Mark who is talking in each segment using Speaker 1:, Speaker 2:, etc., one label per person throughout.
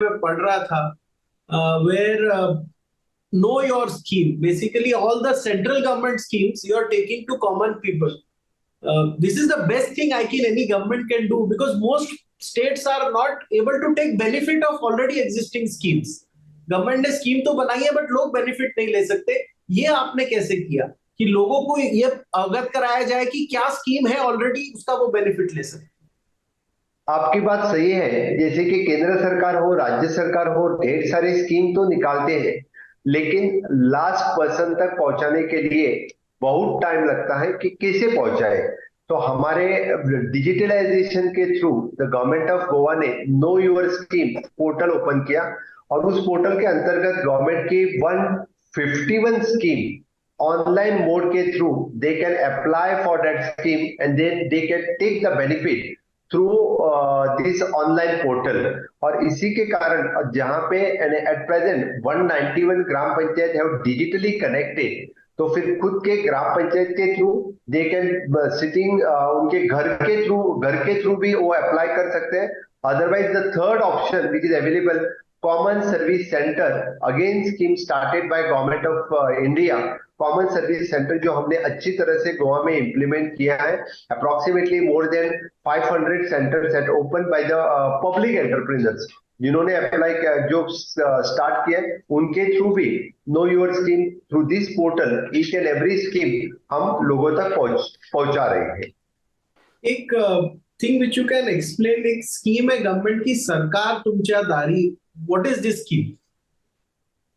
Speaker 1: में पढ़ रहा था, where know your scheme. Basically, all the central government schemes you are taking to common people. This is the best thing I can any government can do, because most states are not able to take benefit of already existing schemes. Government ने scheme तो बनाई है but लोग benefit नहीं ले सकते। ये आपने कैसे किया कि लोगों को ये अवगत कराया जाए कि क्या स्कीम है ऑलरेडी, उसका वो बेनिफिट ले सके?
Speaker 2: आपकी बात सही है। जैसे कि केंद्र सरकार हो, राज्य सरकार हो, ढेर सारी स्कीम तो निकालते हैं, लेकिन लास्ट पर्सन तक पहुंचाने के लिए बहुत टाइम लगता है कि कैसे पहुंचाए। तो हमारे डिजिटलाइजेशन के through the government of Goa ने know your scheme portal open किया, और उस पोर्टल के अंतर्गत गवर्नमेंट की 151 स्कीम ऑनलाइन मोड के through they can apply for that scheme and then they can take the benefit through this online portal. और इसी के कारण जहां पे एट प्रेजेंट 191 ग्राम पंचायत है डिजिटली कनेक्टेड, तो फिर खुद के ग्राम पंचायत के थ्रू दे कैन सिटिंग उनके घर के थ्रू भी वो अप्लाई कर सकते हैं। Otherwise the third option which is available, common service centre, again scheme started by government of India. Common service centre जो हमने अच्छी तरह से गोवा में इंप्लीमेंट किया है, approximately more then 500 centres eight open by the public entrepreneurs जिन्होंने apply किया, जो स्टार्ट किया, उनके थ्रू भी know your scheme through this portal each and every scheme हम लोगों तक पहुंचा रहे हैं।
Speaker 1: एक thing which you can explain, एक स्कीम है गवर्नमेंट की, सरकार तुमच्या दारी, व्हाट इज दिस स्कीम?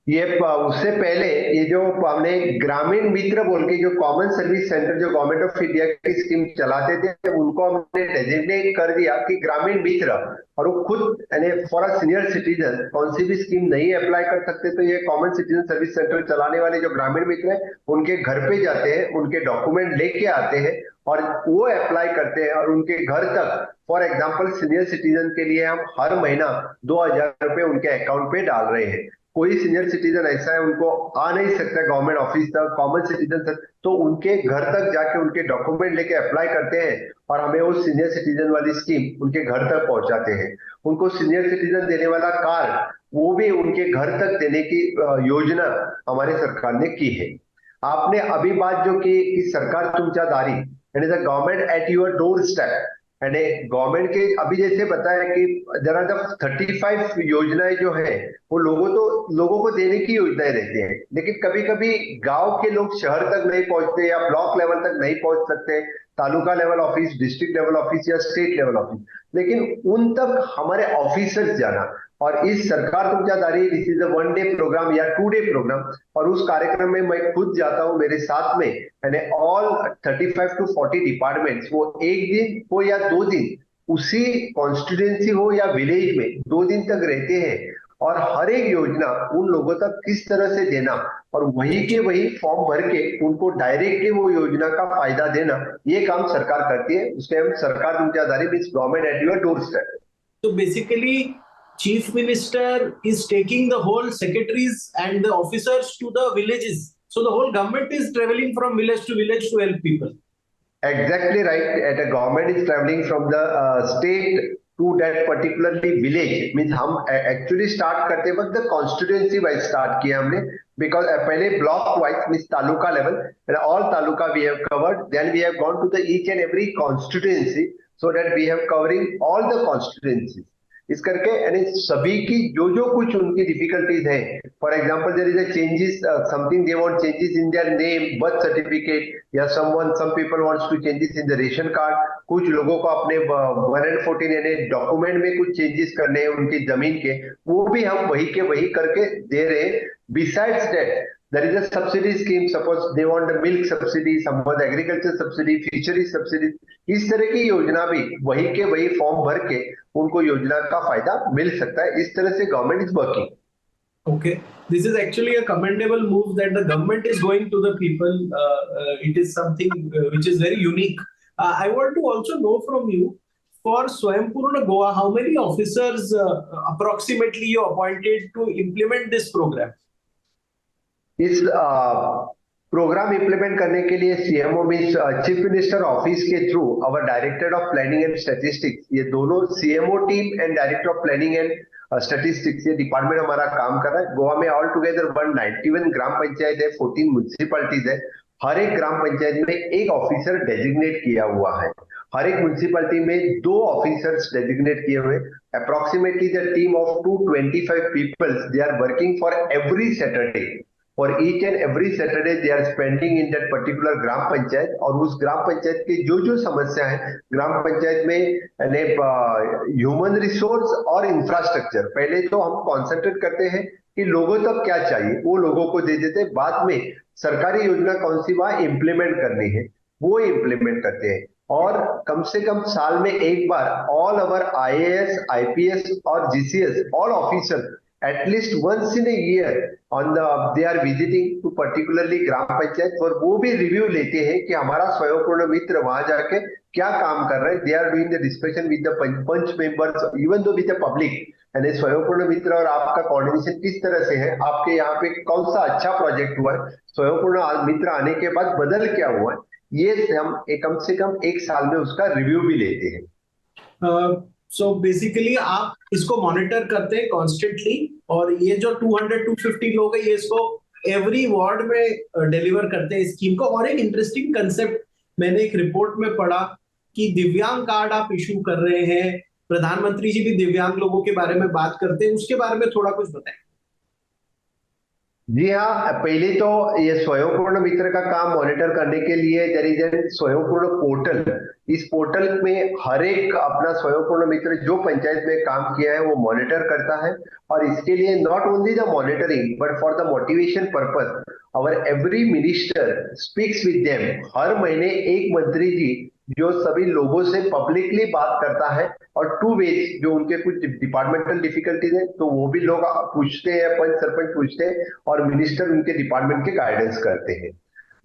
Speaker 2: ये उससे पहले ये जो हमने ग्रामीण मित्र बोल के जो कॉमन सर्विस सेंटर जो गवर्नमेंट ऑफ इंडिया की स्कीम चलाते थे, उनको हमने डेजिग्नेट कर दिया कि ग्रामीण मित्र, और वो खुद यानी फॉर अ सीनियर सिटीजन कौन सी भी स्कीम नहीं अप्लाई कर सकते, तो ये कॉमन सिटीजन सर्विस सेंटर चलाने वाले जो ग्रामीण मित्र है उनके घर पे जाते हैं, उनके डॉक्यूमेंट लेके आते हैं और वो अप्लाई करते हैं, और उनके घर तक, फॉर एग्जाम्पल सीनियर सिटीजन के लिए हम हर महीना 2,000 रुपए उनके अकाउंट पे डाल रहे हैं। कोई सीनियर सिटीजन ऐसा है उनको आ नहीं सकता गवर्नमेंट ऑफिस तक, कॉमन सिटीजन तक, तो उनके घर तक जाके उनके डॉक्यूमेंट लेके अप्लाई करते हैं और हमें वो सीनियर सिटीजन वाली स्कीम उनके घर तक पहुंचाते हैं। उनको सीनियर सिटीजन देने वाला कार्ड वो भी उनके घर तक देने की योजना हमारी सरकार ने की है। आपने अभी बात जो की कि सरकार तुमच्या दारी, यानी the government at your door step, यानी गवर्नमेंट के अभी जैसे बताया कि जरा जब 35 योजनाएं जो है वो लोगों को देने की योजनाएं रहती हैं, लेकिन कभी कभी गांव के लोग शहर तक नहीं पहुंचते या ब्लॉक लेवल तक नहीं पहुंच सकते, taluka level office, district level office या स्टेट लेवल ऑफिस, लेकिन उन तक हमारे ऑफिसर्स जाना। और इस सरकार तुमच्या दारी this is a 1 day programme या 2 डे प्रोग्राम, और उस कार्यक्रम में मैं खुद जाता हूं मेरे साथ में, यानी ऑल 35 to 40 डिपार्टमेंट्स, वो एक दिन हो या 2 दिन उसी कॉन्स्टिट्यूएंसी हो या विलेज में 2 दिन तक रहते हैं, और हर एक योजना उन लोगों तक किस तरह से देना और वही के वही फॉर्म भर के उनको डायरेक्टली वो योजना का फायदा देना, ये काम सरकार करती है। उसके हम सरकार तुमच्या दारी means government at your door step.
Speaker 1: तो basically Chief Minister is taking the whole secretaries and the officers to the villages. So the whole government is traveling from village to help people.
Speaker 2: Exactly right. At a government is traveling from the state to that particularly village. Means हम actually start करते वक्त the constituency wise start किया हमने, because पहले block wise means taluka level, and all taluka we have covered. Then we have gone to the each and every constituency, so that we have covering all the constituencies. इस करके यानी सभी की जो जो कुछ उनकी डिफिकल्टीज है, for example there is a changes, something they want changes in their name, birth certificate, या some people wants to changes in the ration card, कुछ लोगों को अपने 114 यानी डॉक्यूमेंट में कुछ चेंजेस करने हैं उनकी जमीन के, वो भी हम वही के वही करके दे रहे हैं। Besides that there is a subsidy scheme, suppose they want the milk subsidy, some want agriculture subsidy, fishery subsidy, इस तरह की योजना भी वही के वही फॉर्म भर के उनको योजना का फायदा मिल सकता है। इस तरह से government is working.
Speaker 1: Okay, this is actually a commendable move that the government is going to the people. It is something which is very unique. I want to also know from you, for Swaympurna Goa, how many officers approximately you appointed to implement this program?
Speaker 2: इस programme implement करने के लिए CMO means chief minister office के through our director of planning and statistics, ये दोनों CMO team and director of planning and statistics, ये department हमारा काम कर रहा है। गोवा में ऑल टुगेदर 191 ग्राम पंचायत है, 14 म्यूनिसिपैलिटीज है। हर एक ग्राम पंचायत में एक ऑफिसर डेजिग्नेट किया हुआ है। हर एक म्यूनिसिपैलिटी में 2 ऑफिसर्स डेजिग्नेट किए हुए। Approximately the team of 225 peoples, they are working for every Saturday. For each and every Saturday they are spending in that particular gram panchayat, और उस ग्राम पंचायत की जो जो समस्या है ग्राम पंचायत में, ह्यूमन रिसोर्स और इंफ्रास्ट्रक्चर, पहले तो हम कॉन्सेंट्रेट करते हैं कि लोगों तक क्या चाहिए, वो लोगों को दे देते हैं। बाद में सरकारी योजना कौन सी वहां इम्प्लीमेंट करनी है वो इम्प्लीमेंट करते हैं। और कम से कम साल में एक बार ऑल ओवर आईएएस, आईपीएस और GCS, all officer at least once in a year on the they are visiting to particularly ग्राम पंचायत, और वो भी रिव्यू लेते हैं कि हमारा स्वयंपूर्ण मित्र वहां जाके क्या काम कर रहे हैं। They are doing the discussion with the panch members, even though with the public. यानी स्वयंपूर्ण मित्र और आपका कोऑर्डिनेशन किस तरह से है, आपके यहाँ पे कौन सा अच्छा प्रोजेक्ट हुआ है, स्वयंपूर्ण मित्र आने के बाद बदल क्या हुआ है, ये हम कम से कम एक साल में उसका रिव्यू भी लेते हैं।
Speaker 1: सो बेसिकली आप इसको मॉनिटर करते हैं कॉन्स्टेंटली, और ये जो 200-250 लोग हैं ये इसको एवरी वार्ड में डिलीवर करते हैं स्कीम को। और एक इंटरेस्टिंग कंसेप्ट मैंने एक रिपोर्ट में पढ़ा कि दिव्यांग कार्ड आप इशू कर रहे हैं, प्रधानमंत्री जी भी दिव्यांग लोगों के बारे में बात करते हैं, उसके बारे में थोड़ा कुछ बताएं।
Speaker 2: जी हाँ, पहले तो ये स्वयंपूर्ण मित्र का काम मॉनिटर करने के लिए देयर इज एन स्वयंपूर्ण पोर्टल। इस पोर्टल में हर एक अपना स्वयंपूर्ण मित्र जो पंचायत में काम किया है वो मॉनिटर करता है। और इसके लिए not only the monitoring but for the motivation purpose our every minister speaks with them. हर महीने एक मंत्री जी जो सभी लोगों से पब्लिकली बात करता है, और टू वेज, जो उनके कुछ डिपार्टमेंटल डिफिकल्टीज है तो वो भी लोग पूछते हैं, पंच सरपंच पूछते हैं, और मिनिस्टर उनके डिपार्टमेंट के गाइडेंस करते हैं।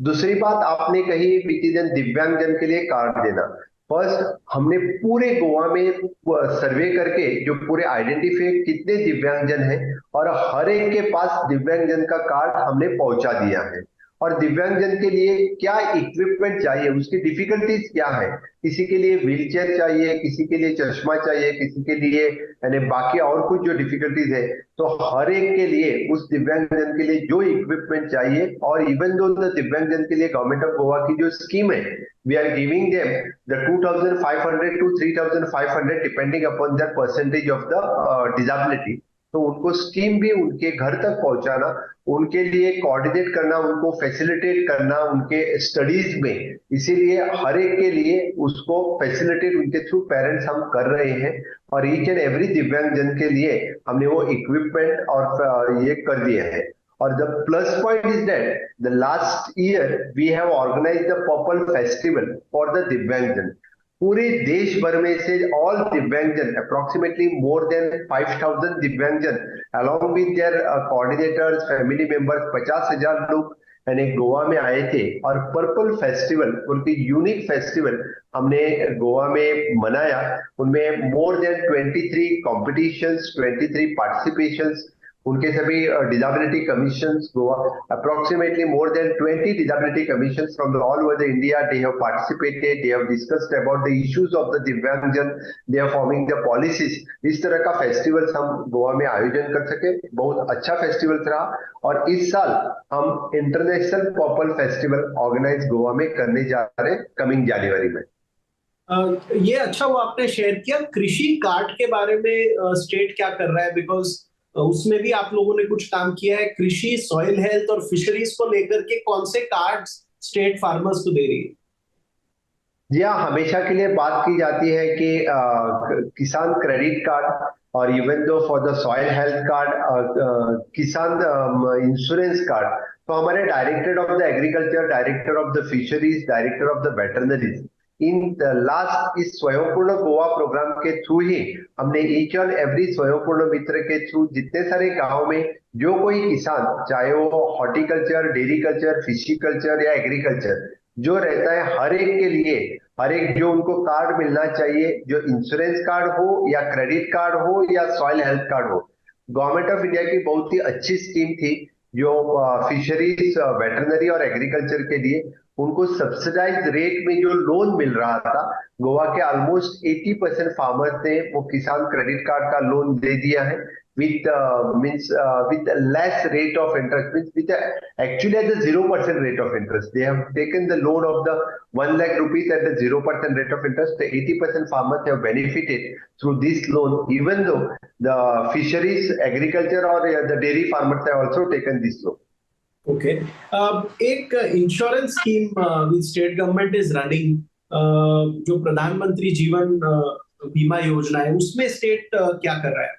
Speaker 2: दूसरी बात आपने कही वितिजन दिव्यांगजन के लिए कार्ड देना। फर्स्ट हमने पूरे गोवा में सर्वे करके जो पूरे आइडेंटिफाई कितने दिव्यांगजन हैं, और हर एक के पास दिव्यांगजन का कार्ड हमने पहुंचा दिया है। और दिव्यांगजन के लिए क्या इक्विपमेंट चाहिए, उसकी डिफिकल्टीज क्या है, किसी के लिए व्हीलचेयर चाहिए, किसी के लिए चश्मा चाहिए, किसी के लिए यानी बाकी और कुछ जो डिफिकल्टीज है, तो हर एक के लिए उस दिव्यांगजन के लिए जो इक्विपमेंट चाहिए। और इवन दो दिव्यांगजन के लिए गवर्नमेंट ऑफ गोवा की जो स्कीम है, we are giving them the 2500 to 3500 depending upon the percentage of the disability. तो उनको स्कीम भी उनके घर तक पहुंचाना, उनके लिए कोऑर्डिनेट करना, उनको फैसिलिटेट करना उनके स्टडीज में, इसीलिए हर एक के लिए उसको फैसिलिटेट उनके थ्रू पेरेंट्स हम कर रहे हैं। और ईच एंड एवरी दिव्यांगजन के लिए हमने वो इक्विपमेंट और ये कर दिए हैं। और the plus point is that the last year we have organised the purple festival for the दिव्यांगजन। पूरे देश भर में से ऑल दिव्यांगजन, अप्रोक्सीमेटली मोर देन 5000 दिव्यांगजन along with their coordinators, family members, 50,000 लोग यानी गोवा में आए थे। और पर्पल फेस्टिवल उनकी यूनिक फेस्टिवल हमने गोवा में मनाया। उनमें मोर देन 23 कॉम्पिटिशंस, 23 पार्टिसिपेशंस, उनके सभी disability commissions Goa, approximately more than 20 disability commissions from all over the India, they have participated, they have discussed about the issues of the दिव्यांगजन, they are forming the policies. इस तरह का festival हम गोवा में आयोजन कर सके, बहुत अच्छा फेस्टिवल रहा। और इस साल हम international purple festival organise Goa में करने जा रहे हैं कमिंग जनवरी में।
Speaker 1: ये अच्छा वो आपने शेयर किया। कृषि कार्ड के बारे में स्टेट क्या कर रहा है, बिकॉज उसमें भी आप लोगों ने कुछ काम किया है। कृषि, सॉइल हेल्थ और फिशरीज को लेकर के कौन से कार्ड स्टेट फार्मर्स को दे रही है?
Speaker 2: जी हाँ, हमेशा के लिए बात की जाती है कि किसान क्रेडिट कार्ड, और even though for the soil health card, Kisan insurance card. तो हमारे director of the agriculture, director of the fisheries, director of the veterinaries, in last इस स्वयंपूर्ण गोवा प्रोग्राम के थ्रू ही हमने ईच एंड एवरी स्वयंपूर्ण मित्र के थ्रू जितने सारे गांव में जो कोई किसान, चाहे वो हॉर्टिकल्चर, डेयरी कल्चर, फिशिकल्चर या एग्रीकल्चर जो रहता है, हर एक के लिए हर एक जो उनको कार्ड मिलना चाहिए, जो इंश्योरेंस कार्ड हो या क्रेडिट कार्ड हो या सॉइल हेल्थ कार्ड हो। गवर्नमेंट ऑफ इंडिया की बहुत ही अच्छी स्कीम थी जो फिशरीज, वेटरनरी और एग्रीकल्चर के लिए उनको सब्सिडाइज रेट में जो लोन मिल रहा था। गोवा के ऑलमोस्ट 80% फार्मर्स ने वो किसान क्रेडिट कार्ड का लोन दे दिया है, with less rate of interest, means with actually at the 0% rate of interest. They have taken the loan of the 1 lakh rupees at the 0% rate of interest. The 80% farmers have benefited through this loan, even though the fisheries, agriculture or the dairy farmers have also taken this loan.
Speaker 1: Okay एक insurance scheme with state government is running, जो प्रधानमंत्री जीवन बीमा योजना है, उसमें state क्या कर रहा है?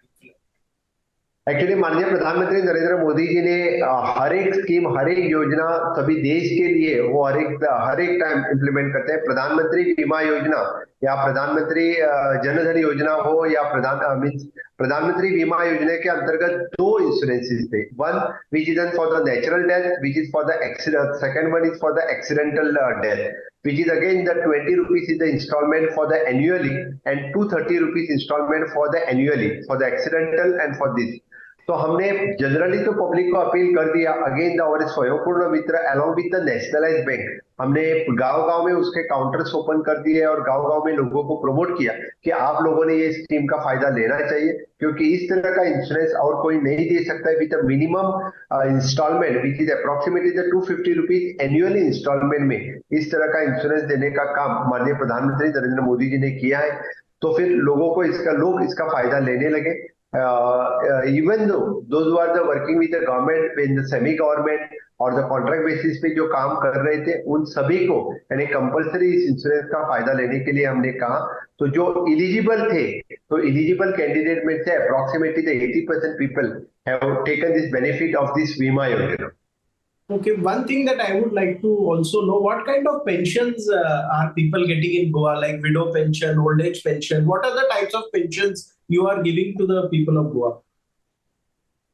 Speaker 2: एक्चुअली माननीय प्रधानमंत्री नरेंद्र मोदी जी ने हर एक स्कीम, हर एक योजना सभी देश के लिए वो हर एक टाइम इम्प्लीमेंट करते हैं। प्रधानमंत्री बीमा योजना या प्रधानमंत्री जनधन योजना हो या प्रधानमंत्री बीमा योजना के अंतर्गत दो इंश्योरेंसेस थे। One which is for the natural death, which is for the accident, second one is for the accidental death, which is again the 20 rupees is the installment for the annually and 230 rupees installment for the annually for the accidental and for this. तो हमने generally तो public को appeal कर दिया, again the और Swayampurna Mitra along with the nationalised bank, हमने गांव-गांव में उसके काउंटर्स ओपन कर दिए और गांव-गांव में लोगों को प्रमोट किया कि आप लोगों ने ये स्कीम का फायदा लेना चाहिए, क्योंकि इस तरह का इंश्योरेंस और कोई नहीं दे सकता है with minimum instalment which is approximately the 250 rupees annually instalment में इस तरह का इंश्योरेंस देने का काम माननीय प्रधानमंत्री नरेंद्र मोदी जी ने किया है। तो फिर लोग इसका फायदा लेने लगे। Even though those who are the working with the government in the semi government और द कॉन्ट्रैक्ट बेसिस पे जो काम कर रहे थे, उन सभी को यानी कंपलसरी इस इंश्योरेंस का फायदा लेने के लिए हमने कहा। तो जो एलिजिबल थे, तो एलिजिबल कैंडिडेट में से approximately the 80% people have taken this benefit of this बीमा योजना।
Speaker 1: Okay, one thing that I would like to also know, what kind of pensions are people getting in Goa, like widow pension, old age pension? What are the types of pensions you are giving to the people of Goa?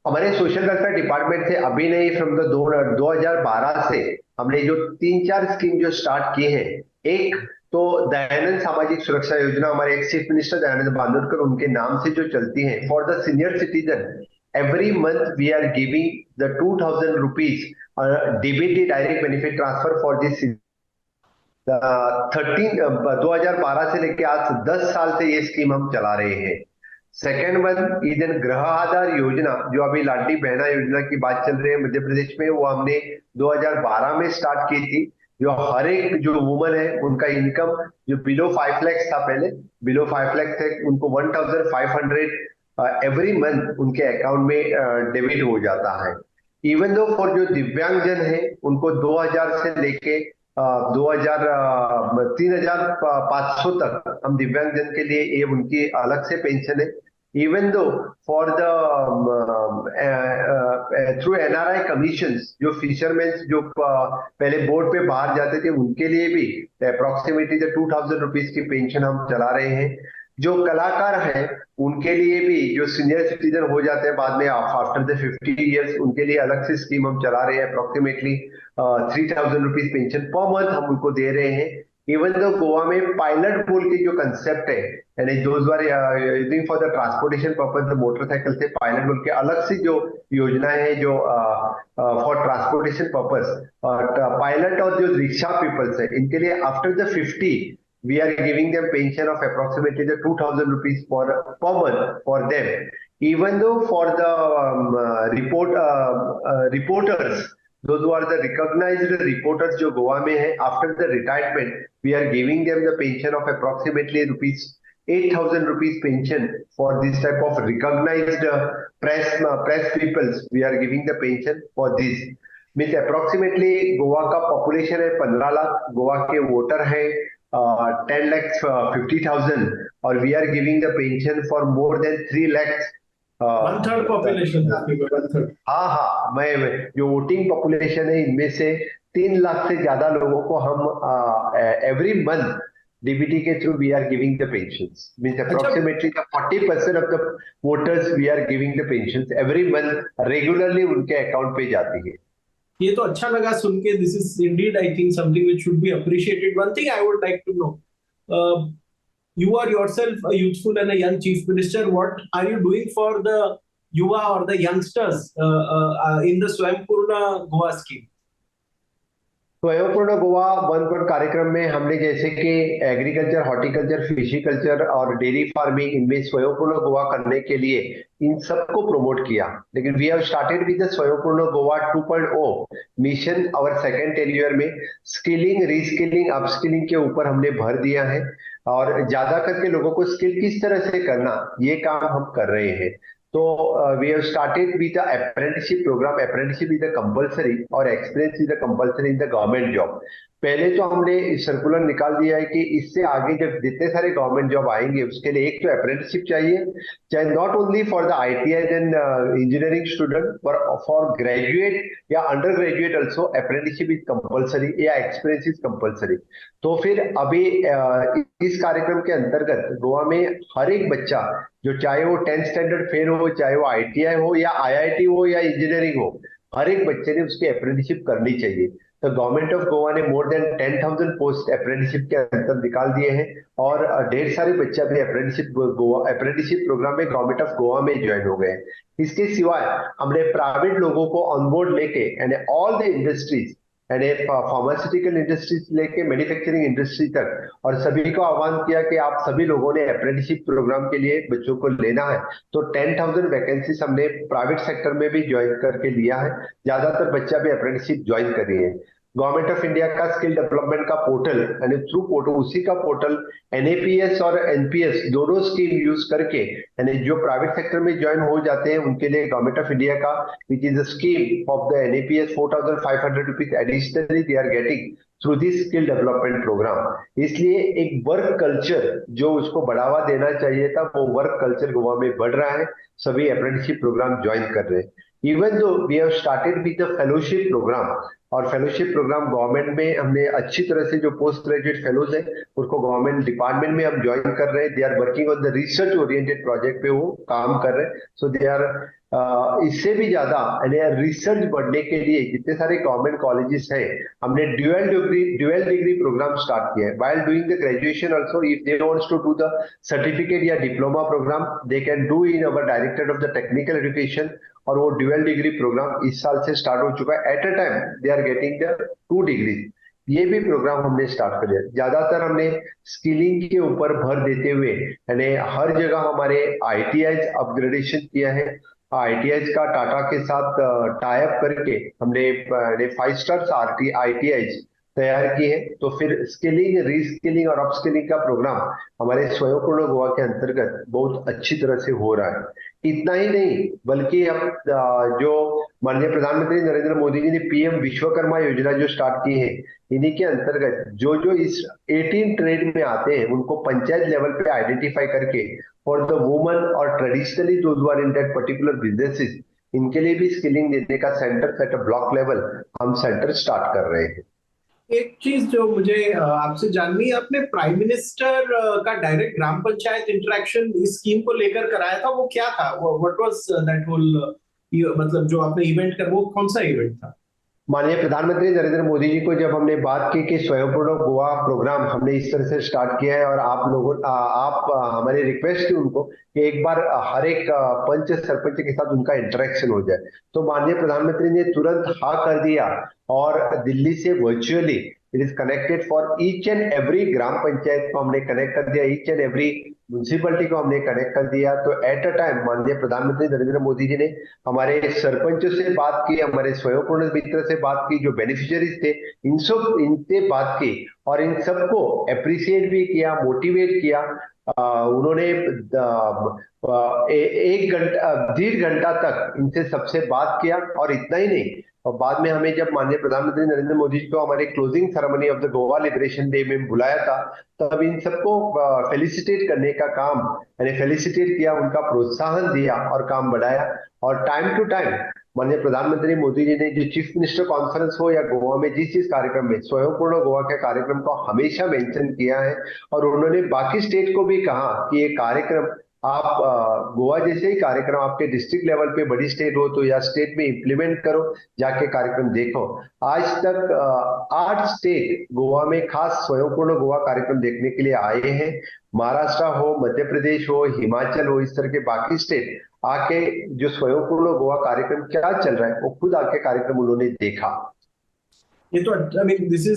Speaker 2: हमारे social welfare department से अभी नहीं, from the 2012 से हमने जो 3-4 scheme जो start की हैं। एक तो दयानंद सामाजिक सुरक्षा योजना, हमारे ex chief minister Dayanand Bandodkar उनके नाम से जो चलती है, for the senior citizen every month we are giving the 2000 rupees DBT direct benefit transfer for this 2012 से लेके आज 10 साल से ये स्कीम हम चला रहे हैं। सेकेंड वन इज एन गृह आधार योजना, जो अभी लाडली बहना योजना की बात चल रही है मध्य प्रदेश में, वो हमने 2012 में स्टार्ट की थी। जो हर एक जो वुमन है उनका इनकम जो बिलो 5 लाख था, पहले बिलो 5 लाख थे, उनको 1500 एवरी मंथ उनके अकाउंट में डेबिट हो जाता है। इवन दो फॉर जो दिव्यांगजन है उनको 2000 से लेके 3500 तक हम दिव्यांगजन के लिए ये उनकी अलग से पेंशन है। Even though for the through NRI commission, जो फिशरमैन जो पहले बोर्ड पे बाहर जाते थे उनके लिए भी अप्रोक्सीमेटली 2000 रुपीज की पेंशन हम चला रहे हैं। जो कलाकार हैं उनके लिए भी, जो सीनियर सिटीजन हो जाते हैं बाद में आफ्टर द 50 इयर्स, उनके लिए अलग से स्कीम हम चला रहे हैं। Approximately 3000 rupees pension per month हम उनको दे रहे हैं। इवन दो गोवा में पायलट बोल के जो कंसेप्ट है, यानी those are using for the transportation purpose motorcycle से पायलट बोल के अलग से जो योजना है जो फॉर ट्रांसपोर्टेशन पर्पज, पायलट और जो रिक्शा पीपल्स है इनके लिए after the 50 we are giving them pension of approximately the 2000 rupees per month for them. Even though for the reporters, those who are the recognized reporters जो गोवा में है, after the retirement we are giving them the pension of approximately rupees 8000 rupees pension for this type of recognized press peoples. We are giving the pension for this. Means approximately Goa का population है 15 लाख, गोवा के voter है 10,50,000 और we are giving the pension for more than 3 lakhs,
Speaker 1: 1/3 population।
Speaker 2: हाँ, मैं जो voting population है इनमें से 3 लाख से ज्यादा लोगों को हम एवरी मंथ डीबीटी के through we are giving the pensions. Means approximately 40% of the voters we are giving the pensions every month, regularly उनके अकाउंट पे जाती है।
Speaker 1: ये तो अच्छा लगा सुन के। This is indeed I think something which should be appreciated. One thing I would like to know, you are yourself a youthful and a young chief minister. What are you doing for the yuva or the youngsters in the Swaympurna Goa scheme?
Speaker 2: स्वयंपूर्ण गोवा 1.1 कार्यक्रम में हमने जैसे कि agriculture, horticulture, फिशिकल्चर और dairy farming, इनमें स्वयंपूर्ण गोवा करने के लिए इन सबको प्रमोट किया। लेकिन we have started with the Swayampurna Goa 2.0 mission. और सेकेंड 10 ईयर में स्किलिंग, रीस्किलिंग, अपस्किलिंग के ऊपर हमने भर दिया है और ज्यादा करके लोगों को स्किल किस तरह से करना, ये काम हम कर रहे हैं। तो we have started with the apprenticeship programme. Apprenticeship is the compulsory और experience is the compulsory in the government job. पहले तो हमने सर्कुलर निकाल दिया है कि इससे आगे जब जितने सारे गवर्नमेंट जॉब आएंगे उसके लिए एक तो अप्रेंटिसशिप चाहिए, चाहे not only for the ITI and engineering student, पर फॉर ग्रेजुएट या under graduate also apprenticeship is compulsory या एक्सपीरियंस इज कंपलसरी। तो फिर अभी इस कार्यक्रम के अंतर्गत गोवा में हर एक बच्चा, जो चाहे वो 10th स्टैंडर्ड फेल हो, चाहे वो आईटीआई हो या आईआईटी हो या इंजीनियरिंग हो, हर एक बच्चे ने उसकी अप्रेंटिसशिप करनी चाहिए। तो गवर्नमेंट ऑफ गोवा ने मोर देन 10,000 पोस्ट अप्रेंटिसशिप के अंदर निकाल दिए हैं और ढेर सारे बच्चे अभी अप्रेंटिसशिप प्रोग्राम में गवर्नमेंट ऑफ गोवा में ज्वाइन हो गए हैं। इसके सिवाय हमने प्राइवेट लोगों को ऑनबोर्ड लेके and all the industries and pharmaceutical industries लेके मैन्युफैक्चरिंग इंडस्ट्री तक, और सभी को आह्वान किया कि आप सभी लोगों ने अप्रेंटिसशिप प्रोग्राम के लिए बच्चों को लेना है। तो 10,000 वैकेंसीज हमने प्राइवेट सेक्टर में भी ज्वाइन करके लिया है। ज्यादातर बच्चा भी अप्रेंटिसशिप ज्वाइन कर रही है। गवर्नमेंट ऑफ इंडिया का स्किल डेवलपमेंट का पोर्टल यानी थ्रू पोर्टल, उसी का पोर्टल एनएपीएस और एनपीएस दोनों स्कीम यूज करके, यानी जो प्राइवेट सेक्टर में ज्वाइन हो जाते हैं उनके लिए गवर्नमेंट ऑफ इंडिया का which is the scheme of the NAPS 4,500 rupees additionally they are getting through this skill development programme. इसलिए एक वर्क कल्चर जो उसको बढ़ावा देना चाहिए था, वो वर्क कल्चर गोवा में बढ़ रहा है। सभी अप्रेंटिसशिप प्रोग्राम ज्वाइन कर रहे हैं। Even though we have started with the fellowship programme, और फेलोशिप प्रोग्राम गवर्नमेंट में हमने अच्छी तरह से जो पोस्ट ग्रेजुएट फेलोज है उसको गवर्नमेंट डिपार्टमेंट में हम ज्वाइन कर रहे हैं। They are working on the research oriented project पे वो काम कर रहे हैं। सो दे आर इससे भी ज्यादा रिसर्च बढ़ने के लिए जितने सारे गवर्नमेंट कॉलेजेस हैं, हमने ड्यूअल डिग्री प्रोग्राम स्टार्ट किया है। While doing the graduation also, if they wants to do the certificate या diploma programme, they can do in our directorate of the technical education. और वो ड्यूअल डिग्री प्रोग्राम इस साल से start हो चुका है। At a time they are getting the 2 degree. ये भी प्रोग्राम हमने स्टार्ट कर दिया। ज्यादातर हमने स्किलिंग के ऊपर भर देते हुए यानी हर जगह हमारे आईटीआई अपग्रेडेशन किया है। आईटीआई का टाटा के साथ टाई अप करके हमने 5 स्टार्स आईटीआई तैयार की है। तो फिर स्किलिंग, रीस्किलिंग और अपस्किलिंग का प्रोग्राम हमारे स्वयंपूर्ण गोवा के अंतर्गत बहुत अच्छी तरह से हो रहा है। इतना ही नहीं बल्कि अब जो माननीय प्रधानमंत्री नरेंद्र मोदी जी ने पीएम विश्वकर्मा योजना जो स्टार्ट की है, इन्हीं के अंतर्गत जो जो इस 18 ट्रेड में आते हैं उनको पंचायत लेवल पे आइडेंटिफाई करके फॉर द वुमन और traditionally those are in that particular businesses, इनके लिए भी स्किलिंग देने का centre at a block level हम सेंटर स्टार्ट कर रहे हैं।
Speaker 1: एक चीज जो मुझे आपसे जाननी है, आपने प्राइम मिनिस्टर का डायरेक्ट ग्राम पंचायत इंटरेक्शन इस स्कीम को लेकर कराया था, वो क्या था? व्हाट वाज दैट होल, मतलब जो आपने इवेंट कर, वो कौन सा इवेंट था?
Speaker 2: माननीय प्रधानमंत्री नरेंद्र मोदी जी को जब हमने बात की कि स्वयंपूर्ण गोवा प्रोग्राम हमने इस तरह से स्टार्ट किया है और आप लोगों हमारी रिक्वेस्ट थी उनको कि एक बार हर एक पंच सरपंच के साथ उनका इंटरेक्शन हो जाए, तो माननीय प्रधानमंत्री ने तुरंत हाँ कर दिया और दिल्ली से virtually it is connected for each and every gram panchayat को हमने कनेक्ट कर दिया, ईच एंड एवरी म्यूनसिपलिटी को हमने कनेक्ट कर दिया। तो एट अ टाइम माननीय प्रधानमंत्री नरेंद्र मोदी जी ने हमारे सरपंचों से बात की, हमारे स्वयंपूर्ण मित्र से बात की, जो बेनिफिशियरीज थे इनसे बात की और इन सबको अप्रिशिएट भी किया, मोटिवेट किया। उन्होंने 1 घंटा 1.5 घंटा तक इनसे सबसे बात किया और इतना ही नहीं, और बाद में हमें जब माननीय प्रधानमंत्री नरेंद्र मोदी जी को हमारे closing ceremony of the Goa liberation day में बुलाया था, तब इन सबको फेलिसिटेट करने का काम, यानी फेलिसिटेट किया, उनका प्रोत्साहन दिया और काम बढ़ाया। और टाइम टू टाइम माननीय प्रधानमंत्री मोदी जी ने जो चीफ मिनिस्टर कॉन्फ्रेंस हो या गोवा में जिस कार्यक्रम में स्वयंपूर्ण गोवा के कार्यक्रम को हमेशा मेंशन किया है, और उन्होंने बाकी स्टेट को भी कहा कि ये कार्यक्रम आप गोवा जैसे ही कार्यक्रम आपके डिस्ट्रिक्ट लेवल पे बड़ी स्टेट हो तो या स्टेट में इंप्लीमेंट करो, जाके कार्यक्रम देखो। आज तक 8 स्टेट गोवा में खास स्वयंपूर्ण गोवा कार्यक्रम देखने के लिए आए हैं। महाराष्ट्र हो, मध्य प्रदेश हो, हिमाचल हो, इस तरह के बाकी स्टेट आके जो स्वयंपूर्ण गोवा कार्यक्रम क्या चल रहा है वो खुद आके कार्यक्रम उन्होंने देखा।
Speaker 1: ये तो I mean this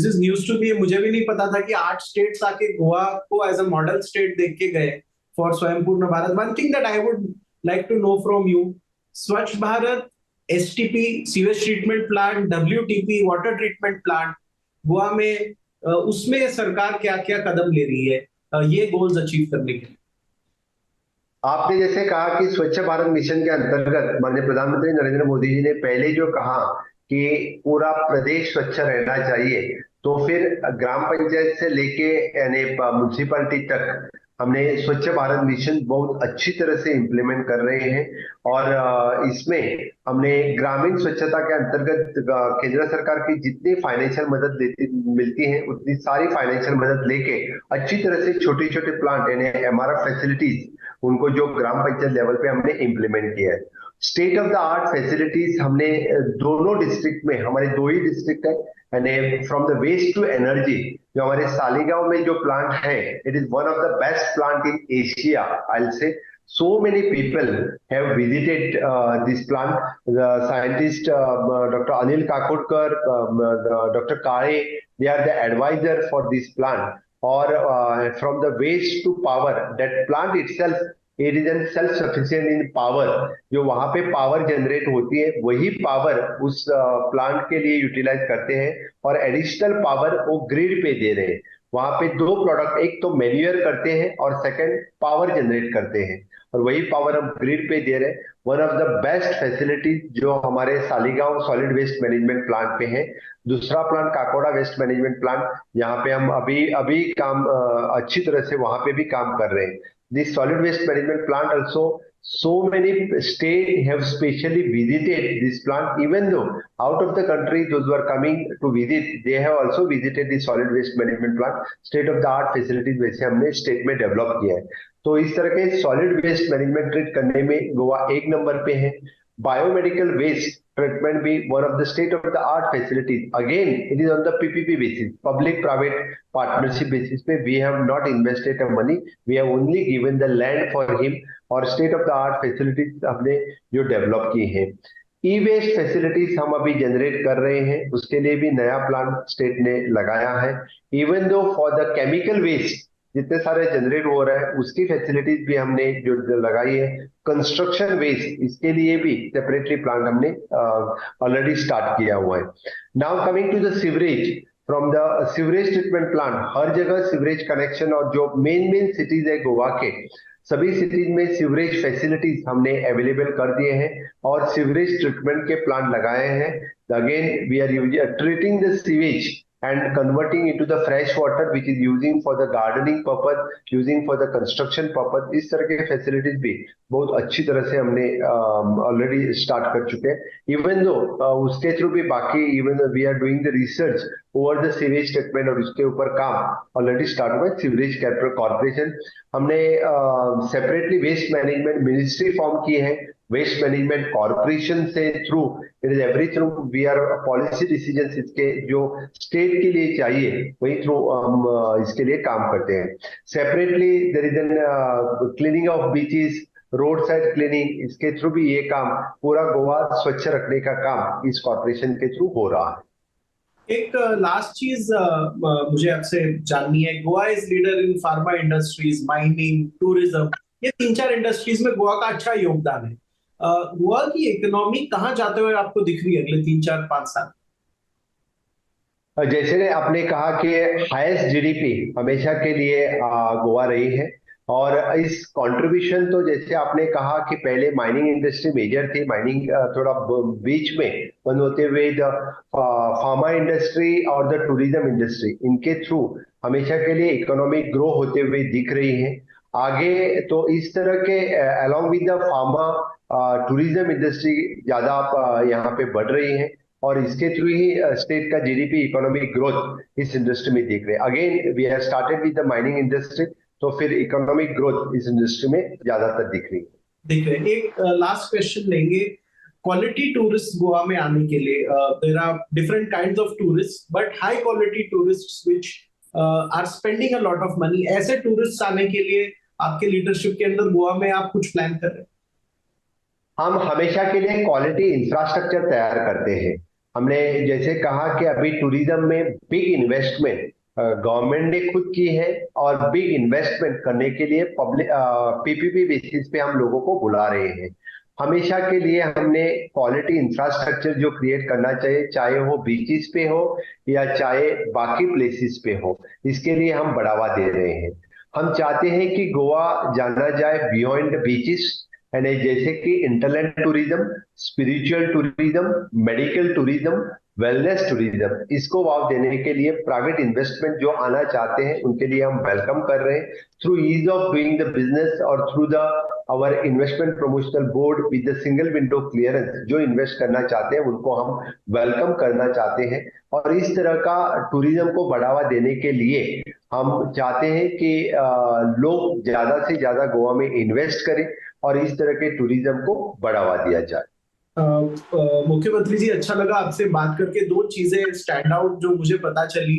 Speaker 1: is news to me. मुझे भी नहीं पता था कि 8 स्टेट्स आके गोवा को एज अ मॉडल स्टेट देख के गए फॉर Swayampurna Bharat. One thing that I would like to know from you, Swachh Bharat, STP sewage treatment plant, WTP water treatment plant Goa में, उसमें सरकार क्या क्या कदम ले रही है ये गोल्स अचीव करने के लिए?
Speaker 2: आपने जैसे कहा कि स्वच्छ भारत मिशन के अंतर्गत माननीय प्रधानमंत्री नरेंद्र मोदी जी ने पहले जो कहा कि पूरा प्रदेश स्वच्छ रहना चाहिए, तो फिर ग्राम पंचायत से लेके यानी म्यूनिसिपैलिटी तक हमने स्वच्छ भारत मिशन बहुत अच्छी तरह से इम्प्लीमेंट कर रहे हैं। और इसमें हमने ग्रामीण स्वच्छता के अंतर्गत केंद्र सरकार की जितनी फाइनेंशियल मदद देती मिलती है उतनी सारी फाइनेंशियल मदद लेके अच्छी तरह से छोटे छोटे प्लांट यानी एमआरएफ फैसिलिटीज उनको जो ग्राम पंचायत लेवल पे हमने इम्प्लीमेंट किया है। State of the art facilities हमने दोनों डिस्ट्रिक्ट में, हमारे दो ही डिस्ट्रिक्ट है, यानी from the waste to energy जो हमारे सालीगांव में जो प्लांट है, it is one of the best plant in Asia I will say. So many people have visited this plant. The scientist Dr. Anil Kakodkar, Dr. Kare, they are the advisor for this plant. Or from the waste to power, that plant itself it is self sufficient in power। जो वहां पे power generate होती है वही power उस plant के लिए utilise करते हैं और एडिशनल पावर वो ग्रिड पे दे रहे हैं। वहां पे दो प्रोडक्ट, एक तो मैन्यूअर करते हैं और सेकंड पावर जनरेट करते हैं, और वही पावर हम ग्रिड पे दे रहे हैं। One of the best facilities जो हमारे Saligao solid waste management plant पे है। दूसरा plant Kakoda waste management plant, यहाँ पे हम अभी अभी काम अच्छी तरह से वहां पे भी काम कर रहे हैं। This solid waste management plant also, so many states have specially visited this plant, even though out of the country those who are coming to visit they have also visited the solid waste management plant। state of the art facilities वैसे हमने state में develop किया है। तो इस तरह के solid waste management treat करने में गोवा एक नंबर पे है। बायोमेडिकल वेस्ट ट्रीटमेंट भी one of the state of the art facilities. Again it is on the PPP basis, public private partnership basis पे। We have not invested a money, we have only given the land for him, और state of the art facilities हमने जो develop की है। ई waste facilities हम अभी generate कर रहे हैं, उसके लिए भी नया प्लान स्टेट ने लगाया है। Even though for the chemical waste जितने सारे जनरेट हो रहा है उसकी फैसिलिटीज भी हमने जो लगाई है। कंस्ट्रक्शन वेस्ट इसके लिए भी सेपरेटली प्लांट हमने ऑलरेडी स्टार्ट किया हुआ है। Now coming to the sewerage, from the sewerage treatment plant, हर जगह सीवरेज कनेक्शन, और जो मेन मेन सिटीज है गोवा के सभी सिटीज में सीवरेज फैसिलिटीज हमने अवेलेबल कर दिए हैं और सीवरेज ट्रीटमेंट के प्लांट लगाए हैं। Again we are treating the sewage and converting into the fresh water which is using for the gardening purpose, using for the construction purpose। इस तरह के फैसिलिटीज भी बहुत अच्छी तरह से हमने ऑलरेडी स्टार्ट कर चुके हैं। इवन दो उसके थ्रू भी बाकी, even we are doing the research over the sewage treatment, और उसके ऊपर काम ऑलरेडी स्टार्ट हुआ है। सीवरेज कॉर्पोरेशन हमने separately waste management ministry form की है, वेस्ट मैनेजमेंट कॉर्पोरेशन से through it is every through we are policy decision इसके जो स्टेट के लिए चाहिए वही थ्रू हम इसके लिए काम करते हैं। Separately there is an cleaning of beaches, road side cleaning, इसके थ्रू भी ये काम पूरा गोवा स्वच्छ रखने का काम इस कॉर्पोरेशन के थ्रू हो रहा है।
Speaker 1: एक लास्ट चीज मुझे आपसे जाननी है। Goa is leader in pharma industries, mining, tourism, ये 3-4 इंडस्ट्रीज में गोवा का अच्छा योगदान है। गोवा की इकोनॉमी कहाँ जाते हुए आपको दिख रही है अगले 3-4-5 साल?
Speaker 2: जैसे आपने कहा कि हाईएस्ट जीडीपी हमेशा के लिए गोवा रही है, और इस कंट्रीब्यूशन तो जैसे आपने कहा कि पहले माइनिंग इंडस्ट्री मेजर थी, माइनिंग थोड़ा बीच में बंद होते हुए द फार्मा इंडस्ट्री और द टूरिज्म इंडस्ट्री, इनके थ्रू हमेशा के लिए इकोनॉमिक ग्रो होते हुए दिख रही है। आगे तो इस तरह के along with the pharma tourism industry ज्यादा यहाँ पे बढ़ रही है, और इसके थ्रू ही स्टेट का जीडीपी इकोनॉमिक ग्रोथ इस इंडस्ट्री में देख रहे हैं। Again we have started with the mining industry, तो फिर इकोनॉमिक ग्रोथ इस इंडस्ट्री में ज्यादातर दिख रही है।
Speaker 1: देख रहे हैं। एक लास्ट क्वेश्चन लेंगे। क्वालिटी टूरिस्ट गोवा में आने के लिए there are different kinds of tourist, but high quality tourists which are spending a lot of money, ऐसे टूरिस्ट आने के लिए आपके लीडरशिप के अंदर गोवा में आप कुछ प्लान कर रहे हैं?
Speaker 2: हम हमेशा के लिए क्वालिटी इंफ्रास्ट्रक्चर तैयार करते हैं। हमने जैसे कहा कि अभी टूरिज्म में बिग इन्वेस्टमेंट गवर्नमेंट ने खुद की है, और बिग इन्वेस्टमेंट करने के लिए पब्लिक पीपीपी बेसिस पे हम लोगों को बुला रहे हैं। हमेशा के लिए हमने क्वालिटी इंफ्रास्ट्रक्चर जो क्रिएट करना चाहिए, चाहे वो बीचेस पे हो या चाहे बाकी प्लेसेस पे हो, इसके लिए हम बढ़ावा दे रहे हैं। हम चाहते हैं कि गोवा जाना जाए बियॉन्ड बीचेस, यानी जैसे कि interland tourism, spiritual tourism, medical tourism, wellness tourism, इसको वाव देने के लिए प्राइवेट इन्वेस्टमेंट जो आना चाहते हैं उनके लिए हम वेलकम कर रहे हैं through ease of doing the business और through the our investment promotional board with the single window clearance. जो इन्वेस्ट करना चाहते हैं उनको हम वेलकम करना चाहते हैं, और इस तरह का टूरिज्म को बढ़ावा देने के लिए हम चाहते हैं कि लोग ज्यादा से ज्यादा गोवा में इन्वेस्ट करें और इस तरह के टूरिज्म को बढ़ावा दिया जाए।
Speaker 1: मुख्यमंत्री जी, अच्छा लगा आपसे बात करके। दो चीजें स्टैंड आउट जो मुझे पता चली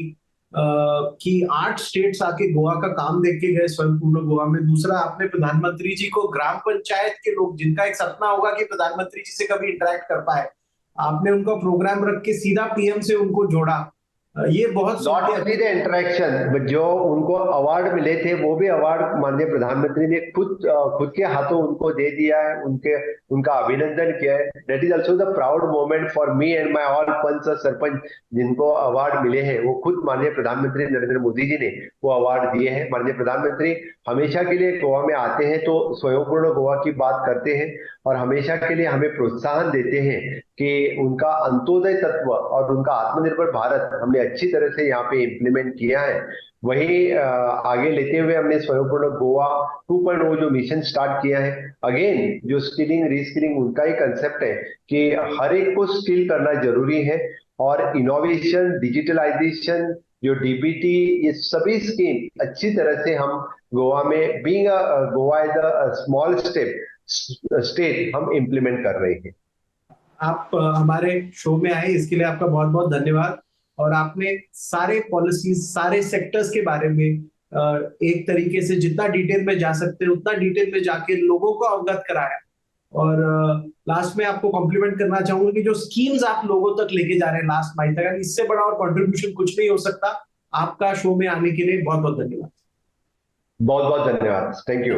Speaker 1: कि 8 स्टेट्स आके गोवा का काम देख के गए स्वयं पूर्ण गोवा में। दूसरा, आपने प्रधानमंत्री जी को ग्राम पंचायत के लोग जिनका एक सपना होगा कि प्रधानमंत्री जी से कभी इंटरेक्ट कर पाए, आपने उनका प्रोग्राम रख के सीधा पीएम से उनको जोड़ा। ये बहुत
Speaker 2: नॉट ओनली द इंटरेक्शन, जो उनको अवार्ड मिले थे वो भी अवार्ड माननीय प्रधानमंत्री ने खुद के हाथों उनको दे दिया है, उनका अभिनंदन किया है। That is also the proud moment for me and my all panch और सरपंच। जिनको अवार्ड मिले हैं वो खुद माननीय प्रधानमंत्री नरेंद्र मोदी जी ने वो अवार्ड दिए हैं। माननीय प्रधानमंत्री हमेशा के लिए गोवा में आते हैं तो स्वयंपूर्ण गोवा की बात करते हैं, और हमेशा के लिए हमें प्रोत्साहन देते हैं कि उनका अंत्योदय तत्व और उनका आत्मनिर्भर भारत हमने अच्छी तरह से यहाँ पे इम्प्लीमेंट किया है। वही आगे लेते हुए हमने स्वयंपूर्ण गोवा 2.0 जो मिशन स्टार्ट किया है। अगेन जो स्किलिंग रीस्किलिंग उनका ही कंसेप्ट है कि हर एक को स्किल करना जरूरी है, और इनोवेशन, डिजिटलाइजेशन, जो डीबीटी, ये सभी स्कीम अच्छी तरह से हम गोवा में being Goa is a small state हम इम्प्लीमेंट कर रहे हैं।
Speaker 1: आप हमारे शो में आए, इसके लिए आपका बहुत बहुत धन्यवाद। और आपने सारे पॉलिसीज, सारे सेक्टर्स के बारे में एक तरीके से जितना डिटेल में जा सकते हैं उतना डिटेल में जाके लोगों को अवगत कराया। और लास्ट में आपको कॉम्प्लीमेंट करना चाहूंगा कि जो स्कीम्स आप लोगों तक लेके जा रहे हैं लास्ट माइल तक, इससे बड़ा और कंट्रीब्यूशन कुछ नहीं हो सकता। आपका शो में आने के लिए बहुत बहुत धन्यवाद।
Speaker 2: बहुत बहुत धन्यवाद, thank you.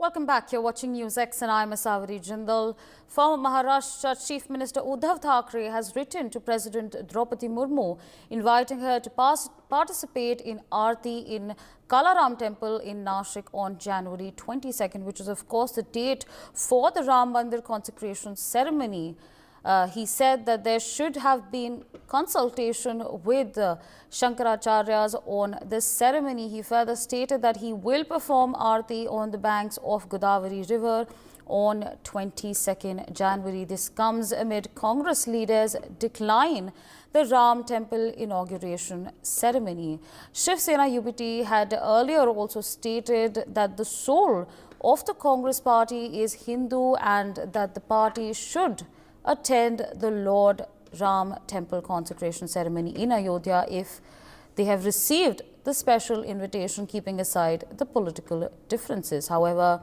Speaker 3: Welcome back. You're watching NewsX and I'm Asawari Jindal. Former Maharashtra Chief Minister Uddhav Thackeray has written to President Draupadi Murmu inviting her to participate in Aarti in Kalaram Temple in Nashik on January 22nd, which is of course the date for the Ram Mandir consecration ceremony. He said that there should have been consultation with Shankaracharyas on this ceremony. He further stated that he will perform Aarti on the banks of Godavari River on 22nd January. This comes amid Congress leaders' decline the Ram Temple inauguration ceremony. Shiv Sena UBT had earlier also stated that the soul of the Congress party is Hindu and that the party should attend the Lord Ram Temple consecration ceremony in Ayodhya if they have received the special invitation, keeping aside the political differences. However,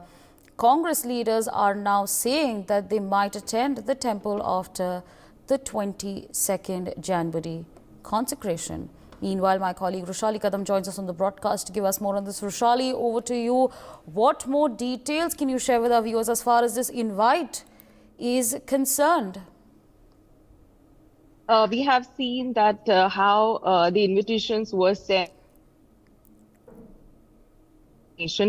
Speaker 3: Congress leaders are now saying that they might attend the temple after the 22nd January consecration. Meanwhile, my colleague Rushali Kadam joins us on the broadcast to give us more on this. Rushali, over to you. What more details can you share with our viewers as far as this invite is concerned?
Speaker 4: We have seen that how the invitations were sent,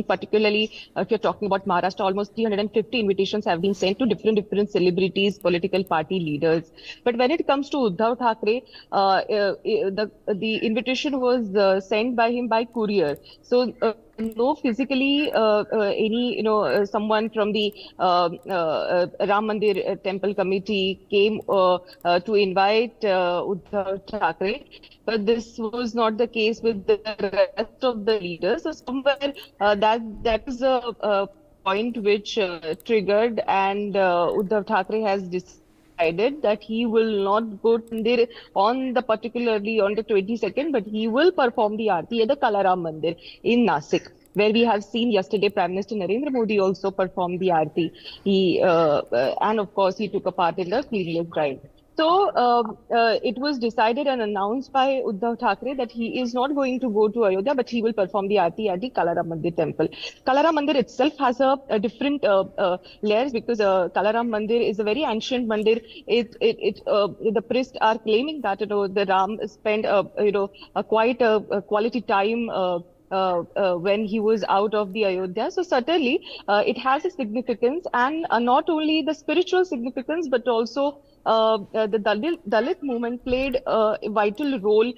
Speaker 4: particularly if you're talking about Maharashtra, almost 350 invitations have been sent to different celebrities, political party leaders. But when it comes to Uddhav Thackeray, the invitation was sent by him by courier. So no physically any someone from the Ram Mandir Temple Committee came to invite Uddhav Thackeray. But this was not the case with the rest of the leaders. So somewhere that is a point which triggered, and Uddhav Thackeray has decided that he will not go to Mandir on the particularly on the 22nd, but he will perform the Aarti at the Kalaram Mandir in Nasik, where we have seen yesterday Prime Minister Narendra Modi also performed the Aarti. And of course, he took a part in the cleanliness drive. So it was decided and announced by Uddhav Thackeray that he is not going to go to Ayodhya, but he will perform the Aarti at the Kalaram Mandir temple. Kalaram Mandir itself has a different layers, because Kalaram Mandir is a very ancient mandir. The priests are claiming that the Ram spent quite a quality time. When he was out of the Ayodhya. So certainly it has a significance, and not only the spiritual significance, but also the Dalit movement played a vital role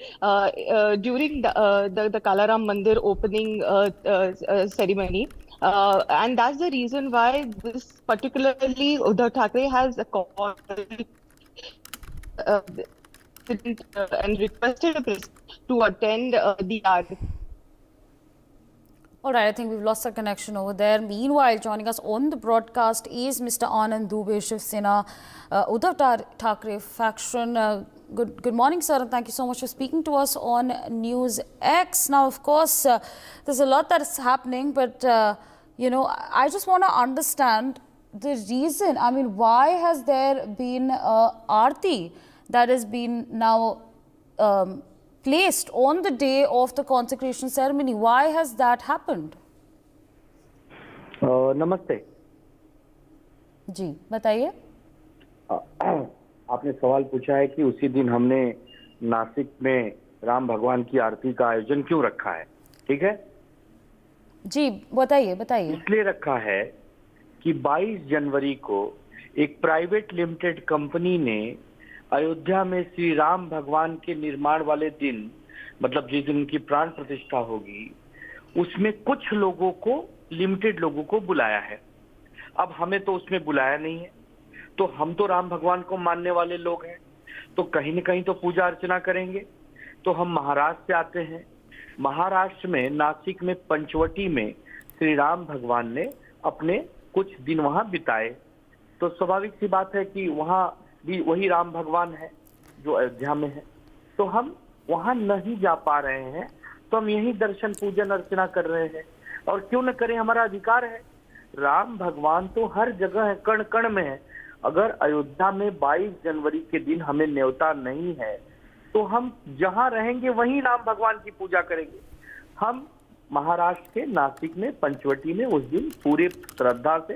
Speaker 4: during the Kalaram Mandir opening ceremony. And that's the reason why this particularly Uddhav Thackeray has called and requested a president to attend the Aarti.
Speaker 3: All right, I think we've lost our connection over there. Meanwhile, joining us on the broadcast is Mr. Anand Dubey, Shiv Sena, Uddhav Thackeray faction. Good morning, sir, and thank you so much for speaking to us on NewsX. Now, of course, there's a lot that is happening, but, I just want to understand the reason. I mean, why has there been Aarti that has been now placed on the day of the consecration ceremony? Why has that happened?
Speaker 5: नमस्ते
Speaker 3: जी बताइए.
Speaker 5: आपने सवाल पूछा है कि उसी दिन हमने नासिक में राम भगवान की आरती का आयोजन क्यों रखा है. ठीक है
Speaker 3: जी, बताइए.
Speaker 5: इसलिए रखा है कि 22 जनवरी को एक प्राइवेट लिमिटेड कंपनी ने अयोध्या में श्री राम भगवान के निर्माण वाले दिन, मतलब जिस दिन उनकी प्राण प्रतिष्ठा होगी, उसमें कुछ लोगों को, लिमिटेड लोगों को बुलाया है. अब हमें तो उसमें बुलाया नहीं है, तो हम तो राम भगवान को मानने वाले लोग हैं, तो कहीं न कहीं तो पूजा अर्चना करेंगे. तो हम महाराष्ट्र से आते हैं. महाराष्ट्र में नासिक में पंचवटी में श्री राम भगवान ने अपने कुछ दिन वहां बिताए. तो स्वाभाविक सी बात है कि वहां भी वही राम भगवान है जो अयोध्या में है. तो हम वहां नहीं जा पा रहे हैं, तो हम यही दर्शन पूजन अर्चना कर रहे हैं. और क्यों न करें, हमारा अधिकार है. राम भगवान तो हर जगह है, कण कण में है. अगर अयोध्या में 22 जनवरी के दिन हमें न्योता नहीं है, तो हम जहां रहेंगे वहीं राम भगवान की पूजा करेंगे. हम महाराष्ट्र के नासिक में पंचवटी में उस दिन पूरे श्रद्धा से,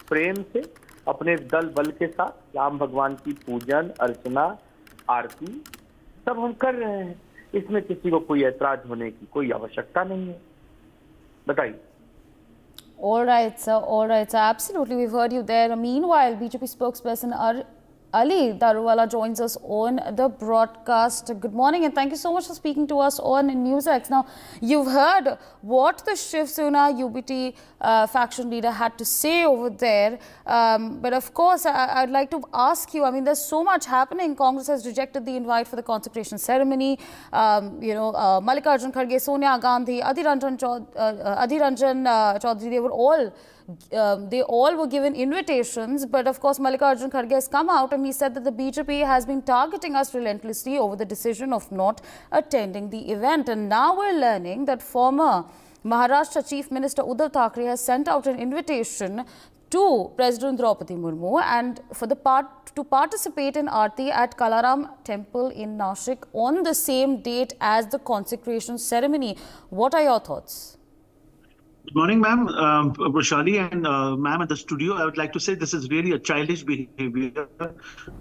Speaker 5: प्रेम से, अपने दल बल के साथ राम भगवान की पूजन अर्चना आरती सब हम कर रहे हैं. इसमें किसी को कोई ऐतराज होने की कोई आवश्यकता नहीं है. बताइए.
Speaker 3: All right, sir. Absolutely, we've heard you there. Meanwhile, BJP spokesperson Ali Daruwala joins us on the broadcast. Good morning, and thank you so much for speaking to us on NewsX. Now, you've heard what the Shiv Sena UBT faction leader had to say over there. But of course, I'd like to ask you, I mean, there's so much happening. Congress has rejected the invite for the consecration ceremony. Mallikarjun Kharge, Sonia Gandhi, Adhir Ranjan Chaudhary, they all were given invitations, but of course Mallikarjun Kharge has come out and he said that the BJP has been targeting us relentlessly over the decision of not attending the event. And now we're learning that former Maharashtra Chief Minister Uddhav Thackeray has sent out an invitation to President Draupadi Murmu and to participate in Aarti at Kalaram Temple in Nashik on the same date as the consecration ceremony. What are your thoughts?
Speaker 6: Good morning, ma'am, Roshali and ma'am at the studio. I would like to say this is really a childish behavior.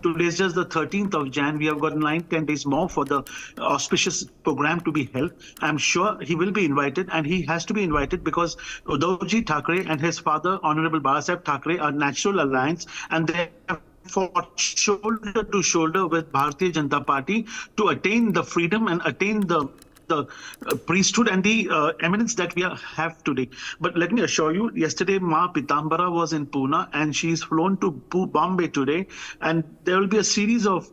Speaker 6: Today is just the 13th of Jan. We have got 9-10 days more for the auspicious program to be held. I'm sure he will be invited, and he has to be invited because Uddhavji Thackeray and his father, Honorable Bharat Thackeray, are natural alliance, and they have fought shoulder to shoulder with Bharatiya Janata Party to attain the freedom and attain the priesthood and the eminence that we have today. But let me assure you, yesterday Ma Pitambara was in Pune and she's flown to Bombay today, and there will be a series of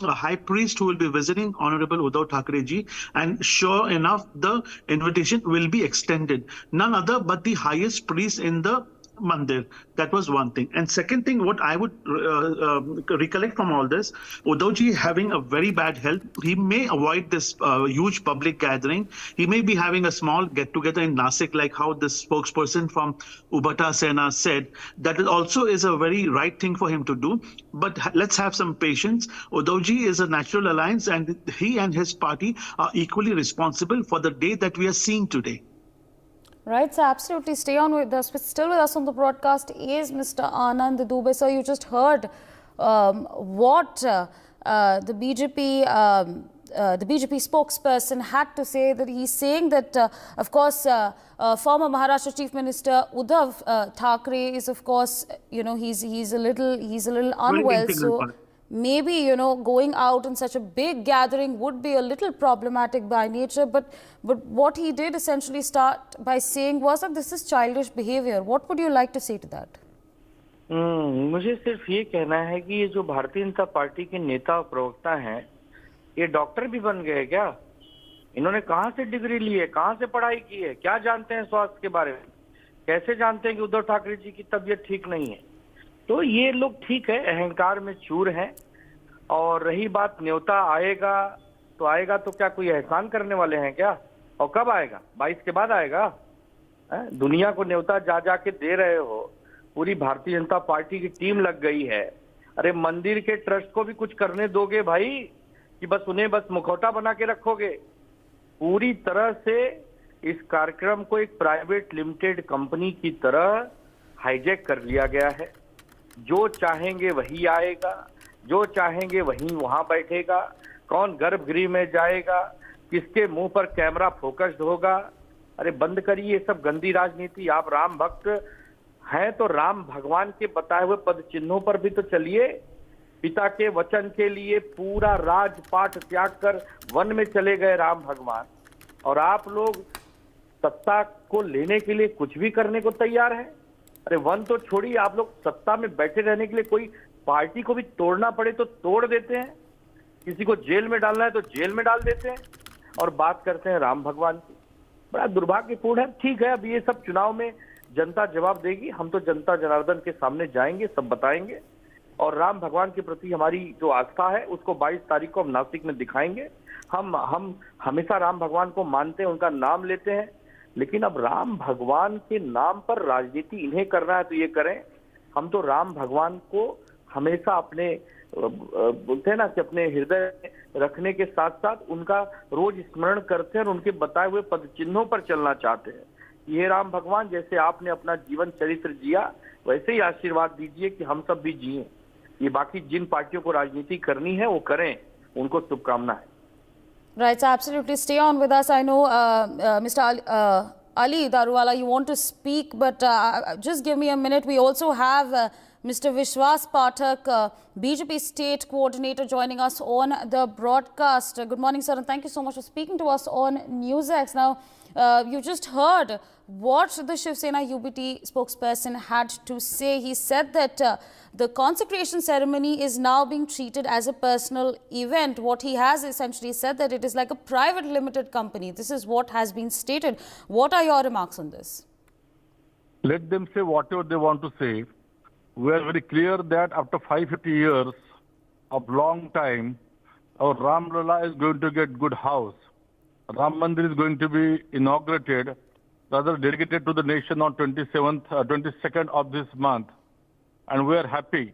Speaker 6: high priests who will be visiting Honorable Uddhav Thackeray ji, and sure enough the invitation will be extended. None other but the highest priest in the Mandir. That was one thing. And second thing, what I would recollect from all this, Uddhavji having a very bad health, he may avoid this huge public gathering. He may be having a small get-together in Nasik, like how the spokesperson from Ubata Sena said. That also is a very right thing for him to do. But let's have some patience. Uddhavji is a natural alliance, and he and his party are equally responsible for the day that we are seeing today.
Speaker 3: Right, so absolutely stay on with us. But still with us on the broadcast is Mr. Anand Dubey. So you just heard what the BJP spokesperson had to say. That he's saying that, of course, former Maharashtra Chief Minister Uddhav Thackeray is, of course, he's a little unwell. So maybe, going out in such a big gathering would be a little problematic by nature. But what he did essentially start by saying was that this is childish behavior. What would you like to say to that?
Speaker 5: मुझे सिर्फ ये कहना है कि ये जो Bharatiya Janata party के नेता और प्रवक्ता हैं, ये डॉक्टर भी बन गए क्या? इन्होंने कहाँ से डिग्री ली है, कहाँ से पढ़ाई की है, क्या जानते हैं स्वास्थ्य के बारे में? कैसे जानते हैं कि उद्धव ठाकरे जी की तबीयत ठीक नहीं है? तो ये लोग ठीक है, अहंकार में चूर हैं। और रही बात न्योता आएगा तो क्या कोई एहसान करने वाले हैं क्या? और कब आएगा? 22 के बाद आएगा? दुनिया को न्योता जा के दे रहे हो, पूरी भारतीय जनता पार्टी की टीम लग गई है। अरे मंदिर के ट्रस्ट को भी कुछ करने दोगे भाई, कि बस उन्हें बस मुखौटा बना के रखोगे? पूरी तरह से इस कार्यक्रम को एक प्राइवेट लिमिटेड कंपनी की तरह हाईजैक कर लिया गया है। जो चाहेंगे वही आएगा, जो चाहेंगे वही वहां बैठेगा, कौन गर्भगृह में जाएगा, किसके मुंह पर कैमरा फोकस्ड होगा। अरे बंद करिए ये सब गंदी राजनीति। आप राम भक्त हैं तो राम भगवान के बताए हुए पद चिन्हों पर भी तो चलिए। पिता के वचन के लिए पूरा राजपाट त्याग कर वन में चले गए राम भगवान, और आप लोग सत्ता को लेने के लिए कुछ भी करने को तैयार हैं। अरे वन तो छोड़िए, आप लोग सत्ता में बैठे रहने के लिए कोई पार्टी को भी तोड़ना पड़े तो तोड़ देते हैं, किसी को जेल में डालना है तो जेल में डाल देते हैं, और बात करते हैं राम भगवान की। बड़ा दुर्भाग्यपूर्ण है। ठीक है, अब ये सब चुनाव में जनता जवाब देगी। हम तो जनता जनार्दन के सामने जाएंगे, सब बताएंगे, और राम भगवान के प्रति हमारी जो आस्था है उसको 22 तारीख को हम नासिक में दिखाएंगे। हम हमेशा राम भगवान को मानते हैं, उनका नाम लेते हैं, लेकिन अब राम भगवान के नाम पर राजनीति इन्हें करना है तो ये करें। हम तो राम भगवान को हमेशा अपने बोलते हैं ना कि अपने हृदय रखने के साथ साथ उनका रोज स्मरण करते हैं और उनके बताए हुए पद चिन्हों पर चलना चाहते हैं। ये राम भगवान, जैसे आपने अपना जीवन चरित्र जिया वैसे ही आशीर्वाद दीजिए कि हम सब भी जिए। ये बाकी जिन पार्टियों को राजनीति करनी है वो करें, उनको शुभकामनाएं।
Speaker 3: Right, so absolutely stay on with us. I know Mr. Ali Daruwala, you want to speak, but just give me a minute. We also have Mr. Vishwas Pathak, BJP State Coordinator, joining us on the broadcast. Good morning, sir, and thank you so much for speaking to us on NewsX. Now, you just heard what the Shiv Sena UBT spokesperson had to say. He said that the consecration ceremony is now being treated as a personal event. What he has essentially said that it is like a private limited company. This is what has been stated. What are your remarks on this?
Speaker 7: Let them say whatever they want to say. We are very clear that after 550 years of long time, our Ram Lala is going to get good house. Ram Mandir is going to be inaugurated, rather dedicated to the nation on 22nd of this month. And we are happy.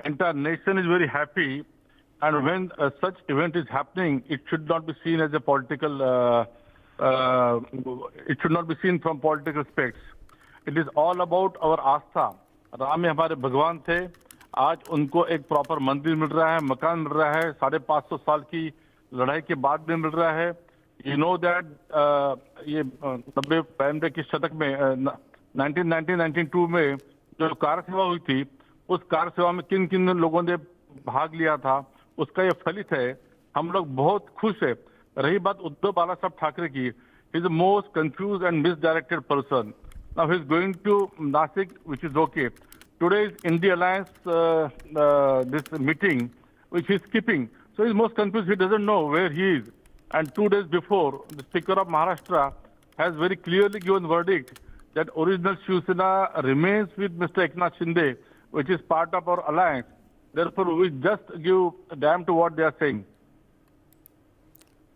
Speaker 7: Entire nation is very happy. And when such event is happening, it should not be seen as a political, it should not be seen from political aspects. It is all about our आस्था. राम हमारे भगवान थे, आज उनको एक proper मंदिर मिल रहा है, मकान मिल रहा है, 550 साल की लड़ाई के बाद में मिल रहा है। यू नो दैट ये 90 के शतक में 1992 में जो कार सेवा हुई थी, उस कार सेवा में किन किन लोगों ने भाग लिया था, उसका ये फलित है। हम लोग बहुत खुश है। रही बात उद्धव बाला साहब ठाकरे की, he is the most confused and misdirected person. Now he is going to Nasik, which is okay. Today's India Alliance this meeting, which he is skipping. So he is most confused. He doesn't know where he is. And 2 days before, the Speaker of Maharashtra has very clearly given verdict that original Shiv Sena remains with Mr. Eknath Shinde, which is part of our alliance. Therefore, we just give a damn to what they are saying.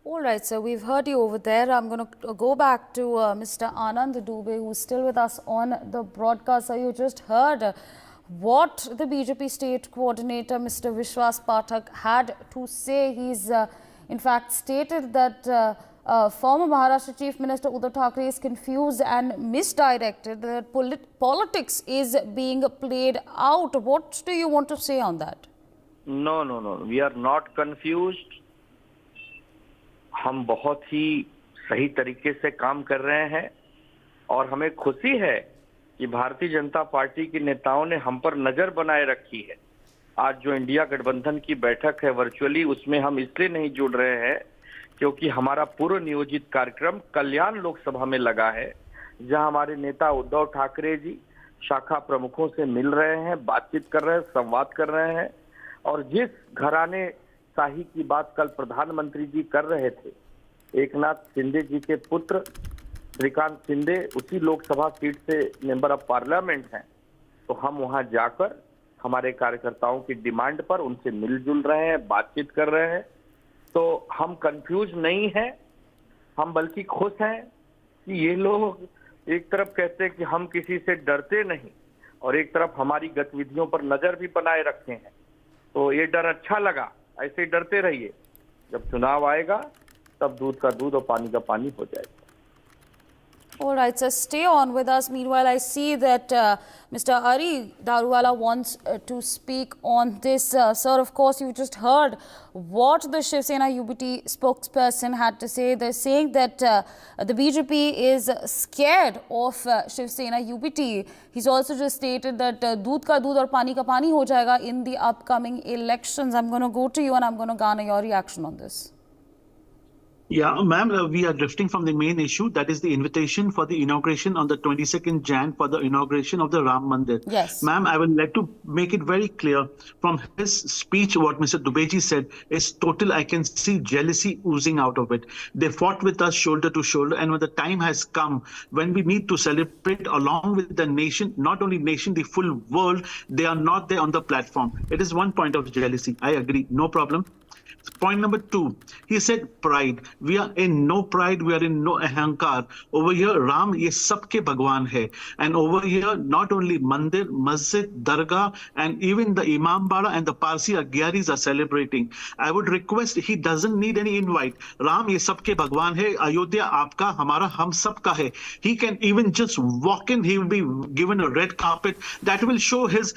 Speaker 3: All right, so we've heard you over there. I'm going to go back to Mr. Anand Dubey, who's still with us on the broadcast. So you just heard what the BJP state coordinator, Mr. Vishwas Pathak, had to say. He's in fact stated that former Maharashtra Chief Minister Uddhav Thackeray is confused and misdirected, that politics is being played out. What do you want to say on that?
Speaker 5: No. We are not confused. हम बहुत ही सही तरीके से काम कर रहे हैं और हमें खुशी है कि भारतीय जनता पार्टी के नेताओं ने हम पर नजर बनाए रखी है। आज जो इंडिया गठबंधन की बैठक है वर्चुअली, उसमें हम इसलिए नहीं जुड़ रहे हैं क्योंकि हमारा पूर्व नियोजित कार्यक्रम कल्याण लोकसभा में लगा है, जहां हमारे नेता उद्धव ठाकरे जी शाखा प्रमुखों से मिल रहे हैं, बातचीत कर रहे हैं, संवाद कर रहे हैं। और जिस घराने शाही की बात कल प्रधानमंत्री जी कर रहे थे, एकनाथ शिंदे जी के पुत्र श्रीकांत शिंदे उसी लोकसभा सीट से मेंबर ऑफ पार्लियामेंट हैं, तो हम वहां जाकर हमारे कार्यकर्ताओं की डिमांड पर उनसे मिलजुल रहे हैं, बातचीत कर रहे हैं। तो हम कंफ्यूज नहीं हैं, हम बल्कि खुश हैं कि ये लोग एक तरफ कहते हैं कि हम किसी से डरते नहीं और एक तरफ हमारी गतिविधियों पर नजर भी बनाए रखते हैं। तो ये डर अच्छा लगा, ऐसे ही डरते रहिए, जब चुनाव आएगा तब दूध का दूध और पानी का पानी हो जाएगा।
Speaker 3: All right, so stay on with us. Meanwhile, I see that Mr. Ari Daruwala wants to speak on this. Sir, of course, you just heard what the Shiv Sena UBT spokesperson had to say. They're saying that the BJP is scared of Shiv Sena UBT. He's also just stated that doodh ka doodh aur pani ka pani ho jayega in the upcoming elections. I'm going to go to you and I'm going to garner your reaction on this.
Speaker 6: Yeah, ma'am, we are drifting from the main issue. That is the invitation for the inauguration on the 22nd Jan for the inauguration of the Ram Mandir.
Speaker 3: Yes.
Speaker 6: Ma'am, I would like to make it very clear from his speech, what Mr. Dubeji said is total, I can see jealousy oozing out of it. They fought with us shoulder to shoulder, and when the time has come, when we need to celebrate along with the nation, not only nation, the full world, they are not there on the platform. It is one point of jealousy. I agree, no problem. Point number two, he said pride. We are in no pride, we are in no ahankar. Over here, Ram, ye sabke Bhagwan hai. And over here, not only Mandir, Masjid, Dargah, and even the Imambara and the Parsi Agyaris are celebrating. I would request, he doesn't need any invite. Ram, ye sabke Bhagwan hai. Ayodhya aapka, hamara, hum sabka hai. He can even just walk in, he will be given a red carpet. That will show his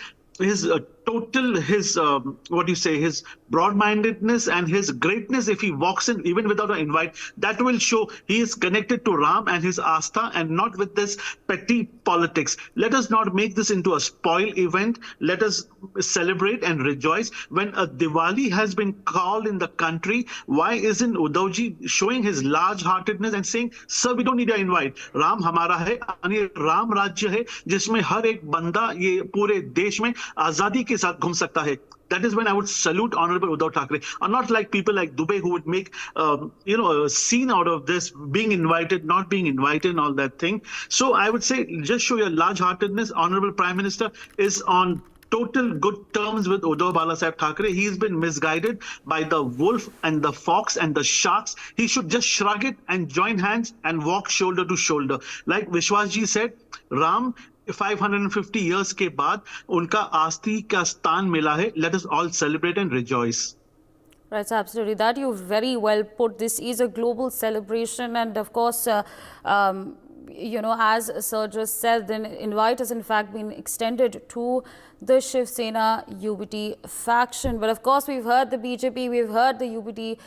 Speaker 6: total, his his broad-mindedness and his greatness. If he walks in even without an invite, that will show he is connected to Ram and his Astha and not with this petty politics. Let us not make this into a spoil event. Let us celebrate and rejoice. When a Diwali has been called in the country, why isn't Uddhavji showing his large-heartedness and saying, sir, we don't need your invite. Ram hamara hai, ani Ram Rajya hai, jisme har ek banda ye pure desh mein azadi ke साथ घूम सकता है. That is when I would salute Honorable Uddhav Thackeray. Or not like people like Dubey who would make a scene out of this, being invited, not being invited, and all that thing. So I would say just show your large-heartedness. Honorable Prime Minister is on total good terms with Uddhav Balasaheb Thackeray. He's been misguided by the wolf and the fox and the sharks. He should just shrug it and join hands and walk shoulder to shoulder. Like Vishwasji said, Ram 550 years के बाद उनका आस्थि का स्थान मिला है. Let us all celebrate and rejoice.
Speaker 3: Right, absolutely. That you very well put. This is a global celebration, and of course, as Sir just said, the invite has in fact been extended to the Shiv Sena UBT faction. But of course, we've heard the BJP, we've heard the UBT,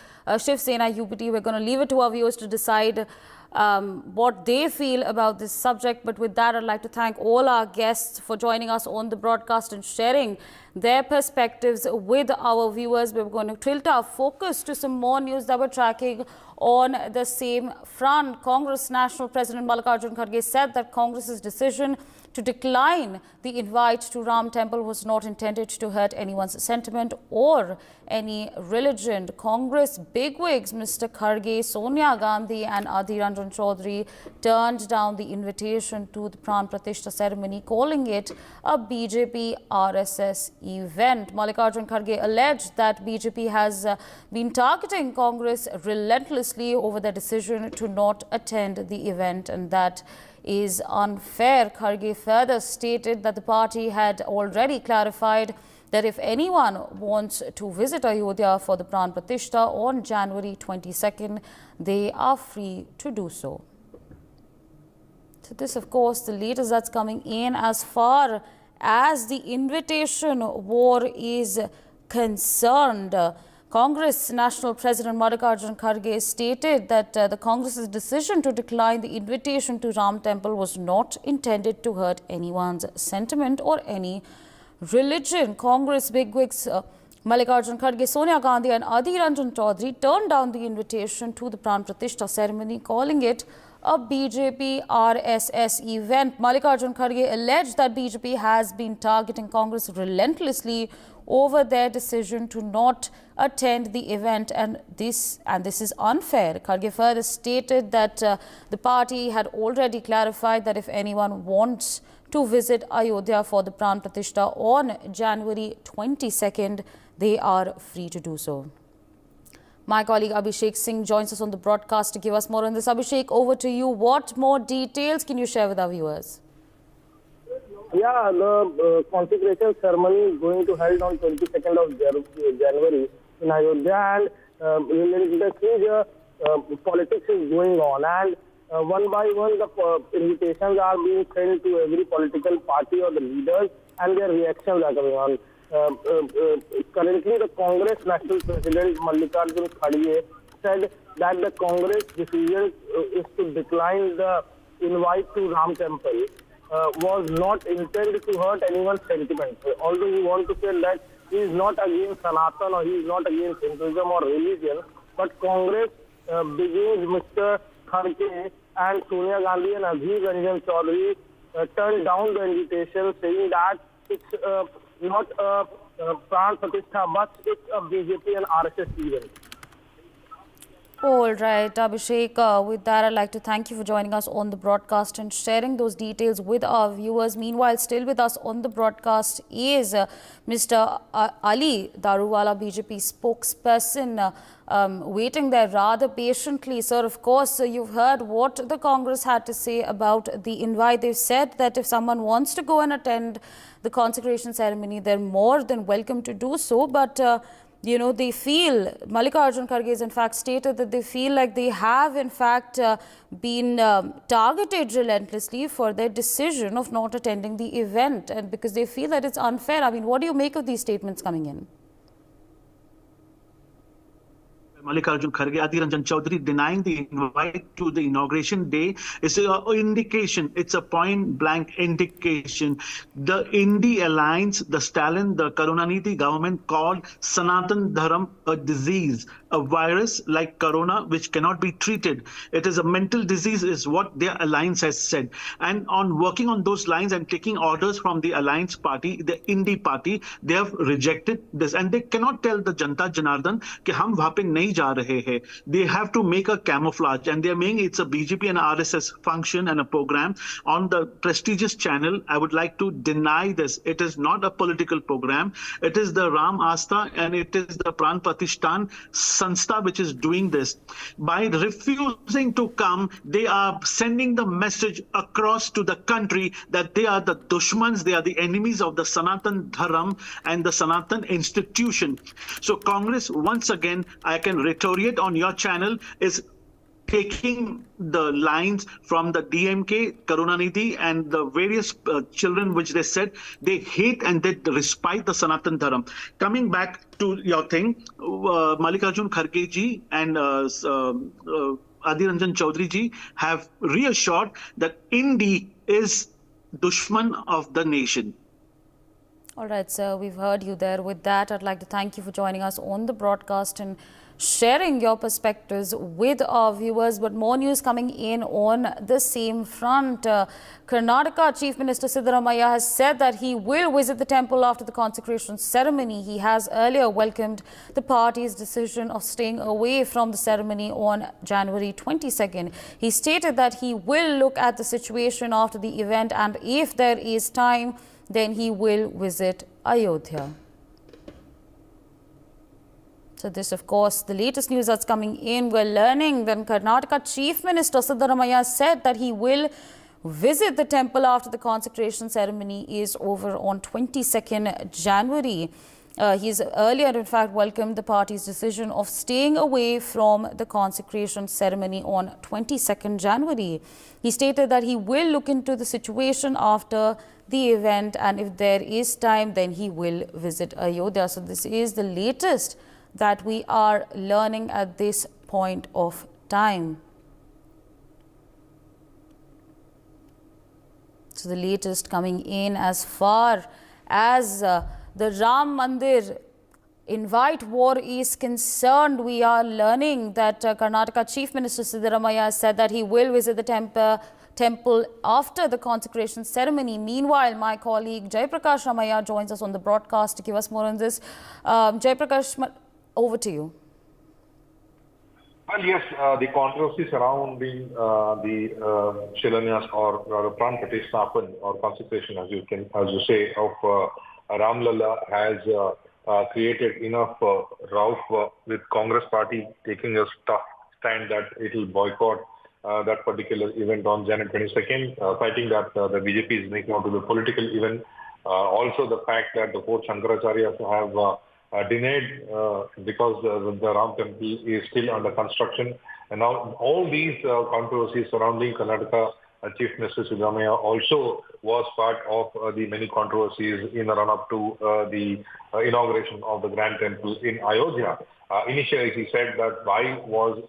Speaker 3: Shiv Sena UBT. We're going to leave it to our viewers to decide what they feel about this subject. But with that, I'd like to thank all our guests for joining us on the broadcast and sharing their perspectives with our viewers. We're going to tilt our focus to some more news that we're tracking on the same front. Congress National President Mallikarjun Kharge said that Congress's decision to decline the invite to Ram Temple was not intended to hurt anyone's sentiment or any religion. Congress bigwigs Mr. Kharge, Sonia Gandhi and Adhir Ranjan Chaudhary turned down the invitation to the Pran Pratishtha ceremony, calling it a BJP RSS event. Mallikarjun Kharge alleged that BJP has been targeting Congress relentlessly over their decision to not attend the event, and that is unfair. Kharge further stated that the party had already clarified that if anyone wants to visit Ayodhya for the Pran Pratishtha on January 22nd, they are free to do so. So this, of course, the latest that's coming in as far as the invitation war is concerned. Congress National President Mallikarjun Kharge stated that the Congress's decision to decline the invitation to Ram Temple was not intended to hurt anyone's sentiment or any religion. Congress bigwigs Mallikarjun Kharge, Sonia Gandhi and Adhir Ranjan Chaudhary turned down the invitation to the Pran Pratishtha ceremony, calling it a BJP RSS event. Mallikarjun Kharge alleged that BJP has been targeting Congress relentlessly over their decision to not attend the event, and this is unfair. Kharge further stated that the party had already clarified that if anyone wants to visit Ayodhya for the Pran Pratishtha on January 22nd, they are free to do so. My colleague Abhishek Singh joins us on the broadcast to give us more on this. Abhishek, over to you. What more details can you share with our viewers?
Speaker 8: Yeah, the consecration ceremony is going to held on 22nd of January in Ayodhya, and the huge politics is going on, and one by one the invitations are being sent to every political party or the leaders, and their reactions are coming on. Currently, the Congress National President Mallikarjun Kharge said that the Congress decision is to decline the invite to Ram Temple was not intended to hurt anyone's sentiment. Although he wants to say that he is not against Sanatan or he is not against Hinduism or religion, but Congress begins Mr. Kharge and Sonia Gandhi and Adhir Ranjan Chaudhary turned down the invitation, saying that it's not a Pran Pratishtha, but it's a BJP and RSS event.
Speaker 3: All right, Abhishek, with that, I'd like to thank you for joining us on the broadcast and sharing those details with our viewers. Meanwhile, still with us on the broadcast is Mr. Ali Daruwala, BJP spokesperson, waiting there rather patiently. Sir, of course, you've heard what the Congress had to say about the invite. They've said that if someone wants to go and attend the consecration ceremony, they're more than welcome to do so. But you know, they feel, Mallikarjun Kharge has in fact stated that they feel like they have in fact been targeted relentlessly for their decision of not attending the event, and because they feel that it's unfair. I mean, what do you make of these statements coming in?
Speaker 6: Mallikarjun Kharge, Adhir Ranjan Chaudhary denying the invite to the inauguration day is an indication. It's a point-blank indication. The Indi Alliance, the Stalin, the Karunanidhi government called Sanatan Dharam a disease, a virus like corona which cannot be treated. It is a mental disease is what their alliance has said. And on working on those lines and taking orders from the alliance party, the Indi party, they have rejected this. And they cannot tell the Janta Janardan कि हम वहाँ पे नहीं जा रहे हैं. They have to make a camouflage, and they're making it's a BJP and RSS function and a program on the prestigious channel. I would like to deny this. It is not a political program. It is the Ram Astha and it is the Pran Pratishthan Sanstha which is doing this. By refusing to come, they are sending the message across to the country that they are the dushmans, they are the enemies of the Sanatan Dharam and the Sanatan institution. So Congress, once again, I can reiterate on your channel, is taking the lines from the DMK, Karunanidhi and the various children which they said they hate and they despise the Sanatan Dharam. Coming back to your thing, Mallikarjun Kharge ji and Adhir Ranjan Chaudhary ji have reassured that Indi is dushman of the nation.
Speaker 3: All right, sir, we've heard you there. With that, I'd like to thank you for joining us on the broadcast and sharing your perspectives with our viewers. But more news coming in on the same front. Karnataka Chief Minister Siddaramaiah has said that he will visit the temple after the consecration ceremony. He has earlier welcomed the party's decision of staying away from the ceremony on January 22nd. He stated that he will look at the situation after the event, and if there is time, then he will visit Ayodhya. So this, of course, the latest news that's coming in. We're learning that Karnataka Chief Minister Siddaramaiah said that he will visit the temple after the consecration ceremony is over on 22nd January. He's earlier, in fact, welcomed the party's decision of staying away from the consecration ceremony on 22nd January. He stated that he will look into the situation after the event, and if there is time, then he will visit Ayodhya. So this is the latest that we are learning at this point of time. So the latest coming in as far as the Ram Mandir invite war is concerned. We are learning that Karnataka Chief Minister Siddaramaiah said that he will visit the temple after the consecration ceremony. Meanwhile, my colleague Jayaprakash Ramaiah joins us on the broadcast to give us more on this. Jayaprakash, over to you.
Speaker 9: Well, yes, the controversy surrounding the Shilanyas or Pran Pratisthapana or consecration, as you say, of Ramlalla has created enough row with Congress party taking a tough stand that it will boycott that particular event on January 22nd, citing that the BJP is making out to the political event. Also, the fact that the four Shankaracharyas have denied because the Ram temple is still under construction. And now all these controversies surrounding Karnataka Chief Minister Siddaramaiah also was part of the many controversies in the run-up to the inauguration of the Grand Temple in Ayodhya. Initially, he said that why was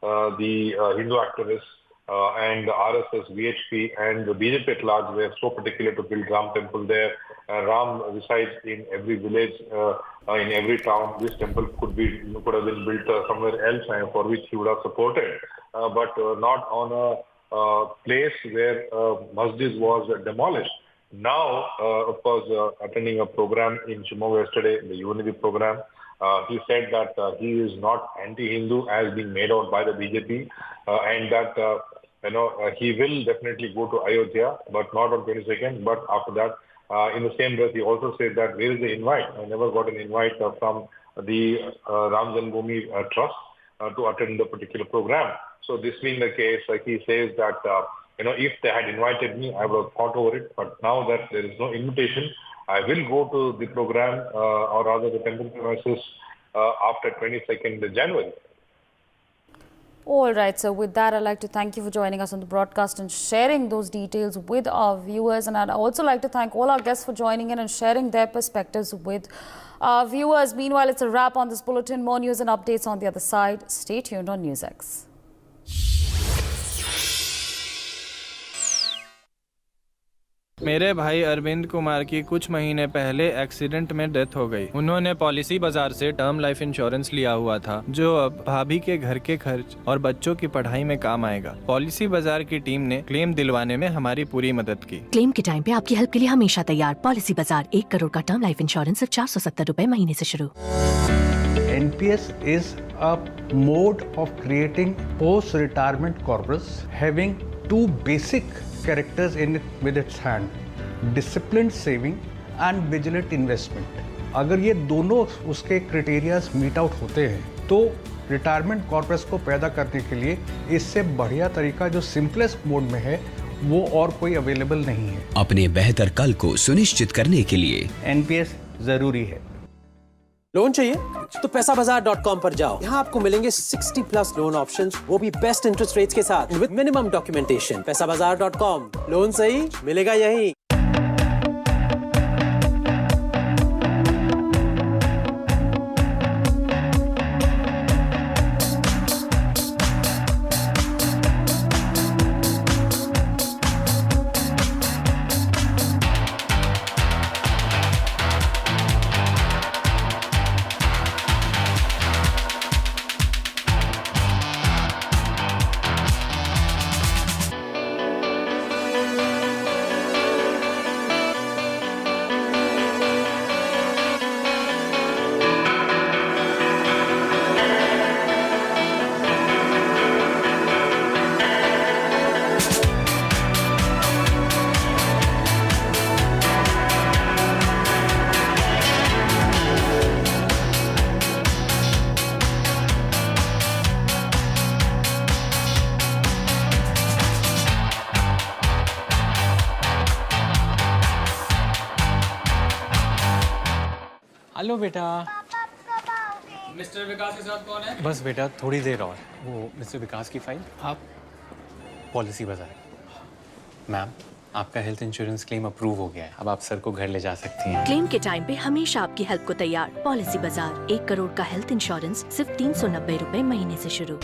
Speaker 9: the Hindu activists and the RSS, VHP and the BJP at large were so particular to build Ram temple there. Ram resides in every village, in every town. This temple could have been built somewhere else, for which he would have supported, but not on a place where masjid was demolished. Now, of course, attending a program in Shimoga yesterday, the Unity program, he said that he is not anti-Hindu as being made out by the BJP, and that he will definitely go to Ayodhya, but not on 22nd, but after that. In the same breath, he also said that where is the invite? I never got an invite from the Ram Janmabhoomi Trust to attend the particular program. So this being the case, he says that if they had invited me, I would have thought over it. But now that there is no invitation, I will go to the program or rather the temple premises after 22nd January.
Speaker 3: All right, so with that, I'd like to thank you for joining us on the broadcast and sharing those details with our viewers. And I'd also like to thank all our guests for joining in and sharing their perspectives with our viewers. Meanwhile, it's a wrap on this bulletin. More news and updates on the other side. Stay tuned on NewsX.
Speaker 10: मेरे भाई अरविंद कुमार की कुछ महीने पहले accident में death हो गई। उन्होंने पॉलिसी बाजार से टर्म लाइफ इंश्योरेंस लिया हुआ था, जो अब भाभी के घर के खर्च और बच्चों की पढ़ाई में काम आएगा। पॉलिसी बाजार की टीम ने क्लेम दिलवाने में हमारी पूरी मदद की।
Speaker 11: क्लेम के टाइम पे आपकी हेल्प के लिए हमेशा तैयार। पॉलिसी बाजार, 1 करोड़ का टर्म लाइफ इंश्योरेंस सिर्फ 470 रुपए महीने से शुरू।
Speaker 12: NPS is a mode of creating post-retirement corpus having two basic characters in it with its hand: disciplined saving and vigilant investment. अगर ये दोनों उसके क्राइटेरियाज मीट आउट होते हैं तो रिटायरमेंट कॉर्पस को पैदा करने के लिए इससे बढ़िया तरीका जो सिंपलेस्ट मोड में है वो और कोई अवेलेबल नहीं है।
Speaker 13: अपने बेहतर कल को सुनिश्चित करने के लिए
Speaker 12: NPS जरूरी है।
Speaker 14: लोन चाहिए तो पैसाबाजार.com पर जाओ। यहाँ आपको मिलेंगे 60+ लोन ऑप्शंस, वो भी बेस्ट इंटरेस्ट रेट्स के साथ विद मिनिमम डॉक्यूमेंटेशन। पैसाबाजार.com, लोन सही मिलेगा यहीं। हेलो बेटा।
Speaker 15: मिस्टर विकास के साथ कौन है?
Speaker 14: बस बेटा थोड़ी देर और, वो मिस्टर विकास की फाइल आप पॉलिसी बाजार। मैम आपका हेल्थ इंश्योरेंस क्लेम अप्रूव हो गया है, अब आप सर को घर ले जा सकती हैं।
Speaker 11: क्लेम के टाइम पे हमेशा आपकी हेल्प को तैयार। पॉलिसी बाजार, 1 करोड़ का हेल्थ इंश्योरेंस सिर्फ 390 रुपए महीने से शुरू।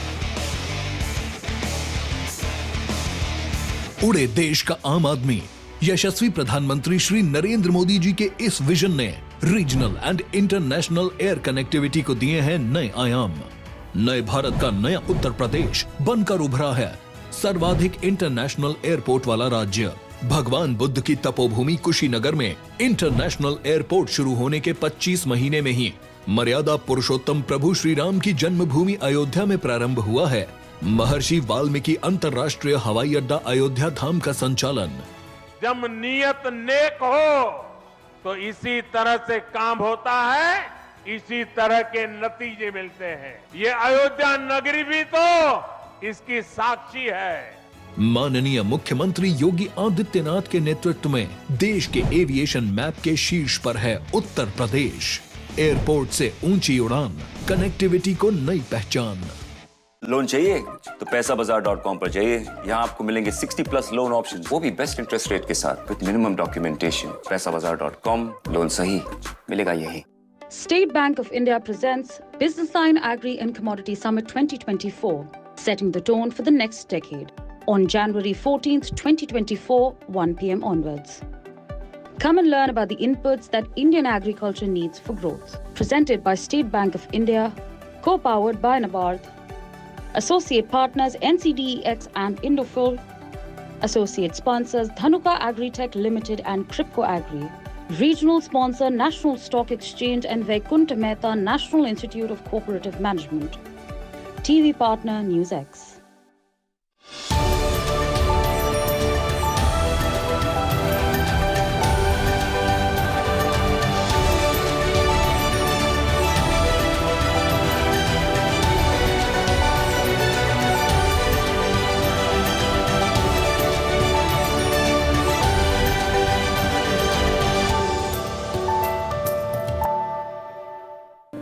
Speaker 16: उड़े देश का आम आदमी। यशस्वी प्रधानमंत्री श्री नरेंद्र मोदी जी के इस विजन ने regional and international air connectivity को दिए हैं नए आयाम। नए भारत का नया उत्तर प्रदेश बनकर उभरा है सर्वाधिक इंटरनेशनल एयरपोर्ट वाला राज्य। भगवान बुद्ध की तपोभूमि कुशीनगर में इंटरनेशनल एयरपोर्ट शुरू होने के 25 महीने में ही मर्यादा पुरुषोत्तम प्रभु श्री राम की जन्मभूमि अयोध्या में प्रारंभ हुआ है। महर्षि वाल्मीकि अंतर्राष्ट्रीय हवाई अड्डा अयोध्या धाम का संचालन।
Speaker 17: जब नियत नेक हो तो इसी तरह से काम होता है, इसी तरह के नतीजे मिलते हैं। ये अयोध्या नगरी भी तो इसकी साक्षी है।
Speaker 16: माननीय मुख्यमंत्री योगी आदित्यनाथ के नेतृत्व में देश के एविएशन मैप के शीर्ष पर है उत्तर प्रदेश। एयरपोर्ट से ऊंची उड़ान, कनेक्टिविटी को नई पहचान।
Speaker 18: लोन चाहिए तो पैसाबाजार.com पर जाइए। यहाँ आपको मिलेंगे 60+ लोन ऑप्शंस, वो भी बेस्ट इंटरेस्ट रेट के साथ विद मिनिमम डॉक्यूमेंटेशन। पैसाबाजार.com, लोन सही मिलेगा यहीं।
Speaker 19: State Bank of India presents Business Line Agri and Commodity Summit 2024, setting the tone for the next decade on January 14th, 2024, 1 p.m. onwards. Come and learn about the inputs that Indian agriculture needs for growth. Presented by State Bank of India, co-powered by NABARD. Associate partners NCDEX and Indofil. Associate sponsors Dhanuka Agritech Limited and Crypco Agri. Regional sponsor National Stock Exchange and Vaikunth Mehta National Institute of Cooperative Management. TV partner NewsX.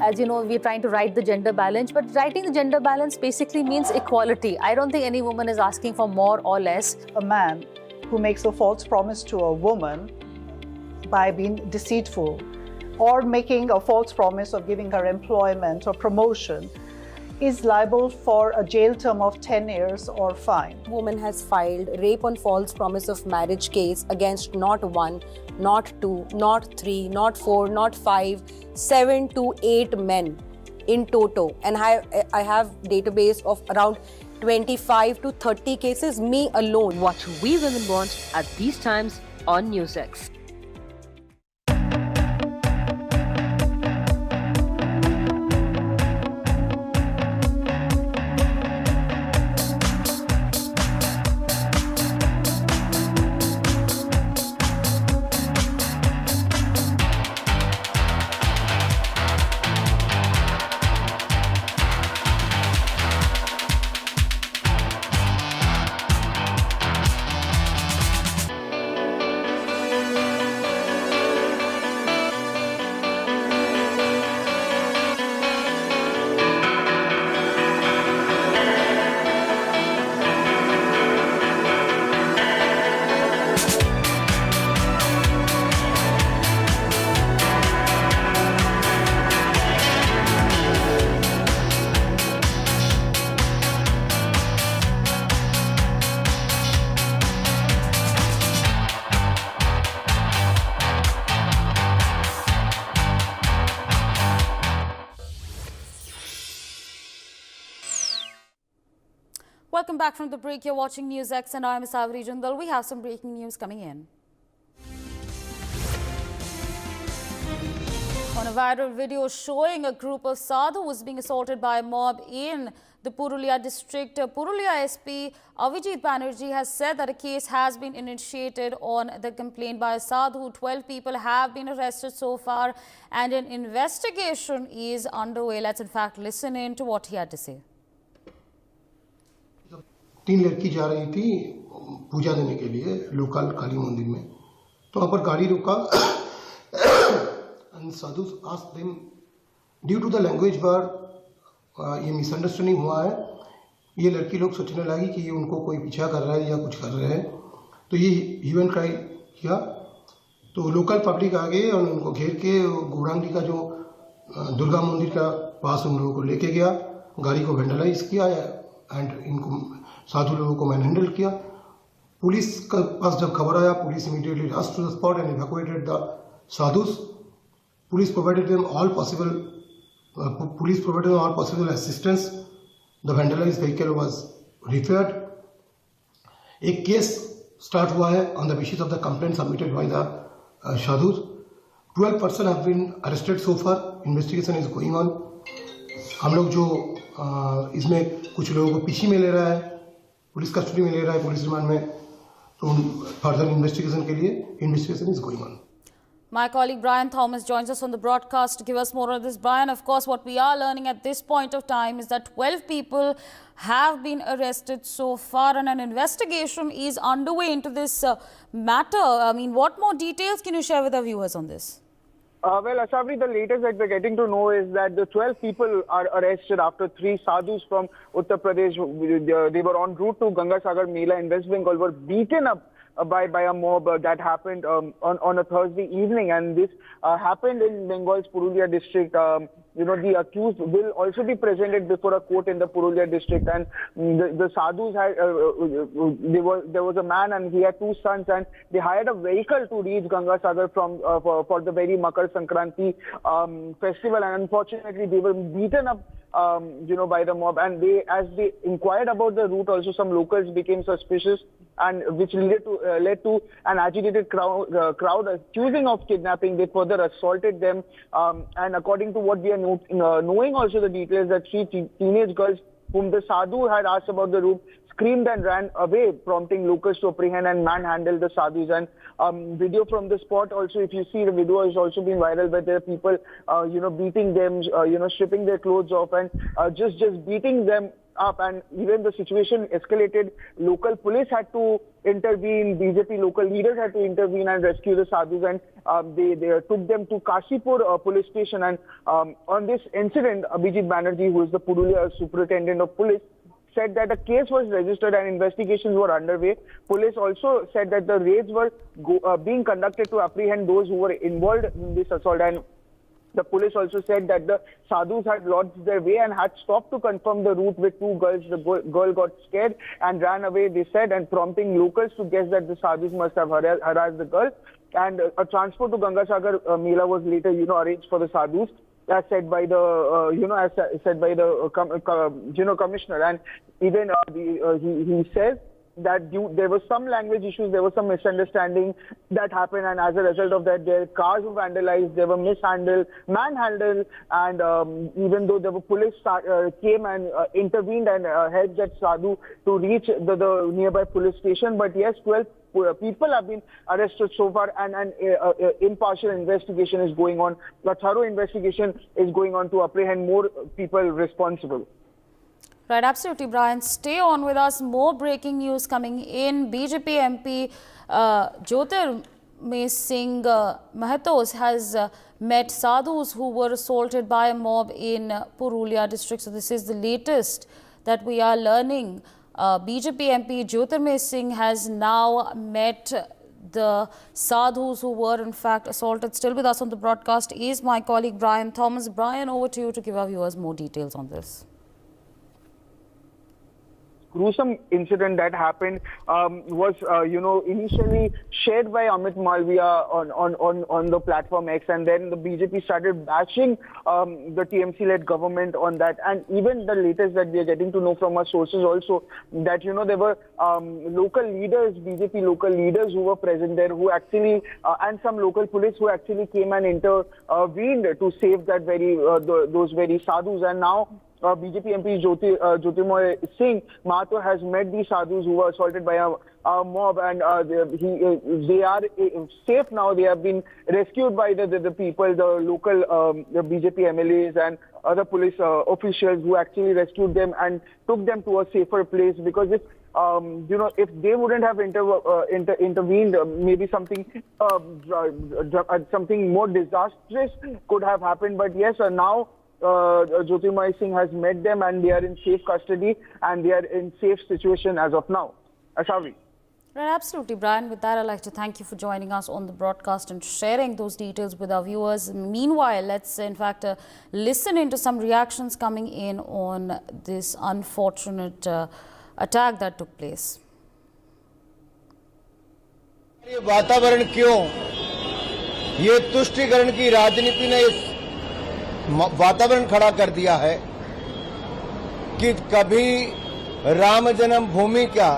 Speaker 3: As you know, we're trying to write the gender balance, but writing the gender balance basically means equality. I don't think any woman is asking for more or less.
Speaker 20: A man who makes a false promise to a woman by being deceitful or making a false promise of giving her employment or promotion is liable for a jail term of 10 years or fine.
Speaker 21: Woman has filed rape on false promise of marriage case against not 1, not 2, not 3, not 4, not 5, 7 to 8 men in toto. And I have database of around 25 to 30 cases, me alone.
Speaker 22: What we women want at these times on NewsX.
Speaker 3: Welcome back from the break. You're watching NewsX and I'm Savri Jindal. We have some breaking news coming in. On a viral video showing a group of sadhus being assaulted by a mob in the Purulia district, Purulia SP Avijit Banerjee has said that a case has been initiated on the complaint by a sadhu. 12 people have been arrested so far and an investigation is underway. Let's in fact listen in to what he had to say.
Speaker 23: 3 लड़की जा रही थी पूजा देने के लिए local काली मंदिर में, तो वहाँ पर गाड़ी रुका। and sadhus asked them, due to the language war, ये मिसअंडरस्टैंडिंग हुआ है, ये लड़की लोग सोचने लगी कि ये उनको कोई पीछा कर रहा है या कुछ कर रहे हैं, तो ये ह्यूमन क्राई किया। तो लोकल पब्लिक आ गए और उनको घेर के गोरांगी का जो दुर्गा मंदिर का पास उन लोगों को लेके गया, गाड़ी को वेंडलाइज किया एंड इनको साधु लोगों को मैन हैंडल किया। पुलिस के पास जब खबर आया, police immediately rush to the spot and evacuated the sadhus. Police provided them all possible assistance. The vandalized vehicle was repaired. एक केस स्टार्ट हुआ है on the basis of the complaint submitted by the sadhus. 12 persons have been arrested so far. Investigation is going on. हम लोग जो इसमें कुछ लोगों को पीछे में ले रहा है, पुलिस कस्टडी में ले रहा है, पुलिस रिमांड में, तो फर्दर इन्वेस्टिगेशन के लिए investigation is going on.
Speaker 3: My colleague Brian Thomas joins us on the broadcast to give us more on this. Brian, of course, what we are learning at this point of time is that 12 people have been arrested so far and an investigation is underway into this matter. I mean, what more details can you share with our viewers on this?
Speaker 1: Well, Asavri, the latest that we're getting to know is that the 12 people are arrested after 3 sadhus from Uttar Pradesh. They were en route to Gangasagar Mela in West Bengal, were beaten up by a mob that happened on a Thursday evening, and this happened in Bengal's Purulia district. The accused will also be presented before a court in the Purulia district, and the sadhus had there was a man and he had 2 sons, and they hired a vehicle to reach Gangasagar for the very Makar Sankranti festival, and unfortunately they were beaten up by the mob, and as they inquired about the route, also some locals became suspicious, and which led to an agitated crowd accusing of kidnapping. They further assaulted them, and according to what we are knowing also the details, that 3 teenage girls whom the sadhu had asked about the route screamed and ran away, prompting locals to apprehend and manhandle the sadhus. And video from the spot also, if you see, the video has also been viral, where there are people, beating them, stripping their clothes off and just beating them up. And even the situation escalated. Local police had to intervene. BJP local leaders had to intervene and rescue the sadhus, and they took them to Kashipur police station. And on this incident, Abhijit Banerjee, who is the Purulia superintendent of police, said that a case was registered and investigations were underway. Police also said that the raids were being conducted to apprehend those who were involved in this assault. And the police also said that the sadhus had lost their way and had stopped to confirm the route with 2 girls. The girl got scared and ran away, they said, and prompting locals to guess that the sadhus must have harassed the girl. And a transport to Gangasagar Mela was later, arranged for the sadhus, as said by the, commissioner. And even he says that there were some language issues, there was some misunderstanding that happened, and as a result of that, their cars were vandalized, they were manhandled, and even though the police came and intervened and helped that sadhu to reach the nearby police station. But yes, 12 people have been arrested so far, and an impartial investigation is going on. A thorough investigation is going on to apprehend more people responsible.
Speaker 3: Right, absolutely, Brian. Stay on with us. More breaking news coming in. BJP MP Jyotirmay Singh Mahatos has met sadhus who were assaulted by a mob in Purulia district. So this is the latest that we are learning. BJP MP Jyotirmay Singh has now met the sadhus who were in fact assaulted. Still with us on the broadcast is my colleague Brian Thomas. Brian, over to you to give our viewers more details on this.
Speaker 1: Gruesome incident that happened was, initially shared by Amit Malviya on the platform X, and then the BJP started bashing the TMC-led government on that. And even the latest that we are getting to know from our sources also, that, there were local leaders, BJP local leaders who were present there, who actually, and some local police who actually came and intervened to save that those very sadhus. And now BJP MP Jyotirmay Singh Mahato has met these sadhus who were assaulted by a mob, and they are safe now. They have been rescued by the people, the local the BJP MLAs and other police officials who actually rescued them and took them to a safer place. Because if if they wouldn't have intervened, maybe something more disastrous could have happened. But yes, now Jyotirmoy Singh has met them and they are in safe custody and they are in safe situation as of now. Ashavri.
Speaker 3: Right, absolutely, Brian. With that, I'd like to thank you for joining us on the broadcast and sharing those details with our viewers. Meanwhile, let's in fact listen into some reactions coming in on this unfortunate attack that took place.
Speaker 2: ये वातावरण क्यों, ये तुष्टीकरण की राजनीति ने इस वातावरण खड़ा कर दिया है कि कभी राम जन्मभूमि का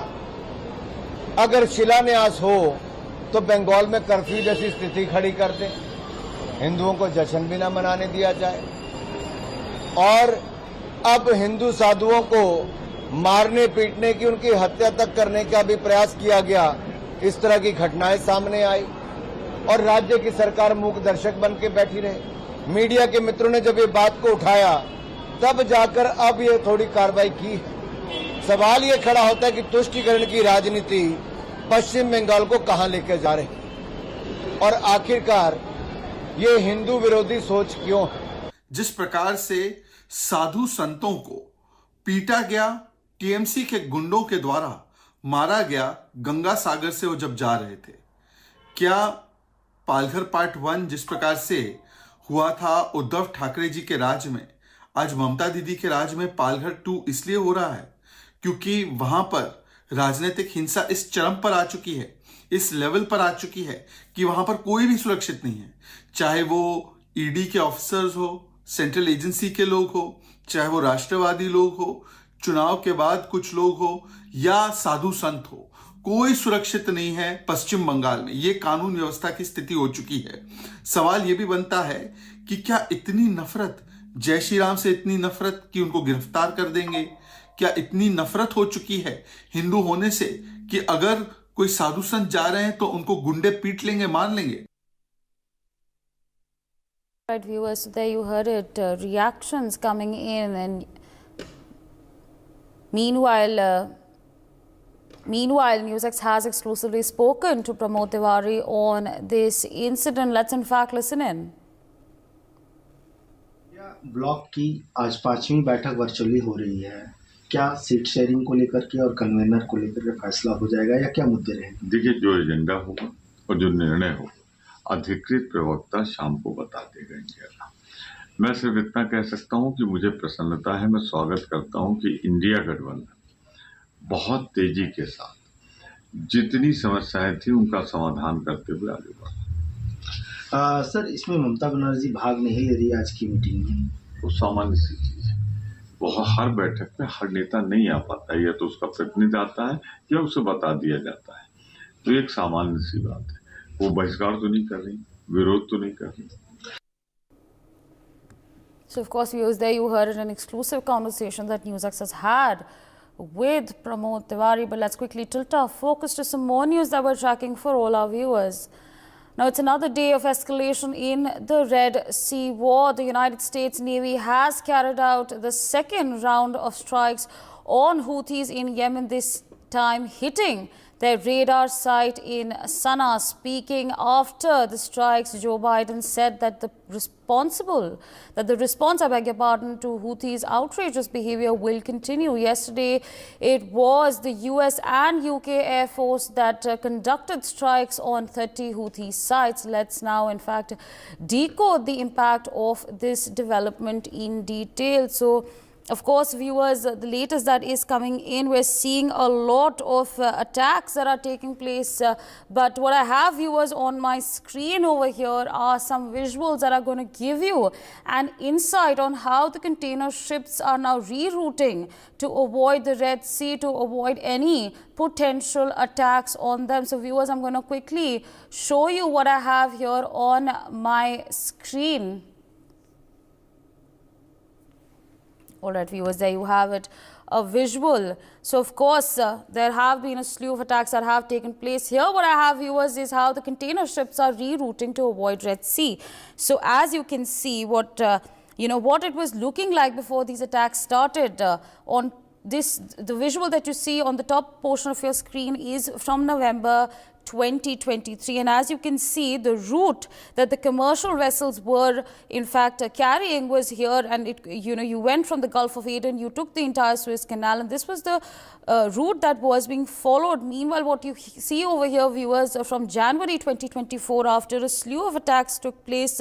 Speaker 2: अगर शिलान्यास हो तो बंगाल में कर्फ्यू जैसी स्थिति खड़ी कर दें, हिंदुओं को जश्न भी न मनाने दिया जाए, और अब हिंदू साधुओं को मारने पीटने की, उनकी हत्या तक करने का भी प्रयास किया गया। इस तरह की घटनाएं सामने आई और राज्य की सरकार मूक दर्शक बन के बैठी रही। मीडिया के मित्रों ने जब ये बात को उठाया तब जाकर अब ये थोड़ी कार्रवाई की है। सवाल ये खड़ा होता है कि तुष्टीकरण की राजनीति पश्चिम बंगाल को कहां लेकर जा रही है और आखिरकार ये हिंदू विरोधी सोच क्यों है।
Speaker 4: जिस प्रकार से साधु संतों को पीटा गया, टीएमसी के गुंडों के द्वारा मारा गया गंगा सागर से वो जब जा रहे थे, क्या पालघर पार्ट 1 जिस प्रकार से हुआ था उद्धव ठाकरे जी के राज में, आज ममता दीदी के राज में पालघर 2 इसलिए हो रहा है क्योंकि वहां पर राजनीतिक हिंसा इस चरम पर आ चुकी है, इस लेवल पर आ चुकी है कि वहां पर कोई भी सुरक्षित नहीं है। चाहे वो ईडी के ऑफिसर्स हो, सेंट्रल एजेंसी के लोग हो, चाहे वो राष्ट्रवादी लोग हो, चुनाव के बाद कुछ लोग हो या साधु संत हो, कोई सुरक्षित नहीं है पश्चिम बंगाल में। ये कानून व्यवस्था की स्थिति हो चुकी है। सवाल ये भी बनता है कि क्या इतनी नफरत, जय श्री राम से इतनी नफरत कि उनको गिरफ्तार कर देंगे? क्या इतनी नफरत हो चुकी है हिंदू होने से कि अगर कोई साधु संत जा रहे हैं तो उनको गुंडे पीट लेंगे, मार लेंगे?
Speaker 3: Right, viewers, there you heard it, reactions coming in, and meanwhile, NewsX has exclusively spoken to Pramod Tiwari on this incident. Let's in fact listen in.
Speaker 7: Block की आज 5वीं बैठक वर्चुअली हो रही है, क्या सीट शेयरिंग को लेकर के और कन्वेनर को लेकर के फैसला हो जाएगा या क्या मुद्दे रहेंगे?
Speaker 24: देखिए, जो एजेंडा होगा और जो निर्णय हो अधिकृत प्रवक्ता शाम को बता देगा इंशाल्लाह। मैं सिर्फ इतना कह सकता हूं कि मुझे प्रसन्नता है, मैं स्वागत करता हूं कि इंडिया गठबंधन बहुत तेजी के साथ जितनी समस्याएं थी उनका समाधान करते हुए आगे बढ़ा।
Speaker 7: सर, इसमें ममता बनर्जी भाग नहीं ले रही आज की मीटिंग में?
Speaker 24: वो सामान्य सी चीज है, वो हर बैठक में हर नेता नहीं आ पाता है, या तो उसका प्रतिनिधि आता है या उसे बता दिया जाता है, तो एक सामान्य सी बात है। वो बहिष्कार तो नहीं कर रही, विरोध तो नहीं कर रही।
Speaker 3: So of course, viewers, there you heard an exclusive conversation that NewsX has had with Pramod Tiwari. But let's quickly tilt our focus to some more news that we're tracking for all our viewers. Now, it's another day of escalation in the Red Sea war. The United States Navy has carried out the second round of strikes on Houthis in Yemen, this time hitting their radar site in Sana'a. Speaking after the strikes, Joe Biden said that the response, I beg your pardon, to Houthis' outrageous behavior will continue. Yesterday, it was the US and UK Air Force that conducted strikes on 30 Houthi sites. Let's now, in fact, decode the impact of this development in detail. So, of course, viewers, the latest that is coming in, we're seeing a lot of attacks that are taking place. But what I have, viewers, on my screen over here are some visuals that are going to give you an insight on how the container ships are now rerouting to avoid the Red Sea, to avoid any potential attacks on them. So, viewers, I'm going to quickly show you what I have here on my screen. All right, viewers, there you have it, a visual. So, of course, there have been a slew of attacks that have taken place. Here, what I have, viewers, is how the container ships are rerouting to avoid Red Sea. So, as you can see, what it was looking like before these attacks started on the visual that you see on the top portion of your screen is from November 2023, and as you can see, the route that the commercial vessels were in fact carrying was here, and you went from the Gulf of Aden, you took the entire Suez Canal, and this was the route that was being followed. Meanwhile, what you see over here, viewers, from January 2024, after a slew of attacks took place,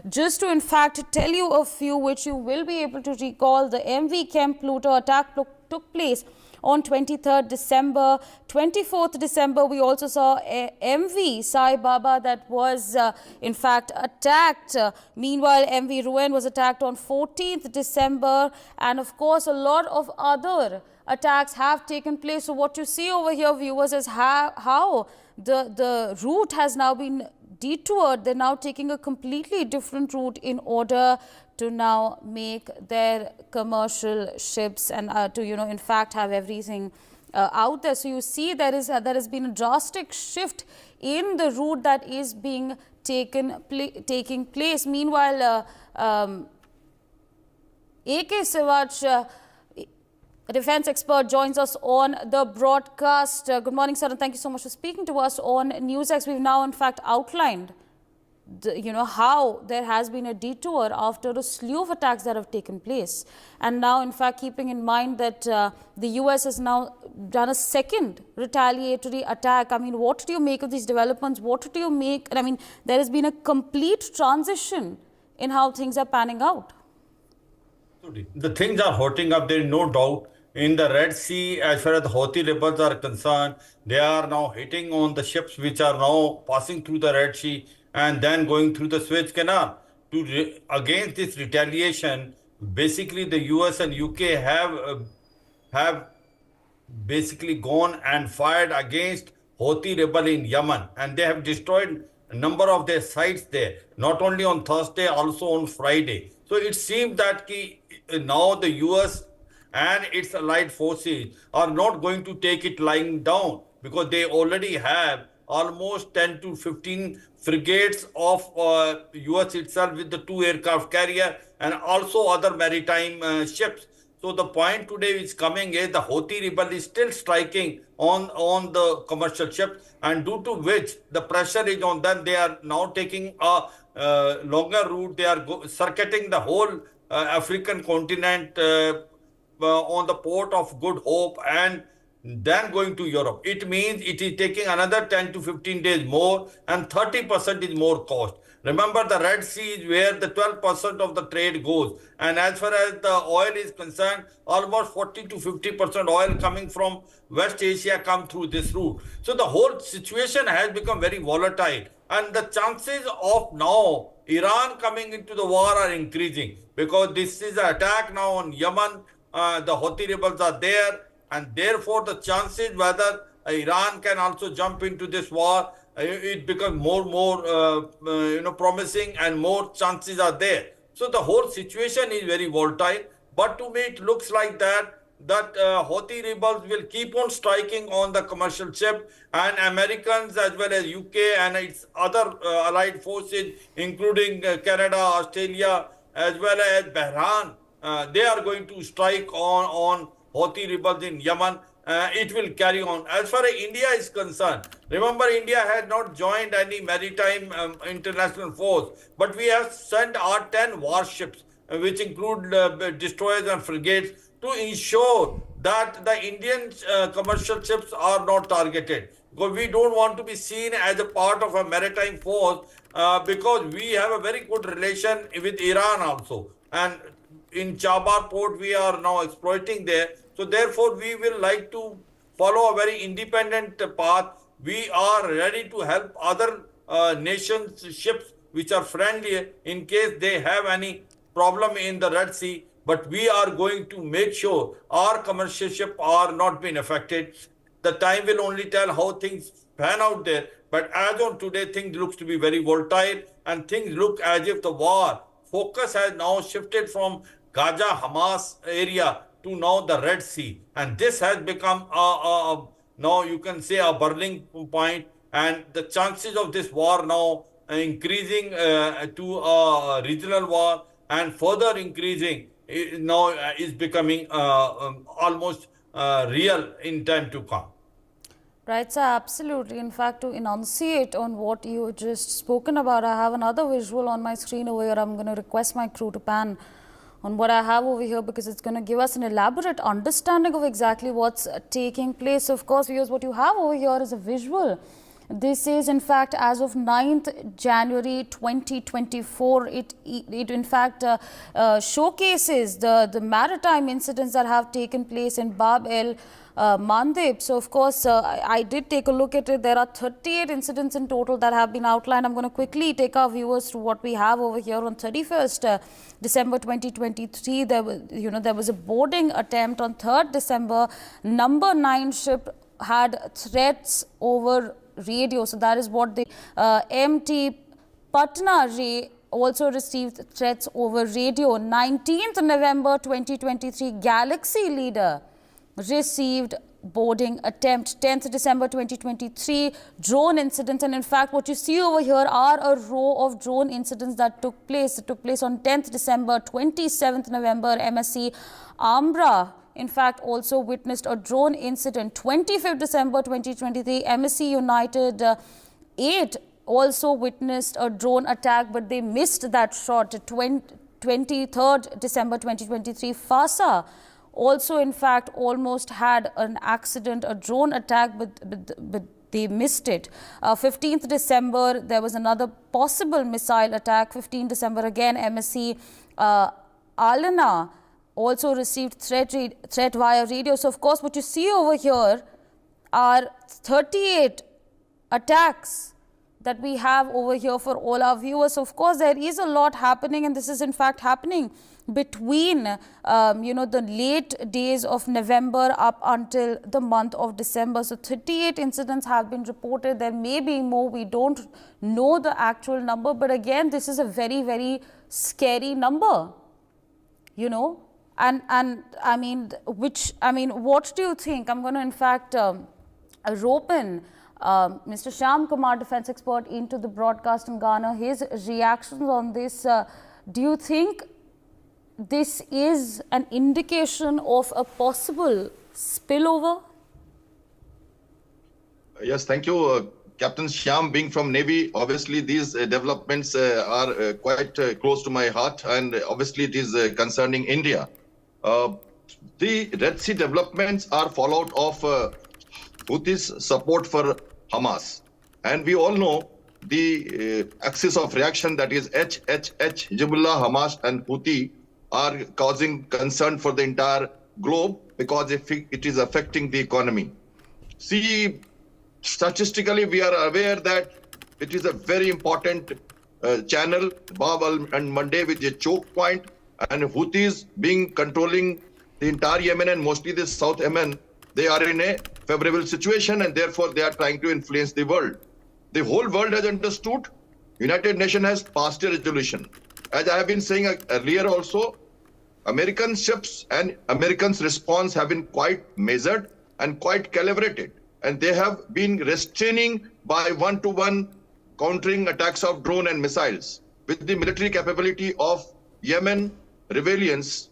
Speaker 3: just to in fact tell you a few which you will be able to recall, the MV Kemp Pluto attack took place on 23rd December. 24th December, we also saw MV Sai Baba that was in fact attacked. Meanwhile, MV Ruin was attacked on 14th December, and of course a lot of other attacks have taken place. So what you see over here, viewers, is how the route has now been detoured. They're now taking a completely different route in order to now make their commercial ships and to in fact have everything out there. So you see there has been a drastic shift in the route that is being taking place. Meanwhile, A.K. Sivach, a defense expert, joins us on the broadcast. Good morning, sir, and thank you so much for speaking to us on NewsX. We've now in fact outlined how there has been a detour after a slew of attacks that have taken place, and now in fact keeping in mind that the US has now done a second retaliatory attack. I mean, what do you make of these developments? What do you make? I mean, there has been a complete transition in how things are panning out.
Speaker 5: The things are hotting up, there is no doubt. In the Red Sea, as far as the Houthi rebels are concerned, they are now hitting on the ships which are now passing through the Red Sea and then going through the Suez Canal. Against this retaliation, basically the US and UK have basically gone and fired against Houthi rebel in Yemen, and they have destroyed a number of their sites there, not only on Thursday, also on Friday. So it seems that now the US and its allied forces are not going to take it lying down, because they already have almost 10 to 15 frigates of US itself with the 2 aircraft carrier and also other maritime ships. So the point today is coming is the Houthi rebel is still striking on the commercial ships, and due to which the pressure is on them. They are now taking a longer route. They are circuiting the whole African continent on the port of Good Hope and then going to Europe. It means it is taking another 10 to 15 days more, and 30% is more cost. Remember, the Red Sea is where the 12% of the trade goes. And as far as the oil is concerned, almost 40 to 50% oil coming from West Asia come through this route. So the whole situation has become very volatile. And the chances of now Iran coming into the war are increasing, because this is an attack now on Yemen. The Houthi rebels are there, and therefore the chances whether Iran can also jump into this war, it becomes more promising, and more chances are there. So the whole situation is very volatile. But to me, it looks like that Houthi rebels will keep on striking on the commercial ship, and Americans as well as UK and its other allied forces, including Canada, Australia, as well as Bahrain, they are going to strike on Houthi rebels in Yemen. It will carry on. As far as India is concerned, remember, India has not joined any maritime international force, but we have sent our 10 warships, which include destroyers and frigates, to ensure that the Indian commercial ships are not targeted. Because we don't want to be seen as a part of a maritime force, because we have a very good relation with Iran also. And in Chabar port, we are now exploiting there. So therefore, we will like to follow a very independent path. We are ready to help other nations' ships which are friendly in case they have any problem in the Red Sea. But we are going to make sure our commercial ships are not being affected. The time will only tell how things pan out there. But as on today, things looks to be very volatile, and things look as if the war focus has now shifted from Gaza, Hamas area to now the Red Sea. And this has become now you can say a burning point, and the chances of this war now increasing to a regional war and further increasing now is becoming almost real in time to come.
Speaker 3: Right, sir, absolutely. In fact, to enunciate on what you just spoken about, I have another visual on my screen over here. I'm going to request my crew to pan on what I have over here because it's going to give us an elaborate understanding of exactly what's taking place. Of course, viewers, what you have over here is a visual. This is, in fact, as of 9th January 2024, it in fact showcases the maritime incidents that have taken place in Bab el Mandeb. So, of course, I did take a look at it. There are 38 incidents in total that have been outlined. I'm going to quickly take our viewers through what we have over here. On 31st December 2023, there was a boarding attempt. On 3rd December, number 9 ship had threats over radio. So that is what the MT Patna Ray also received threats over radio. 19th November 2023, Galaxy Leader received boarding attempt. 10th December 2023, drone incidents. And in fact, what you see over here are a row of drone incidents that took place. It took place on 10th December, 27th November, MSC Ambra in fact also witnessed a drone incident. 25th December 2023, MSC United 8 also witnessed a drone attack, but they missed that shot. 23rd December 2023, FASA also in fact almost had an accident, a drone attack, but they missed it. 15th December, there was another possible missile attack. 15th December again, MSC Alana also received threat via radio. So, of course, what you see over here are 38 attacks that we have over here for all our viewers. So, of course, there is a lot happening, and this is in fact happening between, the late days of November up until the month of December. So, 38 incidents have been reported. There may be more. We don't know the actual number. But again, this is a very, very scary number, And I mean, what do you think? I'm going to, in fact, rope in Mr. Shyam Kumar, defense expert, into the broadcast and garner his reactions on this. Do you think this is an indication of a possible spillover?
Speaker 6: Yes, thank you. Captain Shyam, being from Navy, obviously these developments are quite close to my heart, and obviously it is concerning India. The Red Sea developments are fallout of Houthis' support for Hamas. And we all know the axis of reaction, that is Hezbollah, Hamas and Houthi, are causing concern for the entire globe because it is affecting the economy. See, statistically, we are aware that it is a very important channel, Bab and Mandeb, with a choke point, and Houthis being controlling the entire Yemen and mostly the South Yemen, they are in a favorable situation, and therefore they are trying to influence the world. The whole world has understood. United Nations has passed a resolution. As I have been saying earlier also, American ships and Americans' response have been quite measured and quite calibrated. And they have been restraining by one-to-one countering attacks of drone and missiles. With the military capability of Yemen rebellions,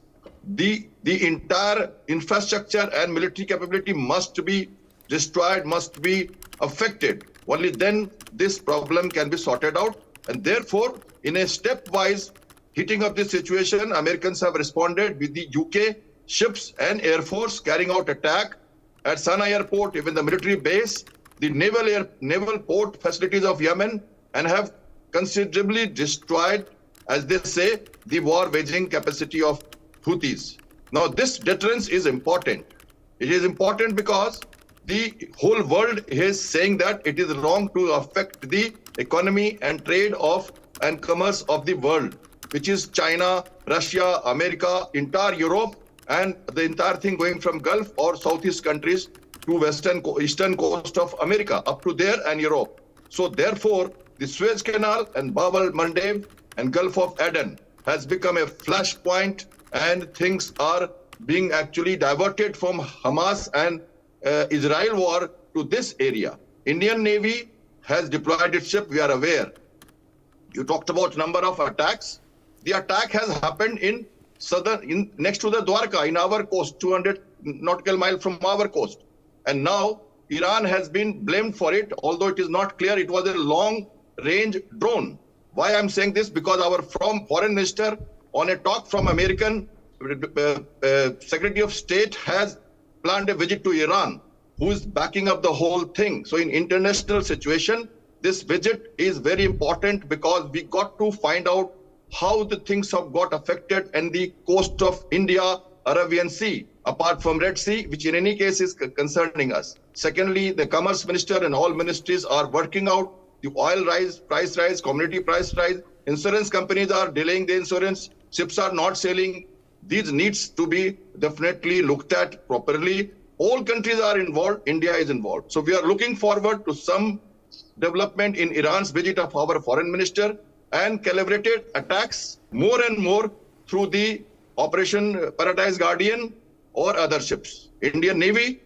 Speaker 6: the entire infrastructure and military capability must be destroyed, must be affected. Only then this problem can be sorted out. And therefore, in a stepwise heating up the situation, Americans have responded with the UK ships and Air Force carrying out attack at Sana'a airport, even the military base, the naval port facilities of Yemen, and have considerably destroyed, as they say, the war waging capacity of Houthis. Now, this deterrence is important. It is important because the whole world is saying that it is wrong to affect the economy and trade of and commerce of the world, which is China, Russia, America, entire Europe, and the entire thing going from Gulf or Southeast countries to eastern coast of America, up to there and Europe. So therefore, the Suez Canal and Bab el-Mandeb and Gulf of Aden has become a flashpoint, and things are being actually diverted from Hamas and Israel war to this area. Indian Navy has deployed its ship, we are aware. You talked about number of attacks. The attack has happened in southern, next to the Dwarka, in our coast, 200 nautical mile from our coast. And now Iran has been blamed for it, although it is not clear. It was a long-range drone. Why I'm saying this? Because our foreign minister on a talk from American Secretary of State has planned a visit to Iran, who is backing up the whole thing. So in international situation, this visit is very important because we got to find out how the things have got affected in the coast of India, Arabian Sea, apart from Red Sea, which in any case is concerning us. Secondly, the Commerce Minister and all ministries are working out the oil price rise, commodity price rise. Insurance companies are delaying the insurance. Ships are not sailing. These needs to be definitely looked at properly. All countries are involved. India is involved. So we are looking forward to some development in Iran's visit of our foreign minister and calibrated attacks more and more through the Operation Paradise Guardian or other ships. Indian Navy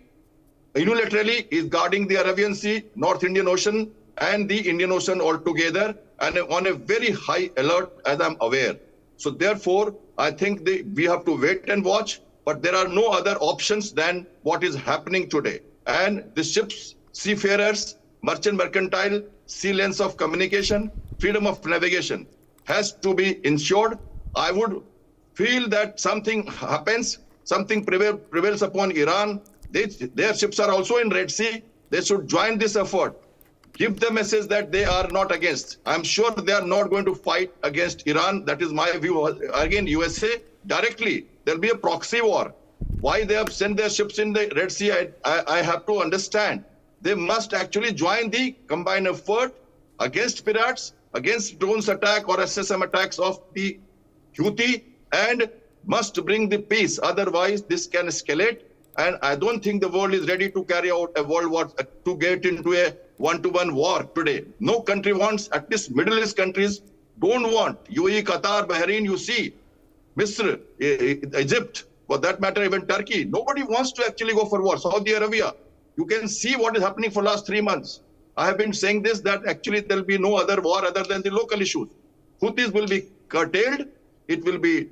Speaker 6: unilaterally is guarding the Arabian Sea, North Indian Ocean and the Indian Ocean altogether, and on a very high alert, as I'm aware. So therefore, I think we have to wait and watch, but there are no other options than what is happening today. And the ships, seafarers, mercantile, sea lanes of communication, freedom of navigation has to be ensured. I would feel that something happens, something prevails upon Iran. Their ships are also in Red Sea. They should join this effort. Give the message that they are not against. I'm sure they are not going to fight against Iran. That is my view. Again, USA directly, there'll be a proxy war. Why they have sent their ships in the Red Sea, I have to understand. They must actually join the combined effort against pirates, against drones attack or SSM attacks of the Houthi, and must bring the peace. Otherwise, this can escalate. And I don't think the world is ready to carry out a world war, to get into a one-to-one war today. No country wants, at least Middle East countries don't want. UAE, Qatar, Bahrain, you see, Misr, Egypt, for that matter, even Turkey. Nobody wants to actually go for war. Saudi Arabia, you can see what is happening for the last 3 months. I have been saying this, that actually there will be no other war other than the local issues. Houthis will be curtailed, it will be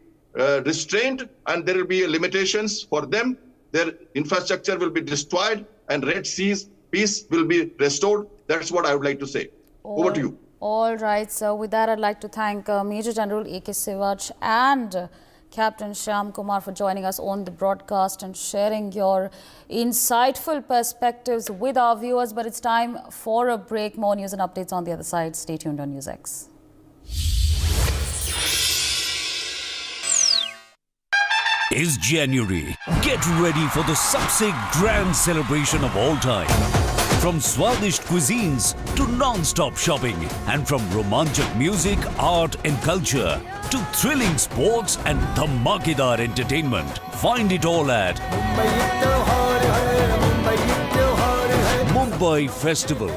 Speaker 6: restrained, and there will be limitations for them. Their infrastructure will be destroyed, and Red Sea's peace will be restored. That's what I would like to say. Over to you.
Speaker 3: All right, so with that, I'd like to thank Major General A.K. Sivach and Captain Shyam Kumar for joining us on the broadcast and sharing your insightful perspectives with our viewers. But it's time for a break. More news and updates on the other side. Stay tuned on NewsX.
Speaker 8: It's January. Get ready for the सबसे grand celebration of all time. From Swadish cuisines to non-stop shopping, and from romantic music, art and culture to thrilling sports and dhamakedar entertainment. Find it all at Mumbai Festival,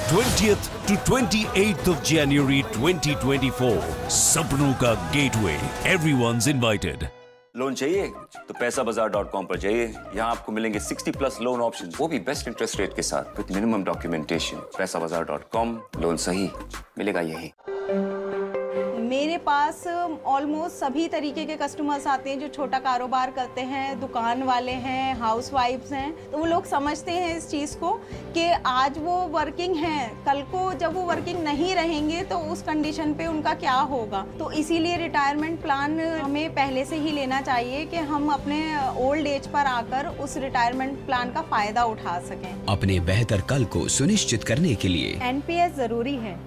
Speaker 8: 20th to 28th of January 2024. Sapnों का gateway. Everyone's invited.
Speaker 18: Loan चाहिए तो पैसाबाजार.com पर जाइए। यहाँ आपको मिलेंगे 60+ loan options, वो भी बेस्ट इंटरेस्ट रेट के साथ विद मिनिमम डॉक्यूमेंटेशन। पैसाबाजार.com, लोन सही मिलेगा यहीं।
Speaker 9: मेरे पास ऑलमोस्ट सभी तरीके के कस्टमर्स आते हैं जो छोटा कारोबार करते हैं, दुकान वाले हैं, हाउसवाइफ्स हैं। तो वो लोग समझते हैं इस चीज़ को कि आज वो वर्किंग हैं, कल को जब वो वर्किंग नहीं रहेंगे तो उस कंडीशन पे उनका क्या होगा। तो इसीलिए रिटायरमेंट प्लान हमें पहले से ही लेना चाहिए कि हम अपने ओल्ड एज पर आकर उस रिटायरमेंट प्लान का फ़ायदा उठा सकें।
Speaker 10: अपने बेहतर कल को सुनिश्चित करने के लिए
Speaker 9: NPS ज़रूरी है।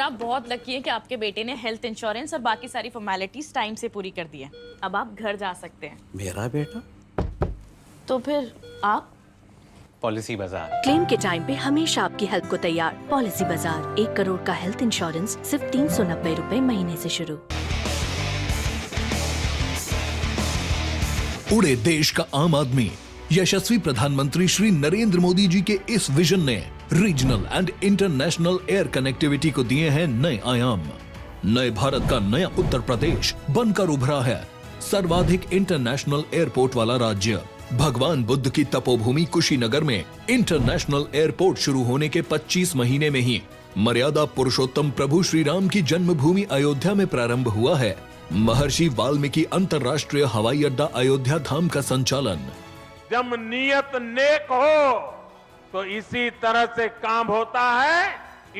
Speaker 12: आप बहुत लकी हैं कि आपके बेटे ने हेल्थ इंश्योरेंस और बाकी सारी फॉर्मेलिटीज टाइम से पूरी कर दी है। अब आप घर जा सकते हैं।
Speaker 13: मेरा बेटा?
Speaker 12: तो फिर आप?
Speaker 13: पॉलिसी बाजार।
Speaker 11: क्लेम के टाइम पे हमेशा आपकी हेल्प को तैयार। पॉलिसी बाजार, 1 करोड़ का हेल्थ इंश्योरेंस सिर्फ 390 रुपए महीने से शुरू।
Speaker 16: उड़े देश का आम आदमी। यशस्वी प्रधानमंत्री श्री नरेंद्र मोदी जी के इस विजन ने regional and international air connectivity को दिए हैं नए आयाम। नए भारत का नया उत्तर प्रदेश बनकर उभरा है सर्वाधिक इंटरनेशनल एयरपोर्ट वाला राज्य। भगवान बुद्ध की तपोभूमि कुशीनगर में इंटरनेशनल एयरपोर्ट शुरू होने के 25 महीने में ही मर्यादा पुरुषोत्तम प्रभु श्री राम की जन्मभूमि अयोध्या में प्रारंभ हुआ है। महर्षि वाल्मीकि अंतर्राष्ट्रीय हवाई अड्डा अयोध्या धाम का संचालन।
Speaker 17: जब नियत नेक हो तो इसी तरह से काम होता है,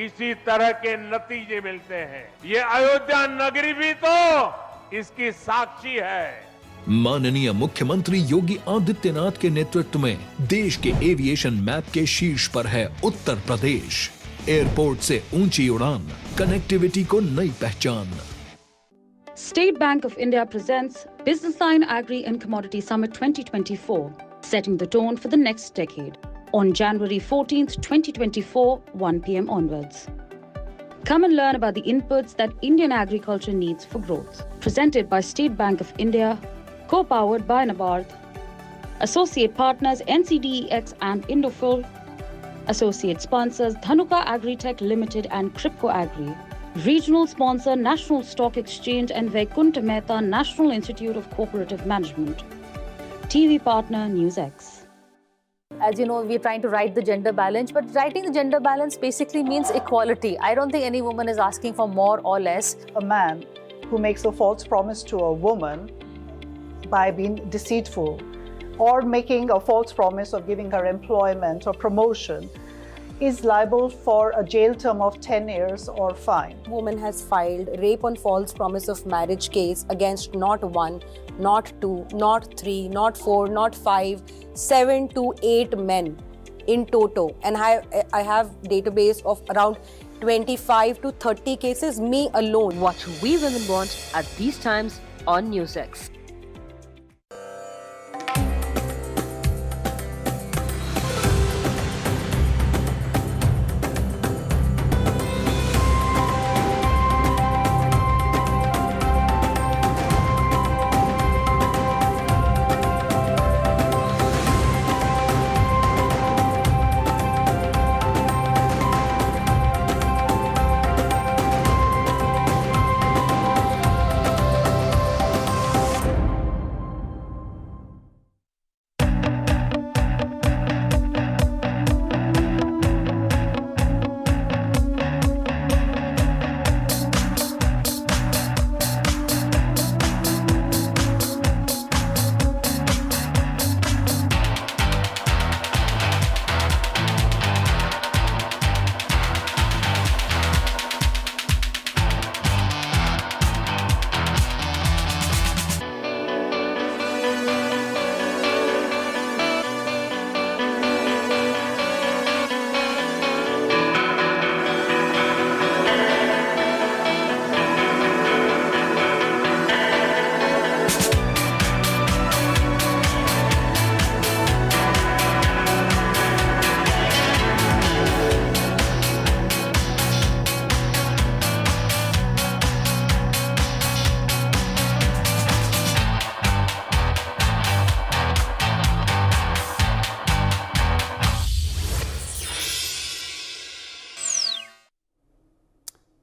Speaker 17: इसी तरह के नतीजे मिलते हैं। ये अयोध्या नगरी भी तो इसकी साक्षी है।
Speaker 16: माननीय मुख्यमंत्री योगी आदित्यनाथ के नेतृत्व में देश के एविएशन मैप के शीर्ष पर है उत्तर प्रदेश। एयरपोर्ट से ऊंची उड़ान, कनेक्टिविटी को नई पहचान।
Speaker 19: State Bank of India presents Business Line Agri and Commodity Summit 2024, setting the tone for the next decade. On January 14th, 2024, 1 p.m. onwards. Come and learn about the inputs that Indian agriculture needs for growth. Presented by State Bank of India, co-powered by NABARD. Associate partners NCDEX and Indofil. Associate sponsors Dhanuka Agritech Limited and Crypco Agri. Regional sponsor National Stock Exchange and Vaikunth Mehta National Institute of Cooperative Management. TV partner NewsX.
Speaker 21: As you know, we're trying to write the gender balance, but writing the gender balance basically means equality. I don't think any woman is asking for more or less.
Speaker 20: A man who makes a false promise to a woman by being deceitful or making a false promise of giving her employment or promotion is liable for a jail term of 10 years or fine.
Speaker 21: Woman has filed rape on false promise of marriage case against not 1, not 2, not 3, not 4, not 5, 7 to 8 men in toto. And I have database of around 25 to 30 cases, me alone.
Speaker 22: What we women want at these times on NewsX.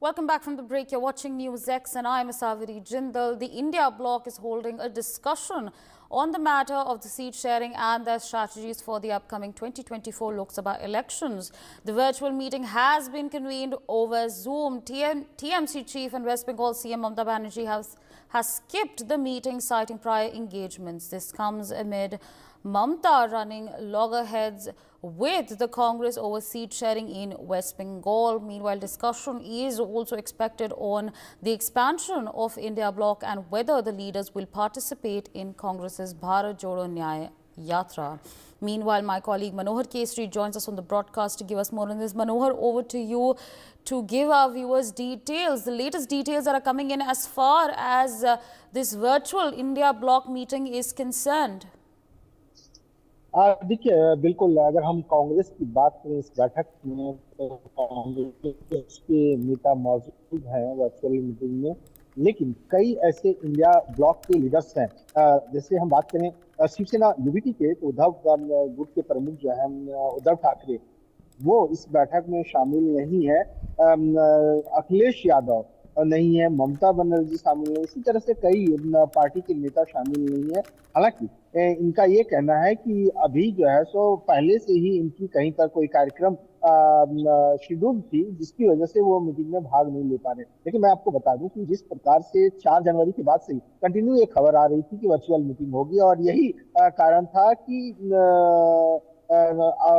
Speaker 3: Welcome back from the break. You're watching NewsX and I'm Asaviri Jindal. The India bloc is holding a discussion on the matter of the seat sharing and their strategies for the upcoming 2024 Lok Sabha elections. The virtual meeting has been convened over Zoom. TMC chief and West Bengal CM Mamata Banerjee has skipped the meeting, citing prior engagements. This comes amid Mamata running loggerheads with the Congress over seat sharing in West Bengal. Meanwhile, discussion is also expected on the expansion of India bloc and whether the leaders will participate in Congress's Bharat Jodo Nyaya Yatra. Meanwhile, my colleague Manohar Kesri joins us on the broadcast to give us more on this. Manohar, over to you to give our viewers details, the latest details that are coming in as far as this virtual India bloc meeting is concerned.
Speaker 1: देखिए, बिल्कुल अगर हम कांग्रेस की बात करें इस बैठक में, तो कांग्रेस के नेता मौजूद हैं वर्चुअल मीटिंग में, लेकिन कई ऐसे इंडिया ब्लॉक के लीडर्स हैं। जैसे हम बात करें शिवसेना यूबीटी के, तो उद्धव गुट के प्रमुख जो है उद्धव ठाकरे, वो इस बैठक में शामिल नहीं है। अखिलेश यादव नहीं है, ममता बनर्जी शामिल है, इसी तरह से कई पार्टी के नेता शामिल नहीं है। हालांकि इनका ये कहना है कि अभी जो है सो पहले से ही इनकी कहीं पर कोई कार्यक्रम शेड्यूल थी, जिसकी वजह से वो मीटिंग में भाग नहीं ले पा रहे। लेकिन मैं आपको बता दूं कि जिस प्रकार से 4 जनवरी के बाद से कंटिन्यू ये खबर आ रही थी कि वर्चुअल मीटिंग होगी, और यही कारण था कि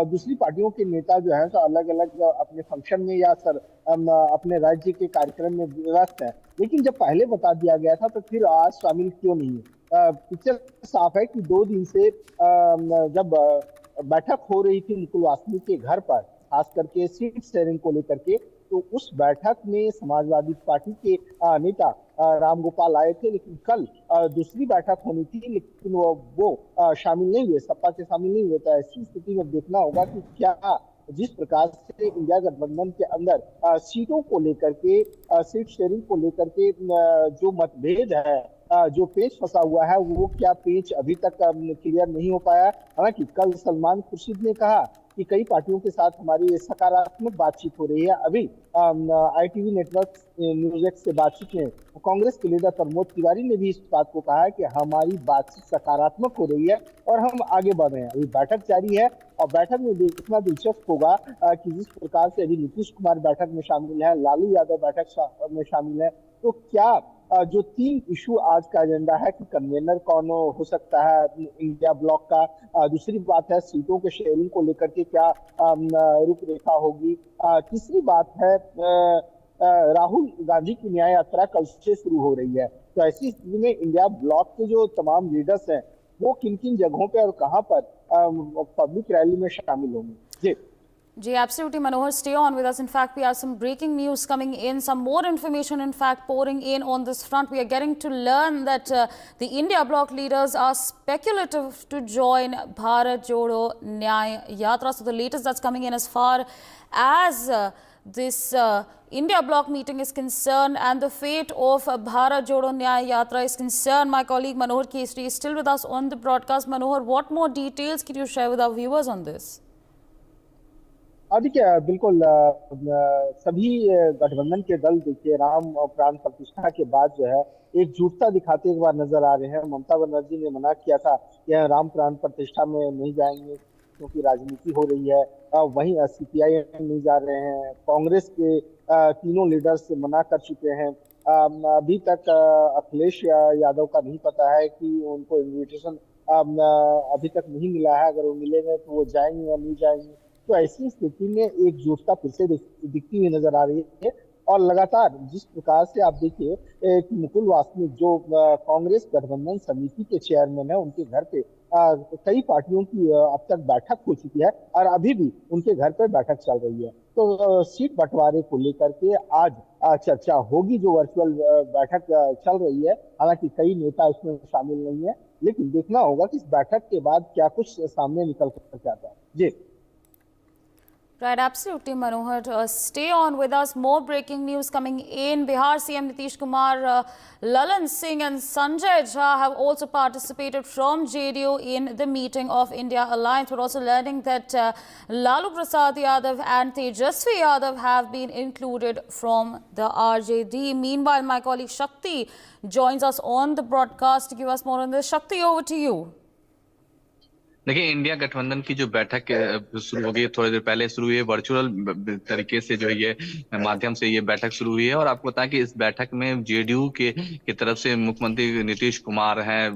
Speaker 1: दूसरी पार्टियों के नेता जो है तो अलग अलग अपने फंक्शन में या अपने राज्य के कार्यक्रम में व्यस्त है। लेकिन जब पहले बता दिया गया था तो फिर आज शामिल क्यों नहीं है? पिक्चर साफ है कि 2 दिन से जब बैठक हो रही थी मुकुल वासनिक के घर पर, खास करके सीट शेयरिंग को लेकर के, तो उस बैठक में समाजवादी पार्टी के नेता राम गोपाल आए थे। लेकिन कल दूसरी बैठक होनी थी, लेकिन वो शामिल नहीं हुए, सपा से शामिल नहीं हुए। तो ऐसी स्थिति में देखना होगा कि क्या जिस प्रकार से इंडिया गठबंधन के अंदर सीटों को लेकर के, सीट शेयरिंग को लेकर के जो मतभेद है, जो पेच फंसा हुआ है, वो क्या पेच अभी तक क्लियर नहीं हो पाया। हालांकि कल सलमान खुर्शीद ने कहा कि कई पार्टियों के साथ हमारी सकारात्मक बातचीत हो रही है। अभी ITV नेटवर्क NewsX से बातचीत में कांग्रेस के लीडर प्रमोद तिवारी ने भी इस बात को कहा है कि हमारी बातचीत सकारात्मक हो रही है और हम आगे बढ़ रहे हैं। अभी बैठक जारी है और बैठक में देखना दिलचस्प होगा कि जिस प्रकार से अभी नीतीश कुमार बैठक में शामिल है, लालू यादव बैठक में शामिल है, तो क्या जो 3 इशू आज का एजेंडा है कि कन्वेनर कौन हो सकता है इंडिया ब्लॉक का, दूसरी बात है सीटों के शेयरिंग को लेकर के क्या रूपरेखा होगी, तीसरी बात है राहुल गांधी की न्याय यात्रा कल से शुरू हो रही है। तो ऐसी स्थिति में इंडिया ब्लॉक के जो तमाम लीडर्स हैं वो किन किन जगहों पे और कहां पर पब्लिक रैली में शामिल होंगे। जी
Speaker 3: Absolutely, Manohar. Stay on with us. In fact, we have some breaking news coming in, some more information, in fact, pouring in on this front. We are getting to learn that the India bloc leaders are speculative to join Bharat Jodo Nyay Yatra. So the latest that's coming in as far as this India bloc meeting is concerned and the fate of Bharat Jodo Nyay Yatra is concerned. My colleague Manohar Kesri is still with us on the broadcast. Manohar, what more details can you share with our viewers on this?
Speaker 1: देखिए, बिल्कुल सभी गठबंधन के दल देखिए राम और प्राण प्रतिष्ठा के बाद जो है एकजुटता दिखाते एक बार नजर आ रहे हैं। ममता बनर्जी ने मना किया था कि राम प्राण प्रतिष्ठा में नहीं जाएंगे क्योंकि राजनीति हो रही है, वहीं CPIM नहीं जा रहे हैं। कांग्रेस के तीनों लीडर्स मना कर चुके हैं। अभी तक अखिलेश यादव का नहीं पता है कि उनको इन्विटेशन अभी तक नहीं मिला है, अगर वो मिलेंगे तो वो जाएंगे या नहीं जाएंगे। तो ऐसी स्थिति में एकजुटता फिर से दिखती हुई नजर आ रही है। और लगातार जिस प्रकार से आप देखिए कि मुकुल वासनिक जो कांग्रेस गठबंधन समिति के चेयरमैन है, उनके घर पे कई पार्टियों की अब तक बैठक हो चुकी है और अभी भी उनके घर पे बैठक चल रही है। तो सीट बंटवारे को लेकर के आज चर्चा होगी, जो वर्चुअल बैठक चल रही है। हालांकि कई नेता इसमें शामिल नहीं है, लेकिन देखना होगा कि इस बैठक के बाद क्या कुछ सामने निकल कर आता है। जी
Speaker 3: Right, absolutely, Manohar. Stay on with us. More breaking news coming in. Bihar CM Nitish Kumar, Lalan Singh and Sanjay Jha have also participated from JDU in the meeting of India Alliance. We're also learning that Lalu Prasad Yadav and Tejasvi Yadav have been included from the RJD. Meanwhile, my colleague Shakti joins us on the broadcast to give us more on this. Shakti, over to you.
Speaker 2: देखिए, India गठबंधन की जो बैठक शुरू हो गई, थोड़ी देर पहले शुरू हुई है, वर्चुअल तरीके से जो है ये माध्यम से ये बैठक शुरू हुई है। और आपको बताएं कि इस बैठक में जेडीयू की तरफ से मुख्यमंत्री नीतीश कुमार हैं,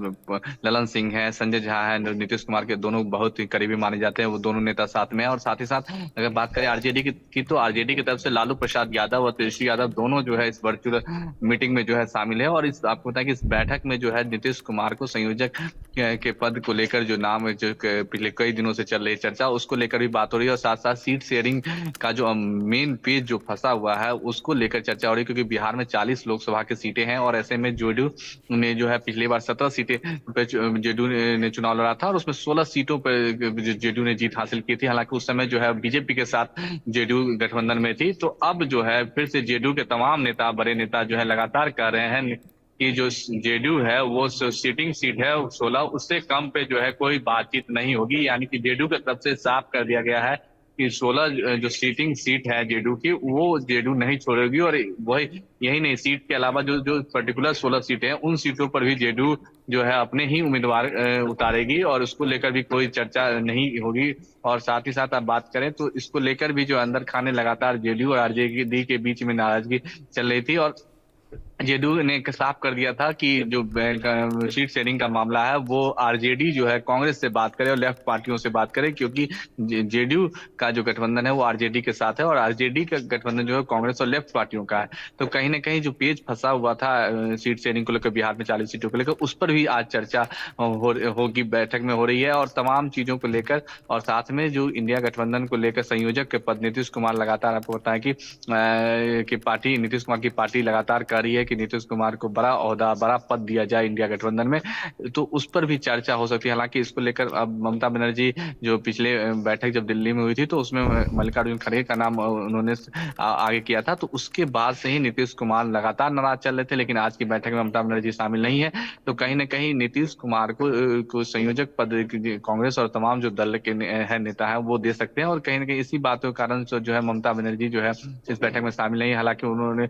Speaker 2: ललन सिंह हैं, संजय झा हैं, नीतीश कुमार के दोनों बहुत ही करीबी माने जाते हैं, वो दोनों नेता साथ में हैं। और साथ ही साथ अगर बात करें आरजेडी की तो आरजेडी की तरफ से लालू प्रसाद यादव और तेजस्वी यादव दोनों जो है इस वर्चुअल मीटिंग में जो है शामिल है। और इस आपको बताएं कि इस बैठक में जो है नीतीश कुमार को संयोजक के पद को लेकर जो नाम है, जो पिछले कई दिनों से चल रही चर्चा, उसको लेकर भी बात हो रही है। और साथ साथ सीट शेयरिंग का जो मेन पेज जो फंसा हुआ है उसको लेकर चर्चा हो रही है, क्योंकि बिहार में 40 लोकसभा की सीटें हैं और ऐसे में जेडीयू ने जो है पिछली बार 17 सीटें पे जेडीयू ने चुनाव लड़ा था और उसमें 16 सीटों पर जेडीयू ने जीत हासिल की थी। हालांकि उस समय जो है बीजेपी के साथ जेडीयू गठबंधन में थी। तो अब जो है फिर से जेडीयू के तमाम नेता, बड़े नेता जो है लगातार कह रहे हैं कि जो जेडीयू है वो सीटिंग सीट है 16, उससे कम पे जो है कोई बातचीत नहीं होगी। यानी कि जेडीयू की तरफ से साफ कर दिया गया है कि 16 जो सीटिंग सीट है जेडीयू की, वो जेडीयू नहीं छोड़ेगी। और वही यही नहीं, सीट के अलावा जो जो पर्टिकुलर 16 सीटें हैं उन सीटों पर भी जेडीयू जो है अपने ही उम्मीदवार उतारेगी और उसको लेकर भी कोई चर्चा नहीं होगी। और साथ ही साथ आप बात करें तो इसको लेकर भी जो अंदर खाने लगातार जेडीयू और आरजेडी के बीच में नाराजगी चल रही थी। और जेडीयू ने साफ कर दिया था कि जो सीट शेयरिंग का मामला है वो आरजेडी जो है कांग्रेस से बात करे और लेफ्ट पार्टियों से बात करे, क्योंकि जेडीयू का जो गठबंधन है वो आरजेडी के साथ है और आरजेडी का गठबंधन जो है कांग्रेस और लेफ्ट पार्टियों का है। तो कहीं ना कहीं जो पेज फंसा हुआ था सीट शेयरिंग को लेकर बिहार में 40 सीटों को लेकर, उस पर भी आज चर्चा होगी, बैठक में हो रही है। और तमाम चीजों को लेकर और साथ में जो इंडिया गठबंधन को लेकर संयोजक के पद नीतीश कुमार लगातार, आपको बताएं कि पार्टी नीतीश कुमार की पार्टी लगातार कर रही है कि नीतीश कुमार को बड़ा ओहदा, बड़ा पद दिया जाए इंडिया गठबंधन में, तो उस पर भी चर्चा हो सकती है। हालांकि इसको लेकर अब ममता बनर्जी जो पिछले बैठक जब दिल्ली में हुई थी तो उसमें मल्लिकार्जुन खड़गे का नाम उन्होंने आगे किया था, तो उसके बाद से ही नीतीश कुमार लगातार नाराज चल रहे थे। लेकिन आज की बैठक में ममता बनर्जी शामिल नहीं है, तो कहीं ना कहीं नीतीश कुमार को संयोजक पद कांग्रेस और तमाम जो दल के है नेता है वो दे सकते हैं। और कहीं ना कहीं इसी बात के कारण से जो है ममता बनर्जी जो है इस बैठक में शामिल नहीं है। हालांकि उन्होंने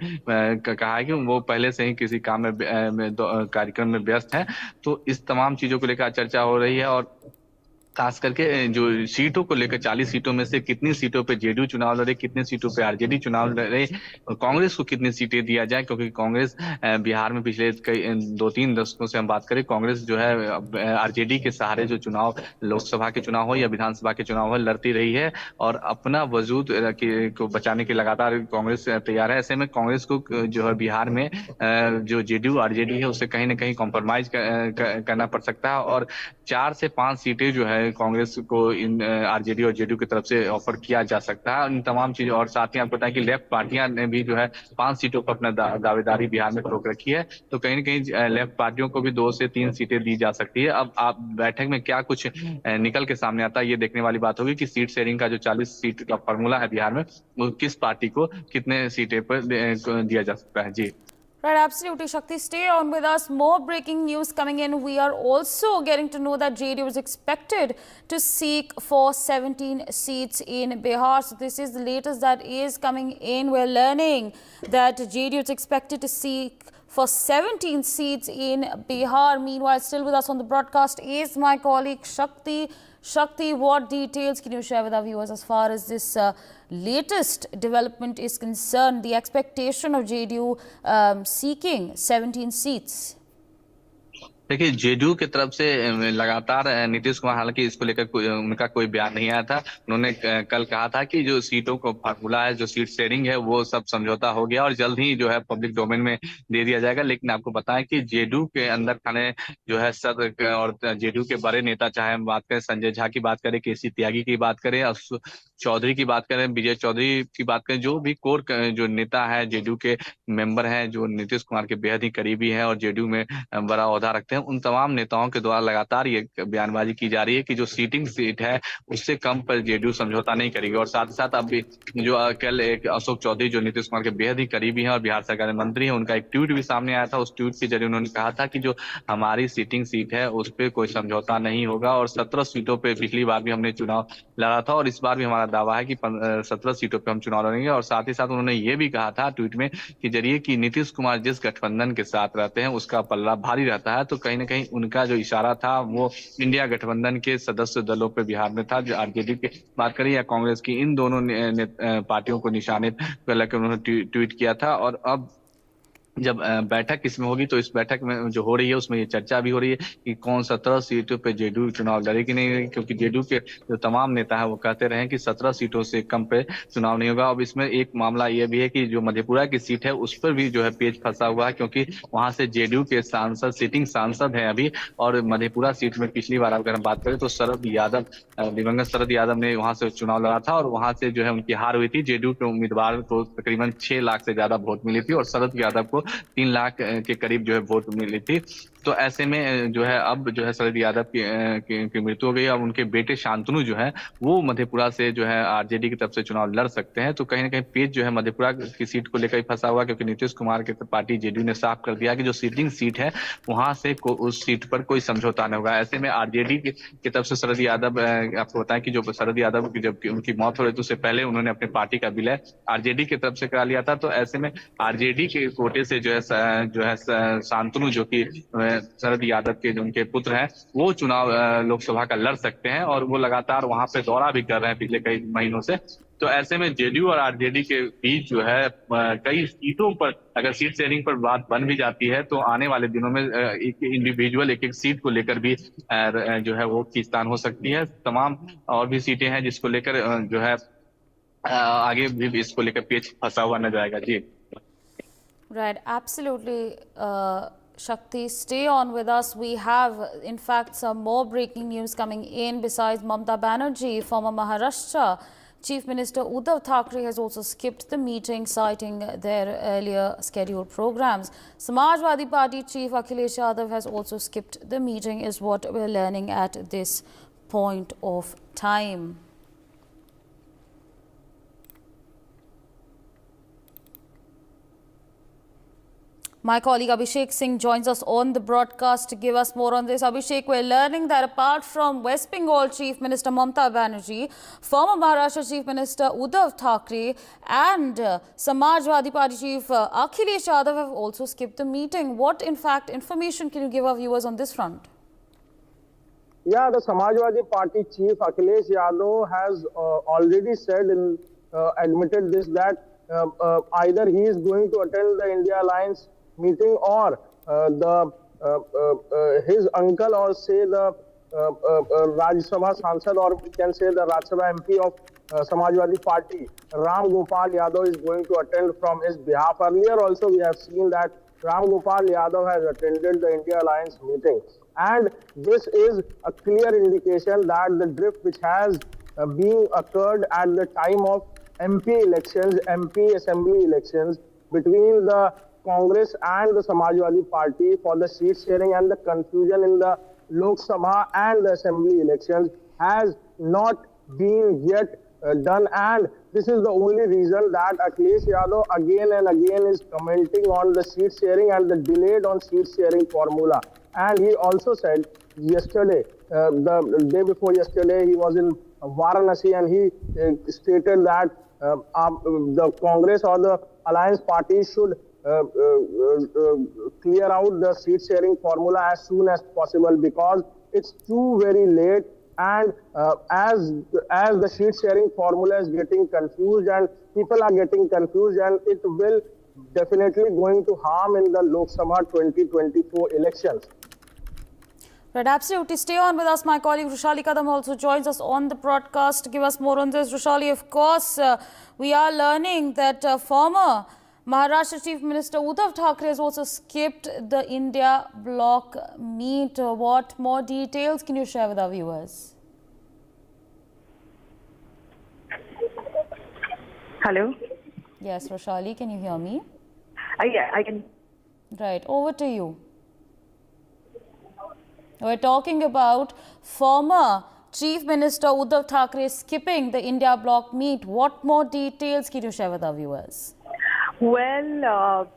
Speaker 2: कहा है कि वो पहले से ही किसी काम में कार्यक्रम में व्यस्त है। तो इस तमाम चीजों को लेकर चर्चा हो रही है। और खास करके जो सीटों को लेकर 40 सीटों में से कितनी सीटों पे जेडीयू चुनाव लड़े, कितने सीटों पे आरजेडी चुनाव लड़े, कांग्रेस को कितनी सीटें दिया जाए, क्योंकि कांग्रेस बिहार में पिछले कई 2-3 दशकों से हम बात करें, कांग्रेस जो है आरजेडी के सहारे जो चुनाव, लोकसभा के चुनाव हो या विधानसभा के चुनाव हो, लड़ती रही है और अपना वजूद को बचाने के लगातार कांग्रेस तैयार है। ऐसे में कांग्रेस को जो है बिहार में जो जेडीयू आरजेडी है उससे कहीं ना कहीं कॉम्प्रोमाइज करना पड़ सकता है। और 4 से 5 सीटें जो है कांग्रेस को इन आरजेडी और जेडीयू की तरफ से ऑफर किया जा सकता है इन तमाम चीजों। और साथ ही आपको बताएं कि लेफ्ट पार्टियां ने भी जो है 5 सीटों पर अपना दावेदारी बिहार में ठोक रखी है। तो कहीं ना कहीं लेफ्ट पार्टियों को भी 2 से 3 सीटें दी जा सकती है। अब आप बैठक में क्या कुछ निकल के सामने आता है ये देखने वाली बात होगी कि सीट शेयरिंग का जो 40 सीट का फॉर्मूला है बिहार में, वो किस पार्टी को कितने सीटें पर दिया जा सकता है। जी
Speaker 3: Right, absolutely, Shakti. Stay on with us. More breaking news coming in. We are also getting to know that JDU is expected to seek for 17 seats in Bihar. So this is the latest that is coming in. We're learning that JDU is expected to seek for 17 seats in Bihar. Meanwhile, still with us on the broadcast is my colleague Shakti. Shakti, what details can you share with our viewers as far as this latest development is concerned, the expectation of JDU seeking 17 seats?
Speaker 2: देखिए, JDU की तरफ से लगातार नीतीश कुमार, हालांकि इसको लेकर उनका कोई बयान नहीं आया था। उन्होंने कल कहा था कि जो सीटों को फार्मूला है, जो सीट शेयरिंग है, वो सब समझौता हो गया और जल्द ही जो है पब्लिक डोमेन में दे दिया जाएगा। लेकिन आपको बताएं कि जेडीयू के अंदर खाने जो है सदर और जेडीयू के बड़े नेता, चाहे हम बात करें संजय झा की बात करें, केसी त्यागी की बात करें, चौधरी की बात करें, विजय चौधरी की बात करें, जो भी कोर जो नेता है जेडीयू के मेंबर हैं, जो नीतीश कुमार के बेहद ही करीबी हैं और जेडीयू में बड़ा ओहदा रखते हैं, उन तमाम नेताओं के द्वारा लगातार ये बयानबाजी की जा रही है कि जो सीटिंग सीट है उससे कम पर जेडीयू समझौता नहीं करेगी। और साथ ही साथ अभी जो कल एक अशोक चौधरी जो नीतीश कुमार के बेहद ही करीबी हैं और बिहार सरकार में मंत्री हैं, उनका एक ट्वीट भी सामने आया था। उस ट्वीट के जरिए उन्होंने कहा था कि जो हमारी सीटिंग सीट है उस पर कोई समझौता नहीं होगा और 17 सीटों पर पिछली बार भी हमने चुनाव लड़ा था और इस बार भी हमारा दावा है कि 17 सीटों पर हम चुनाव लड़ेंगे। और साथ ही साथ उन्होंने ये भी कहा था ट्वीट में कि जरिए कि नीतीश कुमार जिस गठबंधन के साथ रहते हैं उसका पल्ला भारी रहता है। तो कहीं ना कहीं उनका जो इशारा था वो इंडिया गठबंधन के सदस्य दलों पे बिहार में था, जो आरजेडी की बात करें या कांग्रेस की, इन दोनों पार्टियों को निशाने करके उन्होंने ट्वीट किया था। और अब जब बैठक इसमें होगी तो इस बैठक में जो हो रही है उसमें ये चर्चा भी हो रही है कि कौन 17 सीटों पे जेडीयू चुनाव लड़ेगी नहीं लड़ेगी, क्योंकि जेडीयू के जो तमाम नेता है वो कहते रहे कि 17 सीटों से कम पे चुनाव नहीं होगा। अब इसमें एक मामला ये भी है कि जो मधेपुरा की सीट है उस पर भी जो है पेच फंसा हुआ है, क्योंकि वहां से जेडीयू के सांसद सिटिंग सांसद है अभी, और मधेपुरा सीट में पिछली बार अगर हम बात करें तो शरद यादव, दिवंगत शरद यादव ने वहां से चुनाव लड़ा था और वहां से जो है उनकी हार हुई थी। जेडीयू के उम्मीदवार को तकरीबन 6 लाख से ज्यादा वोट मिली थी और शरद यादव को 3 लाख के करीब जो है वोट मिली थी। तो ऐसे में जो है अब जो है शरद यादव की मृत्यु हो गई। अब उनके बेटे शांतनु जो है वो मधेपुरा से जो है आरजेडी की तरफ से चुनाव लड़ सकते हैं। तो कहीं ना कहीं पेच जो है मधेपुरा की सीट को लेकर फंसा हुआ, क्योंकि नीतीश कुमार की पार्टी जेडीयू ने साफ कर दिया कि जो सिटिंग सीट है वहां से उस सीट पर कोई समझौता नहीं होगा। ऐसे में आरजेडी की तरफ से शरद यादव, आपको बताएं कि जो शरद यादव की जब उनकी मौत हो रही थी उससे पहले उन्होंने अपनी पार्टी का विलय आरजेडी की तरफ से करा लिया था। तो ऐसे में आरजेडी के कोटे से जो है शांतनु, जो कि शरद यादव के जो उनके पुत्र हैं, वो चुनाव लोकसभा का लड़ सकते हैं और वो लगातार वहां पे दौरा भी कर रहे हैं पिछले कई महीनों से। तो ऐसे में जेडीयू और आरजेडी के बीच जो है कई सीटों पर अगर सीट शेयरिंग पर बात बन भी जाती है तो आने वाले दिनों में एक इंडिविजुअल एक सीट को लेकर भी जो है वो खींचतान हो सकती है। तमाम और भी सीटें हैं जिसको लेकर जो है आगे भी इसको लेकर पेच फंसा हुआ नजर आएगा। जी
Speaker 3: Right, absolutely. Shakti, stay on with us. We have, in fact, some more breaking news coming in. Besides Mamata Banerjee, former Maharashtra Chief Minister Uddhav Thackeray has also skipped the meeting, citing their earlier scheduled programs. Samajwadi Party Chief Akhilesh Yadav has also skipped the meeting, is what we're learning at this point of time. My colleague Abhishek Singh joins us on the broadcast to give us more on this. Abhishek, we're learning that apart from West Bengal Chief Minister Mamata Banerjee, former Maharashtra Chief Minister Uddhav Thackeray and Samajwadi Party Chief Akhilesh Yadav have also skipped the meeting. What, in fact, information can you give our viewers on this front?
Speaker 4: Yeah, the Samajwadi Party Chief Akhilesh Yadav has already said admitted this, that either he is going to attend the India Alliance meeting or his uncle, or say the Rajya Sabha Sansad, or we can say the Rajya Sabha MP of Samajwadi Party, Ram Gopal Yadav, is going to attend from his behalf. Earlier also we have seen that Ram Gopal Yadav has attended the India Alliance meeting, and this is a clear indication that the drift which has been occurred at the time of MP elections, MP assembly elections between the Congress and the Samajwadi Party for the seat sharing, and the confusion in the Lok Sabha and the assembly elections has not been yet done, and this is the only reason that Akhilesh Yadav again and again is commenting on the seat sharing and the delayed on seat sharing formula. And he also said yesterday, the day before yesterday, he was in Varanasi, and he stated that the Congress or the alliance party should clear out the seat sharing formula as soon as possible, because it's too very late, and as the seat sharing formula is getting confused and people are getting confused, and it will definitely going to harm in the Lok Sabha 2024 elections.
Speaker 3: Right, absolutely. Stay on with us. My colleague Rushali Kadam also joins us on the broadcast to give us more on this. Rushali, of course, we are learning that former Maharashtra Chief Minister Uddhav Thackeray has also skipped the India bloc meet. What more details can you share with our viewers?
Speaker 14: Hello?
Speaker 3: Yes, Rushali, can you hear me?
Speaker 14: Yeah, I can.
Speaker 3: Right, over to you. We're talking about former Chief Minister Uddhav Thackeray skipping the India bloc meet. What more details can you share with our viewers?
Speaker 14: Well,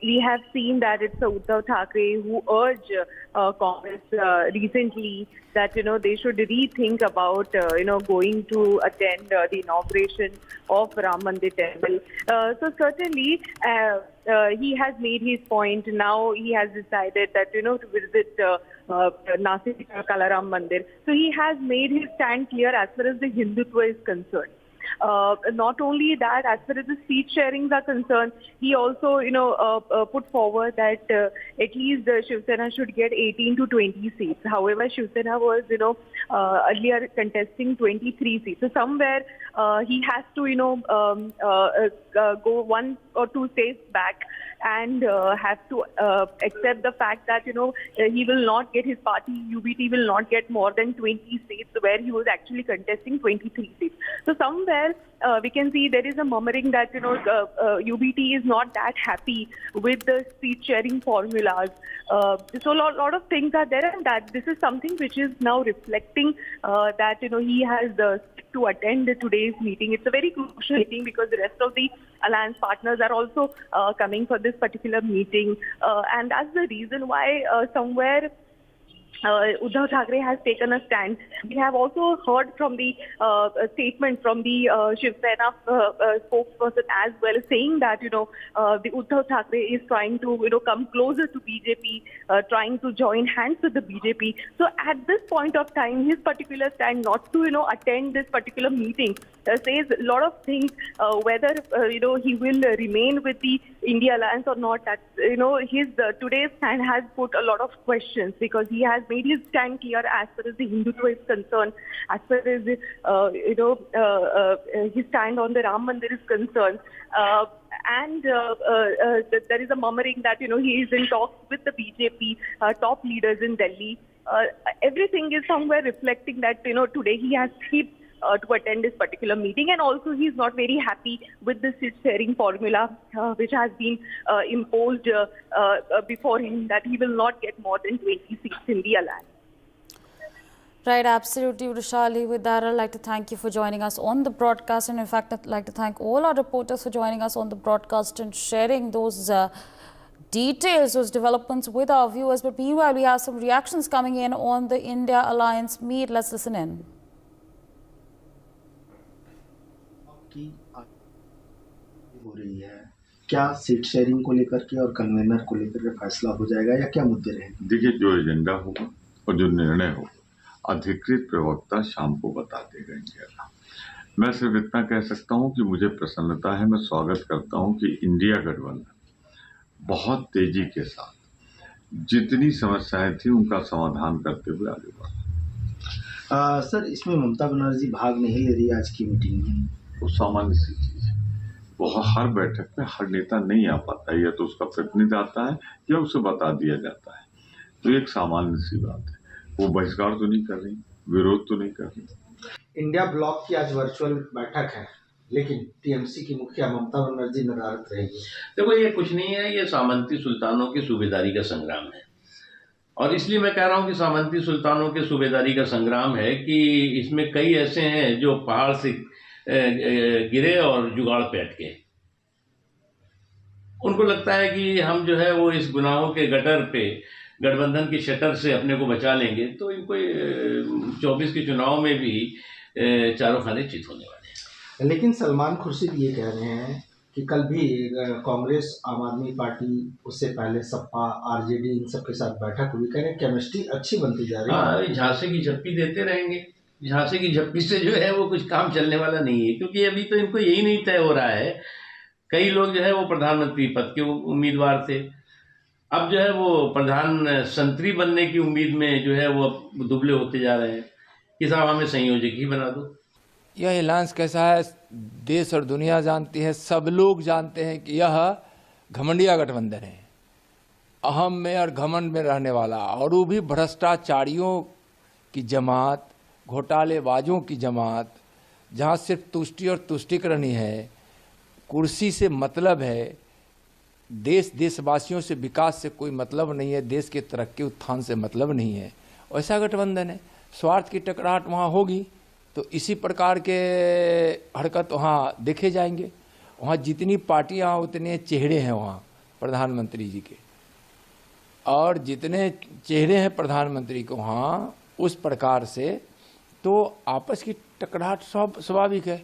Speaker 14: we have seen that it's Uddhav Thackeray who urged Congress recently that, they should rethink about, going to attend the inauguration of Ram Mandir temple. So certainly, he has made his point. Now he has decided that, to visit Nasik Kalaram Mandir. So he has made his stand clear as far as the Hindutva is concerned. Not only that, as far as the seat sharings are concerned, he also, put forward that at least Shiv Sena should get 18 to 20 seats. However, Shiv Sena was, earlier contesting 23 seats. So somewhere he has to, go 1 or 2 states back and have to accept the fact that, he will not get, his party, UBT will not get more than 20 seats, where he was actually contesting 23 seats. So somewhere we can see there is a murmuring that, UBT is not that happy with the seat sharing formulas. So a lot of things are there, and that this is something which is now reflecting that, he has to attend today's meeting. It's a very crucial meeting because the rest of the alliance partners are also coming for this particular meeting. And that's the reason why somewhere Uddhav Thackeray has taken a stand. We have also heard from the statement from the Shiv Sena spokesperson as well, saying that, the Uddhav Thackeray is trying to, come closer to BJP, trying to join hands with the BJP. So at this point of time, his particular stand not to, attend this particular meeting says a lot of things, whether, he will remain with the India Alliance or not. That, his today's stand has put a lot of questions, because he has made his stand clear as far as the Hindutva is concerned, as far as his stand on the Ram Mandir is concerned. And there is a murmuring that, he is in talks with the BJP top leaders in Delhi. Everything is somewhere reflecting that, today he has skipped to attend this particular meeting, and also he is not very happy with the seat sharing formula which has been imposed before him, that he will not get more than 20 seats in the alliance.
Speaker 3: Right, absolutely, Vishali. With that, I'd like to thank you for joining us on the broadcast, and in fact, I'd like to thank all our reporters for joining us on the broadcast and sharing those details, those developments with our viewers. But meanwhile, we have some reactions coming in on the India Alliance meet. Let's listen in.
Speaker 7: हो रही है, क्या seat sharing को लेकर के और convener को लेकर के फैसला हो जाएगा, या क्या मुद्दे रहेंगे?
Speaker 15: देखिए, जो एजेंडा होगा और जो निर्णय होगा अधिकृत प्रवक्ता शाम को बता देगा इंडिया का। मैं सिर्फ इतना कह सकता हूं कि मुझे प्रसन्नता है, मैं स्वागत करता हूं कि इंडिया गठबंधन बहुत तेजी के साथ जितनी समस्याएं थी उनका समाधान करते हुए आगे बढ़ा।
Speaker 7: सर, इसमें ममता बनर्जी भाग नहीं ले रही आज की मीटिंग में?
Speaker 15: वो सामान्य सी चीज है, वो हर बैठक में हर नेता नहीं आ पाता है, या तो उसका प्रतिनिधि आता है या उसे बता दिया जाता है, तो एक सामान्य सी बात है। वो बहिष्कार तो नहीं कर रही, विरोध तो नहीं कर रही।
Speaker 7: इंडिया ब्लॉक की आज वर्चुअल बैठक है, लेकिन टीएमसी की मुखिया ममता बनर्जी नदारद रहेगी।
Speaker 23: देखो, ये कुछ नहीं है, ये सामंती सुल्तानों की सूबेदारी का संग्राम है, और इसलिए मैं कह रहा हूं कि सामंती सुल्तानों के सूबेदारी का संग्राम है कि इसमें कई ऐसे हैं जो पहाड़ से गिरे और जुगाड़ पे अटके। उनको लगता है कि हम जो है वो इस गुनाहों के गटर पे, गठबंधन की शटर से अपने को बचा लेंगे, तो इनको 24 के चुनाव में भी चारों खाने चित होने वाले हैं।
Speaker 7: लेकिन सलमान खुर्शीद ये कह रहे हैं कि कल भी कांग्रेस, आम आदमी पार्टी, उससे पहले सपा, आरजेडी, इन सब के साथ बैठक हुई, कह रहे हैं केमिस्ट्री अच्छी बनती जा रही है।
Speaker 23: हाँ, झांसे की झप्पी देते रहेंगे। झांसे की झप्पी से जो है वो कुछ काम चलने वाला नहीं है, क्योंकि अभी तो इनको यही नहीं तय हो रहा है। कई लोग जो है वो प्रधानमंत्री पद के उम्मीदवार थे, अब जो है वो प्रधान संतरी बनने की उम्मीद में जो है वो दुबले होते जा रहे हैं कि साहब हमें संयोजक ही बना दो।
Speaker 24: यह एलायंस कैसा है, देश और दुनिया जानती है, सब लोग जानते हैं कि यह घमंडिया गठबंधन है, अहम में और घमंड में रहने वाला, और वो भी भ्रष्टाचारियों की जमात, घोटालेबाजों की जमात, जहाँ सिर्फ तुष्टि और तुष्टिकरणी है, कुर्सी से मतलब है, देशवासियों से, विकास से कोई मतलब नहीं है, देश के तरक्की उत्थान से मतलब नहीं है, ऐसा गठबंधन है। स्वार्थ की टकराहट वहाँ होगी तो इसी प्रकार के हरकत वहाँ देखे जाएंगे। वहाँ जितनी पार्टियाँ उतने चेहरे हैं वहाँ प्रधानमंत्री जी के, और जितने चेहरे हैं प्रधानमंत्री के वहाँ, उस प्रकार से तो आपस की टकराहट स्वाभाविक है।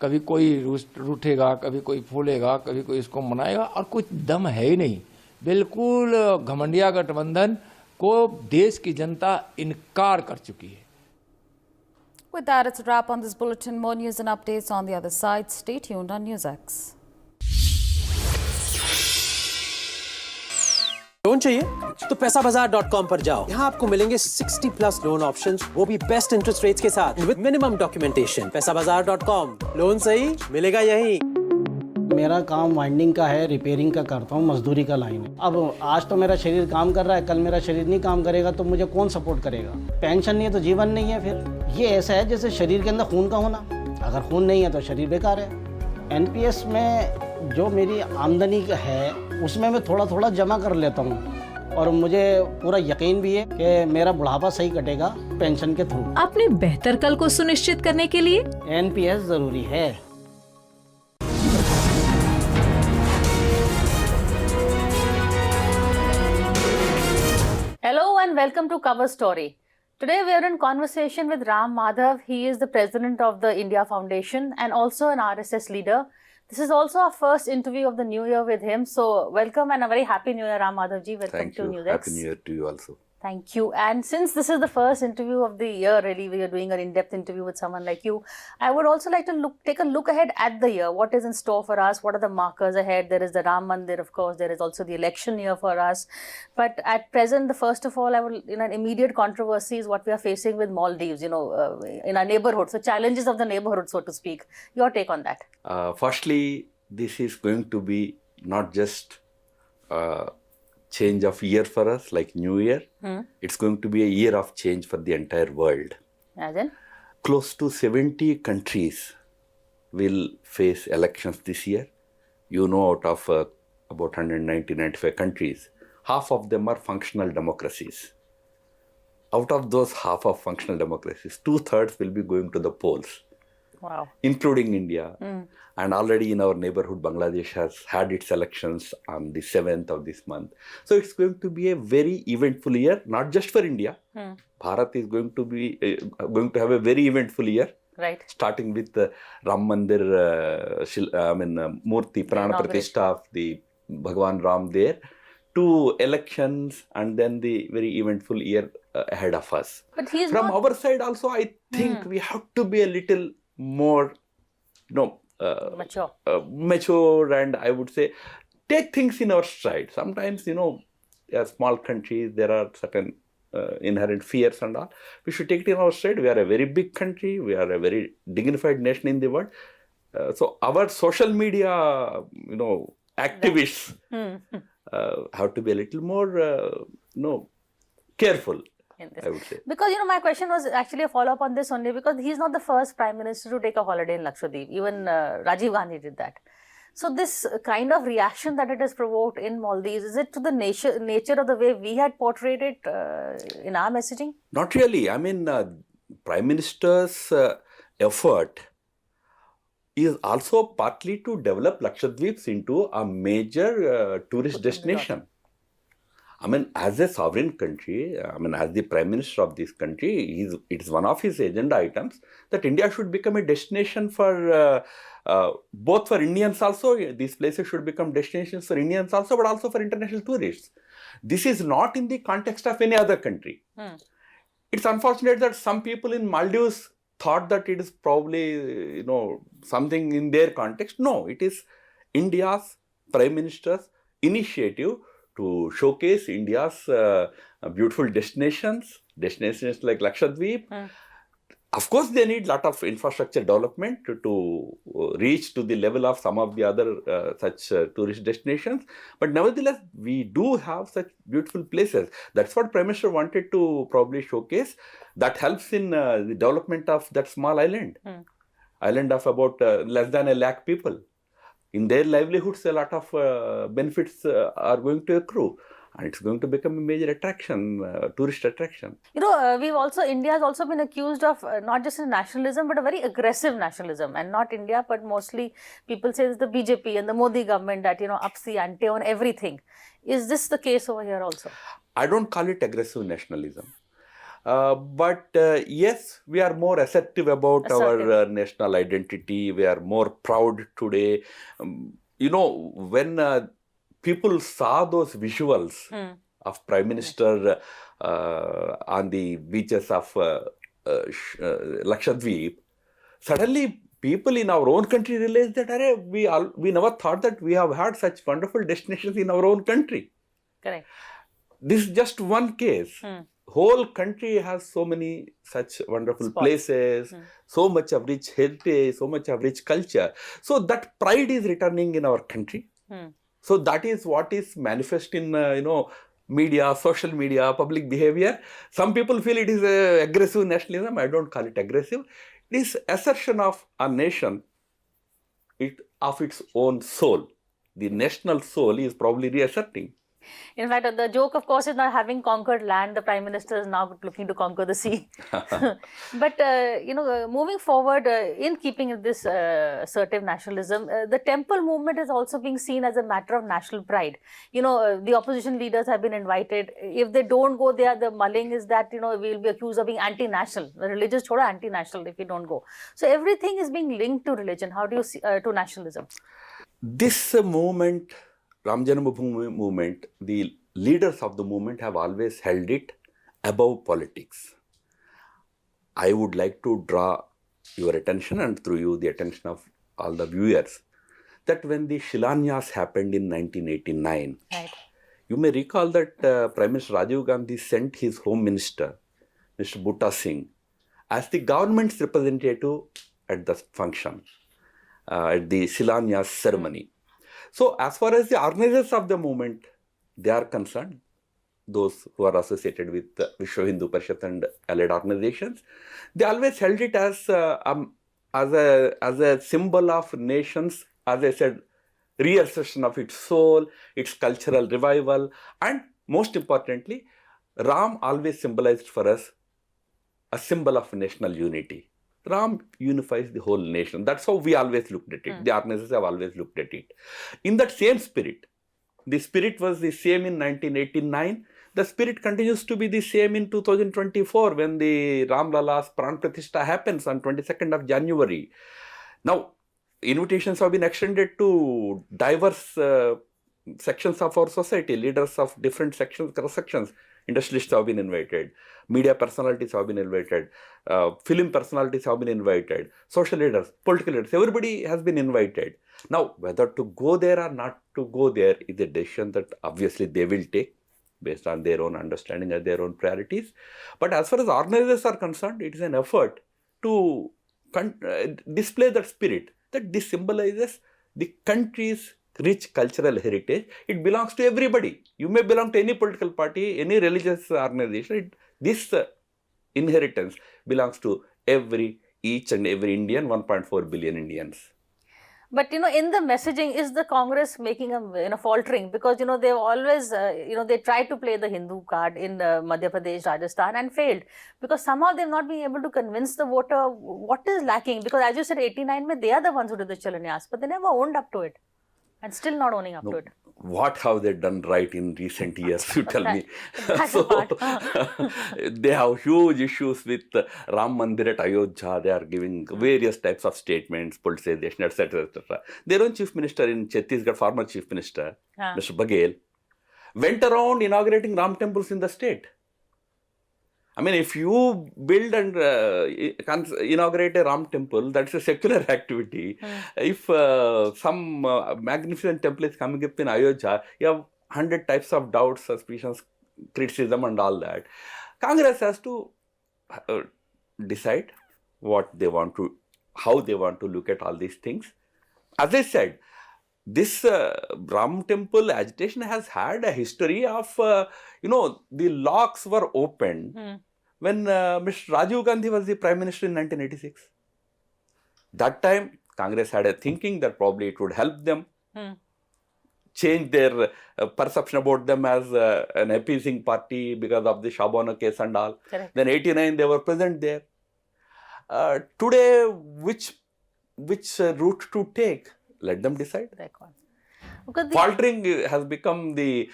Speaker 24: कभी कोई रूठेगा, कभी कोई फूलेगा, कभी कोई इसको मनाएगा, और कुछ दम है ही नहीं। बिल्कुल घमंडिया गठबंधन को देश की जनता इनकार कर चुकी है।
Speaker 3: With that, it's a wrap on this bulletin. More news and updates on the other side. Stay tuned on NewsX.
Speaker 5: Loan चाहिए तो पैसाबाजार.com पर जाओ। यहाँ आपको मिलेंगे 60+ लोन ऑप्शंस, वो भी बेस्ट इंटरेस्ट रेट्स के साथ विद मिनिमम डॉक्यूमेंटेशन। पैसाबाजार.com, लोन सही मिलेगा यहीं।
Speaker 6: मेरा काम वाइंडिंग का है, रिपेयरिंग का करता हूँ, मजदूरी का लाइन है। अब आज तो मेरा शरीर काम कर रहा है, कल मेरा शरीर नहीं काम करेगा तो मुझे कौन सपोर्ट करेगा? पेंशन नहीं है तो जीवन नहीं है। फिर ये ऐसा है जैसे शरीर के अंदर खून का होना, अगर खून नहीं है तो शरीर बेकार है। एनपीएस में जो मेरी आमदनी है उसमें मैं थोड़ा थोड़ा जमा कर लेता हूँ और मुझे पूरा यकीन भी है कि मेरा बुढ़ापा सही कटेगा पेंशन के थ्रू।
Speaker 8: अपने बेहतर कल को सुनिश्चित करने के लिए
Speaker 6: एनपीएस जरूरी है।
Speaker 18: Hello and welcome to Cover Story. Today we are in conversation with Ram Madhav. He is the president of the India Foundation and also an RSS leader. This is also our first interview of the new year with him. So welcome and a very happy new year, Ram Madhav ji. Welcome to NewsX.
Speaker 25: Happy New Year to you also.
Speaker 18: Thank you. And since this is the first interview of the year, really, we are doing an in-depth interview with someone like you. I would also like to take a look ahead at the year. What is in store for us? What are the markers ahead? There is the Ram Mandir, of course. There is also the election year for us. But at present, the first of all, an immediate controversy is what we are facing with Maldives, in our neighborhood. So challenges of the neighborhood, so to speak. Your take on that?
Speaker 25: Firstly, this is going to be not just change of year for us, like New Year. It's going to be a year of change for the entire world.
Speaker 18: As in?
Speaker 25: Close to 70 countries will face elections this year. Out of about 190-95 countries, half of them are functional democracies. Out of those half of functional democracies, 2/3 will be going to the polls.
Speaker 18: Wow.
Speaker 25: Including India. And already in our neighborhood, Bangladesh has had its elections on the 7th of this month. So it's going to be a very eventful year, not just for India. Bharat is going to have a very eventful year.
Speaker 18: Right.
Speaker 25: Starting with the Ram Mandir, Murti, Prana Pratishtha of the Bhagwan Ram there, to elections and then the very eventful year ahead of us.
Speaker 18: But he's
Speaker 25: From our side also, I think we have to be a little more, mature, and I would say take things in our stride. Sometimes, as small countries, there are certain inherent fears and all. We should take it in our stride. We are a very big country. We are a very dignified nation in the world. So our social media, activists have to be a little more, careful. I would say.
Speaker 18: Because, my question was actually a follow-up on this only because he's not the first Prime Minister to take a holiday in Lakshadweep. Even Rajiv Gandhi did that. So this kind of reaction that it has provoked in Maldives, is it to the nature of the way we had portrayed it in our messaging?
Speaker 25: Not really. I mean, Prime Minister's effort is also partly to develop Lakshadweep into a major tourist destination. I mean, as a sovereign country, as the Prime Minister of this country, it's one of his agenda items that India should become a destination for, both for Indians also, these places should become destinations for Indians also, but also for international tourists. This is not in the context of any other country. It's unfortunate that some people in Maldives thought that it is probably, something in their context. No, it is India's Prime Minister's initiative to showcase India's beautiful destinations like Lakshadweep. Of course, they need a lot of infrastructure development to reach to the level of some of the other such tourist destinations. But nevertheless, we do have such beautiful places. That's what Prime Minister wanted to probably showcase. That helps in the development of that small island. Island of about less than 1 lakh people. In their livelihoods, a lot of benefits are going to accrue. And it's going to become a major attraction, tourist attraction.
Speaker 18: India has also been accused of not just a nationalism, but a very aggressive nationalism. And not India, but mostly people say it's the BJP and the Modi government that, ups the ante on everything. Is this the case over here also?
Speaker 25: I don't call it aggressive nationalism. But yes, we are more assertive about our national identity. We are more proud today. When people saw those visuals of Prime Minister on the beaches of Lakshadweep, suddenly people in our own country realized that we never thought that we have had such wonderful destinations in our own country.
Speaker 18: Correct.
Speaker 25: This is just one case. Whole country has so many such wonderful places, so much of rich heritage, so much of rich culture. So that pride is returning in our country. So that is what is manifest in media, social media, public behavior. Some people feel it is aggressive nationalism. I don't call it aggressive. This assertion of a nation, of its own soul. The national soul is probably reasserting.
Speaker 18: In fact, the joke, of course, is not having conquered land. The Prime Minister is now looking to conquer the sea. But, moving forward, in keeping with this assertive nationalism, the temple movement is also being seen as a matter of national pride. The opposition leaders have been invited. If they don't go there, the mulling is that, we will be accused of being anti-national. The religious thoda anti-national if we don't go. So everything is being linked to religion. How do you see to nationalism?
Speaker 25: This movement, Ram Janmabhoomi movement, the leaders of the movement have always held it above politics. I would like to draw your attention, and through you the attention of all the viewers, that when the Shilanyas happened in 1989, you may recall that Prime Minister Rajiv Gandhi sent his Home Minister, Mr. Butta Singh, as the government's representative at the function, at the Shilanyas ceremony. So as far as the organizers of the movement, they are concerned, those who are associated with Vishwa Hindu Parishad and allied organizations, they always held it as a symbol of nations, as I said, reassertion of its soul, its cultural revival, and most importantly, Ram always symbolized for us a symbol of national unity. Ram unifies the whole nation. That's how we always looked at it. The organizers have always looked at it. In that same spirit, the spirit was the same in 1989. The spirit continues to be the same in 2024 when the Ram Lala's Pran Pratishtha happens on 22nd of January. Now, invitations have been extended to diverse sections of our society, leaders of different sections, cross-sections. Industrialists have been invited, media personalities have been invited, film personalities have been invited, social leaders, political leaders, everybody has been invited. Now, whether to go there or not to go there is a decision that obviously they will take based on their own understanding and their own priorities. But as far as organizers are concerned, it is an effort to display that spirit, that this symbolizes the country's rich cultural heritage. It belongs to everybody. You may belong to any political party, any religious organization. This inheritance belongs to each and every Indian, 1.4 billion Indians.
Speaker 18: But, in the messaging, is the Congress making a faltering? Because, they've always, they tried to play the Hindu card in Madhya Pradesh, Rajasthan and failed. Because somehow they've not been able to convince the voter what is lacking. Because as you said, 89, they are the ones who did the Shilanyas, but they never owned up to it. And still not owning up to it.
Speaker 25: What have they done right in recent years, you tell me? They have huge issues with Ram Mandir at Ayodhya. They are giving various types of statements, politicization, etc., etc. Their own chief minister in Chhattisgarh, former chief minister, Mr. Baghel, went around inaugurating Ram temples in the state. I mean, if you build and inaugurate a Ram temple, that's a secular activity. If some magnificent temple is coming up in Ayodhya, you have 100 types of doubts, suspicions, criticism and all that. Congress has to decide what they want to, how they want to look at all these things. As I said, this Ram temple agitation has had a history of, the locks were opened when Mr. Rajiv Gandhi was the Prime Minister in 1986. That time, Congress had a thinking that probably it would help them change their perception about them as an appeasing party because of the Shabana case and all. Correct. Then 89, they were present there. Today, which route to take? Let them decide. Faltering has become the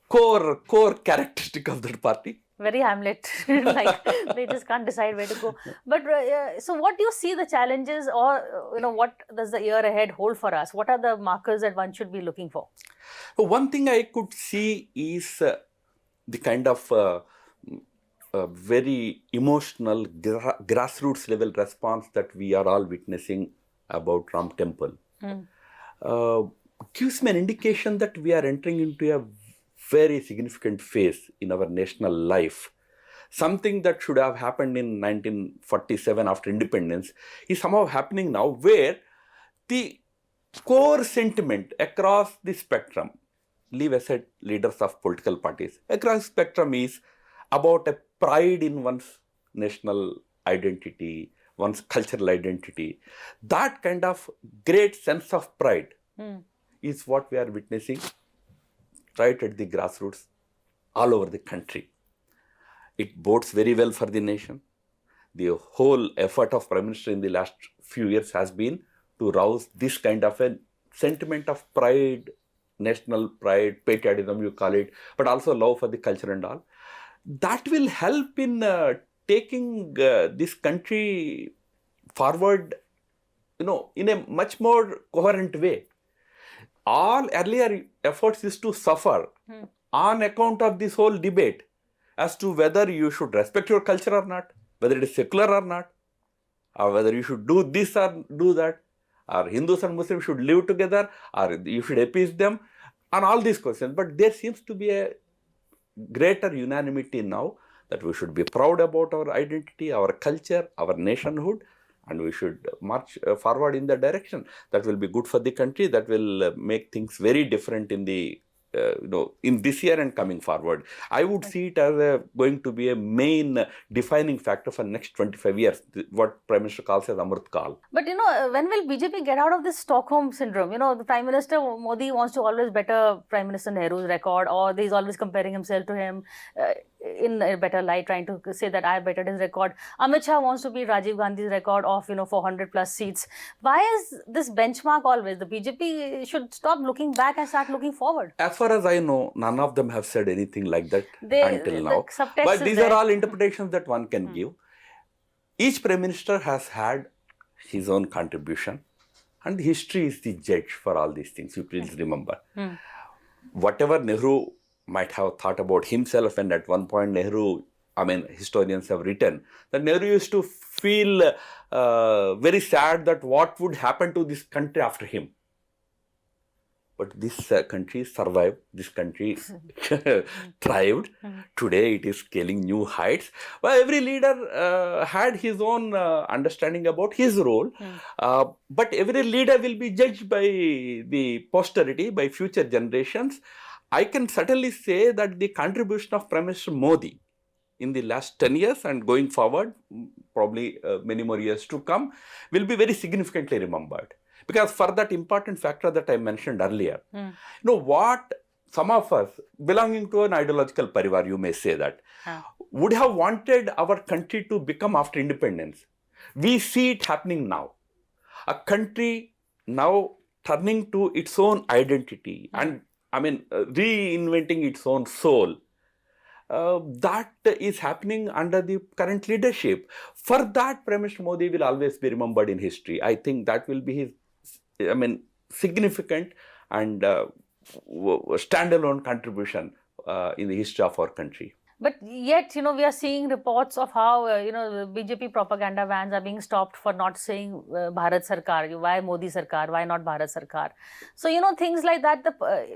Speaker 25: core characteristic of that party.
Speaker 18: Very Hamlet, like they just can't decide where to go. But so what do you see the challenges, or what does the year ahead hold for us? What are the markers that one should be looking for?
Speaker 25: One thing I could see is the kind of very emotional grassroots level response that we are all witnessing about Ram Temple. Gives me an indication that we are entering into a very significant phase in our national life. Something that should have happened in 1947 after independence is somehow happening now, where the core sentiment across the spectrum, leave aside leaders of political parties, across the spectrum is about a pride in one's national identity, one's cultural identity. That kind of great sense of pride is what we are witnessing right at the grassroots all over the country. It bodes very well for the nation. The whole effort of Prime Minister in the last few years has been to rouse this kind of a sentiment of pride, national pride, patriotism you call it, but also love for the culture and all. That will help in taking this country forward, in a much more coherent way. All earlier efforts is to suffer on account of this whole debate as to whether you should respect your culture or not, whether it is secular or not, or whether you should do this or do that, or Hindus and Muslims should live together, or you should appease them, on all these questions. But there seems to be a greater unanimity now that we should be proud about our identity, our culture, our nationhood, and we should march forward in that direction. That will be good for the country. That will make things very different in the in this year and coming forward. I would see it as going to be a main defining factor for next 25 years, what Prime Minister calls as Amrit Kal.
Speaker 18: But when will BJP get out of this Stockholm syndrome? The Prime Minister Modi wants to always better Prime Minister Nehru's record, or he's always comparing himself to him in a better light, trying to say that I bettered his record. Amit Shah wants to beat Rajiv Gandhi's record of 400 plus seats. Why is this benchmark always? The BJP should stop looking back and start looking forward.
Speaker 25: As far as I know, none of them have said anything like that until now.
Speaker 18: The
Speaker 25: but these are all interpretations that one can give. Each Prime Minister has had his own contribution, and history is the judge for all these things. You please remember. Whatever Nehru might have thought about himself, and at one point historians have written that Nehru used to feel very sad that what would happen to this country after him. But this country survived, this country thrived. Today it is scaling new heights. Well, every leader had his own understanding about his role. But every leader will be judged by the posterity, by future generations. I can certainly say that the contribution of Prime Minister Modi in the last 10 years and going forward, probably many more years to come, will be very significantly remembered. Because for that important factor that I mentioned earlier, what some of us belonging to an ideological parivar, you may say that, would have wanted our country to become after independence. We see it happening now. A country now turning to its own identity and reinventing its own soul. That is happening under the current leadership. For that, Prime Minister Modi will always be remembered in history. I think that will be his, significant and standalone contribution in the history of our country.
Speaker 18: But yet, we are seeing reports of how, the BJP propaganda vans are being stopped for not saying Bharat Sarkar. Why Modi Sarkar? Why not Bharat Sarkar? So, things like that.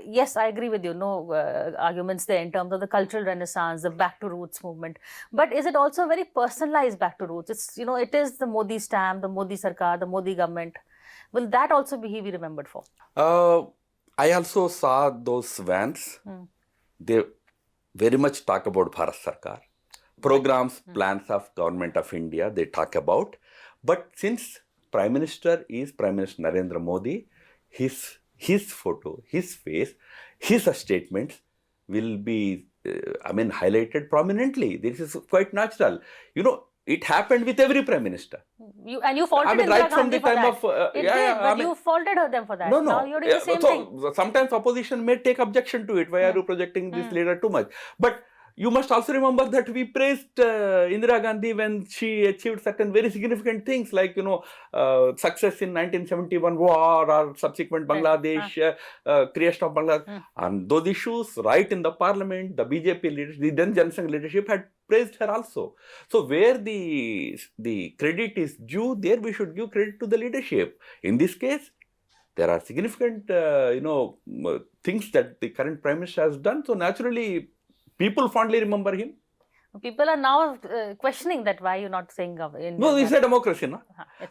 Speaker 18: Yes, I agree with you. No arguments there in terms of the cultural renaissance, the back to roots movement. But is it also very personalized back to roots? It's, it is the Modi stamp, the Modi Sarkar, the Modi government. Will that also be remembered for?
Speaker 25: I also saw those vans. They very much talk about Bharat Sarkar. Programs, plans of Government of India, they talk about. But since Prime Minister is Prime Minister Narendra Modi, his photo, his face, his statements will be, highlighted prominently. This is quite natural. It happened with every Prime Minister.
Speaker 18: You faulted Indira
Speaker 25: right from
Speaker 18: Gandhi
Speaker 25: the
Speaker 18: for
Speaker 25: time
Speaker 18: that.
Speaker 25: of...
Speaker 18: But you faulted them for that.
Speaker 25: No.
Speaker 18: Now you're doing the same thing.
Speaker 25: Sometimes opposition may take objection to it. Why are you projecting this leader too much? But You must also remember that we praised Indira Gandhi when she achieved certain very significant things like, success in 1971 war or subsequent Bangladesh, creation of Bangladesh. And those issues, right in the parliament, the BJP leadership, the then Jan Sangh leadership had praised her also. So where the credit is due, there we should give credit to the leadership. In this case, there are significant, things that the current Prime Minister has done. So naturally, people fondly remember him.
Speaker 18: People are now questioning that why you're not saying of India.
Speaker 25: No, it's a democracy, no?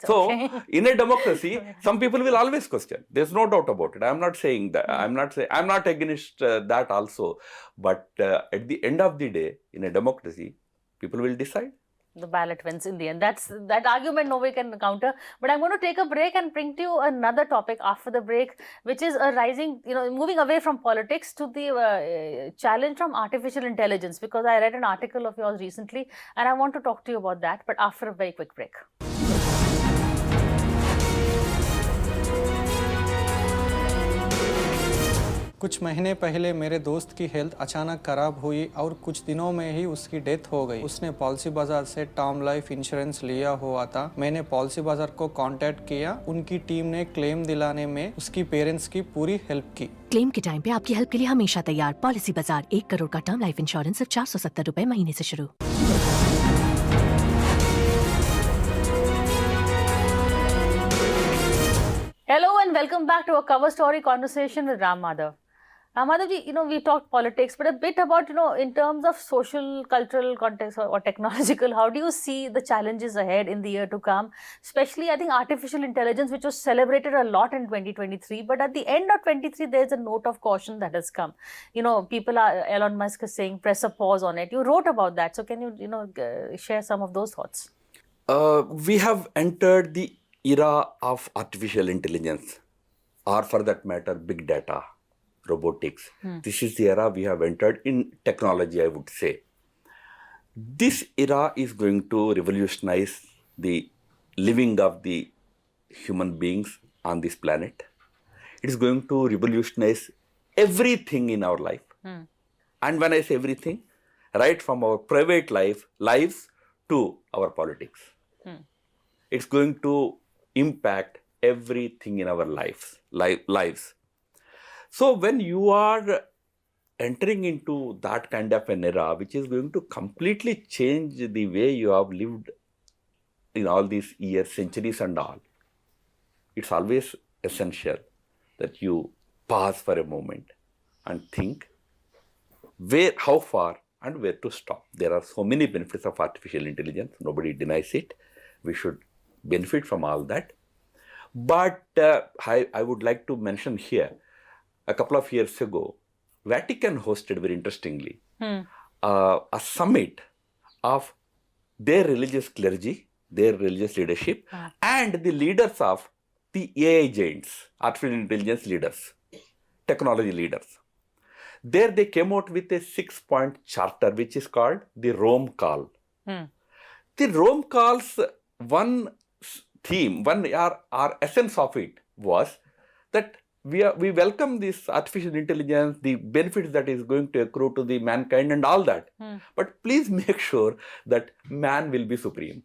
Speaker 25: So,
Speaker 18: okay.
Speaker 25: in a democracy, some people will always question. There's no doubt about it. I'm not saying that. I'm not against that also. But at the end of the day, in a democracy, people will decide.
Speaker 18: The ballot wins in the end. That argument nobody can counter. But I'm going to take a break and bring to you another topic after the break, which is a rising, moving away from politics to the challenge from artificial intelligence. Because I read an article of yours recently and I want to talk to you about that, but after a very quick break.
Speaker 9: कुछ महीने पहले मेरे दोस्त की health अचानक खराब हुई और कुछ दिनों में ही उसकी डेथ हो गई। उसने पॉलिसी बाजार से टर्म लाइफ इंश्योरेंस लिया हुआ था। मैंने पॉलिसी बाजार को कांटेक्ट किया। उनकी टीम ने क्लेम दिलाने में उसकी पेरेंट्स की पूरी हेल्प की।
Speaker 10: क्लेम के टाइम पे आपकी हेल्प के लिए हमेशा तैयार। पॉलिसी बाजार 1 करोड़ का टर्म लाइफ इंश्योरेंस सिर्फ 470 रुपए महीने से शुरू।
Speaker 18: Hello and welcome back to a cover story conversation with Ram Madhav. Ram Madhav ji, we talked politics, but a bit about, in terms of social, cultural context or technological, how do you see the challenges ahead in the year to come? Especially, I think, artificial intelligence, which was celebrated a lot in 2023, but at the end of 23, there's a note of caution that has come. Elon Musk is saying, press a pause on it. You wrote about that. So can you, share some of those thoughts?
Speaker 25: We have entered the era of artificial intelligence, or for that matter, big data, robotics. This is the era we have entered in technology, I would say. This era is going to revolutionize the living of the human beings on this planet. It is going to revolutionize everything in our life. And when I say everything, right from our private lives to our politics. It's going to impact everything in our lives. So when you are entering into that kind of an era, which is going to completely change the way you have lived in all these years, centuries and all, it's always essential that you pause for a moment and think how far and where to stop. There are so many benefits of artificial intelligence. Nobody denies it. We should benefit from all that. But I would like to mention here, a couple of years ago, Vatican hosted, very interestingly, a summit of their religious clergy, their religious leadership, and the leaders of the AI giants, artificial intelligence leaders, technology leaders. There they came out with a 6-point charter, which is called the Rome Call. The Rome Call's one theme, our essence of it was that we welcome this artificial intelligence, the benefits that is going to accrue to the mankind and all that. But please make sure that man will be supreme,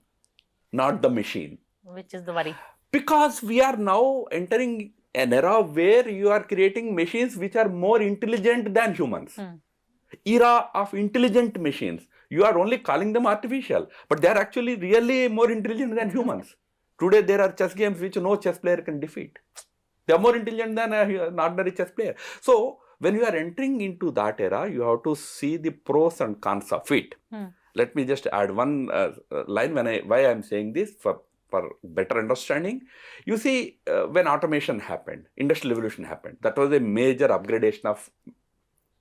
Speaker 25: not the machine.
Speaker 18: Which is the worry.
Speaker 25: Because we are now entering an era where you are creating machines which are more intelligent than humans. Era of intelligent machines. You are only calling them artificial, but they are actually really more intelligent than humans. Today there are chess games which no chess player can defeat. They are more intelligent than an ordinary chess player. So when you are entering into that era, you have to see the pros and cons of it. Let me just add one line why I am saying this for better understanding. You see, when automation happened, industrial revolution happened, that was a major upgradation of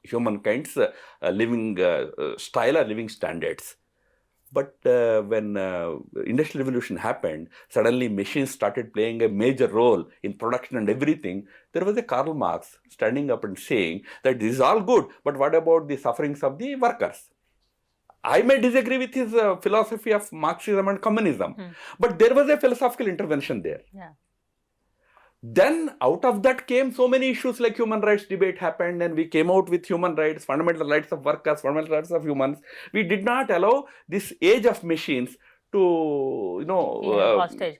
Speaker 25: humankind's living style or living standards. But when industrial revolution happened, suddenly machines started playing a major role in production and everything. There was a Karl Marx standing up and saying that this is all good, but what about the sufferings of the workers? I may disagree with his philosophy of Marxism and communism, but there was a philosophical intervention there. Then out of that came so many issues like human rights debate happened, and we came out with human rights, fundamental rights of workers, fundamental rights of humans. We did not allow this age of machines to,
Speaker 18: hostage.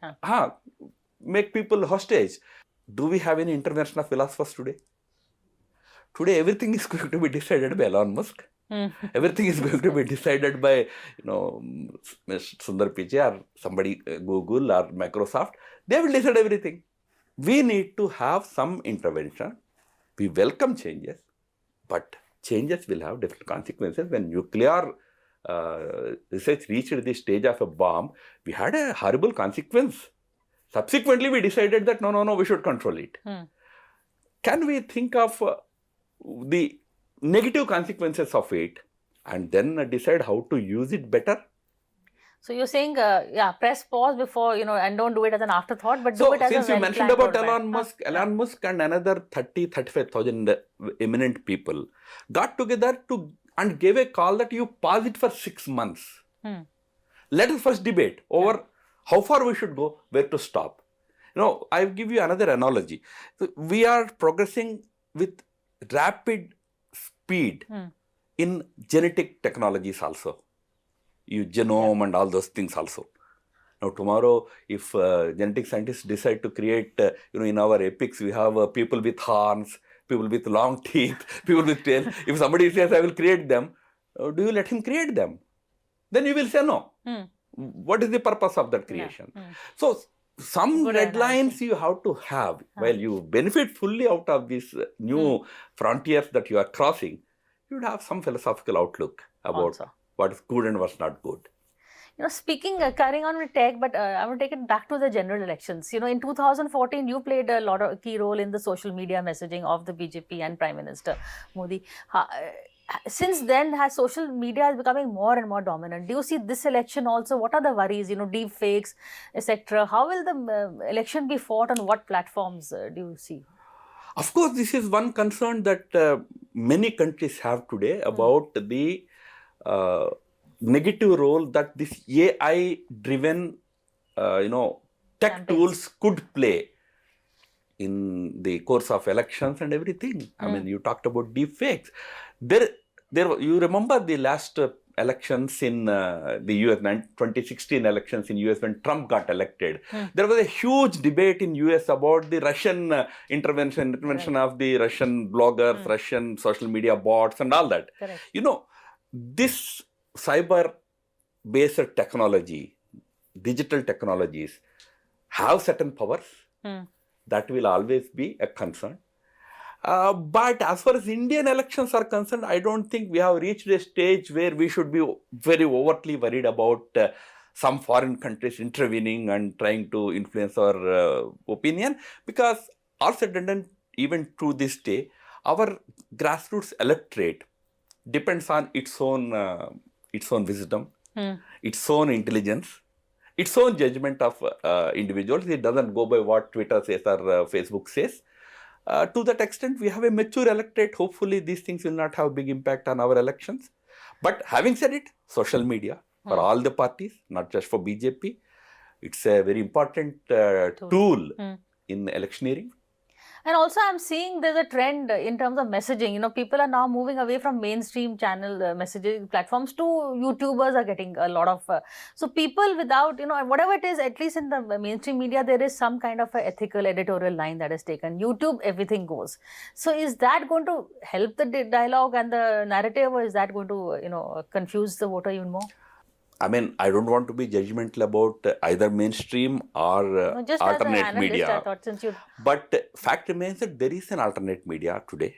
Speaker 25: make people hostage. Do we have any international philosophers today? Today, everything is going to be decided by Elon Musk. Everything is going to be decided by, Sundar Pichai or somebody, Google or Microsoft. They will decide everything. We need to have some intervention. We welcome changes, but changes will have different consequences. When nuclear research reached the stage of a bomb, we had a horrible consequence. Subsequently, we decided that no, we should control it. Can we think of the negative consequences of it and then decide how to use it better?
Speaker 18: So you're saying, press pause before, and don't do it as an afterthought, but do it as a
Speaker 25: since you mentioned about Elon Musk and another 35,000 eminent people got together and gave a call that you pause it for 6 months. Let us first debate over how far we should go, where to stop. I'll give you another analogy. So we are progressing with rapid speed in genetic technologies also. Genome and all those things also. Now tomorrow, if genetic scientists decide to create, in our epics, we have people with horns, people with long teeth, people with tails. If somebody says, I will create them, do you let him create them? Then you will say no. What is the purpose of that creation? So some red lines you have to have while you benefit fully out of these new frontiers that you are crossing. You would have some philosophical outlook about what is good and what's not good.
Speaker 18: Carrying on with tech, but I want to take it back to the general elections. In 2014, you played a lot of key role in the social media messaging of the BJP and Prime Minister Modi. Since then, social media is becoming more and more dominant. Do you see this election also? What are the worries? Deep fakes, etc. How will the election be fought on what platforms do you see?
Speaker 25: Of course, this is one concern that many countries have today about the negative role that this AI-driven, tech tools could play in the course of elections and everything. I mean, you talked about deep fakes. You remember the last elections in the US, 2016 elections in US when Trump got elected. There was a huge debate in US about the Russian intervention of the Russian bloggers, Russian social media bots and all that.
Speaker 18: Correct.
Speaker 25: This cyber-based technology, digital technologies have certain powers. That will always be a concern. But as far as Indian elections are concerned, I don't think we have reached a stage where we should be very overtly worried about some foreign countries intervening and trying to influence our opinion. Because all said and done, even to this day, our grassroots electorate depends on its own wisdom, its own intelligence, its own judgment of individuals. It doesn't go by what Twitter says or Facebook says. To that extent, we have a mature electorate. Hopefully, these things will not have a big impact on our elections. But having said it, social media for all the parties, not just for BJP, it's a very important tool in electioneering.
Speaker 18: And also, I'm seeing there's a trend in terms of messaging. People are now moving away from mainstream channel messaging platforms to YouTubers are getting a lot of. So people without, whatever it is, at least in the mainstream media, there is some kind of a ethical editorial line that is taken. YouTube, everything goes. So is that going to help the dialogue and the narrative, or is that going to, confuse the voter even more?
Speaker 25: I mean, I don't want to be judgmental about either mainstream or alternate media.
Speaker 18: I thought, since you...
Speaker 25: But fact remains that there is an alternate media today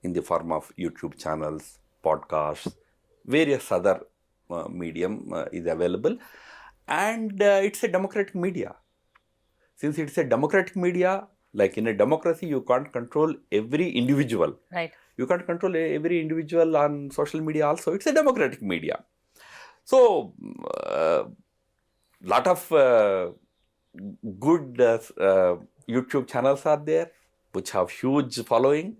Speaker 25: in the form of YouTube channels, podcasts, various other medium is available. And it's a democratic media. Since it's a democratic media, like in a democracy, you can't control every individual.
Speaker 18: Right.
Speaker 25: You can't control every individual on social media also. It's a democratic media. So, lot of good YouTube channels are there, which have huge following,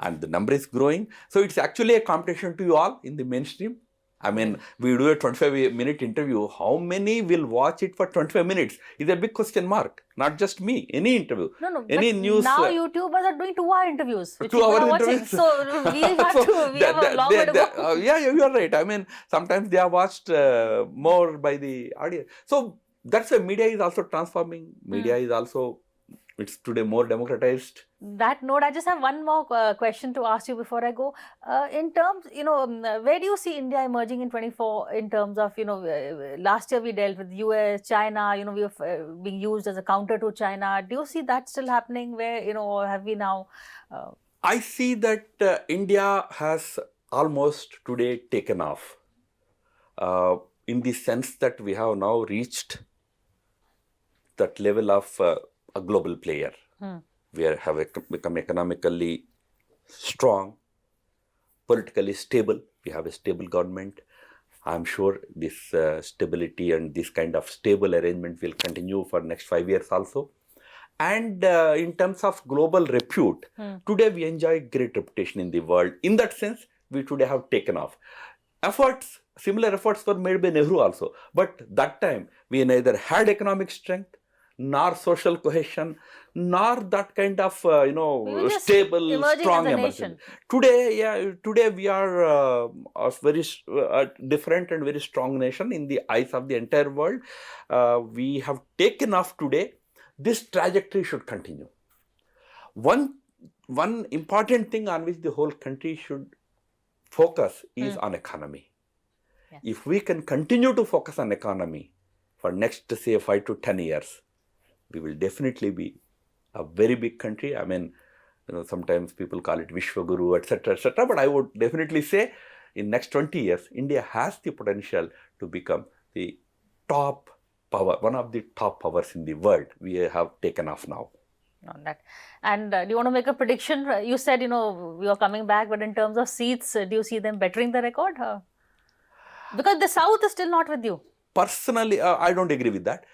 Speaker 25: and the number is growing. So, it's actually a competition to you all in the mainstream. I mean, we do a 25-minute interview. How many will watch it for 25 minutes? Is a big question mark. Not just me. Any interview.
Speaker 18: No,
Speaker 25: any
Speaker 18: but
Speaker 25: news.
Speaker 18: now YouTubers are doing 2-hour interviews, which
Speaker 25: 2
Speaker 18: people
Speaker 25: hour
Speaker 18: are watching.
Speaker 25: interviews.
Speaker 18: So we have a long way to go.
Speaker 25: Yeah, you are right. I mean, sometimes they are watched more by the audience. So that's why media is also transforming. Media is also, it's today more democratized.
Speaker 18: That note, I just have one more question to ask you before I go. In terms, where do you see India emerging in 24 in terms of, last year we dealt with US, China, we were being used as a counter to China. Do you see that still happening where, or have we now?
Speaker 25: I see that India has almost today taken off in the sense that we have now reached that level of a global player. We have become economically strong, politically stable. We have a stable government. I'm sure this stability and this kind of stable arrangement will continue for next 5 years also. And in terms of global repute, today we enjoy great reputation in the world. In that sense, we today have taken off. Similar efforts were made by Nehru also. But that time, we neither had economic strength, nor social cohesion, nor that kind of stable, strong emergence. Today we are a very different and very strong nation in the eyes of the entire world. We have taken off today. This trajectory should continue. One important thing on which the whole country should focus is on economy. Yes. If we can continue to focus on economy for next, say, 5 to 10 years, we will definitely be a very big country. I mean, sometimes people call it Vishwaguru, etc., but I would definitely say in next 20 years, India has the potential to become the top power, one of the top powers in the world. We have taken off now.
Speaker 18: On that. And do you want to make a prediction? You said, we are coming back, but in terms of seats, do you see them bettering the record? Because the South is still not with you.
Speaker 25: Personally, I don't agree with that.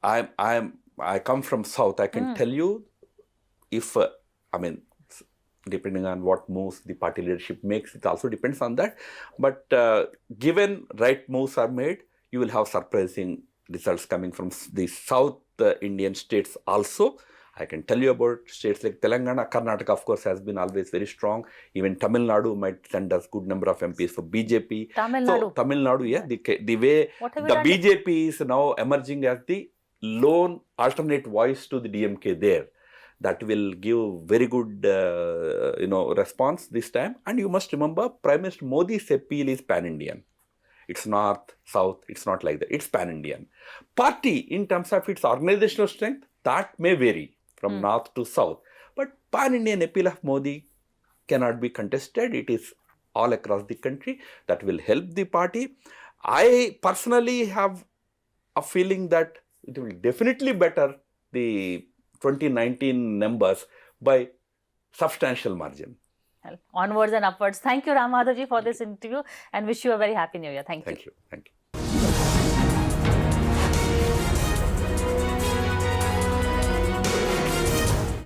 Speaker 25: I come from South. I can tell you, if depending on what moves the party leadership makes, it also depends on that. But given right moves are made, you will have surprising results coming from the South Indian states also. I can tell you about states like Telangana. Karnataka, of course, has been always very strong. Even Tamil Nadu might send us good number of MPs for BJP. Tamil Nadu, yeah. The way the BJP is now emerging as the lone alternate voice to the DMK there. That will give very good, response this time. And you must remember, Prime Minister Modi's appeal is pan-Indian. It's North, South, it's not like that. It's pan-Indian. Party, in terms of its organizational strength, that may vary from North to South. But pan-Indian appeal of Modi cannot be contested. It is all across the country. That will help the party. I personally have a feeling that it will definitely better the 2019 numbers by substantial margin.
Speaker 18: Well, onwards and upwards. Thank you, Ram Madhavji, for this interview and wish you a very happy new year. Thank you.
Speaker 25: Thank you.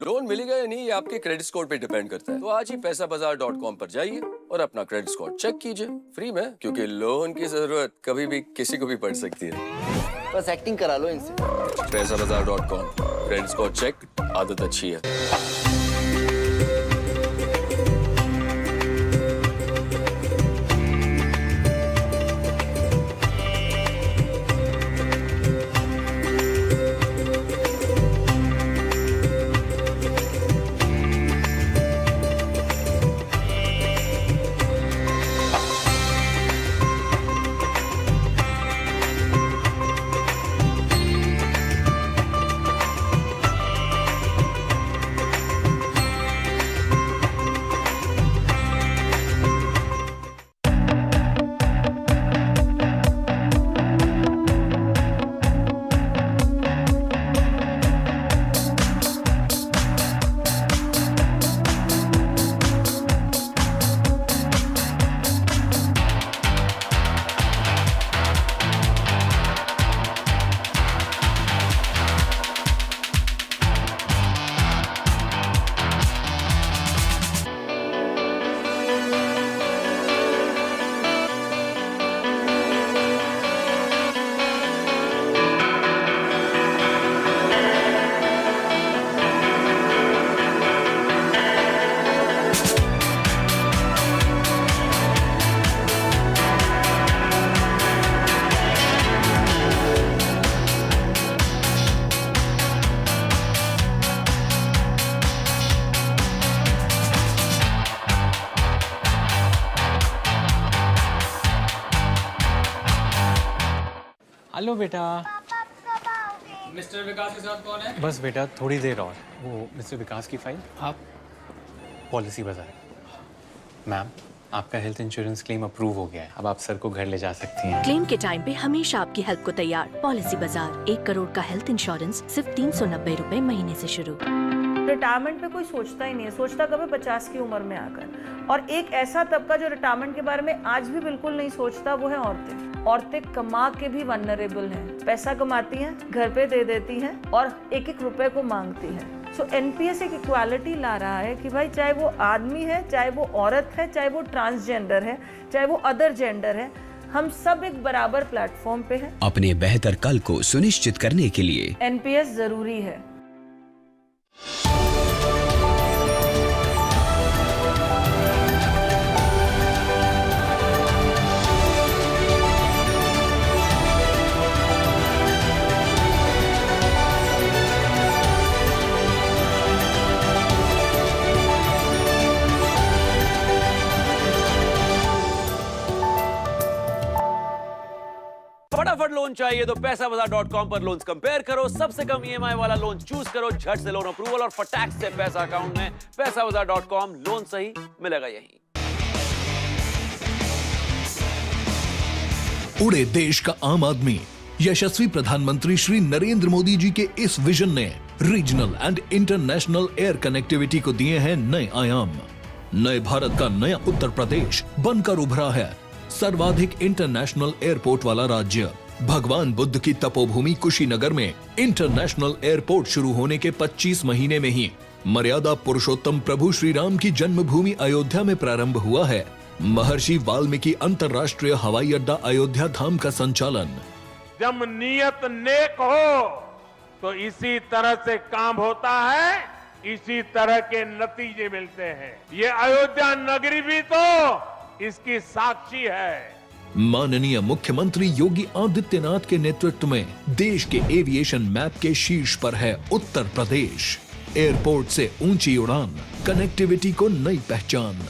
Speaker 11: Loan मिलेगा या नहीं ये आपके credit score पे depend करता है। तो आज ही पैसाबाजार.com पर जाइए और अपना क्रेडिट स्कोर चेक कीजिए फ्री में, क्योंकि लोन की जरूरत कभी भी किसी को भी पड़ सकती है। बस एक्टिंग करा लो इनसे। पैसाबाजार.com, क्रेडिट स्कोर चेक, आदत अच्छी है।
Speaker 12: हेलो बेटा।
Speaker 13: मिस्टर विकास के साथ कौन है?
Speaker 12: बस बेटा थोड़ी देर और, वो मिस्टर विकास की फाइल।
Speaker 13: आप
Speaker 12: पॉलिसी बाजार। मैम, आपका हेल्थ इंश्योरेंस क्लेम अप्रूव हो गया है, अब आप सर को घर ले जा सकती हैं।
Speaker 10: क्लेम के टाइम पे हमेशा आपकी हेल्प को तैयार। पॉलिसी बाजार, 1 करोड़ का हेल्थ इंश्योरेंस सिर्फ 390 रुपए महीने से शुरू।
Speaker 16: रिटायरमेंट पे कोई सोचता ही नहीं है, सोचता कभी 50 की उम्र में आकर। और एक ऐसा तबका जो रिटायरमेंट के बारे में आज भी बिल्कुल नहीं सोचता, वो है औरतें। औरतें कमा के भी वनरेबल हैं, पैसा कमाती हैं, घर पे दे देती हैं और एक एक रुपए को मांगती हैं। सो एनपीएस एक इक्वालिटी ला रहा है कि भाई चाहे वो आदमी है, चाहे वो औरत है, चाहे वो ट्रांसजेंडर है, चाहे वो अदर जेंडर है, हम सब एक बराबर प्लेटफॉर्म पे हैं।
Speaker 17: अपने बेहतर कल को सुनिश्चित करने के लिए
Speaker 16: एनपीएस जरूरी है।
Speaker 19: फटाफट लोन चाहिए तो पैसाबाजार.com पर लोन्स कंपेयर करो, सबसे कम ईएमआई वाला लोन चूज करो, झट से लोन अप्रूवल और फटाक से पैसा अकाउंट में। पैसाबाजार.com, लोन सही मिलेगा यहीं।
Speaker 26: उड़े देश का आम आदमी, यशस्वी प्रधानमंत्री श्री नरेंद्र मोदी जी के इस विजन ने regional and international air connectivity को दिए हैं नए आयाम। नए भारत का नया उत्तर प्रदेश बनकर उभरा है सर्वाधिक इंटरनेशनल एयरपोर्ट वाला राज्य। भगवान बुद्ध की तपोभूमि कुशीनगर में इंटरनेशनल एयरपोर्ट शुरू होने के 25 महीने में ही मर्यादा पुरुषोत्तम प्रभु श्री राम की जन्मभूमि अयोध्या में प्रारंभ हुआ है। महर्षि वाल्मीकि अंतर्राष्ट्रीय हवाई अड्डा अयोध्या धाम का संचालन।
Speaker 27: जब नियत नेक हो तो इसी तरह से काम होता है, इसी तरह के नतीजे मिलते हैं। ये अयोध्या नगरी भी तो इसकी साक्षी है।
Speaker 26: माननीय मुख्यमंत्री योगी आदित्यनाथ के नेतृत्व में देश के एविएशन मैप के शीर्ष पर है उत्तर प्रदेश। एयरपोर्ट से ऊंची उड़ान, कनेक्टिविटी को नई पहचान।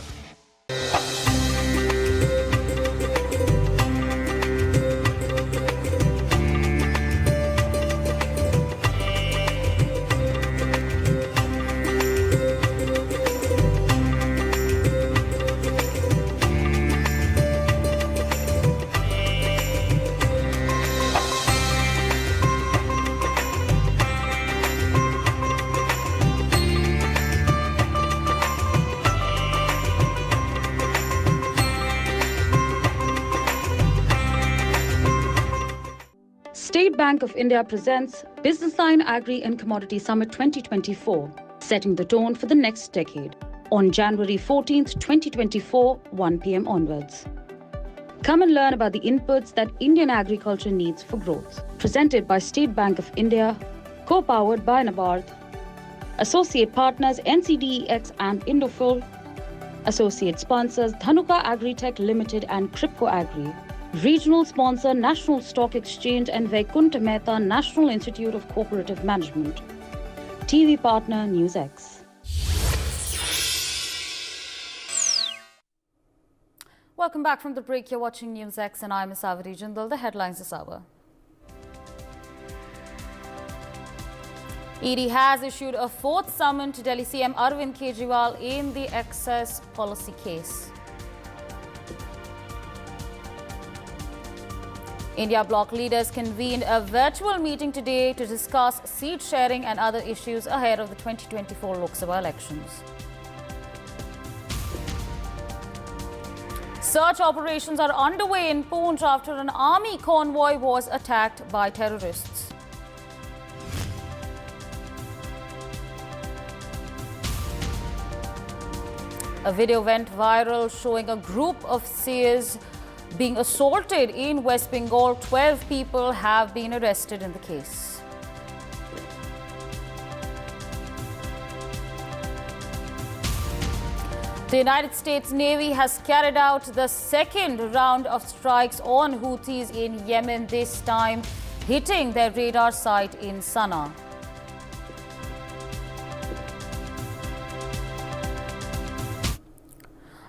Speaker 28: State Bank of India presents Business Line Agri and Commodity Summit 2024, setting the tone for the next decade, on January 14th, 2024, 1 p.m. onwards. Come and learn about the inputs that Indian agriculture needs for growth. Presented by State Bank of India, co-powered by NABARD. Associate partners NCDEX and Indofil. Associate sponsors Dhanuka Agritech Limited and Cripco Agri. Regional sponsor National Stock Exchange and Vaikunth Mehta National Institute of Cooperative Management. TV partner NewsX.
Speaker 3: Welcome back from the break. You're watching NewsX and I'm Savari Jindal. The headlines this hour. ED has issued a fourth summon to Delhi CM Arvind Kejriwal in the excess policy case. India bloc leaders convened a virtual meeting today to discuss seat sharing and other issues ahead of the 2024 Lok Sabha elections. Search operations are underway in Poonch after an army convoy was attacked by terrorists. A video went viral showing a group of seers being assaulted in West Bengal. 12 people have been arrested in the case. The United States Navy has carried out the second round of strikes on Houthis in Yemen, this time hitting their radar site in Sana'a.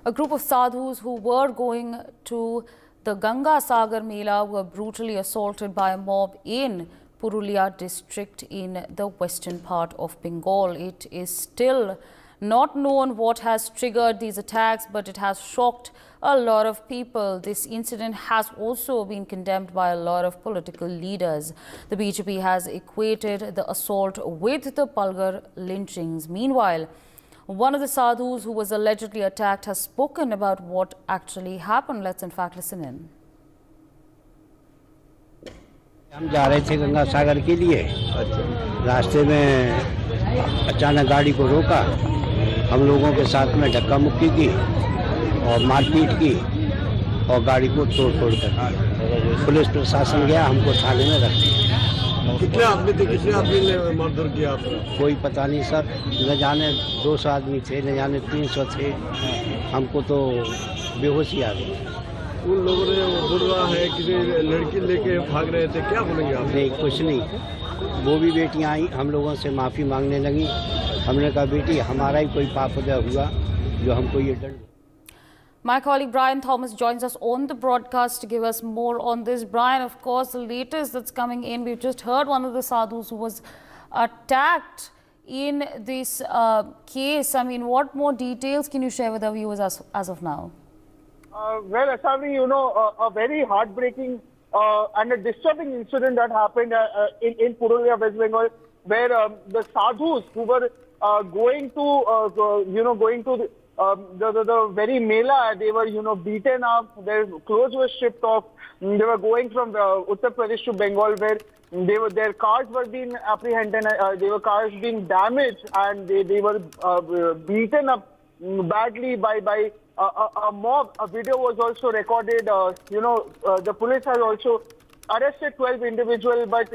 Speaker 3: A group of sadhus who were going to the Ganga Sagar Mela were brutally assaulted by a mob in Purulia district in the western part of Bengal. It is still not known what has triggered these attacks, but it has shocked a lot of people. This incident has also been condemned by a lot of political leaders. The BJP has equated the assault with the Palghar lynchings. Meanwhile, one of the sadhus who was allegedly attacked has spoken about what actually happened. Let's in fact listen in.
Speaker 6: हम जा रहे थे गंगा सागर के लिए, रास्ते में अचानक गाड़ी को रोका, हम लोगों के साथ में धक्का मुक्की की और मारपीट की और गाड़ी को तोड़ फोड़ कर दी। पुलिस प्रशासन गया, हमको थाने में रख दिया।
Speaker 1: कितने आदमी थे, कितने आदमी ने मारधर किया आपको?
Speaker 6: कोई पता नहीं सर, न जाने 200 आदमी थे, न जाने 300 थे, हमको तो बेहोशी आ गई।
Speaker 1: उन लोगों ने बोल रहा है कि लड़की लेके भाग रहे थे, क्या बोलेंगे आप?
Speaker 6: नहीं, कुछ नहीं, वो भी बेटियां आई, हम लोगों से माफ़ी मांगने लगी। हमने कहा बेटी हमारा ही कोई पाप उदय हुआ जो हमको ये दंड।
Speaker 3: My colleague Brian Thomas joins us on the broadcast to give us more on this. Brian, of course, the latest that's coming in, we've just heard one of the sadhus who was attacked in this case. I mean, what more details can you share with our viewers as of now?
Speaker 2: Well, Asami, you know, a very heartbreaking and a disturbing incident that happened in Purulia, West Bengal, where the sadhus who were going to the very mela, they were, beaten up, their clothes were stripped off. They were going from Uttar Pradesh to Bengal, where their cars were being apprehended, cars being damaged, and they were beaten up badly by a mob. A video was also recorded. The police has also arrested 12 individuals, but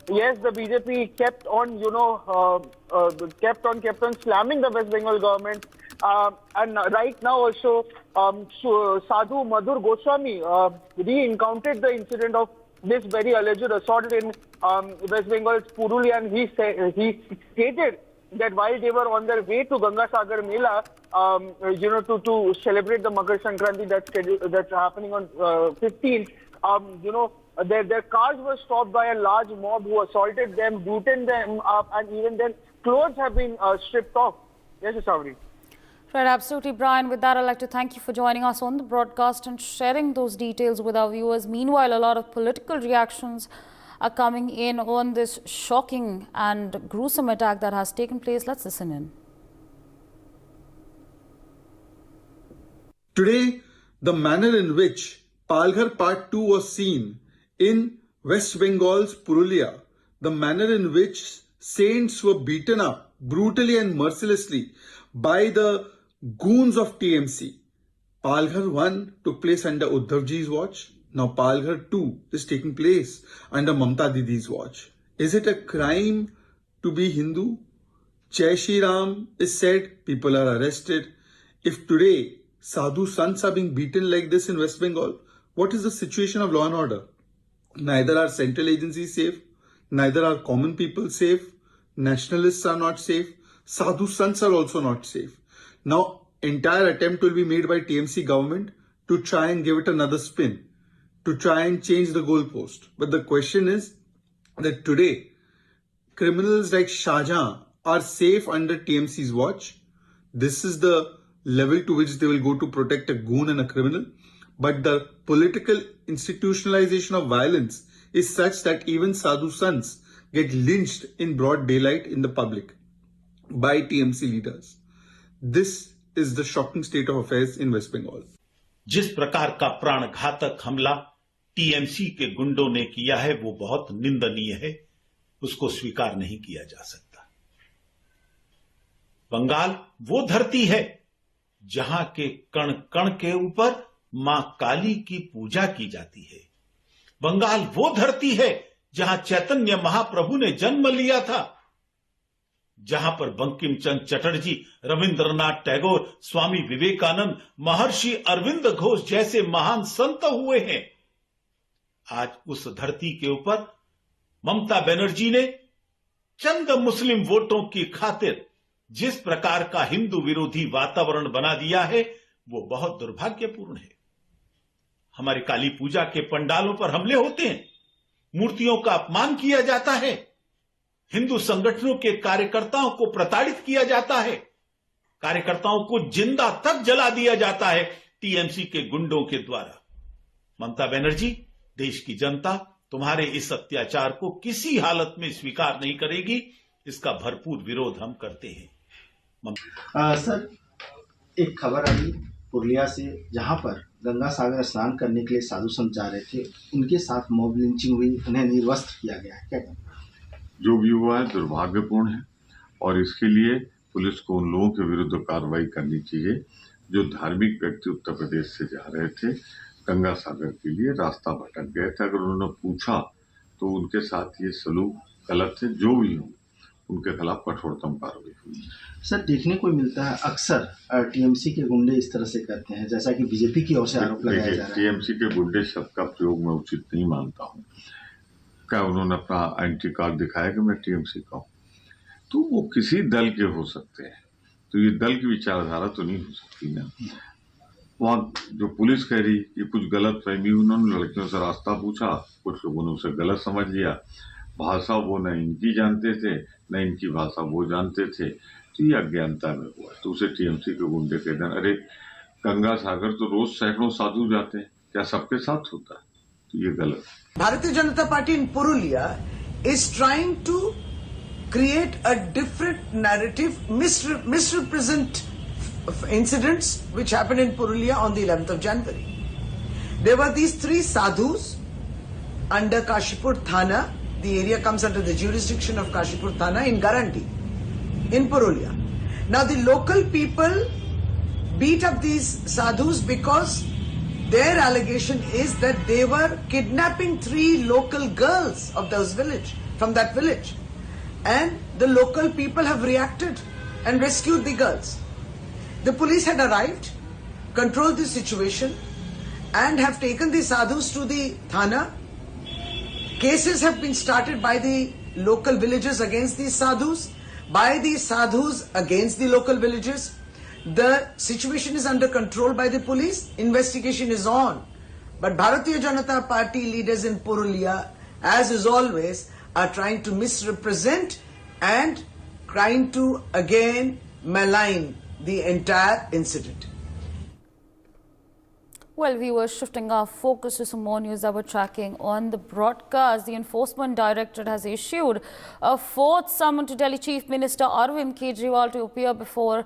Speaker 2: yes, the BJP kept on, kept on slamming the West Bengal government. And right now also, Sadhu Madhur Goswami re-encountered the incident of this very alleged assault in West Bengal's Purulia, and he stated that while they were on their way to Ganga Sagar Mela, to celebrate the Makar Sankranti that's happening on 15th, their cars were stopped by a large mob who assaulted them, beaten them up, and even then clothes have been stripped off. Yes, Savri.
Speaker 3: Right, absolutely, Brian. With that, I'd like to thank you for joining us on the broadcast and sharing those details with our viewers. Meanwhile, a lot of political reactions are coming in on this shocking and gruesome attack that has taken place. Let's listen in.
Speaker 4: Today, the manner in which Palghar Part 2 was seen in West Bengal's Purulia, the manner in which saints were beaten up brutally and mercilessly by the goons of TMC. Palghar 1 took place under Uddhavji's watch. Now Palghar 2 is taking place under Mamta Didi's watch. Is it a crime to be Hindu? Jai Shri Ram is said, people are arrested. If today Sadhu sons are being beaten like this in West Bengal, what is the situation of law and order? Neither are central agencies safe, neither are common people safe, nationalists are not safe, Sadhu sons are also not safe. Now, entire attempt will be made by TMC government to try and give it another spin, to try and change the goalpost. But the question is that today, criminals like Shahjahan are safe under TMC's watch. This is the level to which they will go to protect a goon and a criminal. But the political institutionalization of violence is such that even Sadhu sons get lynched in broad daylight in the public by TMC leaders. This is the shocking state of affairs in West Bengal.
Speaker 14: जिस प्रकार का प्राणघातक हमला TMC के गुंडों ने किया है वो बहुत निंदनीय है, उसको स्वीकार नहीं किया जा सकता। बंगाल वो धरती है जहां के कण कण के ऊपर मां काली की पूजा की जाती है। बंगाल वो धरती है जहां चैतन्य महाप्रभु ने जन्म लिया था, जहां पर बंकिम चंद्र चटर्जी, रविंद्रनाथ टैगोर, स्वामी विवेकानंद, महर्षि अरविंद घोष जैसे महान संत हुए हैं। आज उस धरती के ऊपर ममता बनर्जी ने चंद मुस्लिम वोटों की खातिर जिस प्रकार का हिंदू विरोधी वातावरण बना दिया है वो बहुत दुर्भाग्यपूर्ण है। हमारे काली पूजा के पंडालों पर हमले होते हैं, मूर्तियों का अपमान किया जाता है, हिंदू संगठनों के कार्यकर्ताओं को प्रताड़ित किया जाता है, कार्यकर्ताओं को जिंदा तक जला दिया जाता है टीएमसी के गुंडों के द्वारा। ममता बनर्जी, देश की जनता तुम्हारे इस अत्याचार को किसी हालत में स्वीकार नहीं करेगी, इसका भरपूर विरोध हम करते हैं।
Speaker 5: सर, एक खबर आई पुरुलिया से, जहां पर गंगा सागर स्नान करने के लिए साधु संत जा रहे थे, उनके साथ मॉब लिंचिंग हुई, उन्हें निर्वस्त्र किया गया है, क्या कहना?
Speaker 7: जो भी हुआ है दुर्भाग्यपूर्ण है और इसके लिए पुलिस को उन लोगों के विरुद्ध कार्रवाई करनी चाहिए जो धार्मिक व्यक्ति उत्तर प्रदेश से जा रहे थे गंगा सागर के लिए, रास्ता भटक गए थे। अगर उन्होंने पूछा तो उनके साथ ये सलूक गलत है, जो भी हो उनके खिलाफ कठोरतम कार्रवाई हुई।
Speaker 5: सर, देखने को मिलता है अक्सर टीएमसी के गुंडे इस तरह से करते हैं, जैसा कि बीजेपी की ओर से आरोप लगाया जा रहा है।
Speaker 7: टीएमसी के गुंडे शब्द का प्रयोग मैं उचित नहीं मानता हूँ। क्या उन्होंने अपना आइडेंटिटी कार्ड दिखाया कि मैं टीएमसी का हूँ? तो वो किसी दल के हो सकते हैं, तो ये दल की विचारधारा तो नहीं हो सकती ना। वहाँ जो पुलिस कह रही कि कुछ गलत फहमी, उन्होंने लड़कियों से रास्ता पूछा, कुछ लोगों ने उसे गलत समझ लिया, भाषा वो न इनकी जानते थे न इनकी भाषा वो जानते थे, तो ये अज्ञानता में हुआ। तो उसे टीएमसी के गुंडे कहते हैं। अरे गंगा सागर तो रोज सैकड़ों साधु जाते हैं, क्या सबके साथ होता है? तो ये गलत।
Speaker 15: Bharatiya Janata Party in Purulia is trying to create a different narrative, misrepresent incidents which happened in Purulia on the 11th of January. There were these 3 sadhus under Kashipur Thana. The area comes under the jurisdiction of Kashipur Thana in Garanti, in Purulia. Now the local people beat up these sadhus because their allegation is that they were kidnapping 3 local girls of those village, from that village. And the local people have reacted and rescued the girls. The police had arrived, controlled the situation and have taken the sadhus to the Thana. Cases have been started by the local villagers against these sadhus, by the sadhus against the local villagers. The situation is under control by the police. Investigation is on. But Bharatiya Janata Party leaders in Purulia, as is always, are trying to misrepresent and trying to again malign the entire incident.
Speaker 3: Well, viewers, shifting our focus to some more news that we're tracking on the broadcast. The Enforcement Directorate has issued a 4th summon to Delhi Chief Minister Arvind Kejriwal to appear before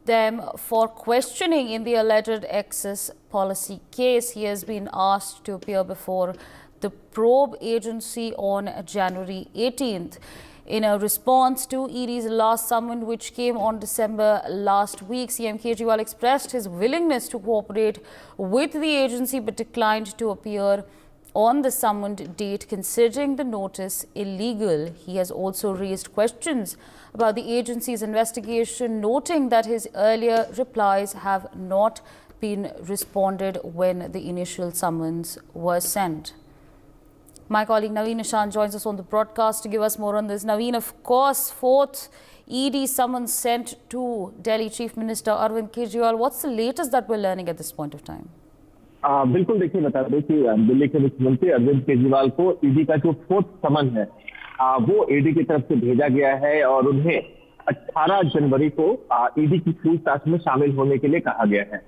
Speaker 3: them for questioning in the alleged excess policy case. He has been asked to appear before the probe agency on January 18th. In a response to ED's last summon, which came on December last week, CM Kejriwal expressed his willingness to cooperate with the agency but declined to appear on the summoned date, considering the notice illegal. He has also raised questions about the agency's investigation, noting that his earlier replies have not been responded when the initial summons was sent. My colleague Naveen Nishan joins us on the broadcast to give us more on this. Naveen, of course, 4th ED summons sent to Delhi Chief Minister Arvind Kejriwal. What's the latest that we're learning at this point of time?
Speaker 2: बिल्कुल, देखिए बता दें कि दिल्ली के मुख्यमंत्री अरविंद केजरीवाल को ED का जो 4th समन है वो ईडी की तरफ से भेजा गया है और उन्हें 18 जनवरी को ईडी की पूछताछ में शामिल होने के लिए कहा गया है।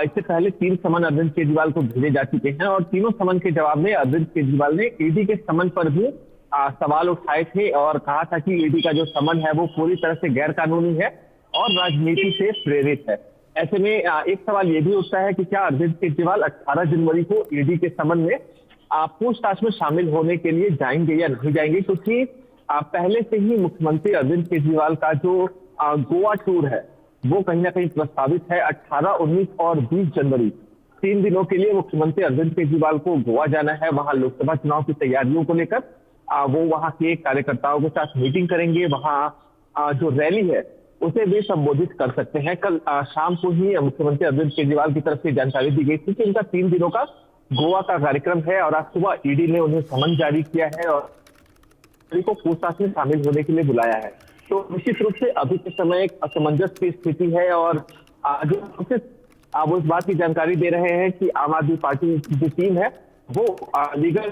Speaker 2: इससे पहले 3 समन अरविंद केजरीवाल को भेजे जा चुके हैं और तीनों समन के जवाब में अरविंद केजरीवाल ने ईडी के समन पर भी सवाल उठाए थे और कहा था कि ईडी का जो समन है वो पूरी तरह से गैर कानूनी है और राजनीति से प्रेरित है। ऐसे में एक सवाल ये भी उठता है कि क्या अरविंद केजरीवाल 18 जनवरी को ईडी के समन में पूछताछ में शामिल होने के लिए जाएंगे या नहीं जाएंगे, क्योंकि पहले से ही मुख्यमंत्री अरविंद केजरीवाल का जो गोवा टूर है वो कहीं ना कहीं प्रस्तावित है। 18, 19 और 20 जनवरी 3 दिनों के लिए मुख्यमंत्री अरविंद केजरीवाल को गोवा जाना है। वहां लोकसभा चुनाव की तैयारियों को लेकर वो वहां के कार्यकर्ताओं के साथ मीटिंग करेंगे, वहां जो रैली है उसे भी संबोधित कर सकते हैं। कल शाम को ही मुख्यमंत्री अरविंद केजरीवाल की तरफ से जानकारी दी गई थी कि उनका 3 दिनों का गोवा का कार्यक्रम है और आज सुबह ईडी ने उन्हें समन जारी किया है और को पूछताछ में शामिल होने के लिए बुलाया है। तो निश्चित रूप से अभी के समय एक असमंजस की स्थिति है और जो सबसे अब उस बात की जानकारी दे रहे हैं कि आम आदमी पार्टी की जो टीम है वो लीगल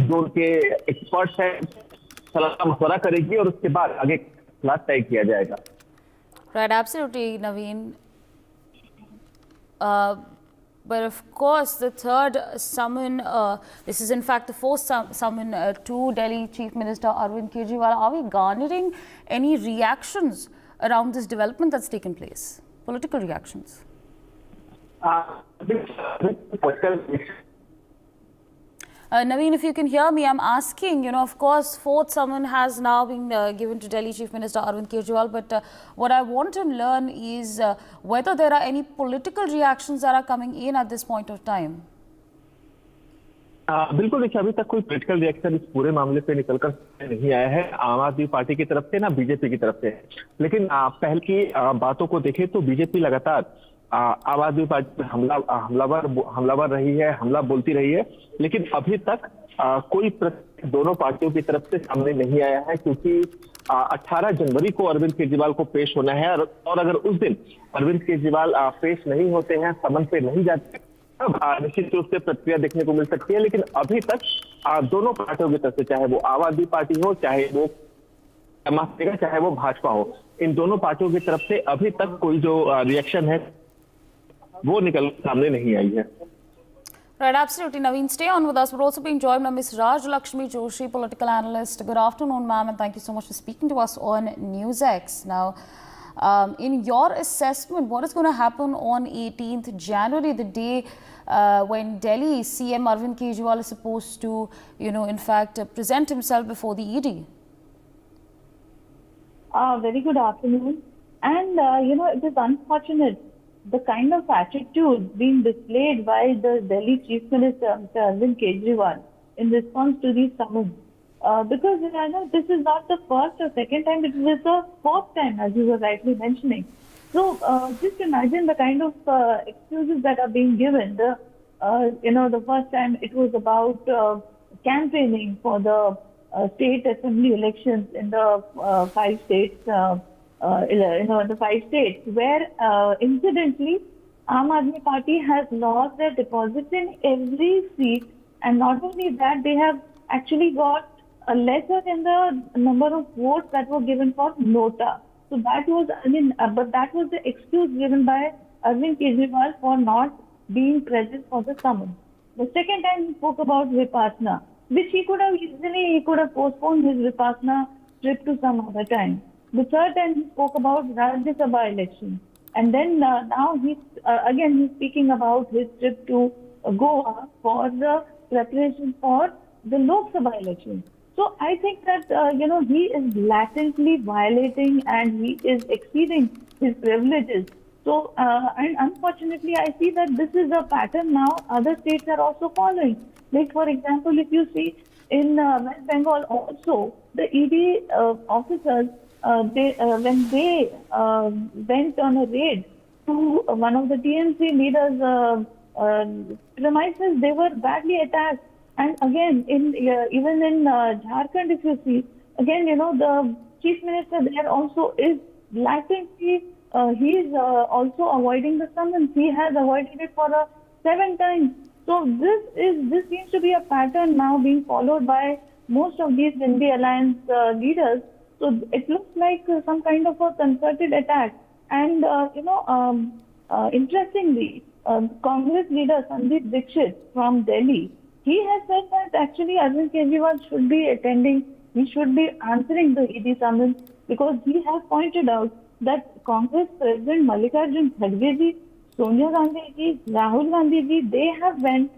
Speaker 2: जो उनके एक्सपर्ट्स हैं सलाह मशवरा करेगी और उसके बाद आगे फैसला तय किया जाएगा।
Speaker 3: Right, absolutely, Naveen. But of course, the third summon, this is in fact the fourth summon to Delhi Chief Minister Arvind Kejriwal. Are we garnering any reactions around this development that's taken place? Political reactions? Naveen, if you can hear me, I'm asking, of course, fourth summon has now been given to Delhi Chief Minister Arvind Kejriwal, but what I want to learn is whether there are any political reactions that are coming in at this point of time.
Speaker 2: बिल्कुल, देखिए अभी तक कोई political reaction इस पूरे मामले पे निकलकर नहीं आया है आम आदमी पार्टी की तरफ से ना बीजेपी की तरफ से। लेकिन पहल की बातों को देखें तो बीजेपी लगातार आम आदमी पार्टी हमलावर रही है, हमला बोलती रही है, लेकिन अभी तक कोई दोनों पार्टियों की तरफ से सामने नहीं आया है, क्योंकि 18 जनवरी को अरविंद केजरीवाल को पेश होना है और अगर उस दिन अरविंद केजरीवाल पेश नहीं होते हैं, समन पे नहीं जाते, तब निश्चित रूप से प्रतिक्रिया देखने को मिल सकती है। लेकिन अभी तक दोनों पार्टियों की तरफ से, चाहे वो आम आदमी पार्टी हो, चाहे वो चाहे वो भाजपा हो, इन दोनों पार्टियों की तरफ से अभी तक कोई जो रिएक्शन है वो निकल सामने नहीं आई है।
Speaker 3: Right, absolutely. Naveen, stay on with us. We're also being joined by Ms. Raj Lakshmi Joshi, political analyst. Good afternoon, ma'am, and thank you so much for speaking to us on NewsX. Now, in your assessment, what is going to happen on 18th January, the day when Delhi CM Arvind Kejriwal is supposed to, in fact, present himself before the ED?
Speaker 8: Very good afternoon. And, it is unfortunate the kind of attitude being displayed by the Delhi Chief Minister, Mr. Arvind Kejriwal, in response to these summons. Because this is not the first or second time, it is the fourth time, as you were rightly mentioning. So just imagine the kind of excuses that are being given. The first time it was about campaigning for the state assembly elections in the 5 states. The 5 states where incidentally Aam Aadmi Party has lost their deposits in every seat, and not only that, they have actually got a lesser in the number of votes that were given for Nota. So that was, but that was the excuse given by Arvind Kejriwal for not being present for the summons. The second time he spoke about Vipassana, which he could have postponed his Vipassana trip to some other time. The third time he spoke about Rajya Sabha elections. And then now he's speaking about his trip to Goa for the preparation for the Lok Sabha elections. So I think that, he is blatantly violating and he is exceeding his privileges. So, and unfortunately, I see that this is a pattern now other states are also following. Like, for example, if you see in West Bengal also, the ED officers, when they went on a raid to one of the TMC leaders' premises, they were badly attacked. And again, even in Jharkhand, if you see, again, the chief minister there also is blatantly, he is also avoiding the summons. He has avoided it for 7 times. So this seems to be a pattern now being followed by most of these Indy Alliance leaders. So it looks like some kind of a concerted attack. And, interestingly, Congress leader Sandeep Dixit from Delhi, he has said that actually Arvind Kejriwal should be attending, he should be answering the ED summons, because he has pointed out that Congress President Mallikarjun Kharge ji, Sonia Gandhi ji, Rahul Gandhi ji, they went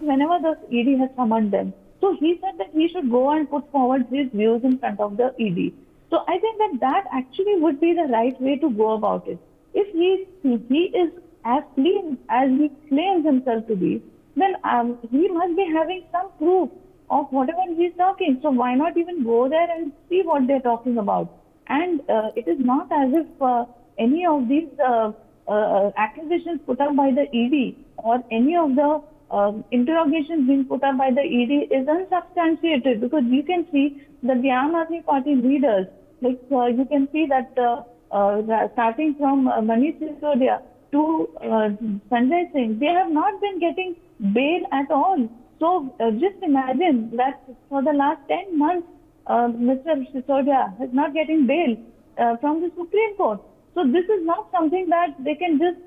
Speaker 8: whenever the ED has summoned them. So he said that he should go and put forward his views in front of the ED. So I think that actually would be the right way to go about it. If he is as clean as he claims himself to be, then he must be having some proof of whatever he is talking. So why not even go there and see what they are talking about? And it is not as if any of these accusations put up by the ED or any of the interrogations being put up by the ED is unsubstantiated, because you can see that the Aam Aadmi Party leaders, like you can see that starting from Manish Sisodia, to Sanjay Singh, they have not been getting bail at all. So just imagine that for the last 10 months, Mr. Sisodia is not getting bail from the Supreme Court. So this is not something that they can just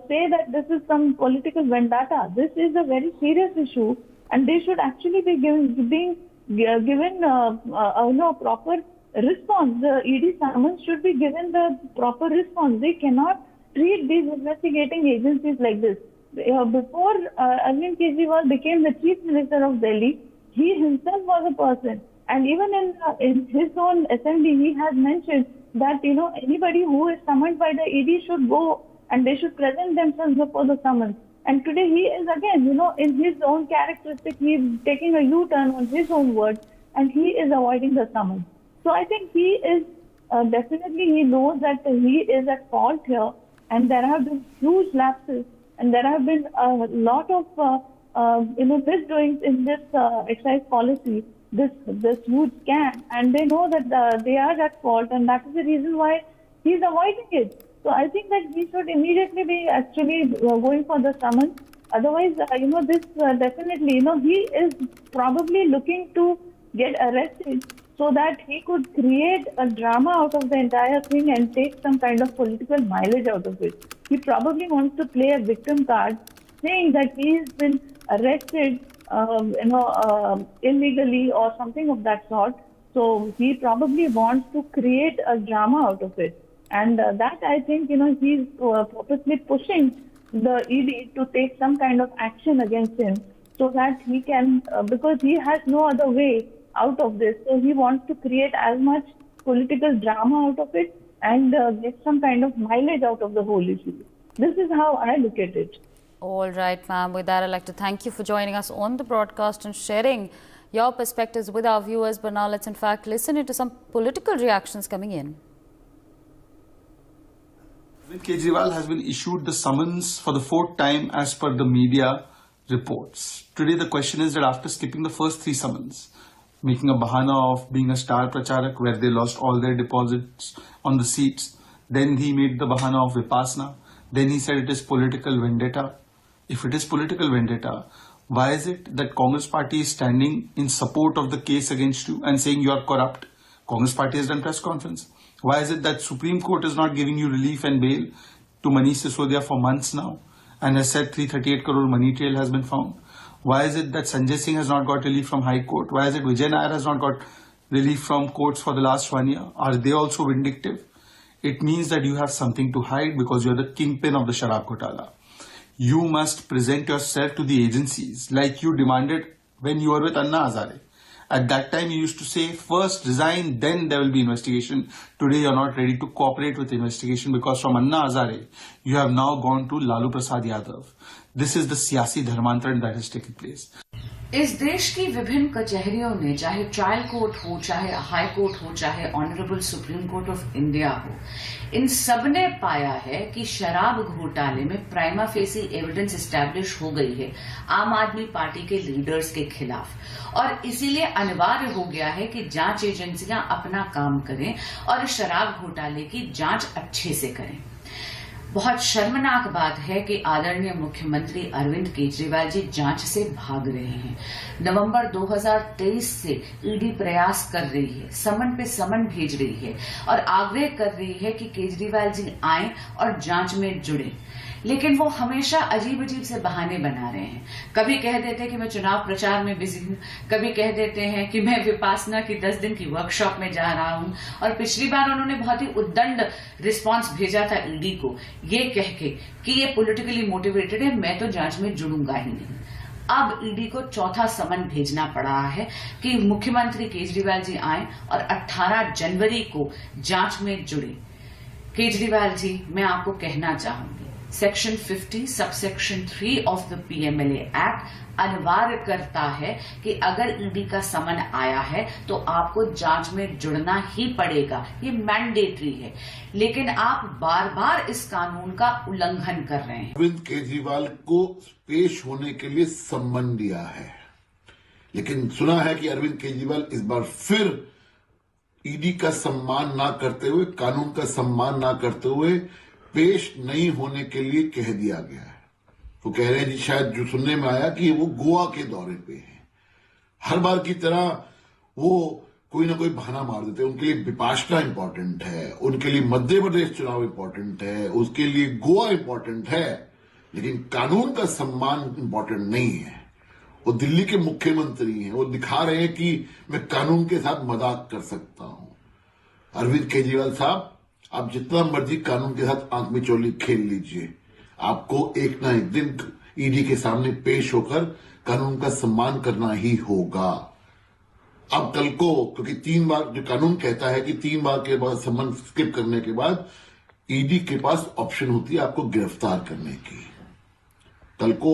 Speaker 8: say that this is some political vendetta. This is a very serious issue, and they should actually be given proper response. The ED summons should be given the proper response. They cannot treat these investigating agencies like this. Before Arvind Kejriwal became the Chief Minister of Delhi, he himself was a person, and even in his own assembly, he has mentioned that anybody who is summoned by the ED should go and they should present themselves before the summons. And today he is again, in his own characteristic, he is taking a U-turn on his own words, and he is avoiding the summons. So I think he is definitely, he knows that he is at fault here, and there have been huge lapses, and there have been a lot of misdoings in this excise policy, this huge scam, and they know that they are at fault, and that is the reason why he is avoiding it. So I think that he should immediately be actually going for the summons. Otherwise, this definitely, he is probably looking to get arrested so that he could create a drama out of the entire thing and take some kind of political mileage out of it. He probably wants to play a victim card, saying that he has been arrested, illegally or something of that sort. So he probably wants to create a drama out of it. And that I think, he's purposely pushing the ED to take some kind of action against him so that he can, because he has no other way out of this. So he wants to create as much political drama out of it and get some kind of mileage out of the whole issue. This is how I look at it.
Speaker 3: All right, ma'am. With that, I'd like to thank you for joining us on the broadcast and sharing your perspectives with our viewers. But now let's in fact listen into some political reactions coming in.
Speaker 4: Kejriwal has been issued the summons for the 4th time as per the media reports. Today the question is that after skipping the first 3 summons, making a bahana of being a star pracharak where they lost all their deposits on the seats, then he made the bahana of Vipassana, then he said it is political vendetta. If it is political vendetta, why is it that Congress party is standing in support of the case against you and saying you are corrupt? Congress party has done press conference. Why is it that Supreme Court is not giving you relief and bail to Manish Sisodia for months now and has said 338 crore money trail has been found? Why is it that Sanjay Singh has not got relief from High Court? Why is it Vijay Nair has not got relief from courts for the last 1 year? Are they also vindictive? It means that you have something to hide because you are the kingpin of the Sharab Ghotala. You must present yourself to the agencies like you demanded when you were with Anna Hazare. At that time, you used to say, first resign, then there will be investigation. Today, you are not ready to cooperate with the investigation because from Anna Hazare, you have now gone to Lalu Prasad Yadav. This is the siyasi dharmantran that has taken place.
Speaker 9: इस देश की विभिन्न कचहरियों में, चाहे trial court हो, चाहे high court हो, चाहे honourable supreme court of India हो, इन सब ने पाया है कि शराब घोटाले में प्राइमा फेसी एविडेंस एस्टैब्लिश हो गई है आम आदमी पार्टी के लीडर्स के खिलाफ, और इसीलिए अनिवार्य हो गया है कि जांच एजेंसियां अपना काम करें और शराब घोटाले की जांच अच्छे से करें। बहुत शर्मनाक बात है कि आदरणीय मुख्यमंत्री अरविंद केजरीवाल जी जांच से भाग रहे हैं। नवंबर 2023 से ईडी प्रयास कर रही है, समन पे समन भेज रही है और आग्रह कर रही है कि केजरीवाल जी आएं और जांच में जुड़े, लेकिन वो हमेशा अजीब अजीब से बहाने बना रहे हैं। कभी कह देते हैं कि मैं चुनाव प्रचार में बिजी हूं, कभी कह देते हैं कि मैं विपासना की 10 दिन की वर्कशॉप में जा रहा हूं, और पिछली बार उन्होंने बहुत ही उद्दंड रिस्पांस भेजा था ईडी को, ये कह के कि ये पॉलिटिकली मोटिवेटेड है, मैं तो जांच में जुड़ूंगा ही नहीं। अब ईडी को चौथा समन भेजना पड़ा है कि मुख्यमंत्री केजरीवाल जी आए और 18 जनवरी को जांच में जुड़े। केजरीवाल जी, मैं आपको कहना चाहूंगी, section 50 subsection 3 of the PMLA act अनिवार्य करता है कि अगर ईडी का समन आया है तो आपको जांच में जुड़ना ही पड़ेगा, ये मैंडेटरी है, लेकिन आप बार बार इस कानून का उल्लंघन कर रहे हैं।
Speaker 18: अरविंद केजरीवाल को पेश होने के लिए सम्मन दिया है, लेकिन सुना है कि अरविंद केजरीवाल इस बार फिर ईडी का सम्मान ना करते हुए, कानून का सम्मान ना करते हुए पेश नहीं होने के लिए कह दिया गया है। तो कह रहे हैं जी, शायद जो सुनने में आया कि वो गोवा के दौरे पे हैं। हर बार की तरह वो कोई ना कोई बहाना मार देते हैं। उनके लिए विपाशना इंपॉर्टेंट है, उनके लिए मध्य प्रदेश चुनाव इंपॉर्टेंट है, उसके लिए गोवा इंपॉर्टेंट है, लेकिन कानून का सम्मान इंपॉर्टेंट नहीं है। वो दिल्ली के मुख्यमंत्री हैं, वो दिखा रहे हैं कि मैं कानून के साथ मजाक कर सकता हूं। अरविंद केजरीवाल साहब, आप जितना मर्जी कानून के साथ आंख में चोली खेल लीजिए, आपको एक ना एक दिन ईडी के सामने पेश होकर कानून का सम्मान करना ही होगा। अब कल को, क्योंकि 3 बार जो कानून कहता है कि 3 बार के बाद सम्मान स्किप करने के बाद ईडी के पास ऑप्शन होती है आपको गिरफ्तार करने की। कल को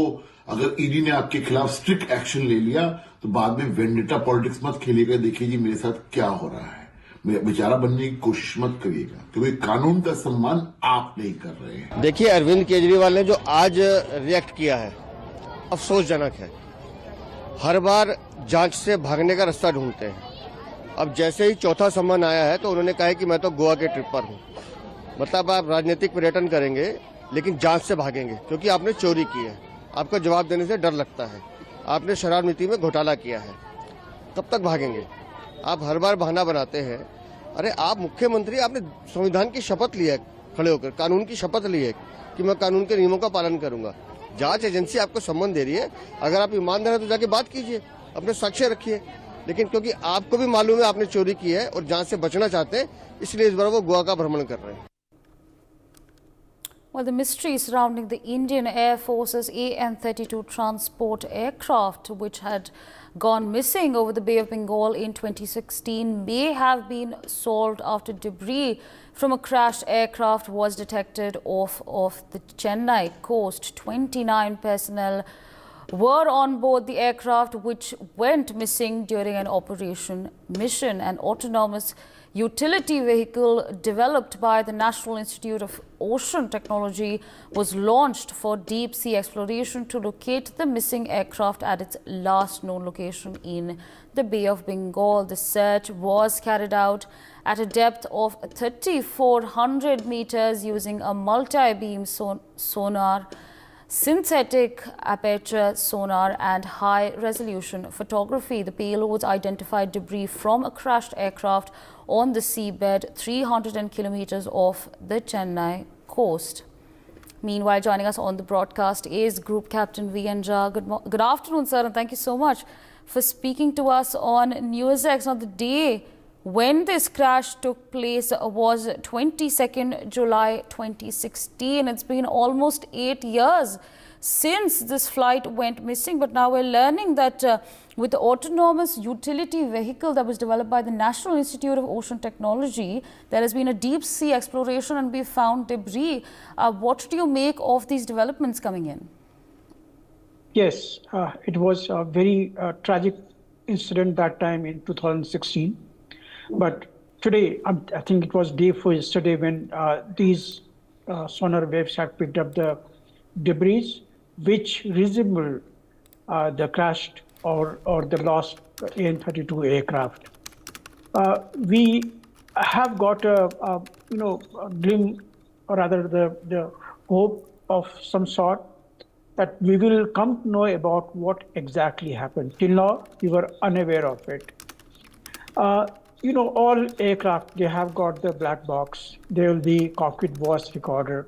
Speaker 18: अगर ईडी ने आपके खिलाफ स्ट्रिक्ट एक्शन ले लिया तो बाद में वेंडेटा पॉलिटिक्स मत खेलिएगा, देखिए जी मेरे साथ क्या हो रहा है, मेरा बेचारा बनने की कोशिश मत करिएगा, क्योंकि कानून का सम्मान आप नहीं कर रहे हैं।
Speaker 11: देखिए, अरविंद केजरीवाल ने जो आज रिएक्ट किया है अफसोसजनक है। हर बार जांच से भागने का रास्ता ढूंढते हैं। अब जैसे ही चौथा सम्मन आया है तो उन्होंने कहा है कि मैं तो गोवा के ट्रिप पर हूं। मतलब आप राजनीतिक पर्यटन करेंगे लेकिन जांच से भागेंगे, क्योंकि आपने चोरी की है, आपको जवाब देने से डर लगता है, आपने शराब नीति में घोटाला किया है, कब तक भागेंगे? आप हर बार बहाना बनाते हैं। अरे आप मुख्यमंत्री, आपने संविधान की शपथ ली है, खड़े होकर कानून की शपथ ली है कि मैं कानून के नियमों का पालन करूंगा। जांच एजेंसी आपको सम्मन दे रही है, अगर आप ईमानदार हैं तो जाके बात कीजिए, अपने साक्ष्य रखिए। लेकिन क्योंकि आपको भी मालूम है आपने चोरी की है और जांच से बचना चाहते हैं, इसलिए इस बार वो गोवा का भ्रमण कर रहे हैं।
Speaker 3: Well, the mystery surrounding the Indian Air Force's AN-32 transport aircraft, which had gone missing over the Bay of Bengal in 2016, may have been solved after debris from a crashed aircraft was detected off the Chennai coast. 29 personnel were on board the aircraft, which went missing during an operation mission. An autonomous utility vehicle developed by the National Institute of Ocean Technology was launched for deep sea exploration to locate the missing aircraft at its last known location in the Bay of Bengal. The search was carried out at a depth of 3,400 meters using a multi-beam sonar, synthetic aperture sonar and high-resolution photography. The payloads identified debris from a crashed aircraft on the seabed 300 kilometers off the Chennai coast. Meanwhile, joining us on the broadcast is Group Captain V.N. Jha. Good afternoon, sir, and thank you so much for speaking to us on NewsX. Now, the day when this crash took place was 22nd July 2016. It's been almost 8 years since this flight went missing, but now we're learning that with the autonomous utility vehicle that was developed by the National Institute of Ocean Technology, there has been a deep sea exploration and we found debris. What do you make of these developments coming in?
Speaker 13: Yes, it was a very tragic incident that time in 2016. But today, I think it was day 4 yesterday when these sonar waves had picked up the debris which resembled the crashed or the lost AN-32 aircraft. We have got a glimpse, or rather the hope of some sort that we will come to know about what exactly happened. Till now, we were unaware of it. All aircraft, they have got the black box. There will be cockpit voice recorder.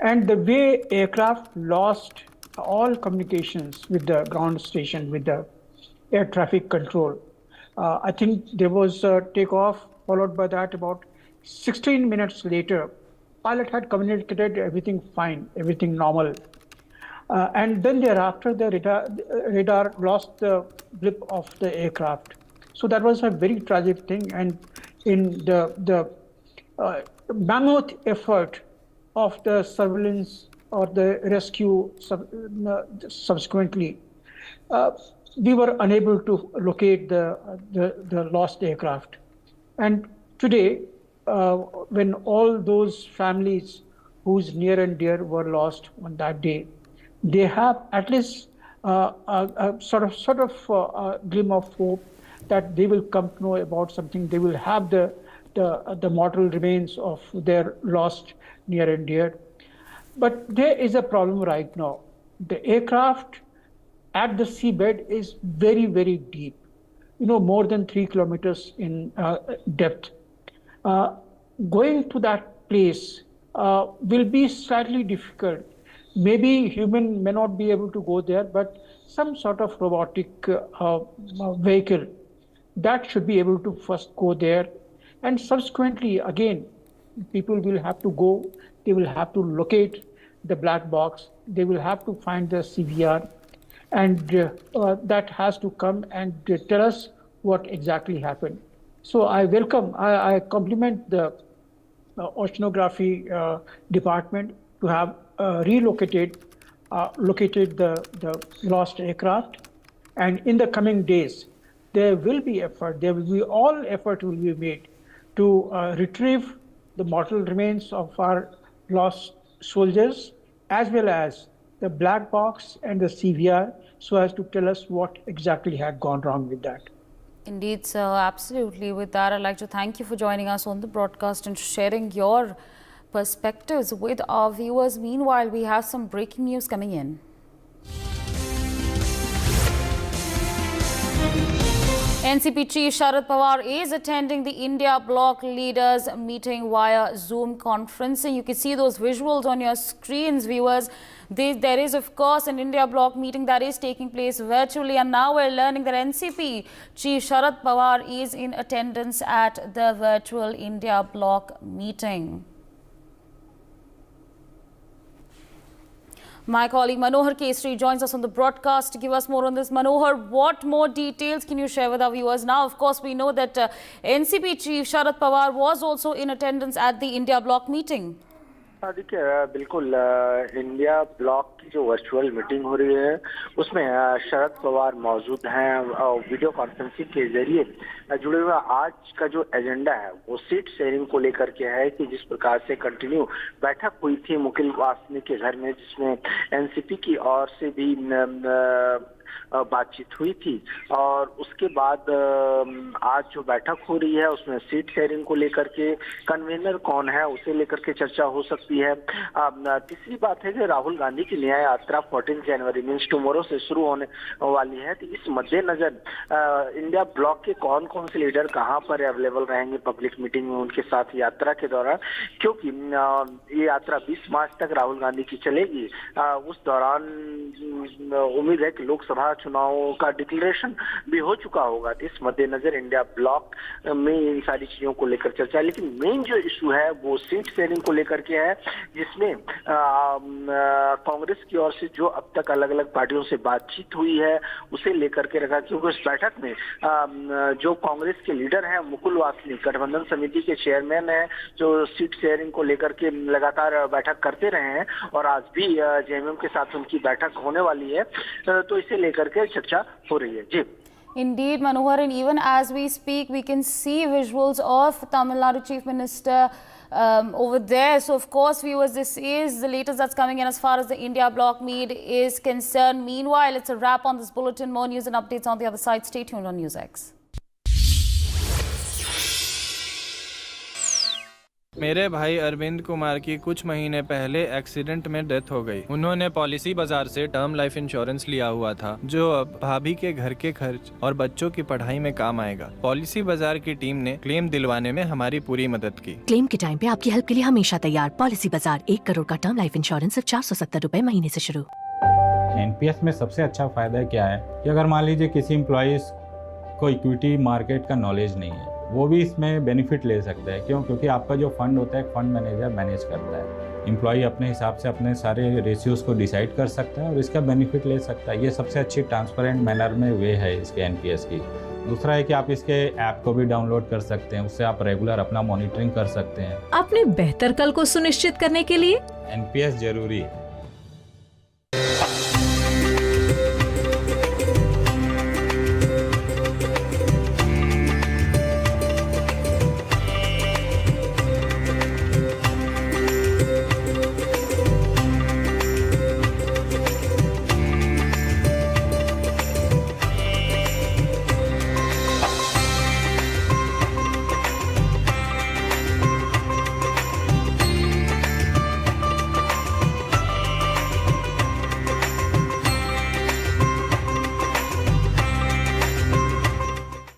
Speaker 13: And the way aircraft lost all communications with the ground station, with the air traffic control. I think there was a takeoff, followed by that about 16 minutes later, pilot had communicated everything fine, everything normal. And then thereafter, the radar lost the blip of the aircraft. So that was a very tragic thing, and in the mammoth effort of the surveillance or the rescue subsequently, we were unable to locate the lost aircraft. And today, when all those families whose near and dear were lost on that day, they have at least a sort of glimpse of hope that they will come to know about something. They will have the the mortal remains of their lost near and dear. But there is a problem right now. The aircraft at the seabed is very, very deep, more than 3 kilometers in depth. Going to that place will be slightly difficult. Maybe human may not be able to go there, but some sort of robotic vehicle that should be able to first go there. And subsequently, again, people will have to go, they will have to locate the black box, they will have to find the CVR, and that has to come and tell us what exactly happened. So I compliment the oceanography department to have located the lost aircraft. And in the coming days, there will be all effort will be made to retrieve the mortal remains of our lost soldiers, as well as the black box and the CVR, so as to tell us what exactly had gone wrong with that.
Speaker 3: Indeed, sir, absolutely. With that, I'd like to thank you for joining us on the broadcast and sharing your perspectives with our viewers. Meanwhile, we have some breaking news coming in. NCP Chief Sharad Pawar is attending the India Bloc leaders meeting via Zoom conferencing. You can see those visuals on your screens, viewers. There is, of course, an India Bloc meeting that is taking place virtually, and now we're learning that NCP Chief Sharad Pawar is in attendance at the virtual India Bloc meeting. My colleague Manohar Kesri joins us on the broadcast to give us more on this. Manohar, what more details can you share with our viewers? Now, of course, we know that NCP Chief Sharad Pawar was also in attendance at the India Bloc meeting.
Speaker 10: देखिए बिल्कुल India block की जो virtual meeting हो रही है उसमें शरद पवार मौजूद हैं और वीडियो कॉन्फ्रेंसिंग के जरिए जुड़े हुए। आज का जो एजेंडा है वो सीट शेयरिंग को लेकर के है कि जिस प्रकार से कंटिन्यू बैठक हुई थी मुकुल वासनिक के घर में, जिसमें एनसीपी की ओर से भी बातचीत हुई थी, और उसके बाद आज जो बैठक हो रही है उसमें सीट शेयरिंग को लेकर के कन्वीनर कौन है उसे लेकर के चर्चा हो सकती है। तीसरी बात है कि राहुल गांधी की न्याय यात्रा 14 जनवरी मीन्स टुमारो से शुरू होने वाली है, तो इस मद्देनजर इंडिया ब्लॉक के कौन कौन से लीडर कहां पर अवेलेबल रहेंगे पब्लिक मीटिंग में उनके साथ यात्रा के दौरान, क्योंकि ये यात्रा 20 मार्च तक राहुल गांधी की चलेगी। उस दौरान उम्मीद है कि लोकसभा चुनावों का डिक्लेरेशन भी हो चुका होगा, तो इस मद्देनजर इंडिया ब्लॉक में इन सारी चीजों को लेकर चर्चा है। लेकिन मेन जो इशू है वो सीट शेयरिंग को लेकर के है, जिसमें कांग्रेस की ओर से जो अब तक अलग अलग पार्टियों से बातचीत हुई है उसे लेकर के रखा, क्योंकि इस बैठक में जो कांग्रेस के लीडर हैं मुकुल वासनिक गठबंधन समिति के चेयरमैन है, जो सीट शेयरिंग को लेकर के लगातार बैठक करते रहे हैं और आज भी जेएमएम के साथ उनकी बैठक होने वाली है, तो इसे लेकर के चर्चा हो रही है। जी
Speaker 3: Indeed, Manohar, and even as we speak, we can see visuals of Tamil Nadu Chief Minister over there. So, of course, viewers, this is the latest that's coming in as far as the India Bloc meet is concerned. Meanwhile, it's a wrap on this bulletin. More news and updates on the other side. Stay tuned on NewsX.
Speaker 12: मेरे भाई अरविंद कुमार की कुछ महीने पहले accident में death हो गई। उन्होंने पॉलिसी बाजार से टर्म लाइफ इंश्योरेंस लिया हुआ था, जो अब भाभी के घर के खर्च और बच्चों की पढ़ाई में काम आएगा। पॉलिसी बाजार की टीम ने क्लेम दिलवाने में हमारी पूरी मदद की।
Speaker 20: क्लेम के टाइम पे आपकी हेल्प के लिए हमेशा तैयार। पॉलिसी बाजार, 1 करोड़ का टर्म लाइफ इंश्योरेंस सिर्फ 470 रुपए महीने से शुरू।
Speaker 21: एनपीएस में सबसे अच्छा फायदा क्या है कि अगर मान लीजिए किसी एम्प्लॉइज को इक्विटी मार्केट का नॉलेज नहीं है, वो भी इसमें बेनिफिट ले सकता है। क्यों? क्योंकि आपका जो फंड होता है फंड मैनेजर मैनेज करता है। एम्प्लॉय अपने हिसाब से अपने सारे रेशियोज को डिसाइड कर सकता है और इसका बेनिफिट ले सकता है। ये सबसे अच्छी ट्रांसपेरेंट मैनर में वे है इसके एनपीएस की। दूसरा है कि आप इसके ऐप को भी डाउनलोड कर सकते हैं, उससे आप रेगुलर अपना मॉनिटरिंग कर सकते हैं।
Speaker 20: अपने बेहतर कल को सुनिश्चित करने के लिए
Speaker 21: एनपीएस जरूरी है।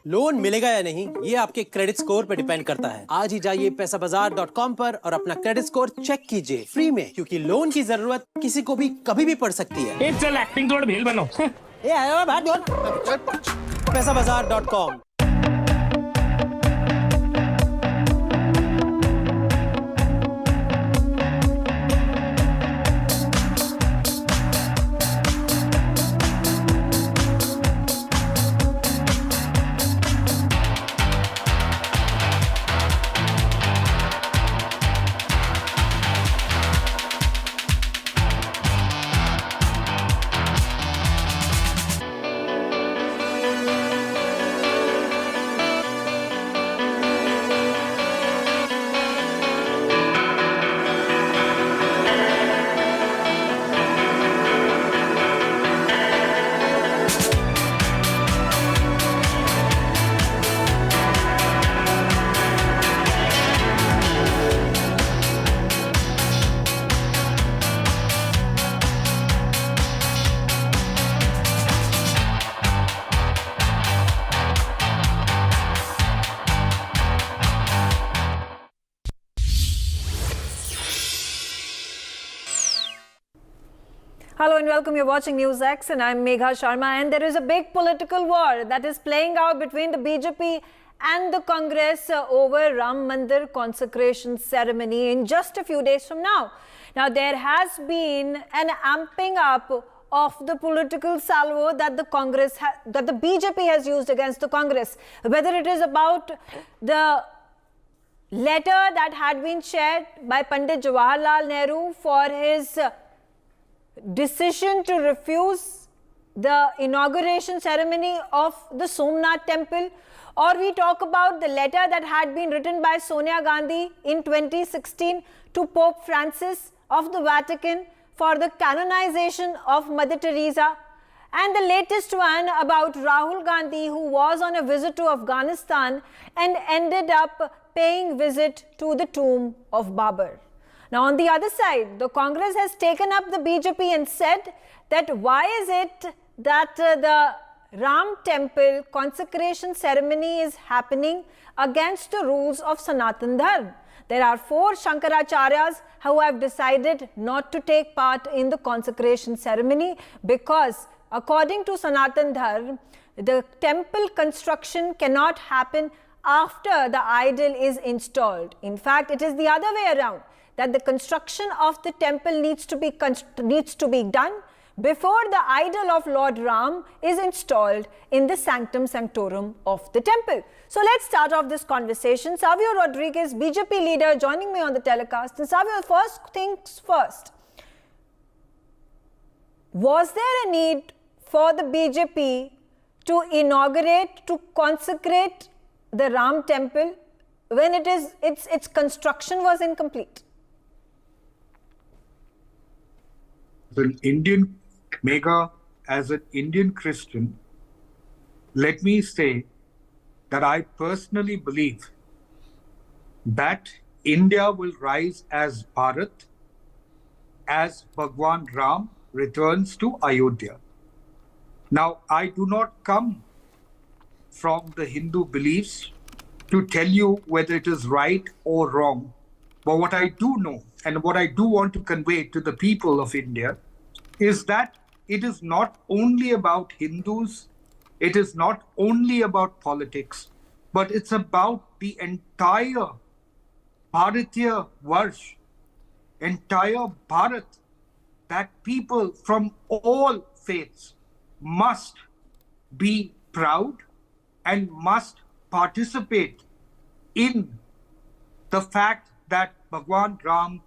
Speaker 16: लोन मिलेगा या नहीं ये आपके क्रेडिट स्कोर पर डिपेंड करता है। आज ही जाइए पैसाबाजार.com पर और अपना क्रेडिट स्कोर चेक कीजिए फ्री में, क्योंकि लोन की जरूरत किसी को भी कभी भी पड़ सकती है।
Speaker 17: चल एक्टिंग तोड़ भेल बनो।
Speaker 16: पैसाबाजार.com।
Speaker 19: Hello and welcome. You're watching NewsX and I'm Megha Sharma, and there is a big political war that is playing out between the BJP and the Congress over Ram Mandir consecration ceremony in just a few days from now. Now, there has been an amping up of the political salvo that the BJP has used against the Congress, whether it is about the letter that had been shared by Pandit Jawaharlal Nehru for his decision to refuse the inauguration ceremony of the Somnath temple, or we talk about the letter that had been written by Sonia Gandhi in 2016 to Pope Francis of the Vatican for the canonization of Mother Teresa, and the latest one about Rahul Gandhi, who was on a visit to Afghanistan and ended up paying visit to the tomb of Babur. Now, on the other side, the Congress has taken up the BJP and said that why is it that the Ram temple consecration ceremony is happening against the rules of Sanatan Dharma. There are 4 Shankaracharyas who have decided not to take part in the consecration ceremony because, according to Sanatan Dharma, the temple construction cannot happen after the idol is installed. In fact, it is the other way around, that the construction of the temple needs to be done before the idol of Lord Ram is installed in the sanctum sanctorum of the temple. So let's start off this conversation. Savio Rodriguez, BJP leader, joining me on the telecast. And Savio, first things first, was there a need for the BJP to inaugurate, to consecrate the Ram temple when its construction was incomplete?
Speaker 22: As an Indian Megha, as an Indian Christian, let me say that I personally believe that India will rise as Bharat as Bhagwan Ram returns to Ayodhya. Now, I do not come from the Hindu beliefs to tell you whether it is right or wrong. But what I do know and what I do want to convey to the people of India is that it is not only about Hindus, it is not only about politics, but it's about the entire Bharatiya Varsh, entire Bharat, that people from all faiths must be proud and must participate in the fact that Bhagwan Ram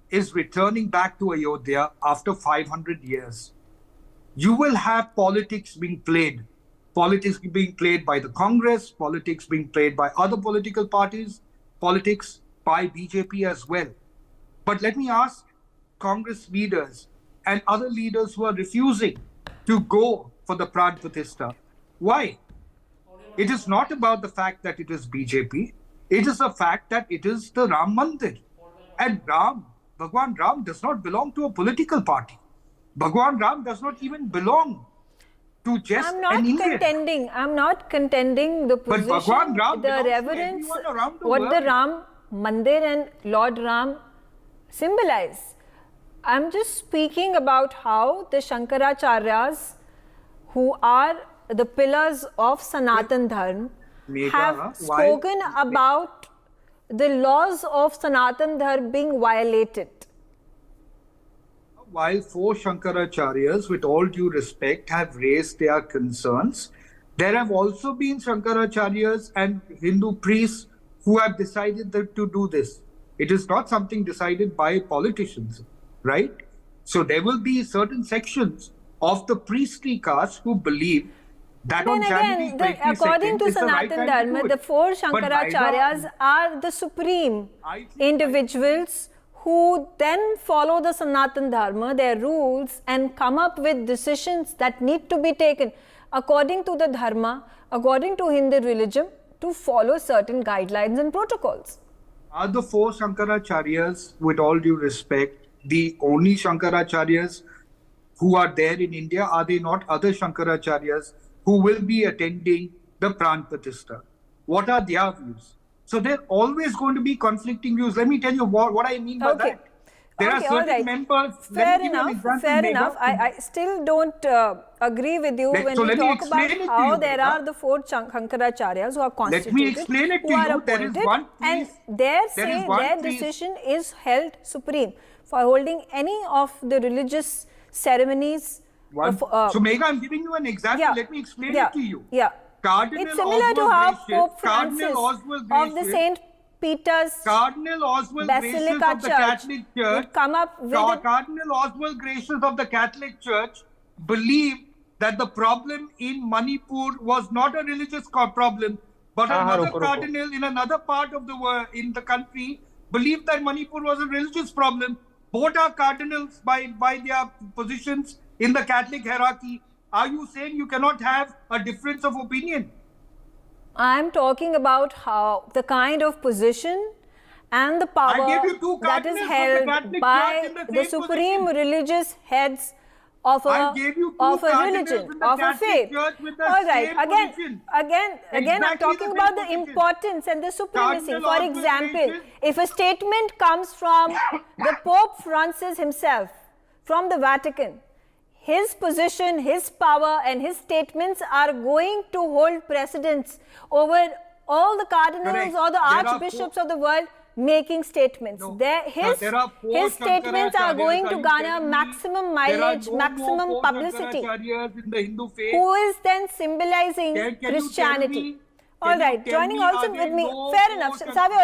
Speaker 22: is returning back to Ayodhya after 500 years. You will have politics being played by the Congress, politics being played by other political parties, politics by BJP as well. But let me ask Congress leaders and other leaders who are refusing to go for the Pran Pratishtha, why? It is not about the fact that it is BJP. It is the fact that it is the Ram Mandir. And Bhagwan Ram does not belong to a political party. Bhagwan Ram does not even belong to just
Speaker 19: I'm not
Speaker 22: an Indian.
Speaker 19: contending. I'm not contending the
Speaker 22: But
Speaker 19: position,
Speaker 22: Bhagwan Ram
Speaker 19: the
Speaker 22: belongs to
Speaker 19: reverence,
Speaker 22: everyone around the
Speaker 19: what
Speaker 22: world.
Speaker 19: the Ram Mandir and Lord Ram symbolize. I'm just speaking about how the Shankaracharyas, who are the pillars of Sanatan Dharma, have spoken about the laws of Sanatan Dharma being violated.
Speaker 22: While 4 Shankaracharyas, with all due respect, have raised their concerns, there have also been Shankaracharyas and Hindu priests who have decided to do this. It is not something decided by politicians, right? So there will be certain sections of the priestly caste who believe that on January 22nd,
Speaker 19: according to Sanatan Dharma, the 4 Shankaracharyas are the supreme individuals who then follow the Sanatan Dharma, their rules, and come up with decisions that need to be taken according to the Dharma, according to Hindu religion, to follow certain guidelines and protocols.
Speaker 22: Are the 4 Shankaracharyas, with all due respect, the only Shankaracharyas who are there in India? Are they not other Shankaracharyas who will be attending the Pran Pratishtha? What are their views? So there are always going to be conflicting views. Let me tell you what I mean by that. There are certain members.
Speaker 19: Fair enough. I still don't agree with you when we talk about how there are the 4 Shankaracharyas who are constituted.
Speaker 22: Let me explain it to
Speaker 19: who are
Speaker 22: you.
Speaker 19: appointed,
Speaker 22: There is one
Speaker 19: and
Speaker 22: priest,
Speaker 19: their decision is held supreme for holding any of the religious ceremonies.
Speaker 22: So Megha, I'm giving you an example. Let me explain it to you. Cardinal
Speaker 19: it's similar to how Pope Francis of the St. Peter's
Speaker 22: Cardinal Oswald
Speaker 19: Basilica
Speaker 22: Gracious of the Catholic Church
Speaker 19: would come up with
Speaker 22: Cardinal Oswald Gracious of the Catholic Church believed that the problem in Manipur was not a religious problem, but another cardinal in another part of the world, in the country, believed that Manipur was a religious problem. Both are cardinals by their positions in the Catholic hierarchy. Are you saying you cannot have a difference of opinion?
Speaker 19: I'm talking about how the kind of position and the power that is held by the supreme religious heads of a religion, of a faith. All right, again, I'm talking about the importance and the supremacy. For example, if a statement comes from the Pope Francis himself, from the Vatican, his position, his power, and his statements are going to hold precedence over all the cardinals or the archbishops of the world making statements. His statements are going to garner maximum mileage, maximum publicity. Who is then symbolizing Christianity? All right, joining also with me. Fair enough, Savio.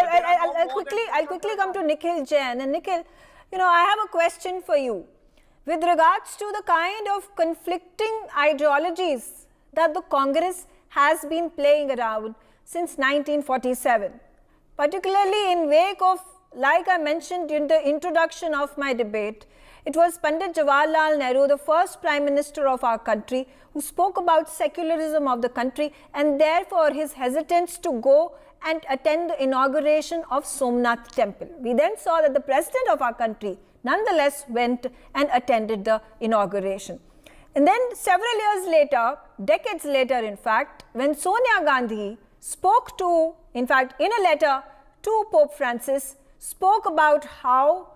Speaker 19: I'll quickly come to Nikhil Jain. And Nikhil, I have a question for you. With regards to the kind of conflicting ideologies that the Congress has been playing around since 1947, particularly in wake of, like I mentioned in the introduction of my debate, it was Pandit Jawaharlal Nehru, the first Prime Minister of our country, who spoke about secularism of the country and therefore his hesitance to go and attend the inauguration of Somnath Temple. We then saw that the President of our country nonetheless went and attended the inauguration. And then several years later, decades later in fact, when Sonia Gandhi spoke to, in fact in a letter to Pope Francis, spoke about how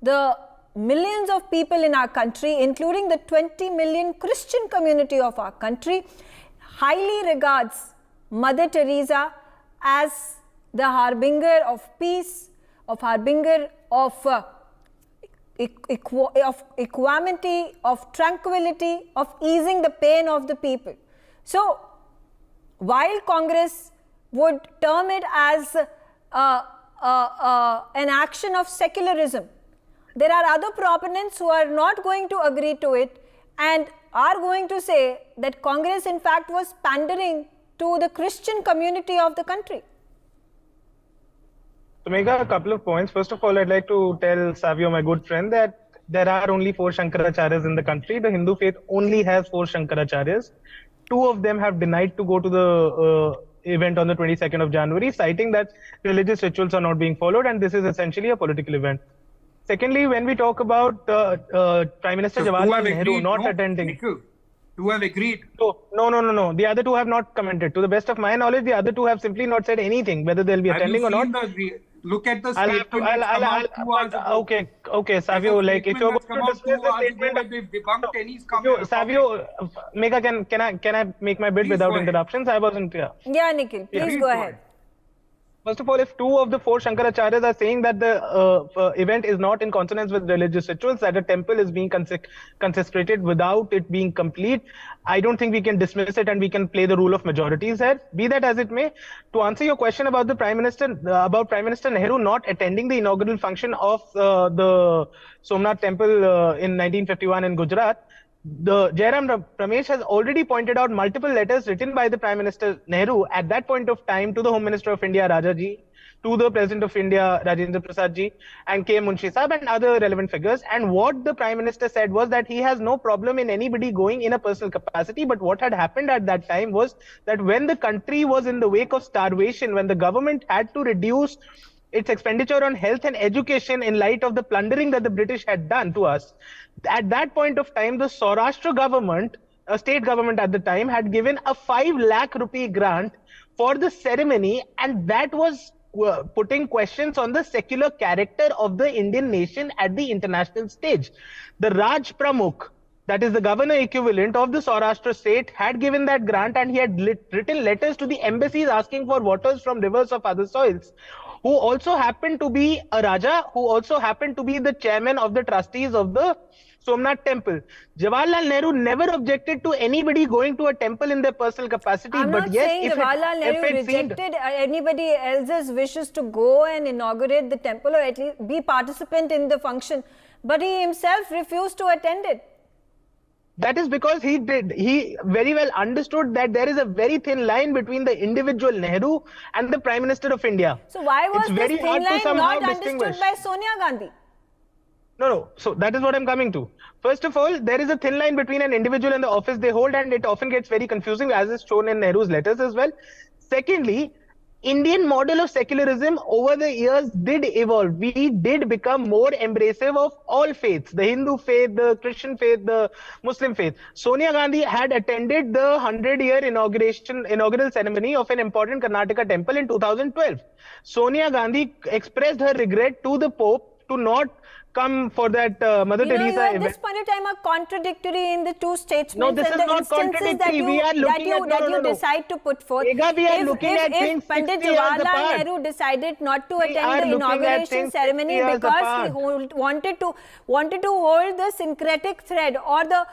Speaker 19: the millions of people in our country, including the 20 million Christian community of our country, highly regards Mother Teresa as the harbinger of peace, of harbinger of equanimity, of tranquility, of easing the pain of the people. So, while Congress would term it as an action of secularism, there are other proponents who are not going to agree to it and are going to say that Congress in fact was pandering to the Christian community of the country.
Speaker 1: To make a couple of points, first of all, I'd like to tell Savio, my good friend, that there are only 4 Shankaracharyas in the country. The Hindu faith only has 4 Shankaracharyas. 2 of them have denied to go to the event on the 22nd of January, citing that religious rituals are not being followed and this is essentially a political event. Secondly, when we talk about Prime Minister Jawaharlal Nehru not attending...
Speaker 22: to have agreed.
Speaker 1: No. The other two have not commented. To the best of my knowledge, the other two have simply not said anything, whether they'll be attending or not.
Speaker 22: Look at the statement that's come out 2 hours ago.
Speaker 1: Okay, Savio, like if you're going to dismiss the statement,
Speaker 22: they've debunked any comment.
Speaker 1: Savio, Megha, can I make my bid without interruptions? I wasn't clear.
Speaker 19: Yeah, Nikhil, please go ahead.
Speaker 1: First of all, if 2 of the 4 Shankaracharyas are saying that the event is not in consonance with religious rituals, that a temple is being consecrated without it being complete, I don't think we can dismiss it and we can play the rule of majorities here. Be that as it may, to answer your question about the Prime Minister, Nehru not attending the inaugural function of the Somnath Temple in 1951 in Gujarat, the Jairam Ramesh has already pointed out multiple letters written by the Prime Minister Nehru at that point of time to the Home Minister of India, Rajaji, to the President of India, Rajendra Prasad ji, and K. Munshi Sahab and other relevant figures. And what the Prime Minister said was that he has no problem in anybody going in a personal capacity. But what had happened at that time was that when the country was in the wake of starvation, when the government had to reduce its expenditure on health and education in light of the plundering that the British had done to us, at that point of time, the Saurashtra government, a state government at the time, had given a 5 lakh rupee grant for the ceremony, and that was putting questions on the secular character of the Indian nation at the international stage. The Raj Pramukh, that is the governor equivalent of the Saurashtra state, had given that grant, and he had written letters to the embassies asking for waters from rivers of other soils, who also happened to be a Raja, who also happened to be the chairman of the trustees of the Somnath temple. Jawaharlal Nehru never objected to anybody going to a temple in their personal capacity.
Speaker 19: I'm not saying Jawaharlal Nehru rejected anybody else's wishes to go and inaugurate the temple or at least be participant in the function, but he himself refused to attend it.
Speaker 1: That is because he very well understood that there is a very thin line between the individual Nehru and the Prime Minister of India.
Speaker 19: So why was this thin line not understood by Sonia Gandhi?
Speaker 1: No. So that is what I'm coming to. First of all, there is a thin line between an individual and the office they hold, and it often gets very confusing, as is shown in Nehru's letters as well. Secondly, Indian model of secularism over the years did evolve. We did become more embracive of all faiths, the Hindu faith, the Christian faith, the Muslim faith. Sonia Gandhi had attended the 100-year inaugural ceremony of an important Karnataka temple in 2012. Sonia Gandhi expressed her regret to the Pope to not come for that Mother Teresa event.
Speaker 19: At this point in time are contradictory in the two statements.
Speaker 1: No, this is not contradictory. We are looking
Speaker 19: that you decide to put forth.
Speaker 1: Megha, we are looking at things 60
Speaker 19: Pandit
Speaker 1: years
Speaker 19: Jawaharlal
Speaker 1: apart.
Speaker 19: Nehru decided not to attend the inauguration ceremony because he wanted to hold the syncretic thread or the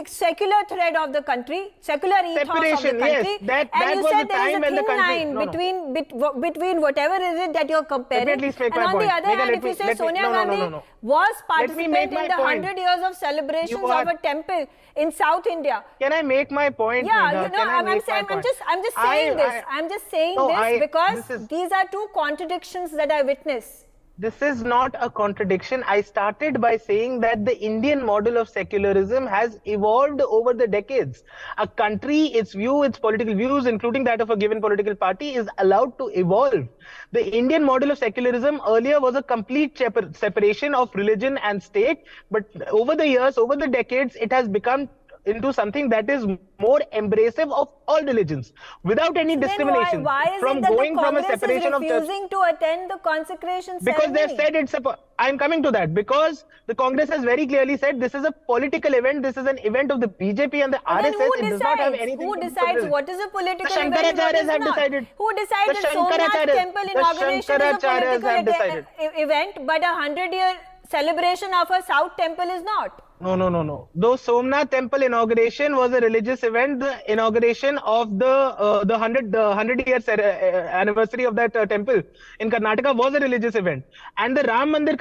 Speaker 19: secular thread of the country, secular ethos of the country.
Speaker 1: Yes,
Speaker 19: and you said there is a thin line between whatever is it that you're comparing.
Speaker 1: And
Speaker 19: on the other hand, if you say Sonia Gandhi was participant in the 100 years of celebrations of a temple in South India.
Speaker 1: Can I make my point?
Speaker 19: Yeah, I'm just saying this. I'm just saying this because these are two contradictions that I witness.
Speaker 1: This is not a contradiction. I started by saying that the Indian model of secularism has evolved over the decades. A country, its political views, including that of a given political party, is allowed to evolve. The Indian model of secularism earlier was a complete separation of religion and state, but over the years, over the decades, it has become into something that is more embracive of all religions without any discrimination.
Speaker 19: Why is it that the Congress is refusing to attend the consecration ceremony?
Speaker 1: Because they've said I'm coming to that. Because the Congress has very clearly said this is a political event. This is an event of the BJP and the RSS. It does not have anything
Speaker 19: Who
Speaker 1: to do
Speaker 19: decides
Speaker 1: with
Speaker 19: what is a political
Speaker 1: the
Speaker 19: event?
Speaker 1: Shankaracharya have decided.
Speaker 19: Who decides that Somnath temple inauguration is a political event, but a 100-year celebration of a South temple is not?
Speaker 1: No. Though Somnath temple inauguration was a religious event, the inauguration of the 100-year anniversary of that temple in Karnataka was a religious event. And the Ram Mandir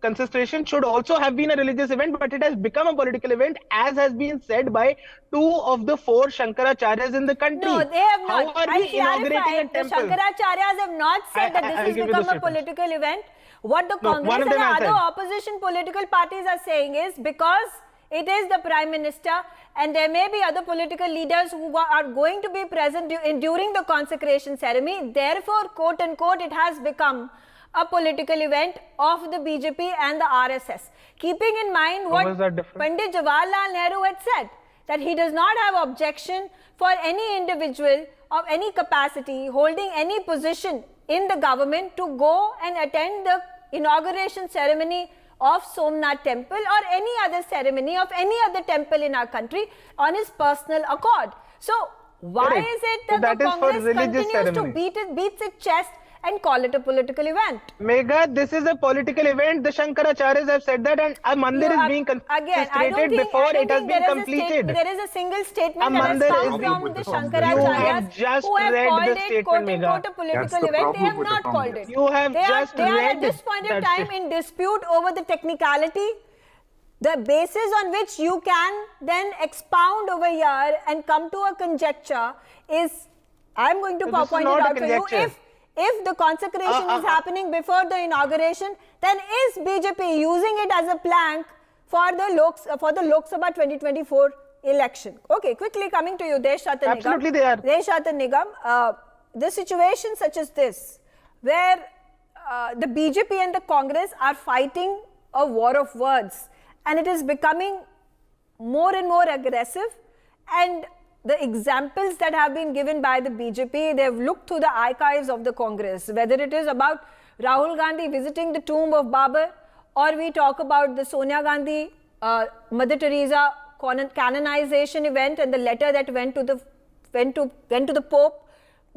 Speaker 1: consecration should also have been a religious event, but it has become a political event, as has been said by 2 of the 4 Shankaracharyas in the country.
Speaker 19: No, they have not.
Speaker 1: How are we inaugurating a temple?
Speaker 19: The Shankaracharyas have not said that this has become a political event. What the Congress and other opposition political parties are saying is because it is the Prime Minister and there may be other political leaders who are going to be present during the consecration ceremony. Therefore, quote unquote, it has become a political event of the BJP and the RSS. Keeping in mind what Pandit Jawaharlal Nehru had said, that he does not have objection for any individual of any capacity holding any position in the government to go and attend the inauguration ceremony of Somnath temple or any other ceremony of any other temple in our country on his personal accord. So why
Speaker 1: Correct.
Speaker 19: is it
Speaker 1: So
Speaker 19: that
Speaker 1: that
Speaker 19: the
Speaker 1: is for
Speaker 19: Congress
Speaker 1: religious
Speaker 19: continues
Speaker 1: ceremony.
Speaker 19: to beats its chest and call it a political event?
Speaker 1: Megha, this is a political event. The Shankaracharyas have said that, and a mandir is being
Speaker 19: Again, I don't
Speaker 1: constructed
Speaker 19: think,
Speaker 1: before it has been completed.
Speaker 19: there is a single statement
Speaker 1: A
Speaker 19: that has
Speaker 1: mandir
Speaker 19: come
Speaker 1: is being
Speaker 19: from the
Speaker 1: You
Speaker 19: Shankaracharyas
Speaker 1: have just
Speaker 19: who have
Speaker 1: read
Speaker 19: called
Speaker 1: the
Speaker 19: it
Speaker 1: statement,
Speaker 19: quote
Speaker 1: Megha.
Speaker 19: unquote a political event. They have not called it.
Speaker 1: You have
Speaker 19: they
Speaker 1: just
Speaker 19: are
Speaker 1: read
Speaker 19: at this point of
Speaker 1: that
Speaker 19: time in dispute over the technicality. The basis on which you can then expound over here and come to a conjecture is, I'm going to
Speaker 1: This is
Speaker 19: point it
Speaker 1: not a
Speaker 19: out to you,
Speaker 1: conjecture.
Speaker 19: if the consecration is happening before the inauguration, then is BJP using it as a plank for the Lok Sabha 2024 election? Okay, quickly coming to you, Deshat Nigam.
Speaker 1: Absolutely they are.
Speaker 19: Deshat Nigam, the situation such as this, where the BJP and the Congress are fighting a war of words, and it is becoming more and more aggressive, and the examples that have been given by the BJP, they have looked through the archives of the Congress, whether it is about Rahul Gandhi visiting the tomb of Babar, or we talk about the Sonia Gandhi, Mother Teresa canonization event and the letter that went to the Pope.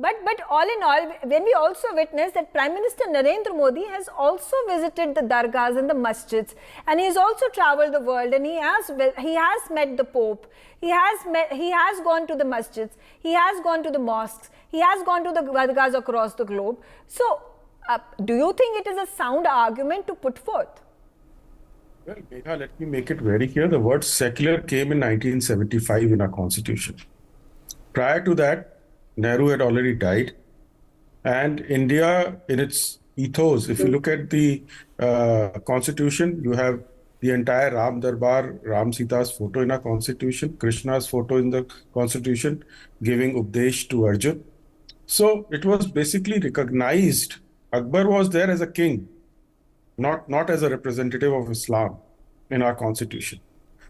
Speaker 19: But all in all, when we also witness that Prime Minister Narendra Modi has also visited the dargahs and the masjids, and he has also traveled the world, and he has met the Pope, he has gone to the masjids, he has gone to the mosques, he has gone to the dargahs across the globe. So, do you think it is a sound argument to put forth?
Speaker 6: Well, Megha, let me make it very clear. The word secular came in 1975 in our constitution. Prior to that, Nehru had already died, and India, in its ethos, if you look at the constitution, you have the entire Ram Darbar, Ram Sita's photo in our constitution, Krishna's photo in the constitution, giving Updesh to Arjun. So it was basically recognized. Akbar was there as a king, not as a representative of Islam in our constitution.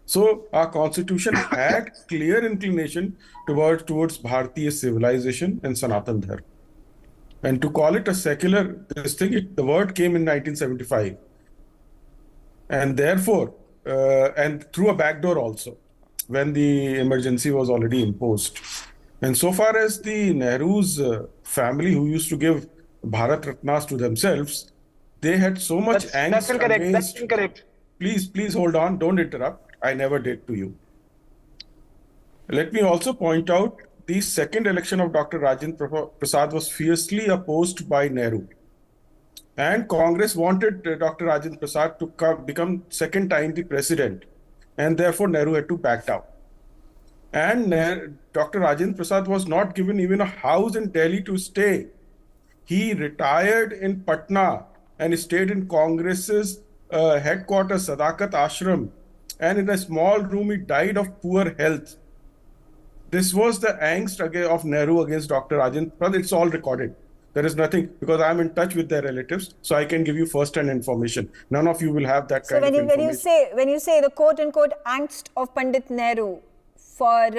Speaker 6: So our constitution had clear inclination towards Bharatiya civilization and Sanatan Dharma. And to call it a secular, the word came in 1975. And therefore, and through a backdoor also, when the emergency was already imposed. And so far as the Nehru's family, who used to give Bharat Ratnas to themselves, they had so much angst.
Speaker 1: That's incorrect.
Speaker 6: Against,
Speaker 1: that's incorrect.
Speaker 6: Please hold on. Don't interrupt. I never did to you. Let me also point out the second election of Dr. Rajendra Prasad was fiercely opposed by Nehru. And Congress wanted Dr. Rajendra Prasad to become second time the president. And therefore Nehru had to back down. And Dr. Rajendra Prasad was not given even a house in Delhi to stay. He retired in Patna and stayed in Congress's headquarters, Sadakat Ashram. And in a small room, he died of poor health. This was the angst of Nehru against Dr. Rajendra Prasad. It's all recorded. There is nothing, because I'm in touch with their relatives, so I can give you first-hand information. None of you will have that kind of information.
Speaker 19: So when you say the quote-unquote angst of Pandit Nehru for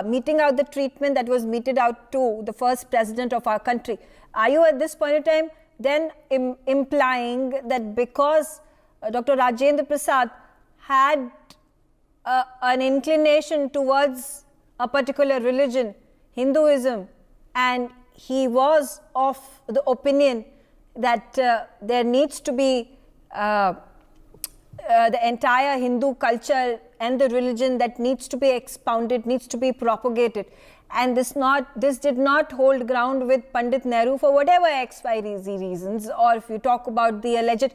Speaker 19: meting out the treatment that was meted out to the first president of our country, are you at this point in time then implying that because Dr. Rajendra Prasad had an inclination towards a particular religion, Hinduism, and he was of the opinion that there needs to be the entire Hindu culture and the religion that needs to be expounded, needs to be propagated, and this did not hold ground with Pandit Nehru for whatever XYZ reasons, or if you talk about the alleged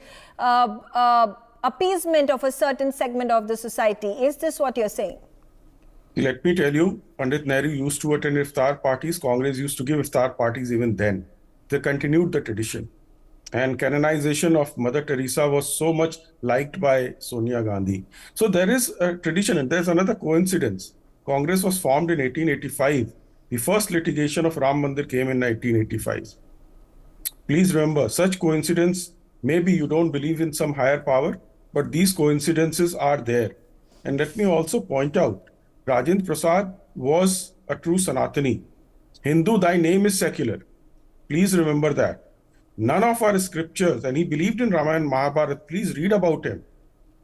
Speaker 19: appeasement of a certain segment of the society. Is this what you're saying?
Speaker 6: Let me tell you, Pandit Nehru used to attend iftar parties. Congress used to give iftar parties even then. They continued the tradition. And canonization of Mother Teresa was so much liked by Sonia Gandhi. So there is a tradition, and there's another coincidence. Congress was formed in 1885. The first litigation of Ram Mandir came in 1985. Please remember, such coincidence, maybe you don't believe in some higher power, but these coincidences are there. And let me also point out Rajendra Prasad was a true Sanatani. Hindu, thy name is secular. Please remember that. None of our scriptures, and he believed in Ramayana and Mahabharata. Please read about him.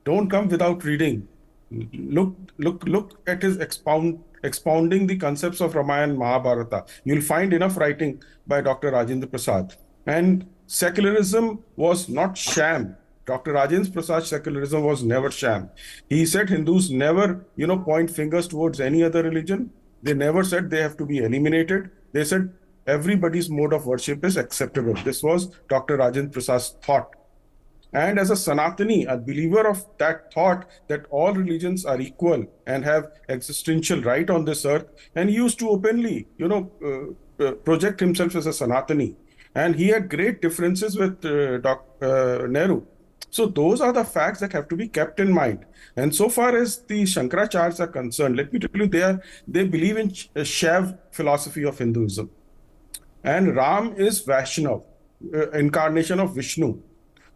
Speaker 6: Don't come without reading. Look at his expounding the concepts of Ramayana and Mahabharata. You'll find enough writing by Dr. Rajendra Prasad. And secularism was not sham. Dr. Rajendra Prasad's secularism was never sham. He said Hindus never, point fingers towards any other religion. They never said they have to be eliminated. They said everybody's mode of worship is acceptable. This was Dr. Rajendra Prasad's thought. And as a Sanatani, a believer of that thought that all religions are equal and have existential right on this earth, and he used to openly, project himself as a Sanatani. And he had great differences with Dr. Nehru. So those are the facts that have to be kept in mind. And so far as the Shankaracharyas are concerned, let me tell you, they believe in Shaiv philosophy of Hinduism. And Ram is Vaishnav, incarnation of Vishnu.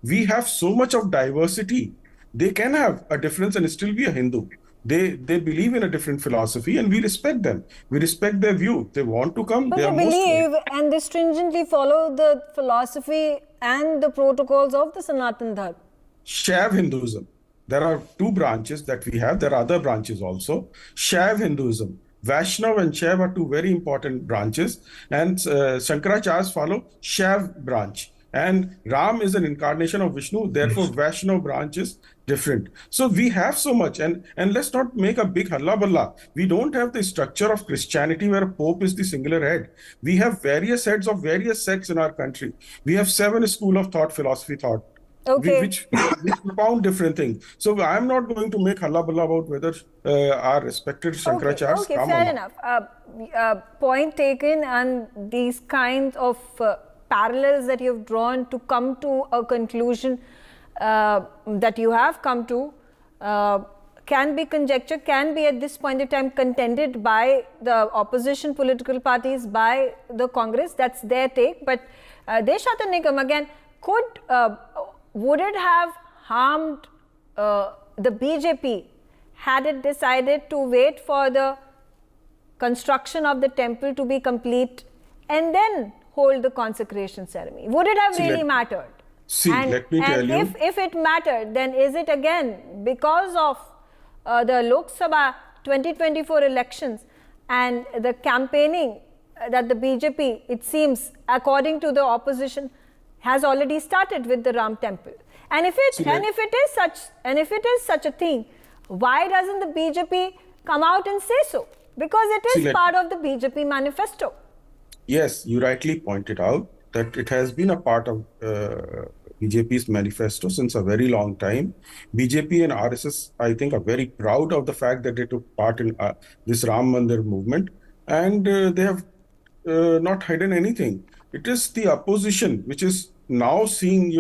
Speaker 6: We have so much of diversity. They can have a difference and still be a Hindu. They believe in a different philosophy, and we respect them. We respect their view. They want to come.
Speaker 19: But
Speaker 6: they
Speaker 19: believe and they stringently follow the philosophy and the protocols of the Sanatan Dharma.
Speaker 6: Shaiv Hinduism. There are two branches that we have. There are other branches also. Shaiv Hinduism. Vaishnav and Shaiv are two very important branches, and Shankaracharyas follow Shaiv branch. And Ram is an incarnation of Vishnu, therefore Vaishnav branch is different. So we have so much, and let's not make a big halla-balla. We don't have the structure of Christianity where a pope is the singular head. We have various heads of various sects in our country. We have 7 schools of thought, philosophy thought.
Speaker 19: Okay.
Speaker 6: Which propound different things. So I'm not going to make halla-balla about whether our respected Shankaracharyas
Speaker 19: Okay,
Speaker 6: come
Speaker 19: fair
Speaker 6: or
Speaker 19: enough. Point taken, and these kinds of parallels that you've drawn to come to a conclusion that you have come to can be conjecture, can be at this point in time contended by the opposition political parties, by the Congress. That's their take. But Deshatan Nigam, again, would it have harmed the BJP had it decided to wait for the construction of the temple to be complete and then hold the consecration ceremony? Would it have really mattered?
Speaker 6: Let me tell you.
Speaker 19: If it mattered, then is it again because of the Lok Sabha 2024 elections and the campaigning that the BJP, it seems, according to the opposition, has already started with the Ram temple? And if it is such a thing, why doesn't the BJP come out and say so? Because it is part of the BJP manifesto.
Speaker 6: Yes, you rightly pointed out that it has been a part of BJP's manifesto since a very long time. BJP and RSS, I think, are very proud of the fact that they took part in this Ram Mandir movement, and they have not hidden anything. It is the opposition which is now seeing,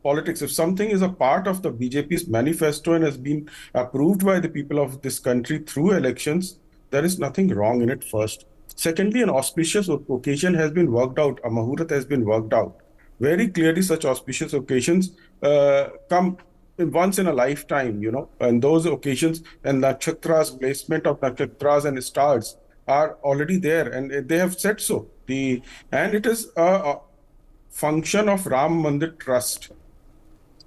Speaker 6: politics. If something is a part of the BJP's manifesto and has been approved by the people of this country through elections, there is nothing wrong in it first. Secondly, an auspicious occasion has been worked out. A Muhurat has been worked out. Very clearly, such auspicious occasions come once in a lifetime, and those occasions and nakshatras, placement of nakshatras and stars are already there, and they have said so. And it is a function of Ram Mandir Trust.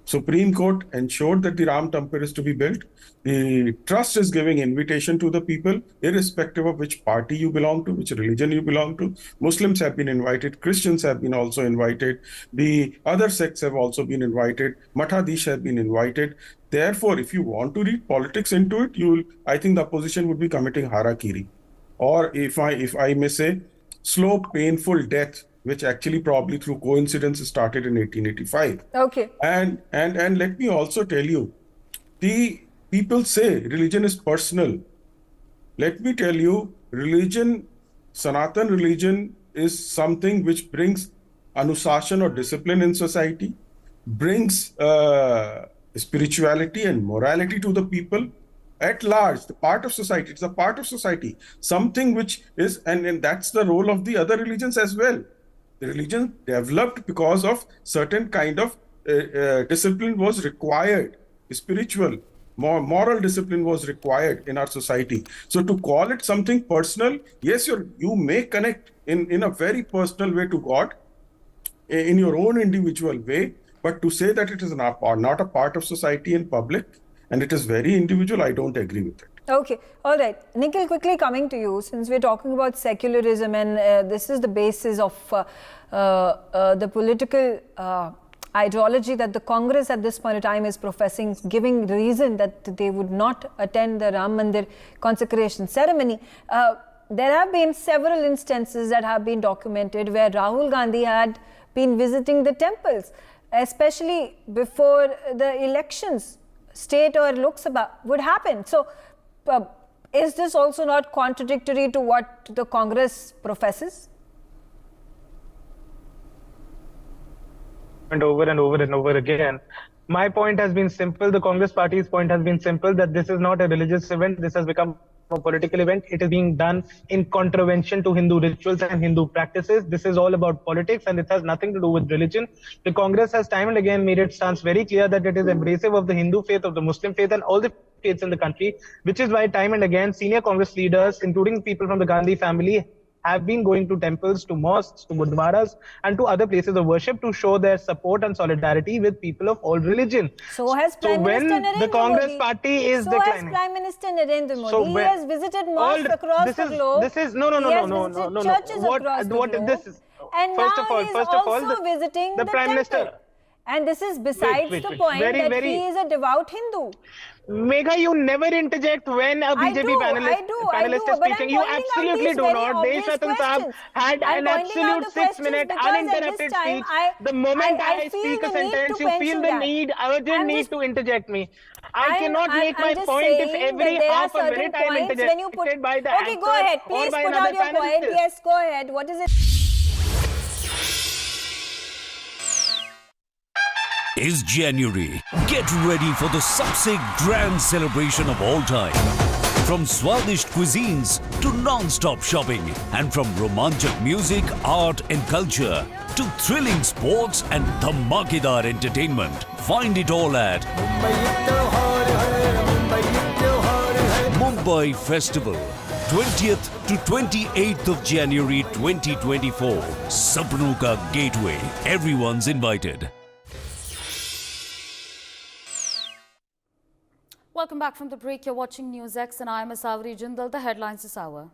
Speaker 6: Supreme Court ensured that the Ram temple is to be built. The trust is giving invitation to the people, irrespective of which party you belong to, which religion you belong to. Muslims have been invited, Christians have been also invited, the other sects have also been invited, Mathadish have been invited. Therefore, if you want to read politics into it, I think the opposition would be committing harakiri. Or if I may say, slow, painful death, which actually probably through coincidence started in 1885.
Speaker 19: Okay.
Speaker 6: And let me also tell you, the people say religion is personal. Let me tell you, religion, Sanatan religion is something which brings anushasan or discipline in society, brings spirituality and morality to the people at large, the part of society. It's a part of society, something which is, and that's the role of the other religions as well. The religion developed because of certain kind of discipline was required, spiritual. Moral discipline was required in our society. So to call it something personal, yes, you may connect in a very personal way to God, in your own individual way, but to say that it is not a part of society in public and it is very individual, I don't agree with it.
Speaker 19: Okay, all right. Nikhil, quickly coming to you, since we're talking about secularism and this is the basis of the political ideology that the Congress at this point in time is professing, giving reason that they would not attend the Ram Mandir consecration ceremony. There have been several instances that have been documented where Rahul Gandhi had been visiting the temples, especially before the elections, state or Lok Sabha would happen. So, is this also not contradictory to what the Congress professes?
Speaker 1: And over and over and over again. My point has been simple. The Congress party's point has been simple, that this is not a religious event. This has become a political event. It is being done in contravention to Hindu rituals and Hindu practices. This is all about politics and it has nothing to do with religion. The Congress has time and again made its stance very clear that it is embracive of the Hindu faith, of the Muslim faith and all the faiths in the country, which is why time and again senior Congress leaders, including people from the Gandhi family, have been going to temples, to mosques, to gurdwaras and to other places of worship to show their support and solidarity with people of all religion.
Speaker 19: So has Prime Minister Narendra
Speaker 1: the Congress
Speaker 19: Modi.
Speaker 1: party is
Speaker 19: So
Speaker 1: declining.
Speaker 19: has Prime Minister Narendra Modi. He has visited mosques across the globe.
Speaker 1: This is no.
Speaker 19: Churches across the globe.
Speaker 1: This is?
Speaker 19: And
Speaker 1: first
Speaker 19: now
Speaker 1: of all,
Speaker 19: he is
Speaker 1: first of all,
Speaker 19: also visiting the
Speaker 1: Prime
Speaker 19: temple.
Speaker 1: Minister.
Speaker 19: And this is besides the point that he is a devout Hindu.
Speaker 1: Megha, you never interject when a BJP panelist is speaking. You absolutely do not. Deshrattan Saab had an absolute 6-minute uninterrupted speech. The moment I speak a sentence, you feel the urgent need to interject me. I cannot make my point if every half a minute I am interjected by the
Speaker 19: Okay, go ahead. Please put out your point. Yes, go ahead. What is it?
Speaker 14: Is January. Get ready for the सबसे grand celebration of all time. From Swadish cuisines to non-stop shopping, and from romantic music, art and culture to thrilling sports and dhamakedar entertainment. Find it all at Mumbai Festival, 20th to 28th of January 2024. Sapnों का gateway. Everyone's invited.
Speaker 3: Welcome back from the break. You're watching NewsX and I'm Asawari Jindal. The headlines this hour.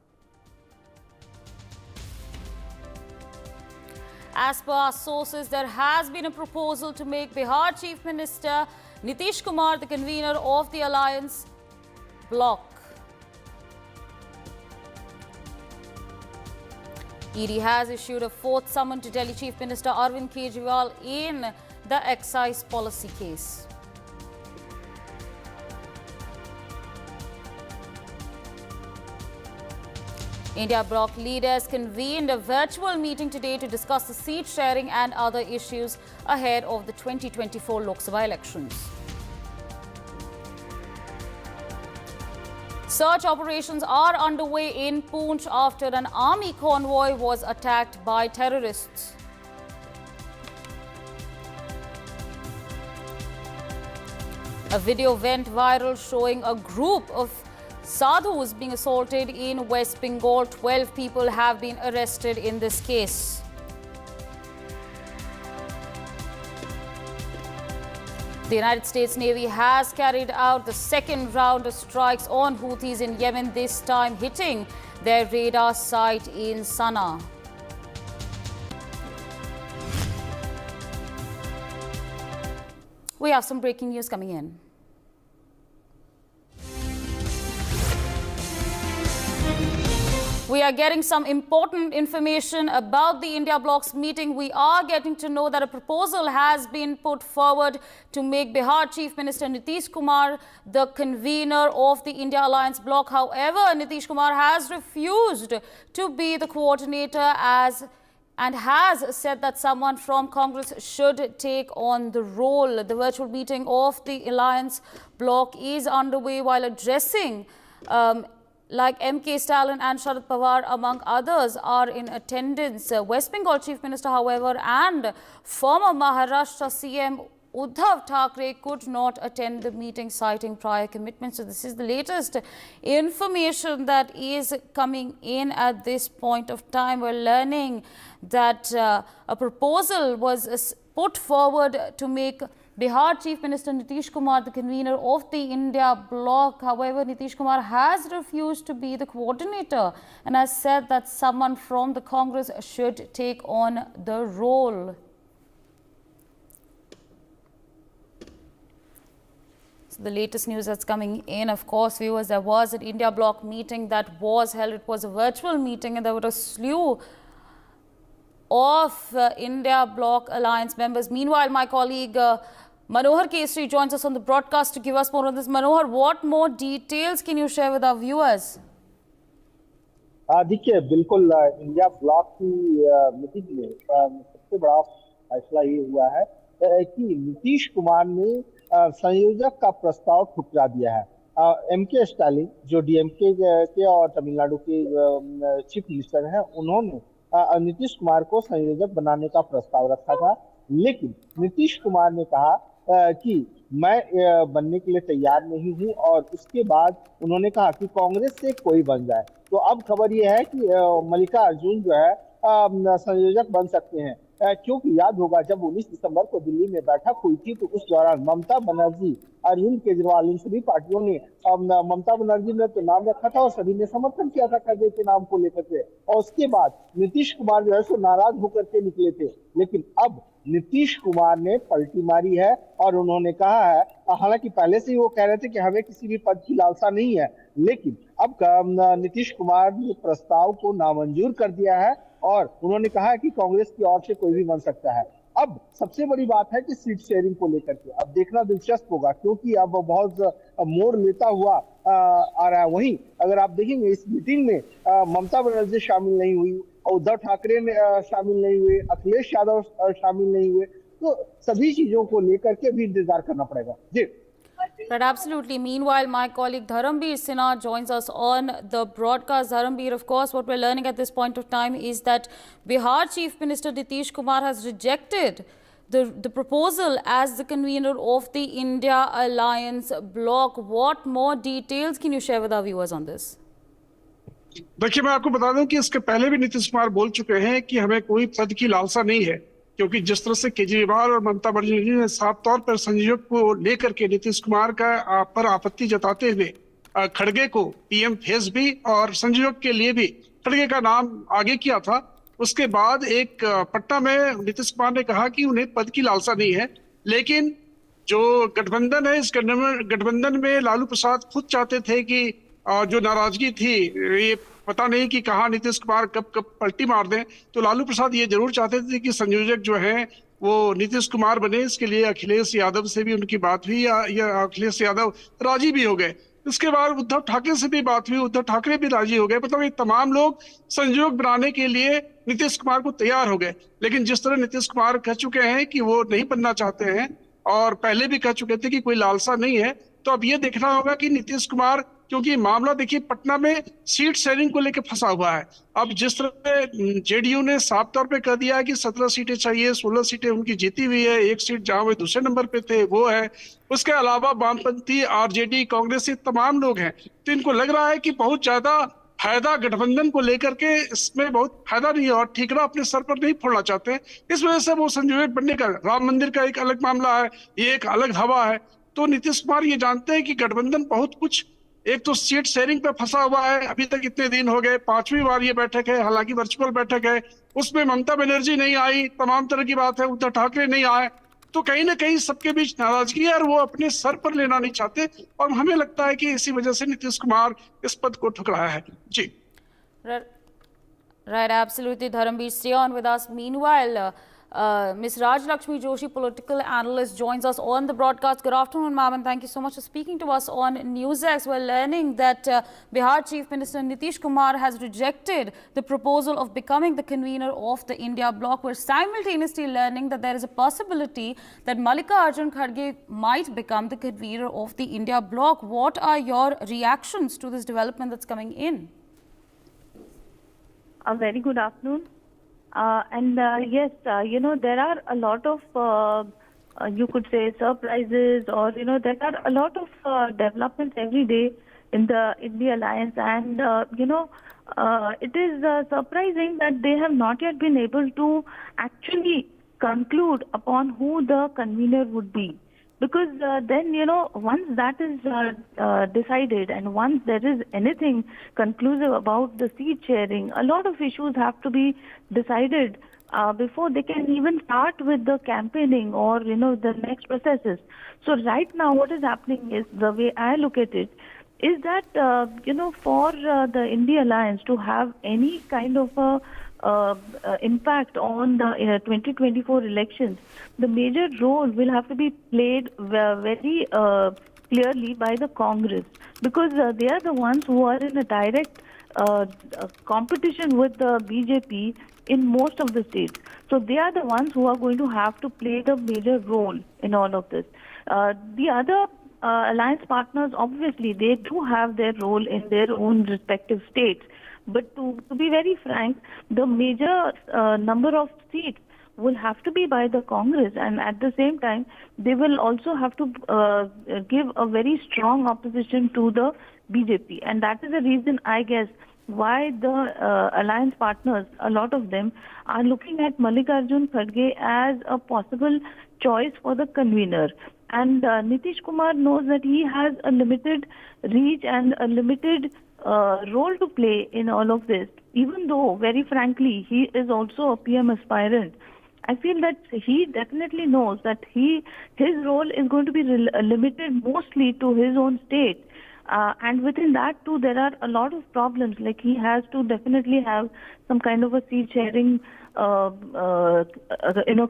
Speaker 3: As per our sources, there has been a proposal to make Bihar Chief Minister Nitish Kumar the convener of the alliance bloc. ED has issued a fourth summon to Delhi Chief Minister Arvind Kejriwal in the excise policy case. India bloc leaders convened a virtual meeting today to discuss the seat sharing and other issues ahead of the 2024 Lok Sabha elections. Search operations are underway in Poonch after an army convoy was attacked by terrorists. A video went viral showing a group of sadhus being assaulted in West Bengal. 12 people have been arrested in this case. The United States Navy has carried out the second round of strikes on Houthis in Yemen, this time hitting their radar site in Sana'a. We have some breaking news coming in. We are getting some important information about the India bloc's meeting. We are getting to know that a proposal has been put forward to make Bihar Chief Minister Nitish Kumar the convener of the India Alliance bloc. However, Nitish Kumar has refused to be the coordinator and has said that someone from Congress should take on the role. The virtual meeting of the Alliance bloc is underway while addressing like M.K. Stalin and Sharad Pawar, among others, are in attendance. West Bengal Chief Minister, however, and former Maharashtra CM Uddhav Thackeray could not attend the meeting, citing prior commitments. So this is the latest information that is coming in at this point of time. We're learning that a proposal was put forward to make Bihar Chief Minister Nitish Kumar the convener of the India bloc. However, Nitish Kumar has refused to be the coordinator and has said that someone from the Congress should take on the role. So the latest news that's coming in, of course, viewers, there was an India bloc meeting that was held. It was a virtual meeting and there were a slew of India bloc alliance members. Meanwhile, my colleague Manohar Kesri joins us on the broadcast to give us more on this. Manohar, what more details can you share with our viewers?
Speaker 5: देखिए, बिल्कुल India block की meeting में सबसे बड़ा फैसला ये हुआ है कि नीतीश कुमार ने संयोजक का प्रस्ताव ठुकरा दिया है। एमके स्टालिन, जो डीएमके के और तमिलनाडु के चीफ मिनिस्टर हैं, उन्होंने नीतीश कुमार को संयोजक बनाने का प्रस्ताव रखा था, लेकिन नीतीश कुमार ने कहा कि मैं बनने के लिए तैयार नहीं हूं और उसके बाद उन्होंने कहा कि कांग्रेस से कोई बन जाए। तो अब खबर यह है कि मल्लिकार्जुन जो है संयोजक बन सकते हैं, क्योंकि याद होगा जब 19 दिसंबर को दिल्ली में बैठक हुई थी तो उस दौरान ममता बनर्जी, अरविंद केजरीवाल, इन सभी पार्टियों ने, ममता बनर्जी ने तो नाम रखा था और सभी ने समर्थन किया था खड़गे के नाम को लेकर के, और उसके बाद नीतीश कुमार जो है सो नाराज होकर के निकले थे। लेकिन अब नीतीश कुमार ने पलटी मारी है और उन्होंने कहा है, हालांकि पहले से ही वो कह रहे थे कि हमें किसी भी पद की लालसा नहीं है, लेकिन अब नीतीश कुमार ने प्रस्ताव को नामंजूर कर दिया है और उन्होंने कहा है कि कांग्रेस की ओर से कोई भी बन सकता है। अब सबसे बड़ी बात है कि सीट शेयरिंग को लेकर के अब देखना दिलचस्प होगा, क्योंकि अब बहुत मोड़ लेता हुआ आ रहा है। वहीं अगर आप देखेंगे इस मीटिंग में ममता बनर्जी शामिल नहीं हुई, उद्धव ठाकरे ने शामिल नहीं हुए, अखिलेश यादव शामिल नहीं हुए, तो सभी चीजों को लेकर के भी इंतजार करना पड़ेगा। जी
Speaker 3: Right, absolutely. Meanwhile, my colleague Dharamveer Sinha joins us on the broadcast. Dharamveer, of course, what we're learning at this point of time is that Bihar Chief Minister Nitish Kumar has rejected the proposal as the convener of the India Alliance bloc. What more details can you share with our viewers on this?
Speaker 17: देखिए, मैं आपको बता दूं कि इसके पहले भी नीतीश कुमार बोल चुके हैं कि हमें कोई पद की लालसा नहीं है, क्योंकि जिस तरह से केजरीवाल और ममता बनर्जी ने साफ तौर पर संयोजक को लेकर के नीतीश कुमार का पर आपत्ति जताते हुए खड़गे को पीएम फेस भी और संयोजक के लिए भी खड़गे का नाम आगे किया था। उसके बाद एक पटना में नीतीश कुमार ने कहा कि उन्हें पद की लालसा नहीं है, लेकिन जो गठबंधन है, इस गठबंधन में लालू प्रसाद खुद चाहते थे कि जो नाराजगी थी, ये पता नहीं कि कहाँ नीतीश कुमार कब पलटी मार दें, तो लालू प्रसाद ये जरूर चाहते थे कि संयोजक जो है वो नीतीश कुमार बने। इसके लिए अखिलेश यादव से भी उनकी बात हुई या अखिलेश यादव राजी भी हो गए। इसके बाद उद्धव ठाकरे से भी बात हुई, उद्धव ठाकरे भी राजी हो गए। मतलब ये तमाम लोग संयोजक बनाने के लिए नीतीश कुमार को तैयार हो गए। लेकिन जिस तरह नीतीश कुमार कह चुके हैं कि वो नहीं बनना चाहते हैं और पहले भी कह चुके थे कि कोई लालसा नहीं है, तो अब ये देखना होगा कि नीतीश कुमार, क्योंकि मामला देखिए पटना में सीट शेयरिंग को लेकर फंसा हुआ है। अब जिस तरह जेडीयू ने साफ तौर पे कह दिया है कि 17 सीटें चाहिए, 16 सीटें उनकी जीती हुई है, एक सीट जहां वे दूसरे नंबर पे थे वो है, उसके अलावा वामपंथी, आरजेडी, कांग्रेस, ये तमाम लोग हैं, तो इनको लग रहा है कि बहुत ज्यादा फायदा गठबंधन को लेकर के इसमें बहुत फायदा नहीं है और ठीकरा अपने सर पर नहीं फोड़ना चाहते हैं। इस वजह से वो संयोजक बनने का, राम मंदिर का एक अलग मामला है, ये एक अलग हवा है। तो नीतीश कुमार ये जानते हैं कि गठबंधन बहुत कुछ, एक तो सीट शेयरिंग पे फंसा हुआ है। अभी तक इतने दिन हो गए, 5वीं बार ये बैठक है, हालांकि वर्चुअल बैठक है, उसमें ममता बनर्जी नहीं आई, तमाम तरह की बात है, उद्धव ठाकरे नहीं आए, तो कहीं ना कहीं सबके बीच नाराजगी है और वो अपने सर पर लेना नहीं चाहते, और हमें लगता है कि इसी वजह से नीतीश कुमार इस पद को ठुकराया है। जी
Speaker 3: Right, absolutely. Dharamveer, stay on with us. Meanwhile, Ms. Raj Lakshmi Joshi, political analyst, joins us on the broadcast. Good afternoon, ma'am, and thank you so much for speaking to us on NewsX. We're learning that Bihar Chief Minister Nitish Kumar has rejected the proposal of becoming the convener of the India bloc. We're simultaneously learning that there is a possibility that Mallikarjun Kharge might become the convener of the India bloc. What are your reactions to this development that's coming in?
Speaker 8: A very good afternoon. Yes, there are a lot of you could say, surprises, or there are a lot of developments every day in the alliance, and it is surprising that they have not yet been able to actually conclude upon who the convener would be. Because then, once that is decided, and once there is anything conclusive about the seat sharing, a lot of issues have to be decided before they can even start with the campaigning or, the next processes. So right now what is happening is, the way I look at it, is that, for the India Alliance to have any kind of a impact on the 2024 elections, the major role will have to be played very clearly by the Congress, because they are the ones who are in a direct competition with the BJP in most of the states. So they are the ones who are going to have to play the major role in all of this. The other alliance partners, obviously, they do have their role in their own respective states. But to be very frank, the major number of seats will have to be by the Congress, and at the same time, they will also have to give a very strong opposition to the BJP. And that is the reason, I guess, why the alliance partners, a lot of them, are looking at Mallikarjun Kharge as a possible choice for the convener. And Nitish Kumar knows that he has a limited reach and a limited role to play in all of this, even though, very frankly, he is also a PM aspirant. I feel that he definitely knows that his role is going to be limited mostly to his own state. And within that too, there are a lot of problems. Like, he has to definitely have some kind of a seat sharing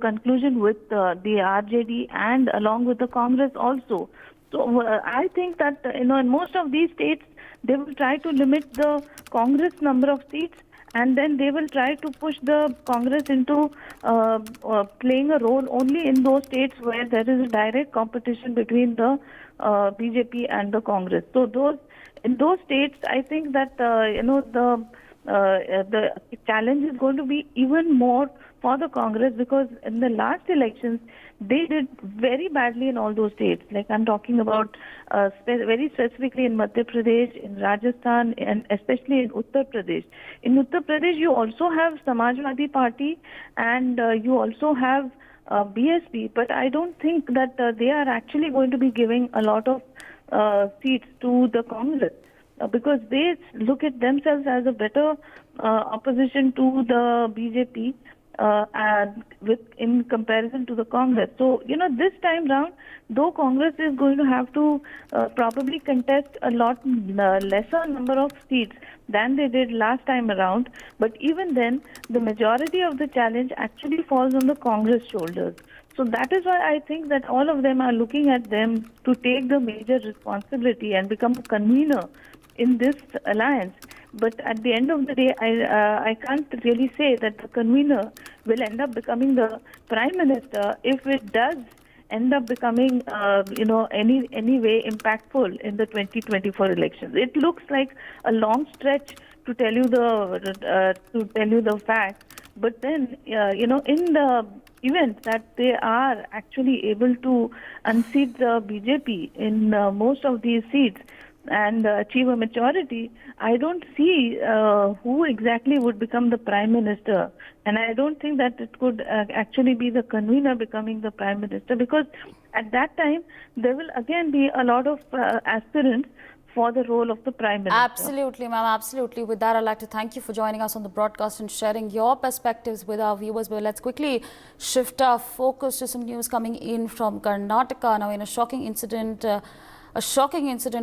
Speaker 8: conclusion with the RJD and along with the Congress also. So I think that in most of these states, they will try to limit the Congress number of seats, and then they will try to push the Congress into playing a role only in those states where there is a direct competition between the BJP and the Congress. So in those states, I think that the challenge is going to be even more for the Congress, because in the last elections, they did very badly in all those states. Like, I'm talking about very specifically in Madhya Pradesh, in Rajasthan, and especially in Uttar Pradesh. In Uttar Pradesh, you also have Samajwadi Party, and you also have BSP, but I don't think that they are actually going to be giving a lot of seats to the Congress. Because they look at themselves as a better opposition to the BJP in comparison to the Congress. So, this time round, though Congress is going to have to probably contest a lot lesser number of seats than they did last time around, but even then, the majority of the challenge actually falls on the Congress shoulders. So that is why I think that all of them are looking at them to take the major responsibility and become a convener in this alliance. But at the end of the day, I can't really say that the convener will end up becoming the prime minister if it does end up becoming, any way impactful in the 2024 elections. It looks like a long stretch to tell you the fact. But then, in the event that they are actually able to unseat the BJP in most of these seats and achieve a majority, I don't see who exactly would become the prime minister. And I don't think that it could actually be the convener becoming the prime minister, because at that time, there will again be a lot of aspirants for the role of the Prime Minister.
Speaker 3: Absolutely, ma'am, absolutely. With that, I'd like to thank you for joining us on the broadcast and sharing your perspectives with our viewers. But let's quickly shift our focus to some news coming in from Karnataka. Now, in a shocking incident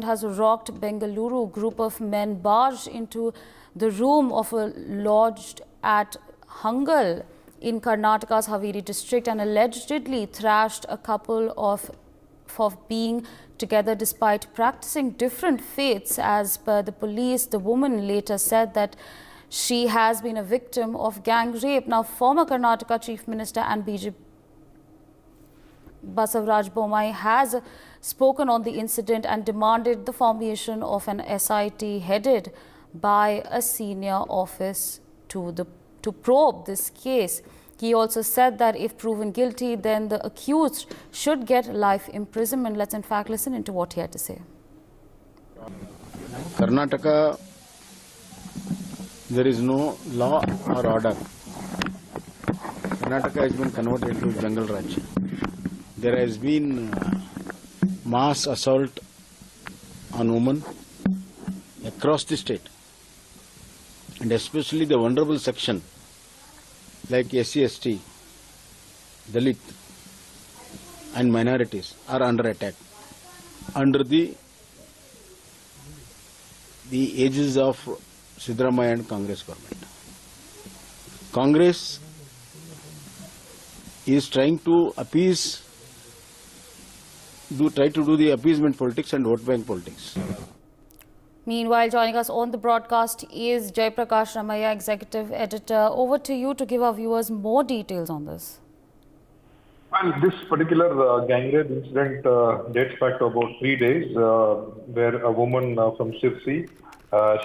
Speaker 3: has rocked Bengaluru. Group of men barged into the room of a lodge at Hangal in Karnataka's Haveri district and allegedly thrashed a couple for being together despite practicing different faiths. As per the police, the woman later said that she has been a victim of gang rape. Now, former Karnataka Chief Minister and BJP Basavaraj Bommai has spoken on the incident and demanded the formation of an SIT headed by a senior office to probe this case. He also said that if proven guilty, then the accused should get life imprisonment. Let's in fact listen into what he had to say.
Speaker 7: Karnataka, there is no law or order. Karnataka has been converted into jungle Raj. There has been mass assault on women across the state, and especially the vulnerable section like SC, ST, Dalit and minorities are under attack under the aegis of Siddaramaiah and Congress government. Congress is trying to try to do the appeasement politics and vote bank politics.
Speaker 3: Meanwhile, joining us on the broadcast is Jaiprakash Ramaiah, Executive Editor. Over to you to give our viewers more details on this.
Speaker 15: Well, this particular gang rape incident dates back to about 3 days, where a woman from Sirsi,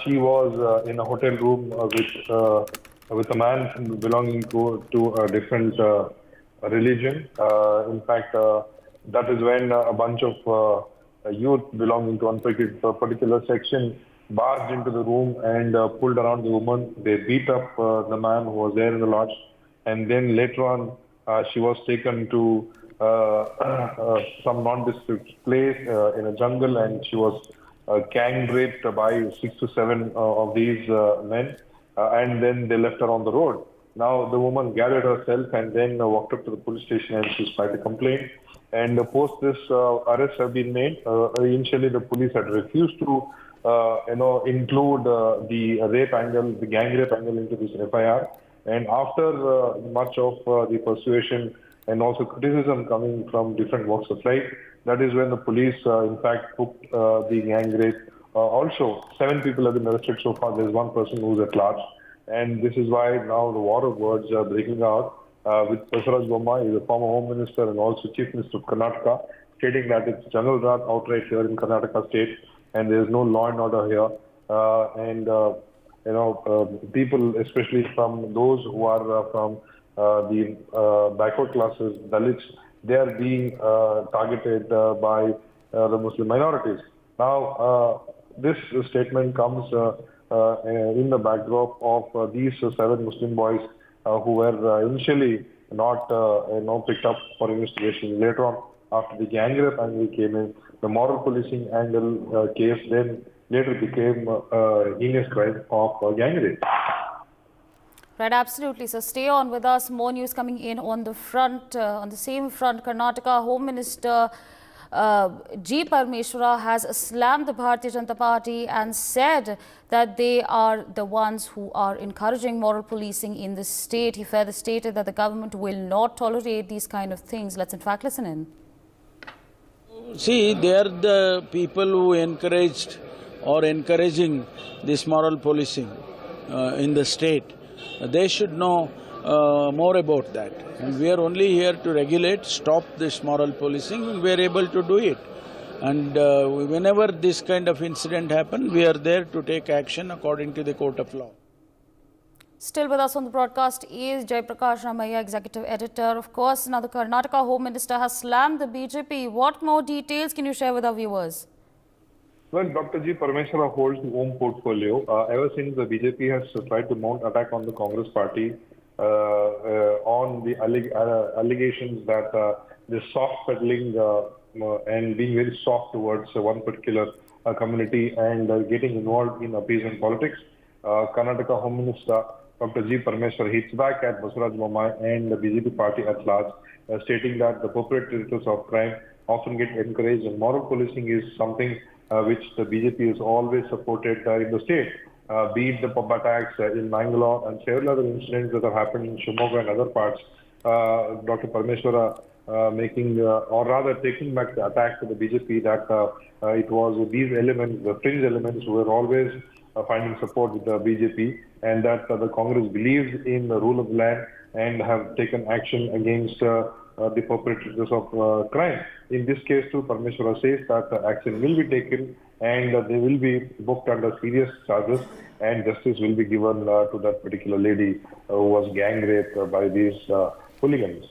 Speaker 15: she was in a hotel room with a man belonging to a different religion. In fact, that is when a bunch of youth belonging to one particular section barged into the room and pulled around the woman. They beat up the man who was there in the lodge, and then later on she was taken to some nondescript place in a jungle, and she was gang raped by 6 to 7 of these men, and then they left her on the road. Now the woman gathered herself and then walked up to the police station and she filed a complaint. And post this, arrests have been made. Initially, the police had refused to, include the rape angle, the gang rape angle into this FIR. And after much of the persuasion and also criticism coming from different walks of life, that is when the police, in fact, put the gang rape. Also, 7 people have been arrested so far. There is 1 person who is at large. And this is why now the war of words are breaking out. With Basaraj Bommai, the former Home Minister and also Chief Minister of Karnataka, stating that it's jungle rat outright here in Karnataka state and there is no law and order here. People, especially from those who are from the backward classes, Dalits, they are being targeted by the Muslim minorities. Now, this statement comes in the backdrop of these 7 Muslim boys who were initially not picked up for investigation. Later on, after the gang rape angle came in, the moral policing angle case then later became a heinous crime of gang rape.
Speaker 3: Right, absolutely. So stay on with us. More news coming in on the front. On the same front, Karnataka Home Minister G. Parmeshwara has slammed the Bharatiya Janata Party and said that they are the ones who are encouraging moral policing in the state. He further stated that the government will not tolerate these kind of things. Let's in fact listen in.
Speaker 23: See, they are the people who encouraged or encouraging this moral policing in the state. They should know more about that. And we are only here to regulate, stop this moral policing, and we are able to do it. And whenever this kind of incident happens, we are there to take action according to the court of law.
Speaker 3: Still with us on the broadcast is Jaiprakash Ramaiah, Executive Editor. Of course, now the Karnataka Home Minister has slammed the BJP. What more details can you share with our viewers?
Speaker 15: Well, Dr. G. Parmeshwara holds the home portfolio. Ever since the BJP has tried to mount attack on the Congress party on the allegations that they're soft peddling and being very soft towards one particular community and getting involved in appeasement politics, Karnataka Home Minister Dr. G. Parmeshwara hits back at Basaraj Bommai and the BJP party at large, stating that the perpetrators of crime often get encouraged, and moral policing is something which the BJP has always supported in the state. Be it the pub attacks in Mangalore and several other incidents that have happened in Shimoga and other parts. Dr. Parmeshwara taking back the attack to the BJP that it was these elements, the fringe elements, who were always finding support with the BJP, and that the Congress believes in the rule of the land and have taken action against the perpetrators of crime. In this case too, Parmeshwara says that action will be taken and they will be booked under serious charges, and justice will be given to that particular lady who was gang raped by these hooligans.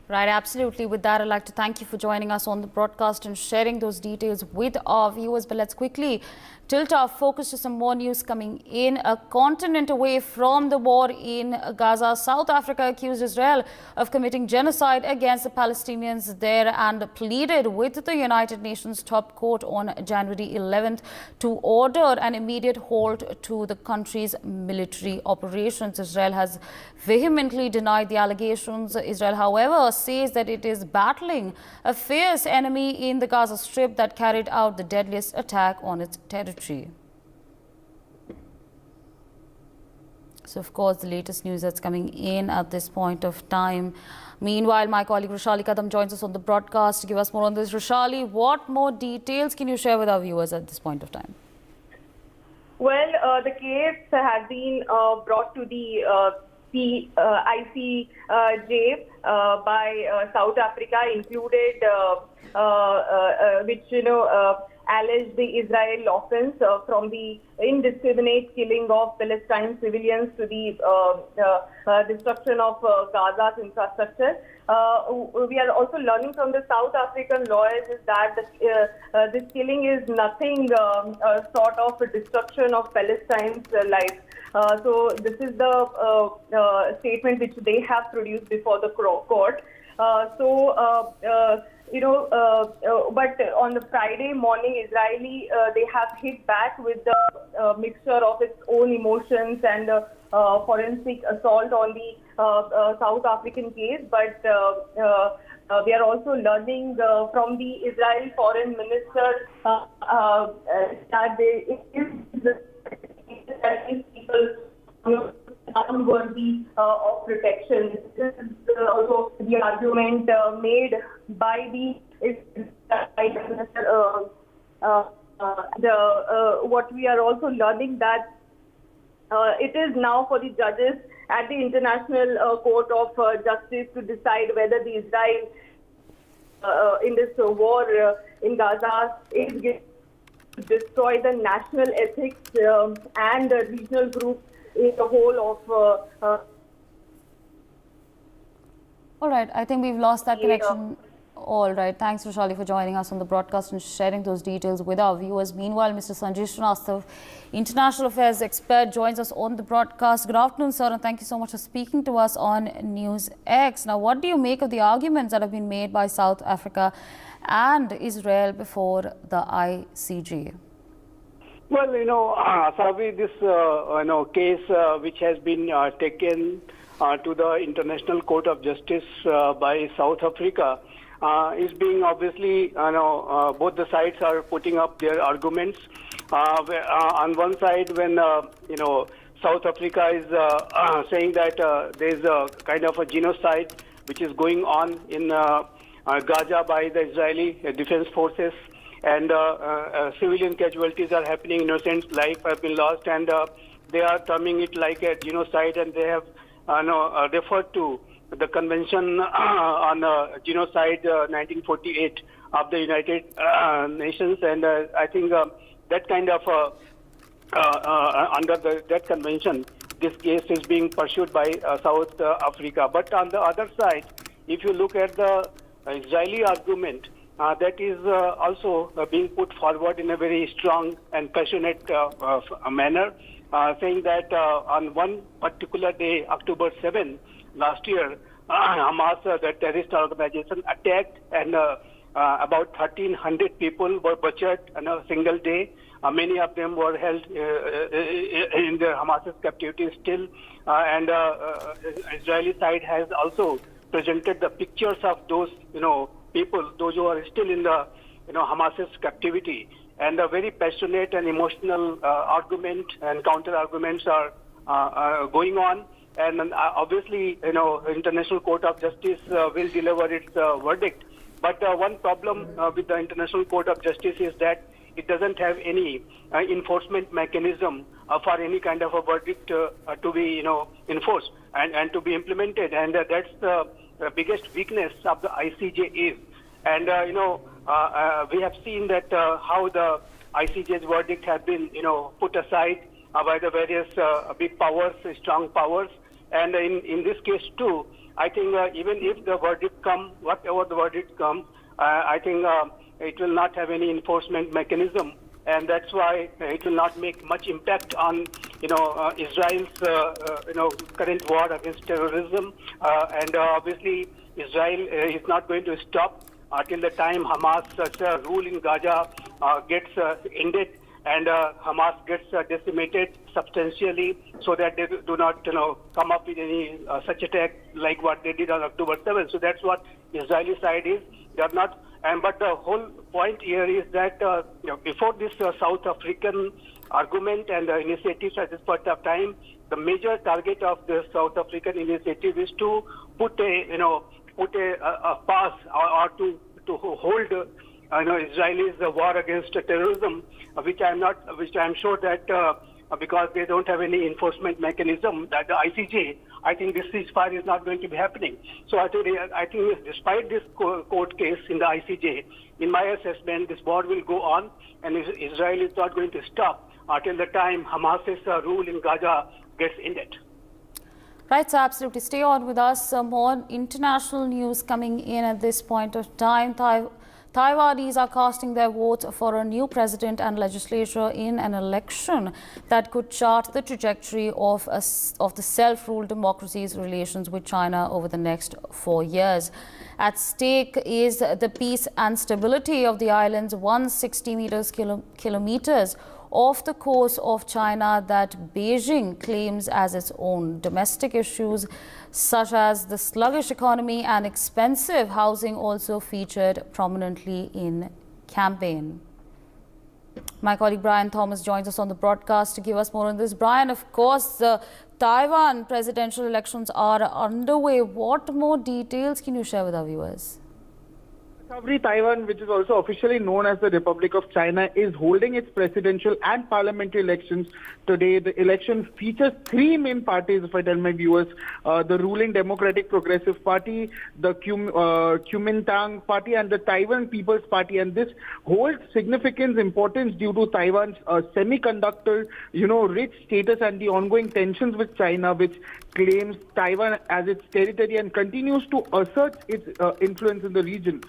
Speaker 3: Right, absolutely. With that, I'd like to thank you for joining us on the broadcast and sharing those details with our viewers. But let's quickly tilt our focus to some more news coming in. A continent away from the war in Gaza, South Africa accused Israel of committing genocide against the Palestinians there and pleaded with the United Nations top court on January 11th to order an immediate halt to the country's military operations. Israel has vehemently denied the allegations. Israel, however, says that it is battling a fierce enemy in the Gaza Strip that carried out the deadliest attack on its territory. So, of course, the latest news that's coming in at this point of time. Meanwhile, my colleague Roshali Kadam joins us on the broadcast to give us more on this. Roshali, what more details can you share with our viewers at this point of time?
Speaker 2: Well, the case has been brought to the ICJ by South Africa, included which alleged the Israel offense from the indiscriminate killing of Palestine civilians to the destruction of Gaza's infrastructure. We are also learning from the South African lawyers is that this killing is nothing sort of a destruction of Palestine's life. So this is the statement which they have produced before the court. But on the Friday morning, Israeli, they have hit back with the mixture of its own emotions and forensic assault on the South African case. But we are also learning from the Israeli foreign minister that these people unworthy of protection. This is also the argument made by the what we are also learning that it is now for the judges at the International Court of Justice to decide whether the Israel in this war in Gaza is going to destroy the national ethics and the regional groups in the whole of.
Speaker 3: All right, I think we've lost that connection. All right, thanks Roshali for joining us on the broadcast and sharing those details with our viewers. Meanwhile, Mr. Sanjay Srinathov, International Affairs expert, joins us on the broadcast. Good afternoon, sir, and thank you so much for speaking to us on NewsX. Now, what do you make of the arguments that have been made by South Africa and Israel before the ICJ?
Speaker 4: Well, Savi, this case which has been taken to the International Court of Justice by South Africa is being obviously, both the sides are putting up their arguments. On one side, when South Africa is saying that there is a kind of a genocide which is going on in Gaza by the Israeli defense forces, and civilian casualties are happening, innocent life have been lost, and they are terming it like a genocide, and they have referred to the Convention on Genocide 1948 of the United Nations, and I think that kind of under that convention, this case is being pursued by South Africa. But on the other side, if you look at the Israeli argument, that is also being put forward in a very strong and passionate manner, saying that on one particular day, October 7 last year, Hamas, the terrorist organization, attacked, and about 1,300 people were butchered in a single day. Many of them were held in the Hamas's captivity still, and Israeli side has also presented the pictures of those people, those who are still in the Hamas's captivity, and a very passionate and emotional argument and counter arguments are going on. And obviously, International Court of Justice will deliver its verdict. But one problem with the International Court of Justice is that it doesn't have any enforcement mechanism for any kind of a verdict to be, enforced and to be implemented. And that's the biggest weakness of the ICJ is. And, we have seen that how the ICJ's verdict has been, put aside by the various big powers, strong powers. And in this case too, I think even if the verdict comes, whatever the verdict comes, I think it will not have any enforcement mechanism. And that's why it will not make much impact on, Israel's, current war against terrorism. And obviously, Israel is not going to stop till the time Hamas' rule in Gaza gets ended and Hamas gets decimated substantially, so that they do not, come up with any such attack like what they did on October 7th. So that's what Israeli side is. They are not. But the whole point here is that before this South African argument and initiatives at this point of time, the major target of the South African initiative is to put a pass or to hold Israelis war against terrorism, which I'm sure that because they don't have any enforcement mechanism, that the ICJ, I think this ceasefire is not going to be happening. So I think despite this court case in the ICJ, in my assessment, this war will go on, and Israel is not going to stop until the time Hamas's rule in Gaza gets ended.
Speaker 3: Right, so absolutely. Stay on with us. More international news coming in at this point of time. Taiwanese are casting their vote for a new president and legislature in an election that could chart the trajectory of the self-ruled democracy's relations with China over the next 4 years. At stake is the peace and stability of the island's 160 kilometers off the coast of China that Beijing claims as its own. Domestic issues such as the sluggish economy and expensive housing also featured prominently in campaign. My colleague Brian Thomas joins us on the broadcast to give us more on this. Brian, of course, the Taiwan presidential elections are underway. What more details can you share with our viewers?
Speaker 9: Taiwan, which is also officially known as the Republic of China, is holding its presidential and parliamentary elections today. The election features three main parties, if I tell my viewers: the ruling Democratic Progressive Party, the Kuomintang Party, and the Taiwan People's Party. And this holds significant importance due to Taiwan's semiconductor, rich status and the ongoing tensions with China, which claims Taiwan as its territory and continues to assert its influence in the region.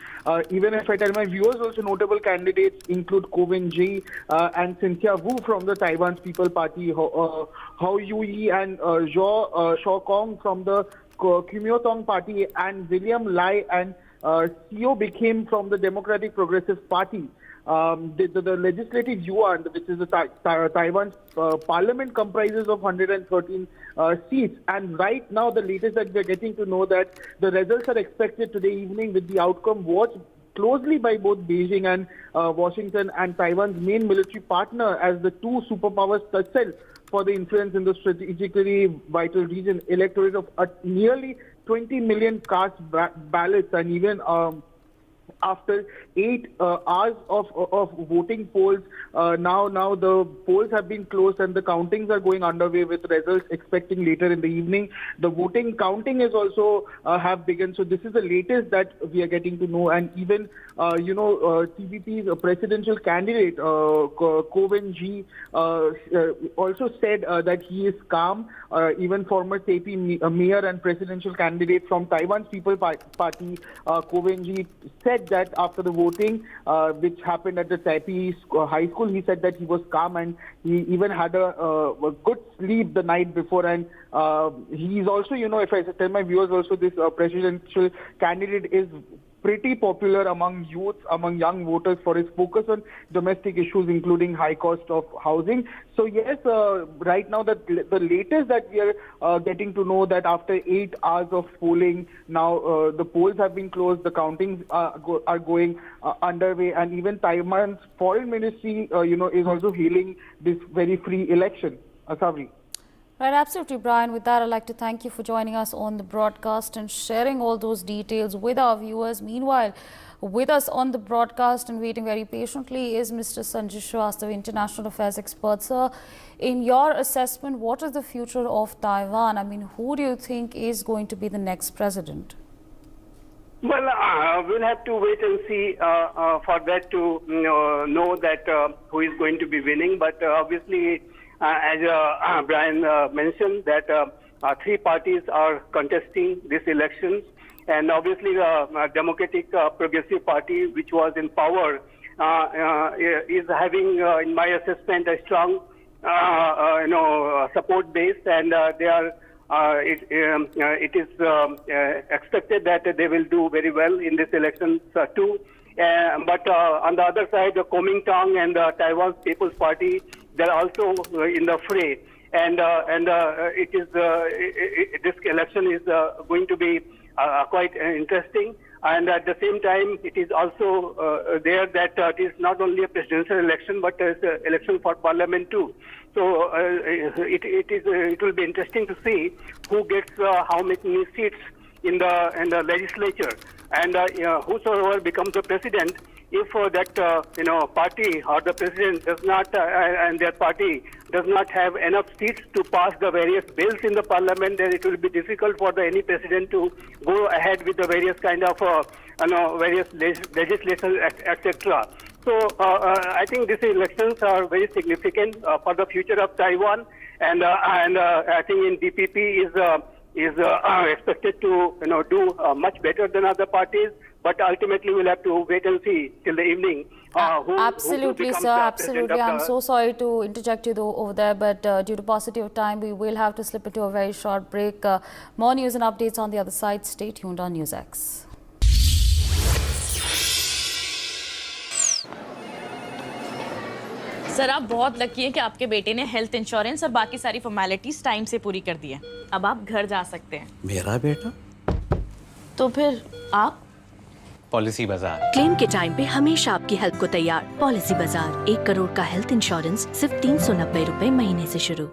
Speaker 9: Even if I tell my viewers, also notable candidates include Ko Wen-ji and Cynthia Wu from the Taiwan's People Party, Hou Yu-yi and Zhou Shao-kong from the Kuomintang Party, and William Lai and Xiao Bikim from the Democratic Progressive Party. The legislative yuan, which is the Taiwan's parliament, comprises of 113 seats. And right now, the latest that we're getting to know that the results are expected today evening, with the outcome watched closely by both Beijing and Washington and Taiwan's main military partner, as the two superpowers tussle for the influence in the strategically vital region. Electorate of nearly 20 million cast ballots, and even after 8 hours of voting polls, now the polls have been closed and the countings are going underway, with results expecting later in the evening. The voting counting is also have begun. So this is the latest that we are getting to know. And even TVP's presidential candidate Ko Wen-ji also said that he is calm. Even former Taipei mayor and presidential candidate from Taiwan's People Party, Ko Wen-ji, said that after the voting, which happened at the Taipei High School, he said that he was calm and he even had a good sleep the night before. And he is also, if I tell my viewers also, this presidential candidate is pretty popular among youth, among young voters, for his focus on domestic issues, including high cost of housing. So yes, right now the latest that we are getting to know that after 8 hours of polling, now the polls have been closed, the countings are going underway, and even Taiwan's foreign ministry, is also hailing this very free election. Savri.
Speaker 3: Right, absolutely, Brian. With that, I'd like to thank you for joining us on the broadcast and sharing all those details with our viewers. Meanwhile, with us on the broadcast and waiting very patiently is Mr. Sanjay Shrivastava, International Affairs expert. Sir, in your assessment, what is the future of Taiwan? I mean, who do you think is going to be the next president?
Speaker 4: Well, we'll have to wait and see for that to know that who is going to be winning. But obviously, as Brian mentioned, that three parties are contesting these elections, and obviously the Democratic Progressive Party, which was in power, is having, in my assessment, a strong, support base, and they are. It is expected that they will do very well in this elections too. But on the other side, the Kuomintang and the Taiwan People's Party, they're also in the fray. And this election is going to be quite interesting. And at the same time, it is also there that it is not only a presidential election, but it's an election for parliament too. So it will be interesting to see who gets how many seats in the legislature, and whosoever becomes the president. If that party or the president does not and their party does not have enough seats to pass the various bills in the parliament, then it will be difficult for any president to go ahead with the various kind of various legislation, etc. So I think these elections are very significant for the future of Taiwan, and I think in DPP is expected to do much better than other parties. But ultimately, we'll have to wait and see till the evening.
Speaker 3: Absolutely, sir. Absolutely. I'm so sorry to interject you over there, but due to paucity of time, we will have to slip into a very short break. More news and updates on the other side. Stay tuned on NewsX.
Speaker 11: Sir, आप बहुत lucky हैं कि आपके बेटे ने health insurance और बाकी सारी फॉर्मेलिटीज टाइम से पूरी कर दी है। अब आप घर जा सकते हैं।
Speaker 16: मेरा बेटा?
Speaker 11: तो फिर आप?
Speaker 16: पॉलिसी बाजार।
Speaker 20: क्लेम के टाइम पे हमेशा आपकी हेल्प को तैयार। पॉलिसी बाजार 1 करोड़ का हेल्थ इंश्योरेंस सिर्फ 390 रुपए महीने से शुरू।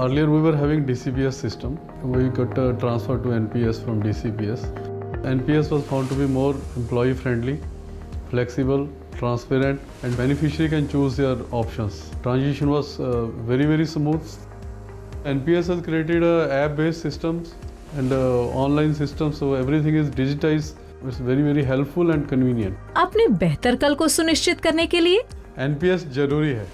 Speaker 13: Earlier we were having DCPS system. We got transferred to NPS from DCPS. NPS was found to be more employee friendly, flexible, transparent, and beneficiary can choose their options. Transition was very smooth. NPS has created app-based systems and online systems, so everything is digitized. It's very helpful and convenient.
Speaker 18: अपने बेहतर कल को सुनिश्चित करने के लिए
Speaker 13: NPS जरूरी है।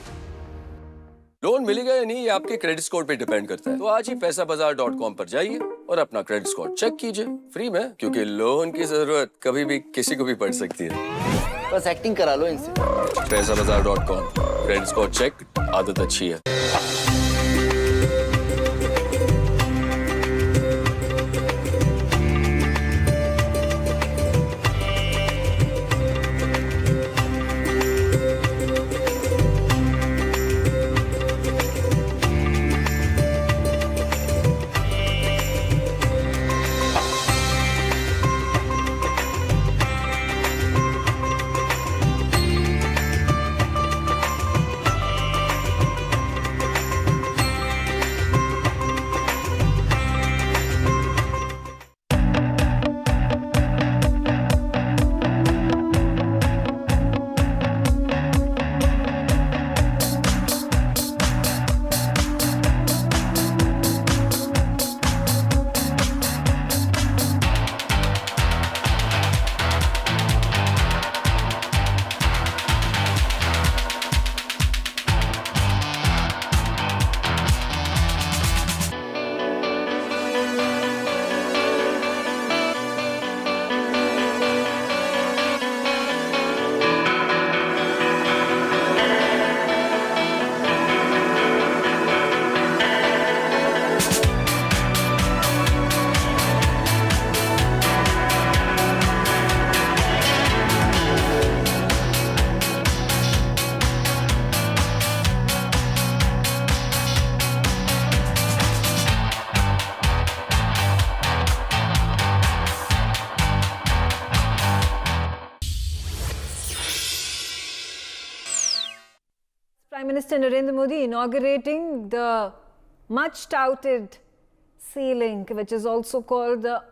Speaker 24: लोन मिलेगा या नहीं ये आपके क्रेडिट स्कोर पे डिपेंड करता है। तो आज ही पैसाबाजार.com पर जाइए और अपना क्रेडिट स्कोर चेक कीजिए फ्री में, क्योंकि लोन की जरूरत कभी भी किसी को भी पड़ सकती है।
Speaker 25: बस एक्टिंग करा लो इनसे।
Speaker 24: पैसाबाजार.com, क्रेडिट स्कोर चेक, आदत अच्छी है।
Speaker 19: Prime Minister Narendra Modi inaugurating the much touted sea link, which is also called the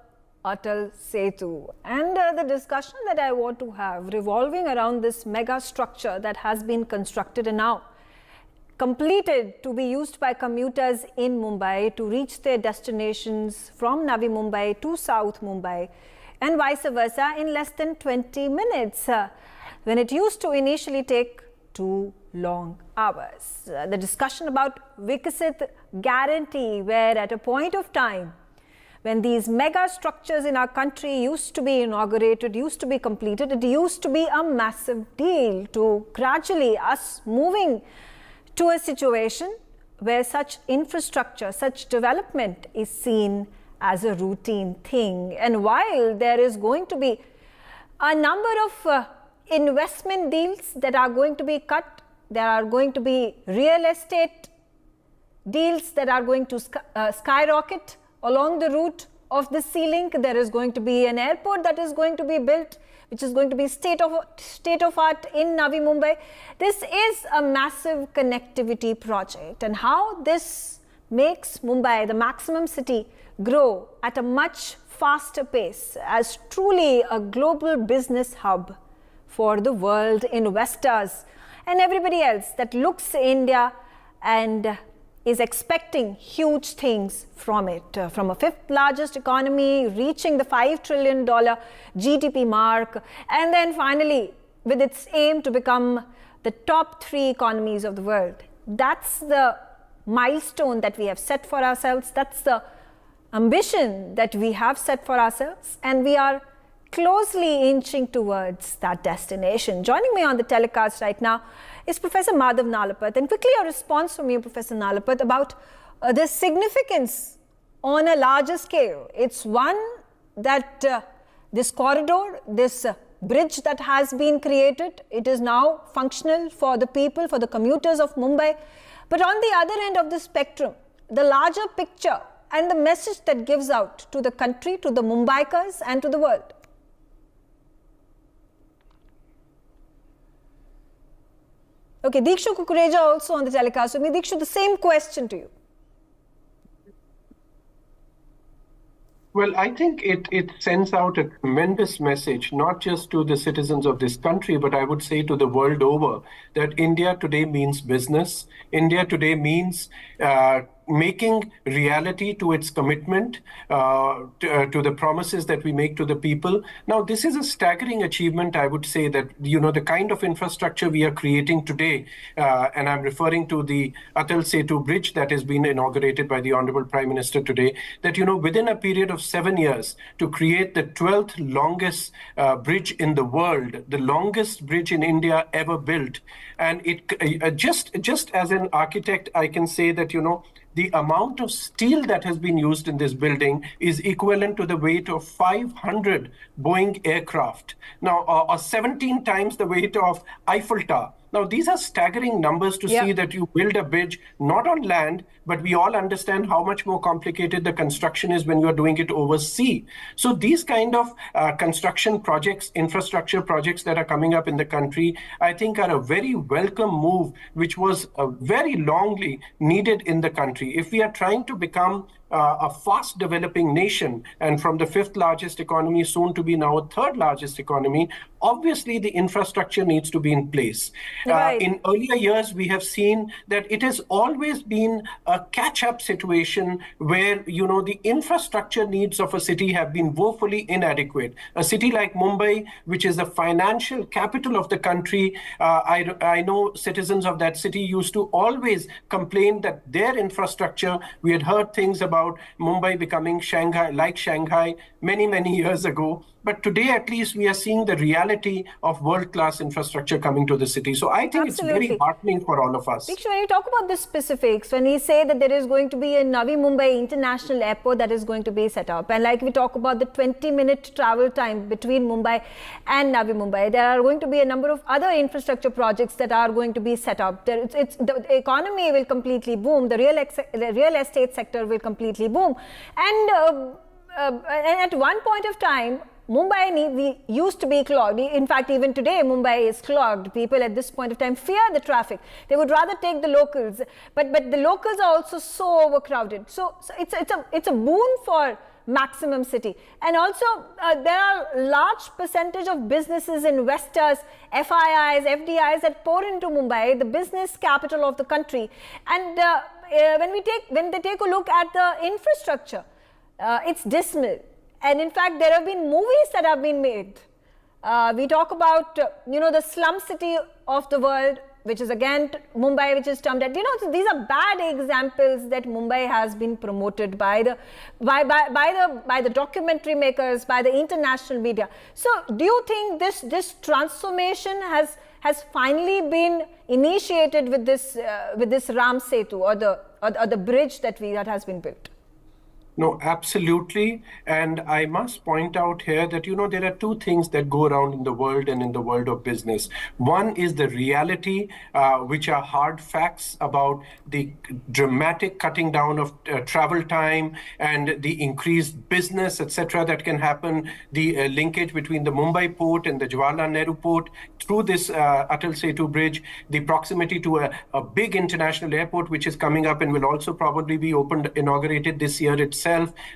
Speaker 19: Atal Setu. And the discussion that I want to have revolving around this mega structure that has been constructed, and now completed to be used by commuters in Mumbai to reach their destinations from Navi Mumbai to South Mumbai and vice versa in less than 20 minutes, when it used to initially take 2 long hours. The discussion about Vikasit guarantee, where at a point of time when these mega structures in our country used to be inaugurated, used to be completed, it used to be a massive deal to gradually us moving to a situation where such infrastructure, such development is seen as a routine thing. And while there is going to be a number of investment deals that are going to be cut, there are going to be real estate deals that are going to skyrocket along the route of the sea link. There is going to be an airport that is going to be built, which is going to be state of art in Navi Mumbai. This is a massive connectivity project, and how this makes Mumbai, the maximum city, grow at a much faster pace as truly a global business hub for the world investors and everybody else that looks India and is expecting huge things from it, from a 5th largest economy reaching the $5 trillion GDP mark, and then finally with its aim to become the top 3 economies of the world. That's the milestone that we have set for ourselves. That's the ambition that we have set for ourselves, and we are closely inching towards that destination. Joining me on the telecast right now is Professor Madhav Nalapat. And quickly a response from you, Professor Nalapat, about the significance on a larger scale. It's one that this corridor, this bridge that has been created, it is now functional for the people, for the commuters of Mumbai. But on the other end of the spectrum, the larger picture and the message that gives out to the country, to the Mumbaikars and to the world. Okay, Dikshu Kukureja also on the telecast. So, Dikshu, the same question to you.
Speaker 6: Well, I think it sends out a tremendous message, not just to the citizens of this country, but I would say to the world over, that India today means business. India today means making reality to its commitment, to the promises that we make to the people. Now, this is a staggering achievement, I would say, that, the kind of infrastructure we are creating today, and I'm referring to the Atal Setu bridge that has been inaugurated by the Honorable Prime Minister today, that, within a period of 7 years, to create the 12th longest bridge in the world, the longest bridge in India ever built. And it just as an architect, I can say that, the amount of steel that has been used in this building is equivalent to the weight of 500 Boeing aircraft. Now, or 17 times the weight of Eiffel Tower. Now, these are staggering numbers to see that you build a bridge not on land, but we all understand how much more complicated the construction is when you are doing it over sea. So these kind of construction projects, infrastructure projects that are coming up in the country, I think are a very welcome move, which was very longly needed in the country. If we are trying to become a fast developing nation, and from the 5th largest economy soon to be now a 3rd largest economy, obviously the infrastructure needs to be in place. Right. In earlier years, we have seen that it has always been a catch-up situation where, the infrastructure needs of a city have been woefully inadequate. A city like Mumbai, which is the financial capital of the country, I know citizens of that city used to always complain that their infrastructure, we had heard things about Mumbai becoming Shanghai many, many years ago. But today, at least, we are seeing the reality of world-class infrastructure coming to the city. So I think it's very heartening for all of us.
Speaker 19: Dikshu, when you talk about the specifics, when we say that there is going to be a Navi Mumbai International Airport that is going to be set up, and like we talk about the 20-minute travel time between Mumbai and Navi Mumbai, there are going to be a number of other infrastructure projects that are going to be set up. The economy will completely boom. The real estate sector will completely boom. And at one point of time, Mumbai used to be clogged. In fact, even today, Mumbai is clogged. People at this point of time fear the traffic. They would rather take the locals. But the locals are also so overcrowded. So it's a boon for maximum city. And also, there are large percentage of businesses, investors, FIIs, FDIs that pour into Mumbai, the business capital of the country. And when they take a look at the infrastructure, it's dismal. And in fact, there have been movies that have been made. We talk about, the slum city of the world, which is again Mumbai, which is termed at, so these are bad examples that Mumbai has been promoted by the documentary makers, by the international media. So do you think this transformation has finally been initiated with this Ram Setu or the bridge that has been built?
Speaker 6: No, absolutely. And I must point out here that, there are two things that go around in the world and in the world of business. One is the reality, which are hard facts about the dramatic cutting down of travel time and the increased business, etc., that can happen, the linkage between the Mumbai port and the Jawaharlal Nehru port through this Atal Setu bridge, the proximity to a big international airport, which is coming up and will also probably be inaugurated this year itself,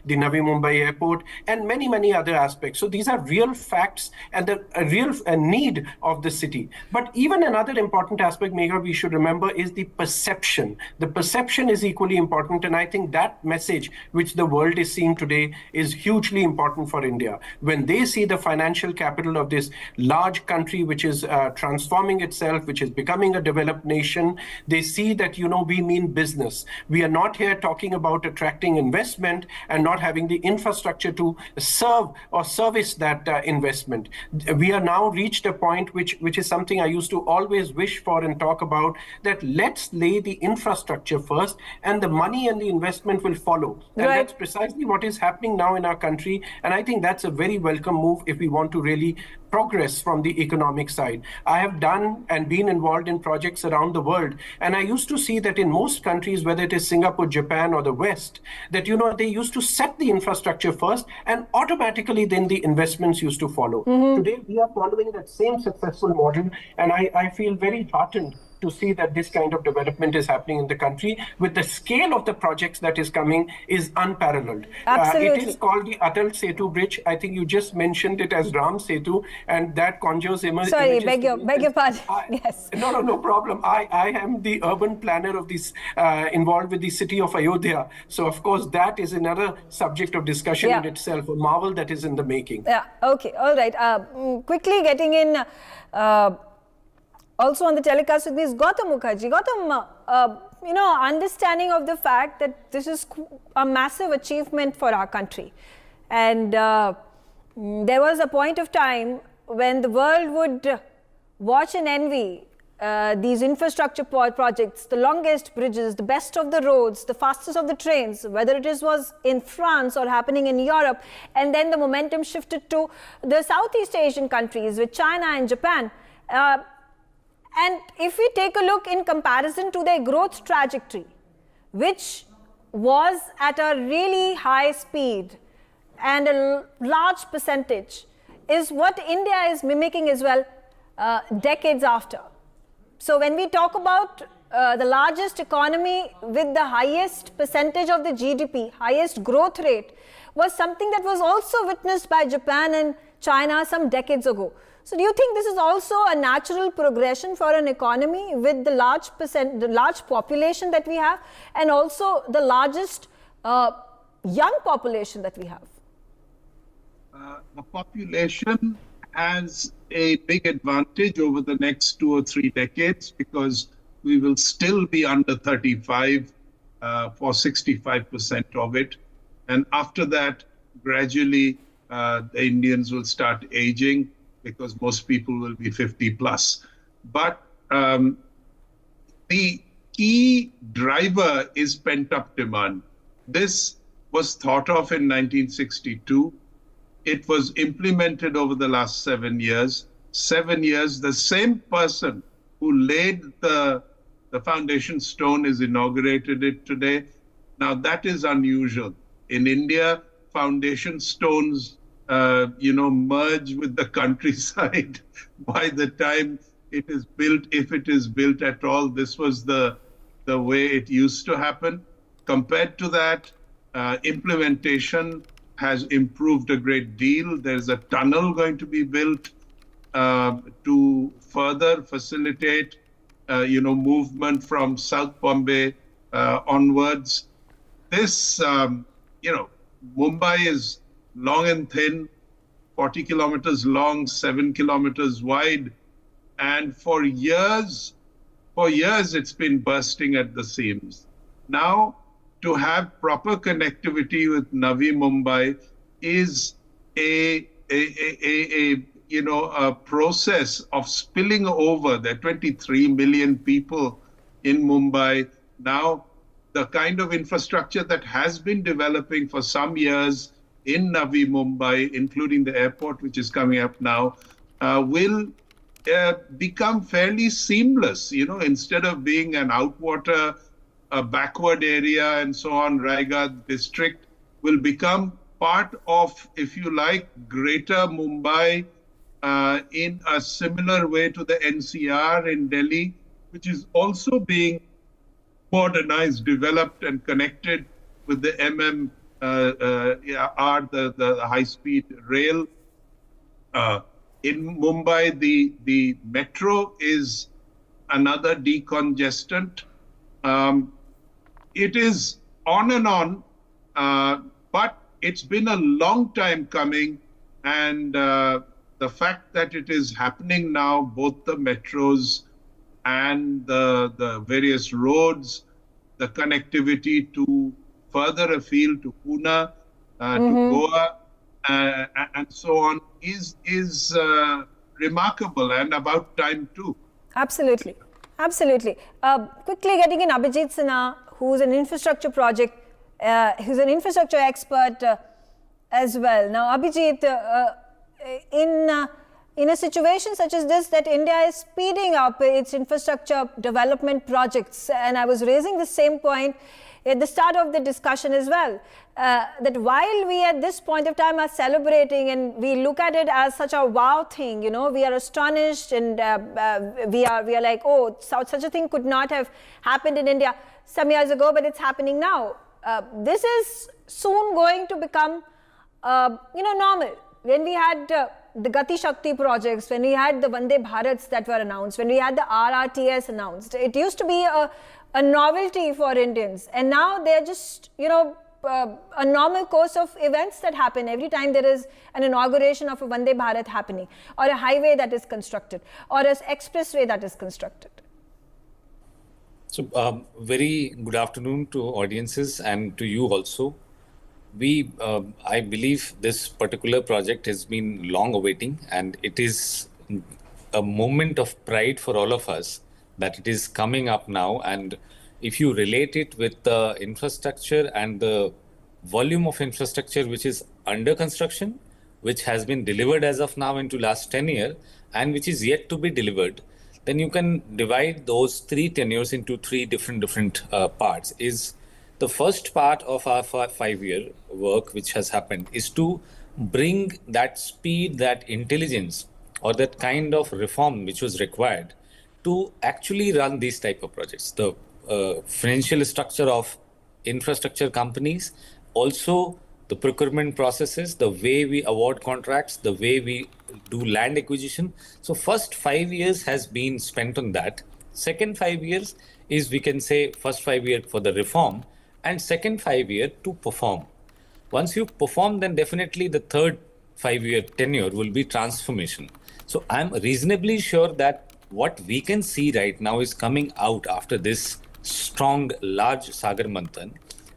Speaker 6: the Navi Mumbai airport, and many, many other aspects. So these are real facts and the real need of the city. But even another important aspect, Megha, we should remember is the perception. The perception is equally important, and I think that message which the world is seeing today is hugely important for India. When they see the financial capital of this large country which is transforming itself, which is becoming a developed nation, they see that, we mean business. We are not here talking about attracting investment and not having the infrastructure to serve or service that investment. We are now reached a point which is something I used to always wish for and talk about, that let's lay the infrastructure first and the money and the investment will follow. And that's precisely what is happening now in our country. And I think that's a very welcome move if we want to really progress from the economic side. I have done and been involved in projects around the world, and I used to see that in most countries, whether it is Singapore, Japan, or the West, that they used to set the infrastructure first and automatically then the investments used to follow. Today we are following that same successful model, and I feel very heartened to see that this kind of development is happening in the country with the scale of the projects that is coming is unparalleled.
Speaker 19: Absolutely.
Speaker 6: It is called the Atal Setu Bridge. I think you just mentioned it as Ram Setu, and that conjures images.
Speaker 19: Sorry, beg your pardon. Yes.
Speaker 6: No problem. I am the urban planner of this, involved with the city of Ayodhya. So of course that is another subject of discussion in itself, a marvel that is in the making.
Speaker 19: Yeah. Okay. All right. Quickly getting in. Also on the telecast with me is Gautam Mukherjee. Gautam, understanding of the fact that this is a massive achievement for our country. And there was a point of time when the world would watch and envy these infrastructure projects, the longest bridges, the best of the roads, the fastest of the trains, whether it was in France or happening in Europe. And then the momentum shifted to the Southeast Asian countries with China and Japan. And if we take a look in comparison to their growth trajectory, which was at a really high speed and a large percentage, is what India is mimicking as well decades after. So when we talk about the largest economy with the highest percentage of the GDP, highest growth rate, was something that was also witnessed by Japan and China some decades ago. So do you think this is also a natural progression for an economy with the large population that we have, and also the largest young population that we have?
Speaker 1: The population has a big advantage over the next 2 or 3 decades because we will still be under 35 for 65% of it. And after that, gradually, the Indians will start aging because most people will be 50 plus. But the key driver is pent-up demand. This was thought of in 1962. It was implemented over the last 7 years. 7 years, the same person who laid the foundation stone is inaugurated it today. Now that is unusual. In India, foundation stones merge with the countryside. By the time it is built, if it is built at all, this was the way it used to happen. Compared to that, implementation has improved a great deal. There's a tunnel going to be built to further facilitate, movement from South Bombay onwards. This, Mumbai is long and thin, 40 kilometers long, 7 kilometers wide, and for years it's been bursting at the seams. Now, to have proper connectivity with Navi Mumbai is a process of spilling over. There are 23 million people in Mumbai. Now, the kind of infrastructure that has been developing for some years in Navi Mumbai, including the airport, which is coming up now, will become fairly seamless. Instead of being an outwater, a backward area and so on, Raigad district will become part of, if you like, greater Mumbai in a similar way to the NCR in Delhi, which is also being modernized, developed and connected with the MMR, the high-speed rail. In Mumbai, the metro is another decongestant. It is on and on, but it's been a long time coming, and the fact that it is happening now, both the metros and the various roads, the connectivity to further afield to Pune, to Goa, and so on, is remarkable and about time too.
Speaker 19: Absolutely. Absolutely. Quickly getting in Abhijit Sinha, who's an infrastructure who's an infrastructure expert as well. Now, Abhijit, in a situation such as this, that India is speeding up its infrastructure development projects, and I was raising the same point at the start of the discussion as well, that while we at this point of time are celebrating and we look at it as such a wow thing, we are astonished and we are like, oh, such a thing could not have happened in India some years ago, but it's happening now. This is soon going to become, normal. When we had the Gati Shakti projects, when we had the Vande Bharats that were announced, when we had the RRTS announced, it used to be a novelty for Indians, and now they're just, a normal course of events that happen every time there is an inauguration of a Vande Bharat happening, or a highway that is constructed, or an expressway that is constructed.
Speaker 10: So, very good afternoon to audiences and to you also. I believe this particular project has been long awaiting, and it is a moment of pride for all of us that it is coming up now. And if you relate it with the infrastructure and the volume of infrastructure which is under construction, which has been delivered as of now into last 10 years, and which is yet to be delivered, then you can divide those 3 tenures into 3 different parts. The first part of our 5-year work which has happened is to bring that speed, that intelligence, or that kind of reform which was required to actually run these type of projects. The financial structure of infrastructure companies, also the procurement processes, the way we award contracts, the way we do land acquisition. So first 5 years has been spent on that. Second 5 years is, we can say, first 5 years for the reform, and second 5 years to perform. Once you perform, then definitely the third 5-year tenure will be transformation. So I'm reasonably sure that what we can see right now is coming out after this strong, large Sagar Manthan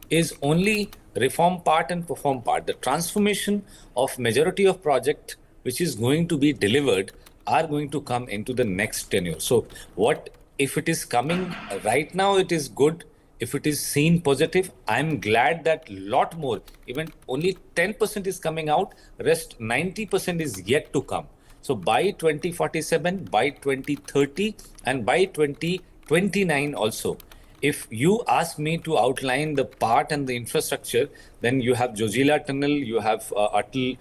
Speaker 10: is only reform part and perform part. The transformation of majority of project which is going to be delivered are going to come into the next tenure. So what if it is coming right now, it is good. If it is seen positive, I'm glad that lot more, even only 10% is coming out, rest 90% is yet to come. So by 2047, by 2030, and by 2029 also, If you ask me to outline the part and the infrastructure, then you have Jojila Tunnel, you have Atal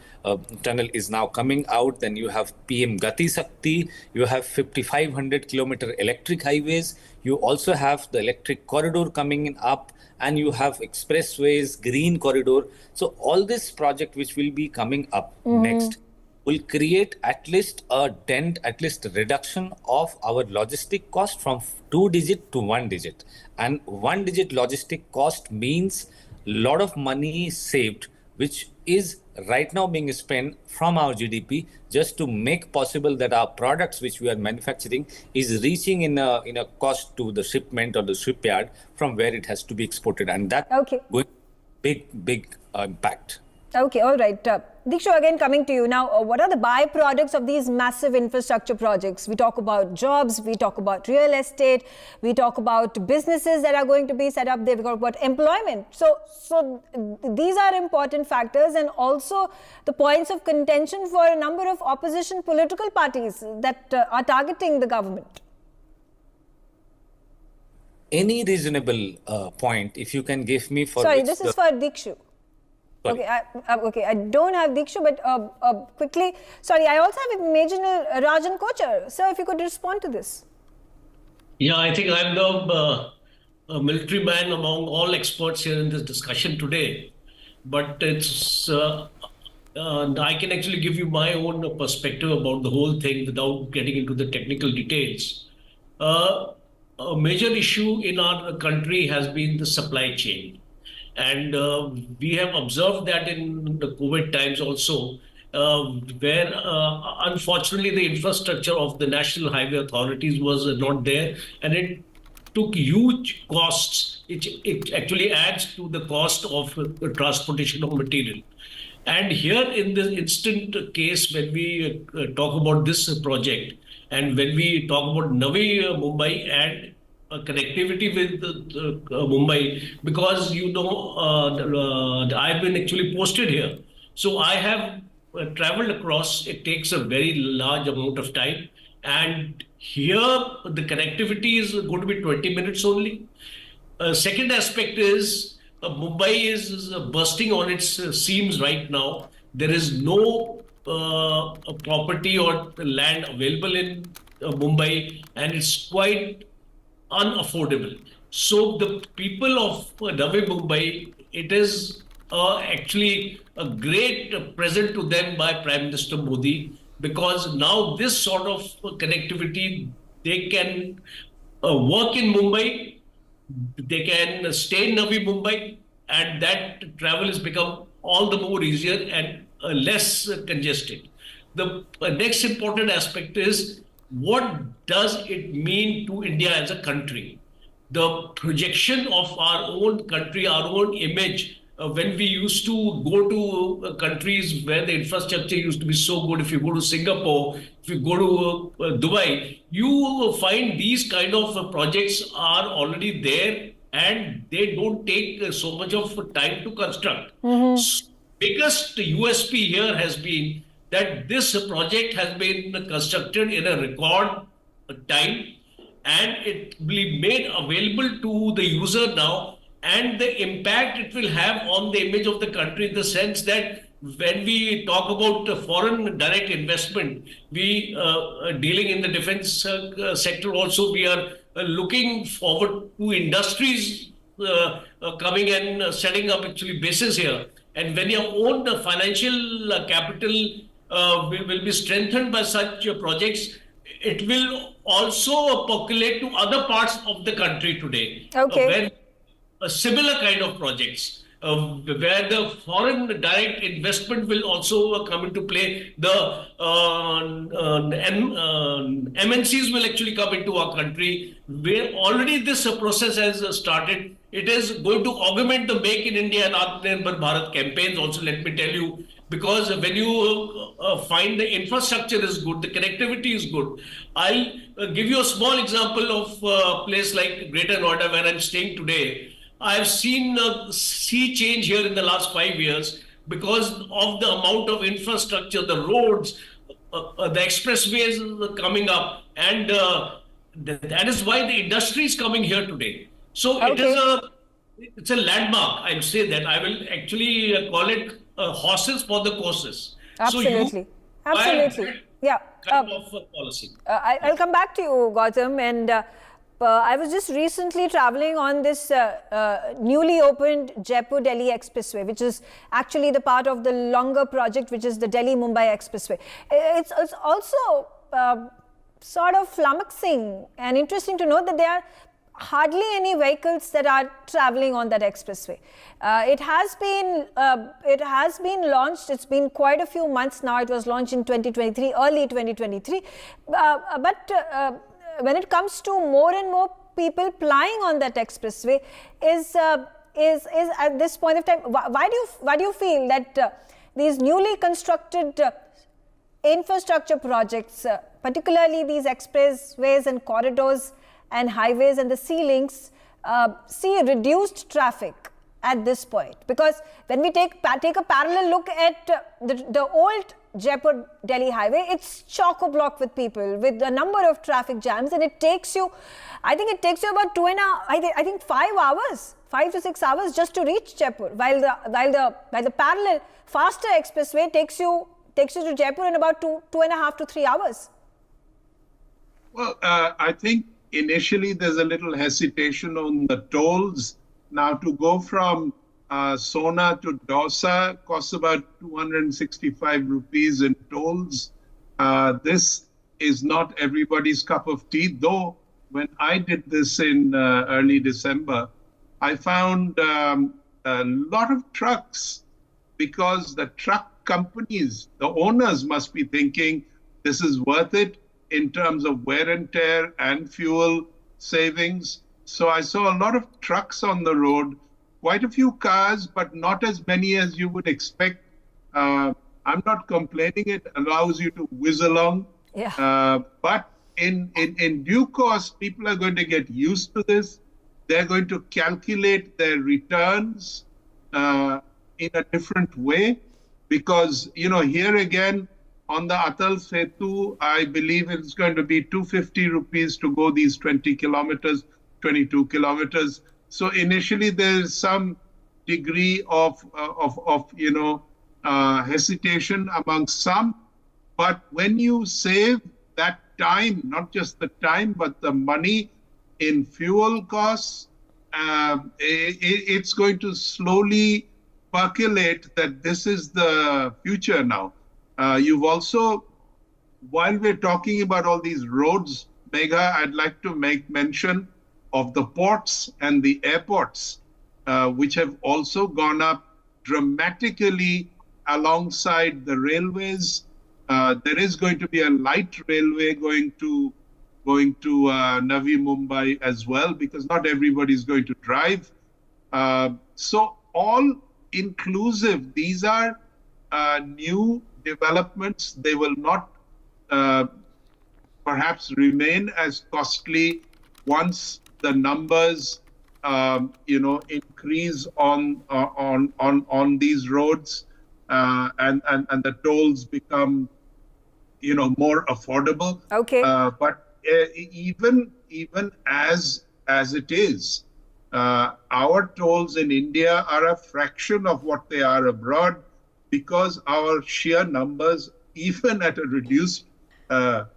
Speaker 10: Tunnel is now coming out, then you have PM Gati Sakti, you have 5,500 kilometer electric highways, you also have the electric corridor coming in up, and you have expressways, green corridor. So all this project which will be coming up next will create at least a dent, at least a reduction of our logistic cost from 2-digit to 1-digit. And 1-digit logistic cost means a lot of money saved, which is right now being spent from our GDP just to make possible that our products which we are manufacturing is reaching in a cost to the shipment or the shipyard from where it has to be exported. And that going big impact.
Speaker 19: Okay, all right. Dikshu, again coming to you. Now, what are the byproducts of these massive infrastructure projects? We talk about jobs, we talk about real estate, we talk about businesses that are going to be set up, they've got about employment. So these are important factors, and also the points of contention for a number of opposition political parties that are targeting the government.
Speaker 10: Any reasonable point, if you can give me for...
Speaker 19: Sorry, this is for Dikshu. Okay, I don't have Dikshu, but quickly, sorry, I also have Major Rajan Kochar. Sir, if you could respond to this.
Speaker 5: Yeah, I think I'm the military man among all experts here in this discussion today. But it's, I can actually give you my own perspective about the whole thing without getting into the technical details. A major issue in our country has been the supply chain. And we have observed that in the COVID times also, where unfortunately the infrastructure of the national highway authorities was not there, and it took huge costs. It actually adds to the cost of transportation of material. And here in this instant case, when we talk about this project, and when we talk about Navi Mumbai and connectivity with Mumbai, because you know I've been actually posted here, so I have traveled across. It takes a very large amount of time, and here the connectivity is going to be 20 minutes only. Second aspect is Mumbai is bursting on its seams right now. There is no property or land available in Mumbai, and it's quite unaffordable. So the people of Navi Mumbai, it is actually a great present to them by Prime Minister Modi, because now this sort of connectivity, they can work in Mumbai, they can stay in Navi Mumbai, and that travel has become all the more easier and less congested. The next important aspect is, what does it mean to India as a country? The projection of our own country, our own image, when we used to go to countries where the infrastructure used to be so good, if you go to Singapore, if you go to Dubai, you find these kind of projects are already there and they don't take so much of time to construct. Biggest USP here has been that this project has been constructed in a record time, and it will be made available to the user now, and the impact it will have on the image of the country, in the sense that when we talk about foreign direct investment, we dealing in the defense sector also, we are looking forward to industries coming and setting up actually bases here. And when your own financial capital will be strengthened by such projects, it will also percolate to other parts of the country today. Where a similar kind of projects, where the foreign direct investment will also come into play. The MNCs will actually come into our country, where already this process has started. It is going to augment the Make in India and Atmanirbhar Bharat campaigns also, let me tell you, because when you find the infrastructure is good, the connectivity is good. I'll give you a small example of a place like Greater Noida, where I'm staying today. I've seen a sea change here in the last 5 years because of the amount of infrastructure, the roads, the expressways coming up, and that is why the industry is coming here today. So it's a landmark. I'd say that. I will actually call it horses for the courses.
Speaker 19: Absolutely.
Speaker 5: So
Speaker 19: Absolutely. Yeah.
Speaker 5: Kind of policy.
Speaker 19: I'll come back to you, Gautam. And I was just recently traveling on this newly opened Jaipur-Delhi Expressway, which is actually the part of the longer project, which is the Delhi-Mumbai Expressway. It's also sort of flummoxing and interesting to note that there are hardly any vehicles that are traveling on that expressway. It has been launched. It's been quite a few months now. It was launched in 2023, early 2023. But when it comes to more and more people plying on that expressway, is at this point of time, why do you feel that these newly constructed infrastructure projects, particularly these expressways and corridors and highways and the sea links, see reduced traffic at this point? Because when we take a parallel look at the old Jaipur-Delhi highway, it's chock-a-block with people, with a number of traffic jams, and it takes you, I think it takes you about 5 to 6 hours just to reach Jaipur, while the parallel faster expressway takes you to Jaipur in about 2.5 to 3 hours.
Speaker 1: Well, I think initially there's a little hesitation on the tolls. Now to go from Sona to Dausa costs about 265 rupees in tolls. This is not everybody's cup of tea, though when I did this in early December, I found a lot of trucks, because the truck companies, the owners must be thinking this is worth it in terms of wear and tear and fuel savings. So I saw a lot of trucks on the road, quite a few cars, but not as many as you would expect. I'm not complaining. It allows you to whiz along.
Speaker 19: Yeah.
Speaker 1: But in due course, people are going to get used to this. They're going to calculate their returns in a different way, because, here again, on the Atal Setu, I believe it's going to be 250 rupees to go these 20 kilometers, 22 kilometers. So initially there is some degree of hesitation among some. But when you save that time, not just the time, but the money in fuel costs, it's going to slowly percolate that this is the future now. You've also, while we're talking about all these roads, Megha, I'd like to make mention of the ports and the airports, which have also gone up dramatically alongside the railways. There is going to be a light railway going to Navi Mumbai as well, because not everybody is going to drive. So all inclusive, these are new developments. They will not perhaps remain as costly once the numbers increase on these roads and the tolls become more affordable.
Speaker 19: Okay.
Speaker 1: But even as it is, our tolls in India are a fraction of what they are abroad, because our sheer numbers, even at a reduced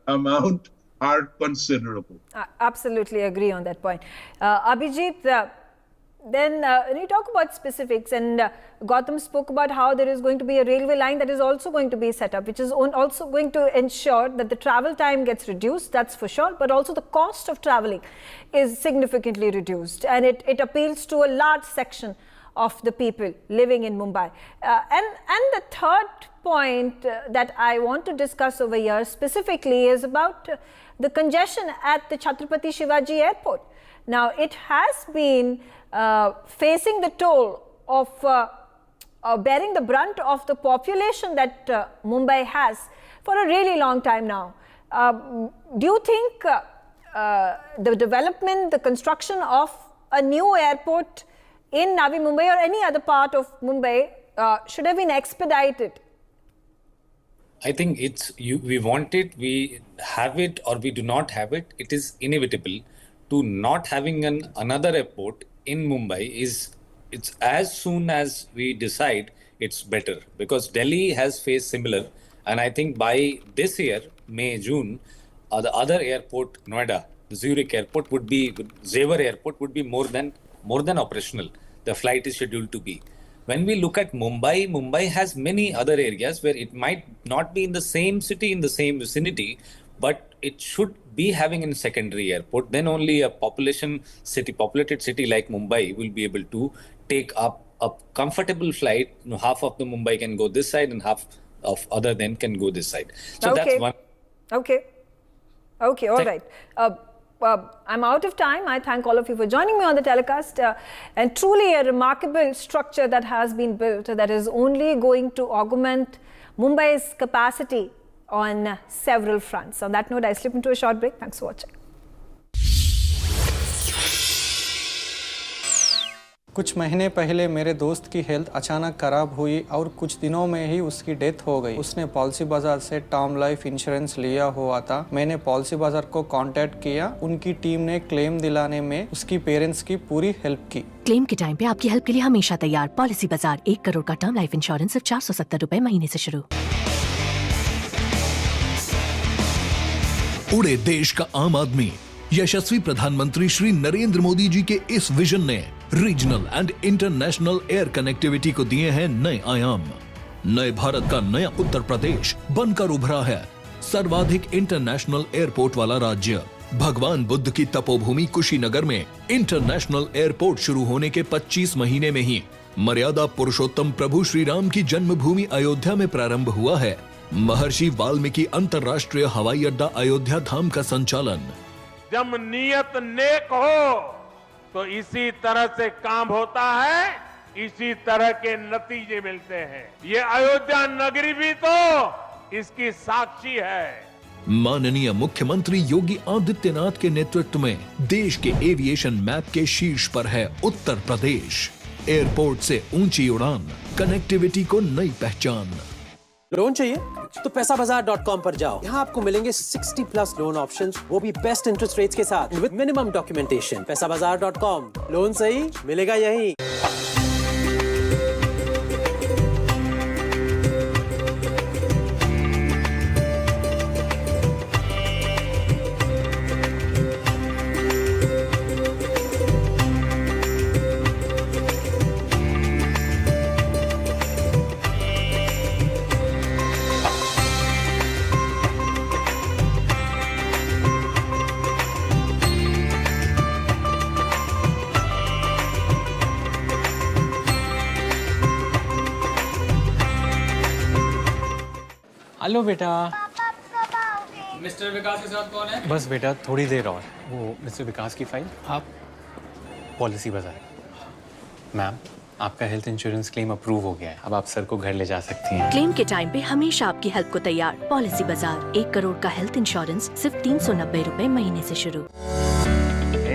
Speaker 1: amount, are considerable.
Speaker 19: Absolutely agree on that point. Abhijit, then when you talk about specifics, and Gautam spoke about how there is going to be a railway line that is also going to be set up, which is also going to ensure that the travel time gets reduced, that's for sure, but also the cost of traveling is significantly reduced, and it appeals to a large section of the people living in Mumbai. And the third point that I want to discuss over here specifically is about the congestion at the Chhatrapati Shivaji Airport. Now, it has been facing the toll of bearing the brunt of the population that Mumbai has for a really long time now. Do you think the development, the construction of a new airport in Navi Mumbai or any other part of Mumbai should have been expedited?
Speaker 10: I think we want it, we have it, or we do not have it. It is inevitable to not having another airport in Mumbai it's as soon as we decide, it's better, because Delhi has faced similar, and I think by this year, May, June, the other airport, Noida, the Zurich airport Xavier airport would be more than operational. The flight is scheduled to be. When we look at Mumbai has many other areas where it might not be in the same city, in the same vicinity, but it should be having a secondary airport. Then only a populated city like Mumbai will be able to take up a comfortable flight. Half of the Mumbai can go this side and half of other then can go this side. So that's one.
Speaker 19: Okay, all right. I'm out of time. I thank all of you for joining me on the telecast. And truly a remarkable structure that has been built that is only going to augment Mumbai's capacity on several fronts. On that note, I slip into a short break. Thanks for watching.
Speaker 12: कुछ महीने पहले मेरे दोस्त की health अचानक खराब हुई और कुछ दिनों में ही उसकी डेथ हो गई। उसने पॉलिसी बाजार से टर्म लाइफ इंश्योरेंस लिया हुआ था। मैंने पॉलिसी बाजार को कांटेक्ट किया। उनकी टीम ने क्लेम दिलाने में उसकी पेरेंट्स की पूरी हेल्प की।
Speaker 20: क्लेम के टाइम पे आपकी हेल्प के लिए हमेशा तैयार। पॉलिसी बाजार 1 करोड़ का टर्म लाइफ इंश्योरेंस सिर्फ 470 रुपए महीने से शुरू।
Speaker 14: उड़े देश का आम आदमी, यशस्वी प्रधानमंत्री श्री नरेंद्र मोदी जी के इस विजन ने regional and international air connectivity को दिए हैं नए आयाम। नए भारत का नया उत्तर प्रदेश बनकर उभरा है सर्वाधिक इंटरनेशनल एयरपोर्ट वाला राज्य। भगवान बुद्ध की तपोभूमि कुशीनगर में इंटरनेशनल एयरपोर्ट शुरू होने के 25 महीने में ही मर्यादा पुरुषोत्तम प्रभु श्री राम की जन्मभूमि अयोध्या में प्रारंभ हुआ है। महर्षि वाल्मीकि अंतर्राष्ट्रीय हवाई अड्डा अयोध्या धाम का संचालन।
Speaker 17: जब नियत नेक हो तो इसी तरह से काम होता है, इसी तरह के नतीजे मिलते हैं। ये अयोध्या नगरी भी तो इसकी साक्षी है।
Speaker 14: माननीय मुख्यमंत्री योगी आदित्यनाथ के नेतृत्व में देश के एविएशन मैप के शीर्ष पर है उत्तर प्रदेश। एयरपोर्ट से ऊंची उड़ान, कनेक्टिविटी को नई पहचान।
Speaker 16: लोन चाहिए तो पैसाबाजार.com पर जाओ। यहाँ आपको मिलेंगे 60+ लोन ऑप्शंस, वो भी बेस्ट इंटरेस्ट रेट्स के साथ विद मिनिमम डॉक्यूमेंटेशन। पैसाबाजार.com, लोन सही मिलेगा यहीं।
Speaker 21: हेलो बेटा।
Speaker 22: मिस्टर विकास के साथ कौन है?
Speaker 21: बस बेटा थोड़ी देर और। वो मिस्टर विकास की फाइल आप पॉलिसी बाजार। मैम, आपका हेल्थ इंश्योरेंस क्लेम अप्रूव हो गया है। अब आप सर को घर ले जा सकती हैं।
Speaker 20: क्लेम के टाइम पे हमेशा आपकी हेल्प को तैयार। पॉलिसी बाजार 1 करोड़ का हेल्थ इंश्योरेंस सिर्फ 390 रुपए महीने से शुरू।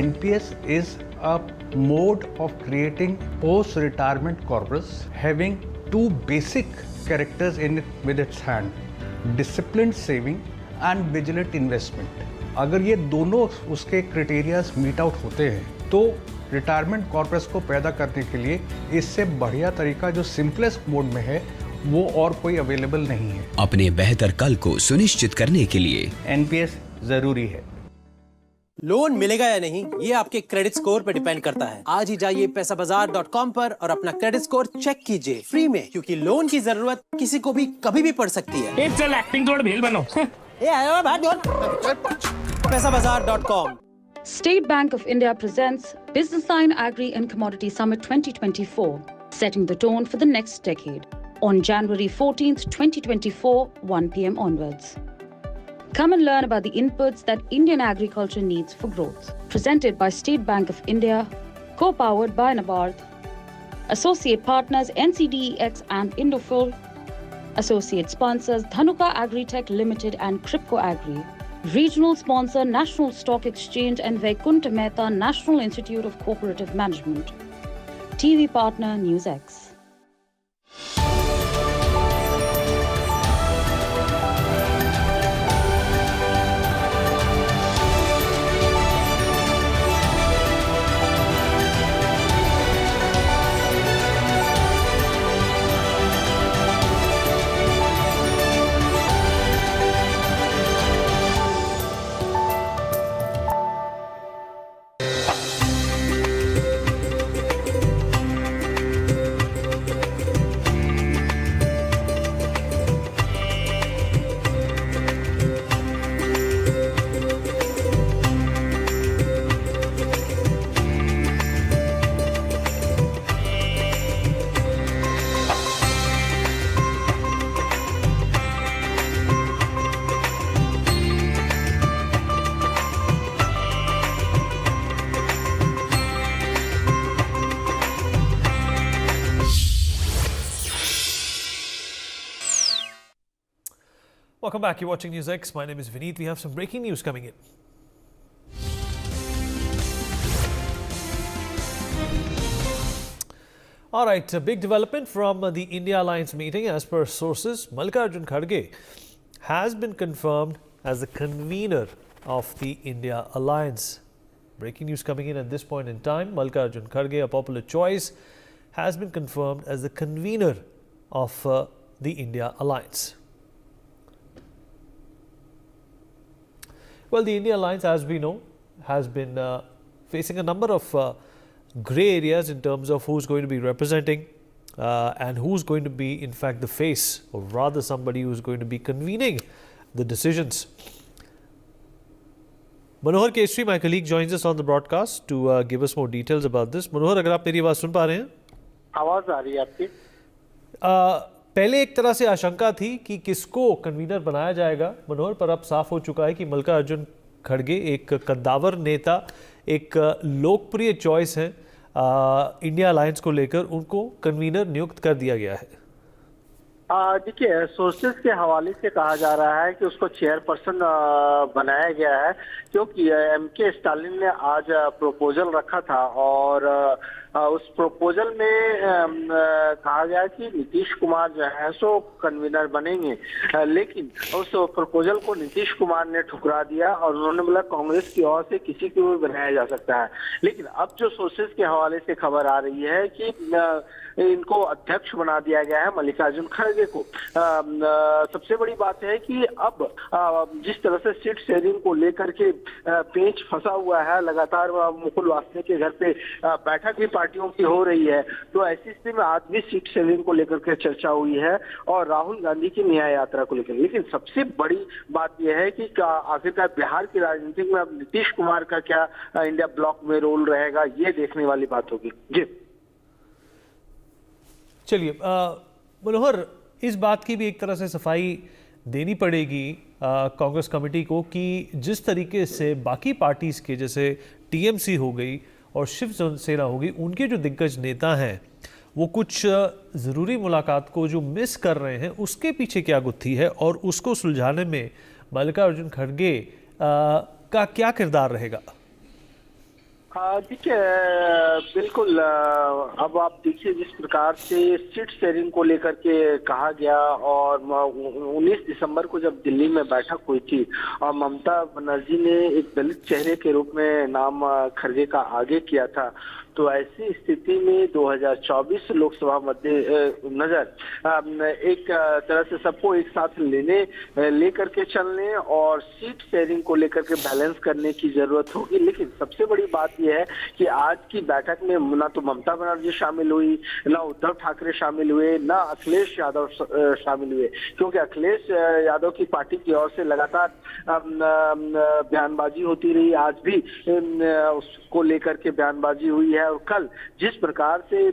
Speaker 26: NPS is a mode of creating post-retirement corpus having 2 basic characters in it with its hand: disciplined saving and vigilant investment. अगर ये दोनों उसके क्राइटेरियाज मीट आउट होते हैं तो रिटायरमेंट कॉर्पस को पैदा करने के लिए इससे बढ़िया तरीका जो सिंपलेस्ट मोड में है वो और कोई अवेलेबल नहीं है।
Speaker 27: अपने बेहतर कल को सुनिश्चित करने के लिए
Speaker 26: NPS जरूरी है।
Speaker 16: लोन मिलेगा या नहीं ये आपके क्रेडिट स्कोर पर डिपेंड करता है। आज ही जाइए पैसाबाजार.com पर और अपना क्रेडिट स्कोर चेक कीजिए फ्री में, क्योंकि लोन की जरूरत किसी को भी कभी भी पड़ सकती है।
Speaker 17: चल एक्टिंग थोड़ा भेल बनो।
Speaker 16: पैसाबाजार.com।
Speaker 28: State Bank of India presents Business Line Agri and Commodity Summit 2024, setting the tone for the next decade on January 14th, 2024, 1 p.m. onwards. Come and learn about the inputs that Indian agriculture needs for growth. Presented by State Bank of India, co-powered by NABARD. Associate partners NCDEX and Indofil. Associate sponsors Dhanuka Agritech Limited and Crypco Agri. Regional sponsor National Stock Exchange and Vaikunth Mehta National Institute of Cooperative Management. TV partner NewsX.
Speaker 2: Welcome back. You're watching NewsX. My name is Vineet. We have some breaking news coming in. All right, a big development from the India Alliance meeting. As per sources, Mallikarjun Kharge has been confirmed as the convener of the India Alliance. Breaking news coming in at this point in time. Mallikarjun Kharge, a popular choice, has been confirmed as the convener of the India Alliance. Well, the India Alliance, as we know, has been facing a number of grey areas in terms of who's going to be representing and who's going to be, in fact, the face, or rather somebody who's going to be convening the decisions. Manohar Keshri, my colleague, joins us on the broadcast to give us more details about this. Manohar, अगर आप मेरी आवाज़ सुन पा रहे हैं?
Speaker 3: आवाज़ आ रही है आपकी?
Speaker 2: पहले एक तरह से आशंका थी कि किसको कन्वीनर बनाया जाएगा मनोहर, पर अब साफ हो चुका है कि मल्लिकार्जुन खड़गे एक कद्दावर नेता, एक लोकप्रिय चॉइस है इंडिया अलायंस को लेकर, उनको कन्वीनर नियुक्त कर दिया गया है।
Speaker 3: देखिए, सोर्सेस के हवाले से कहा जा रहा है कि उसको चेयरपर्सन बनाया गया है, क्योंकि एमके स्टालिन ने आज प्रपोजल रखा था और उस प्रपोजल में कहा गया कि नीतीश कुमार जो है सो कन्वीनर बनेंगे, लेकिन उस प्रपोजल को नीतीश कुमार ने ठुकरा दिया और उन्होंने बोला कांग्रेस की ओर से किसी को भी बनाया जा सकता है। लेकिन अब जो सोर्सेस के हवाले से खबर आ रही है कि इनको अध्यक्ष बना दिया गया है मल्लिकार्जुन खड़गे को। सबसे बड़ी बात है कि अब जिस तरह से सीट शेयरिंग को लेकर के पेच फंसा हुआ है, लगातार मुकुल वासनिक के घर पे बैठक भी पार्टियों की हो रही है, तो ऐसी स्थिति में आज भी सीट शेयरिंग को लेकर के चर्चा हुई है और राहुल गांधी की न्याय यात्रा को लेकर। लेकिन सबसे बड़ी बात यह है कि आखिरकार बिहार की राजनीति में अब नीतीश कुमार का क्या इंडिया ब्लॉक में रोल रहेगा, ये देखने वाली बात होगी। जी
Speaker 2: चलिए मनोहर, इस बात की भी एक तरह से सफाई देनी पड़ेगी कांग्रेस कमेटी को कि जिस तरीके से बाकी पार्टीज के, जैसे टीएमसी हो गई और शिवसेना हो गई, उनके जो दिग्गज नेता हैं वो कुछ ज़रूरी मुलाकात को जो मिस कर रहे हैं, उसके पीछे क्या गुत्थी है और उसको सुलझाने में मल्लिकार्जुन खड़गे का क्या किरदार रहेगा?
Speaker 3: देखिए, बिल्कुल अब आप देखिए जिस प्रकार से सीट शेयरिंग को लेकर के कहा गया और 19 दिसंबर को जब दिल्ली में बैठक हुई थी और ममता बनर्जी ने एक दलित चेहरे के रूप में नाम खड़गे का आगे किया था, तो ऐसी स्थिति में 2024 लोकसभा मद्देनजर एक तरह से सबको एक साथ लेकर के चलने और सीट शेयरिंग को लेकर के बैलेंस करने की जरूरत होगी। लेकिन सबसे बड़ी बात यह है कि आज की बैठक में ना तो ममता बनर्जी शामिल हुई, ना उद्धव ठाकरे शामिल हुए, ना अखिलेश यादव शामिल हुए, क्योंकि अखिलेश यादव की पार्टी की ओर से लगातार बयानबाजी होती रही। आज भी उसको लेकर के बयानबाजी हुई है और कल जिस प्रकार से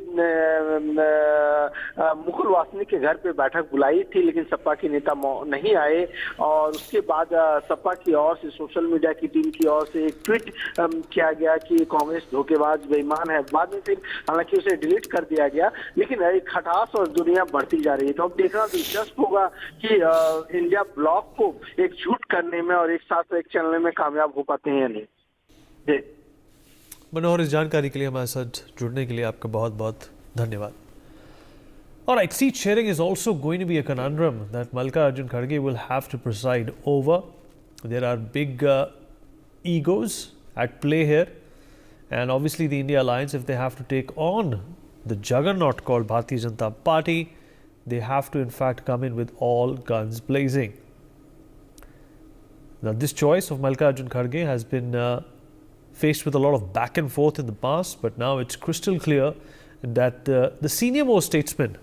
Speaker 3: मुकुल वासनिक के घर पे बैठक बुलाई थी, लेकिन सपा के नेता नहीं आए और उसके बाद सपा की ओर से, सोशल मीडिया की टीम की ओर से एक ट्वीट किया गया कि कांग्रेस धोखेबाज बेईमान है। बाद में फिर हालांकि उसे डिलीट कर दिया गया, लेकिन एक खटास और दुनिया बढ़ती जा रही है। तो अब देखना दिलचस्प होगा कि इंडिया ब्लॉक को एकजुट करने में और एक साथ एक चलने में कामयाब हो पाते हैं या नहीं। जी
Speaker 2: मनोहर, इस जानकारी के लिए हमारे साथ जुड़ने के लिए आपका बहुत बहुत धन्यवाद। All right, seat sharing is also going to be a conundrum that Mallikarjun Kharge will have to preside over. There are big egos at play here, and obviously the India Alliance, if they have to take on the juggernaut called Bharatiya Janata Party, they have to in fact come in with all guns blazing. Now, this choice of Mallikarjun Kharge has been faced with a lot of back and forth in the past, but now it's crystal clear that the senior most statesman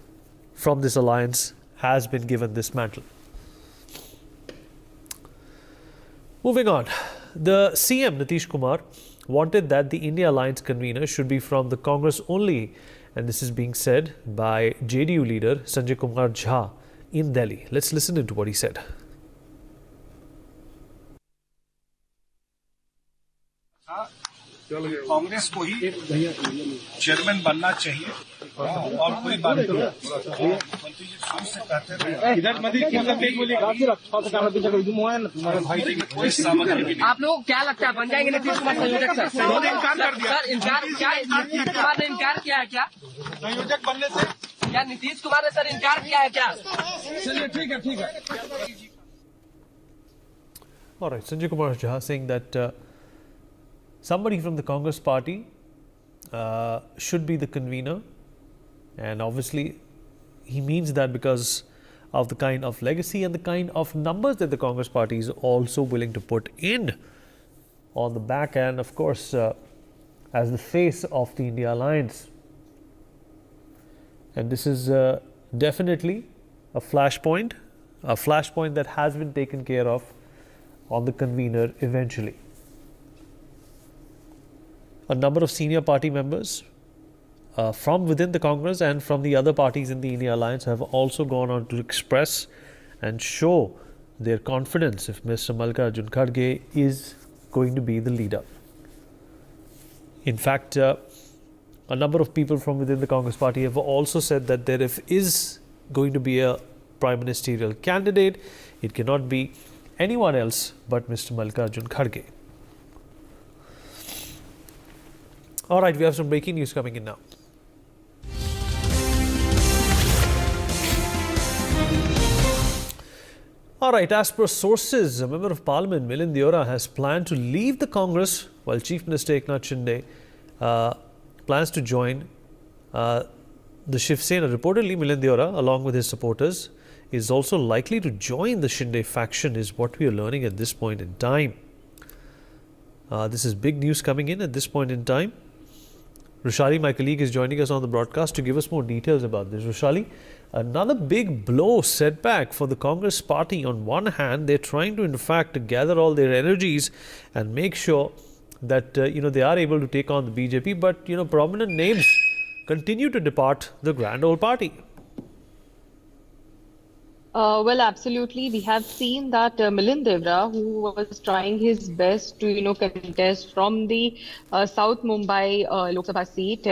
Speaker 2: from this alliance has been given this mantle. Moving on, the CM Nitish Kumar wanted that the India Alliance convener should be from the Congress only, and this is being said by JDU leader Sanjay Kumar Jha in Delhi. Let's listen to what he said.
Speaker 4: Congress को ही chairman बनना चाहिए और कोई बात नहीं। मंत्री जी शुरू से कहते रहे इधर कोई सामग्री नहीं।
Speaker 7: आप लोग क्या लगता है बन जाएंगे नीतीश कुमार संयोजक? सर
Speaker 4: इनकार कर दिया।
Speaker 7: सर इनकार क्या नीतीश कुमार ने इनकार किया है क्या
Speaker 4: संयोजक बनने से?
Speaker 7: क्या नीतीश कुमार ने सर इनकार किया है क्या?
Speaker 4: चलिए ठीक है ठीक है।
Speaker 2: All right, Sanjay Kumar Jha saying that somebody from the Congress party should be the convener, and obviously he means that because of the kind of legacy and the kind of numbers that the Congress party is also willing to put in on the back end, of course, as the face of the India Alliance. And this is definitely a flashpoint that has been taken care of on the convener eventually. A number of senior party members from within the Congress and from the other parties in the India Alliance have also gone on to express and show their confidence if Mr. Mallikarjun Kharge is going to be the leader. In fact, a number of people from within the Congress party have also said that there is going to be a prime ministerial candidate, it cannot be anyone else but Mr. Mallikarjun Kharge. All right, we have some breaking news coming in now. All right, as per sources, a member of parliament, Milind Deora, has planned to leave the Congress while Chief Minister Eknath Shinde plans to join the Shiv Sena. Reportedly, Milind Deora, along with his supporters, is also likely to join the Shinde faction, is what we are learning at this point in time. This is big news coming in at this point in time. Rushali, my colleague, is joining us on the broadcast to give us more details about this. Rushali, another big blow, setback for the Congress party. On one hand, they're trying to, in fact, gather all their energies and make sure that they are able to take on the BJP, but prominent names continue to depart the grand old party.
Speaker 8: Well, absolutely. We have seen that Milind Deora, who was trying his best to, contest from the South Mumbai Lok Sabha seat,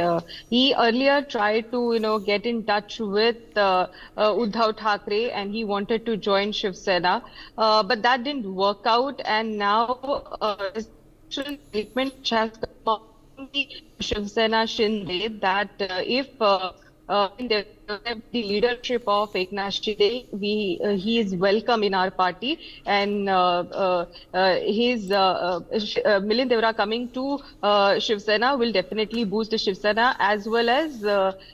Speaker 8: he earlier tried to, get in touch with Uddhav Thackeray, and he wanted to join Shiv Sena, but that didn't work out. And now this statement has come from the Shiv Sena Shinde that if the leadership of Eknath Shinde, he is welcome in our party, and Milind Deora coming to Shiv Sena will definitely boost the Shiv Sena, as well as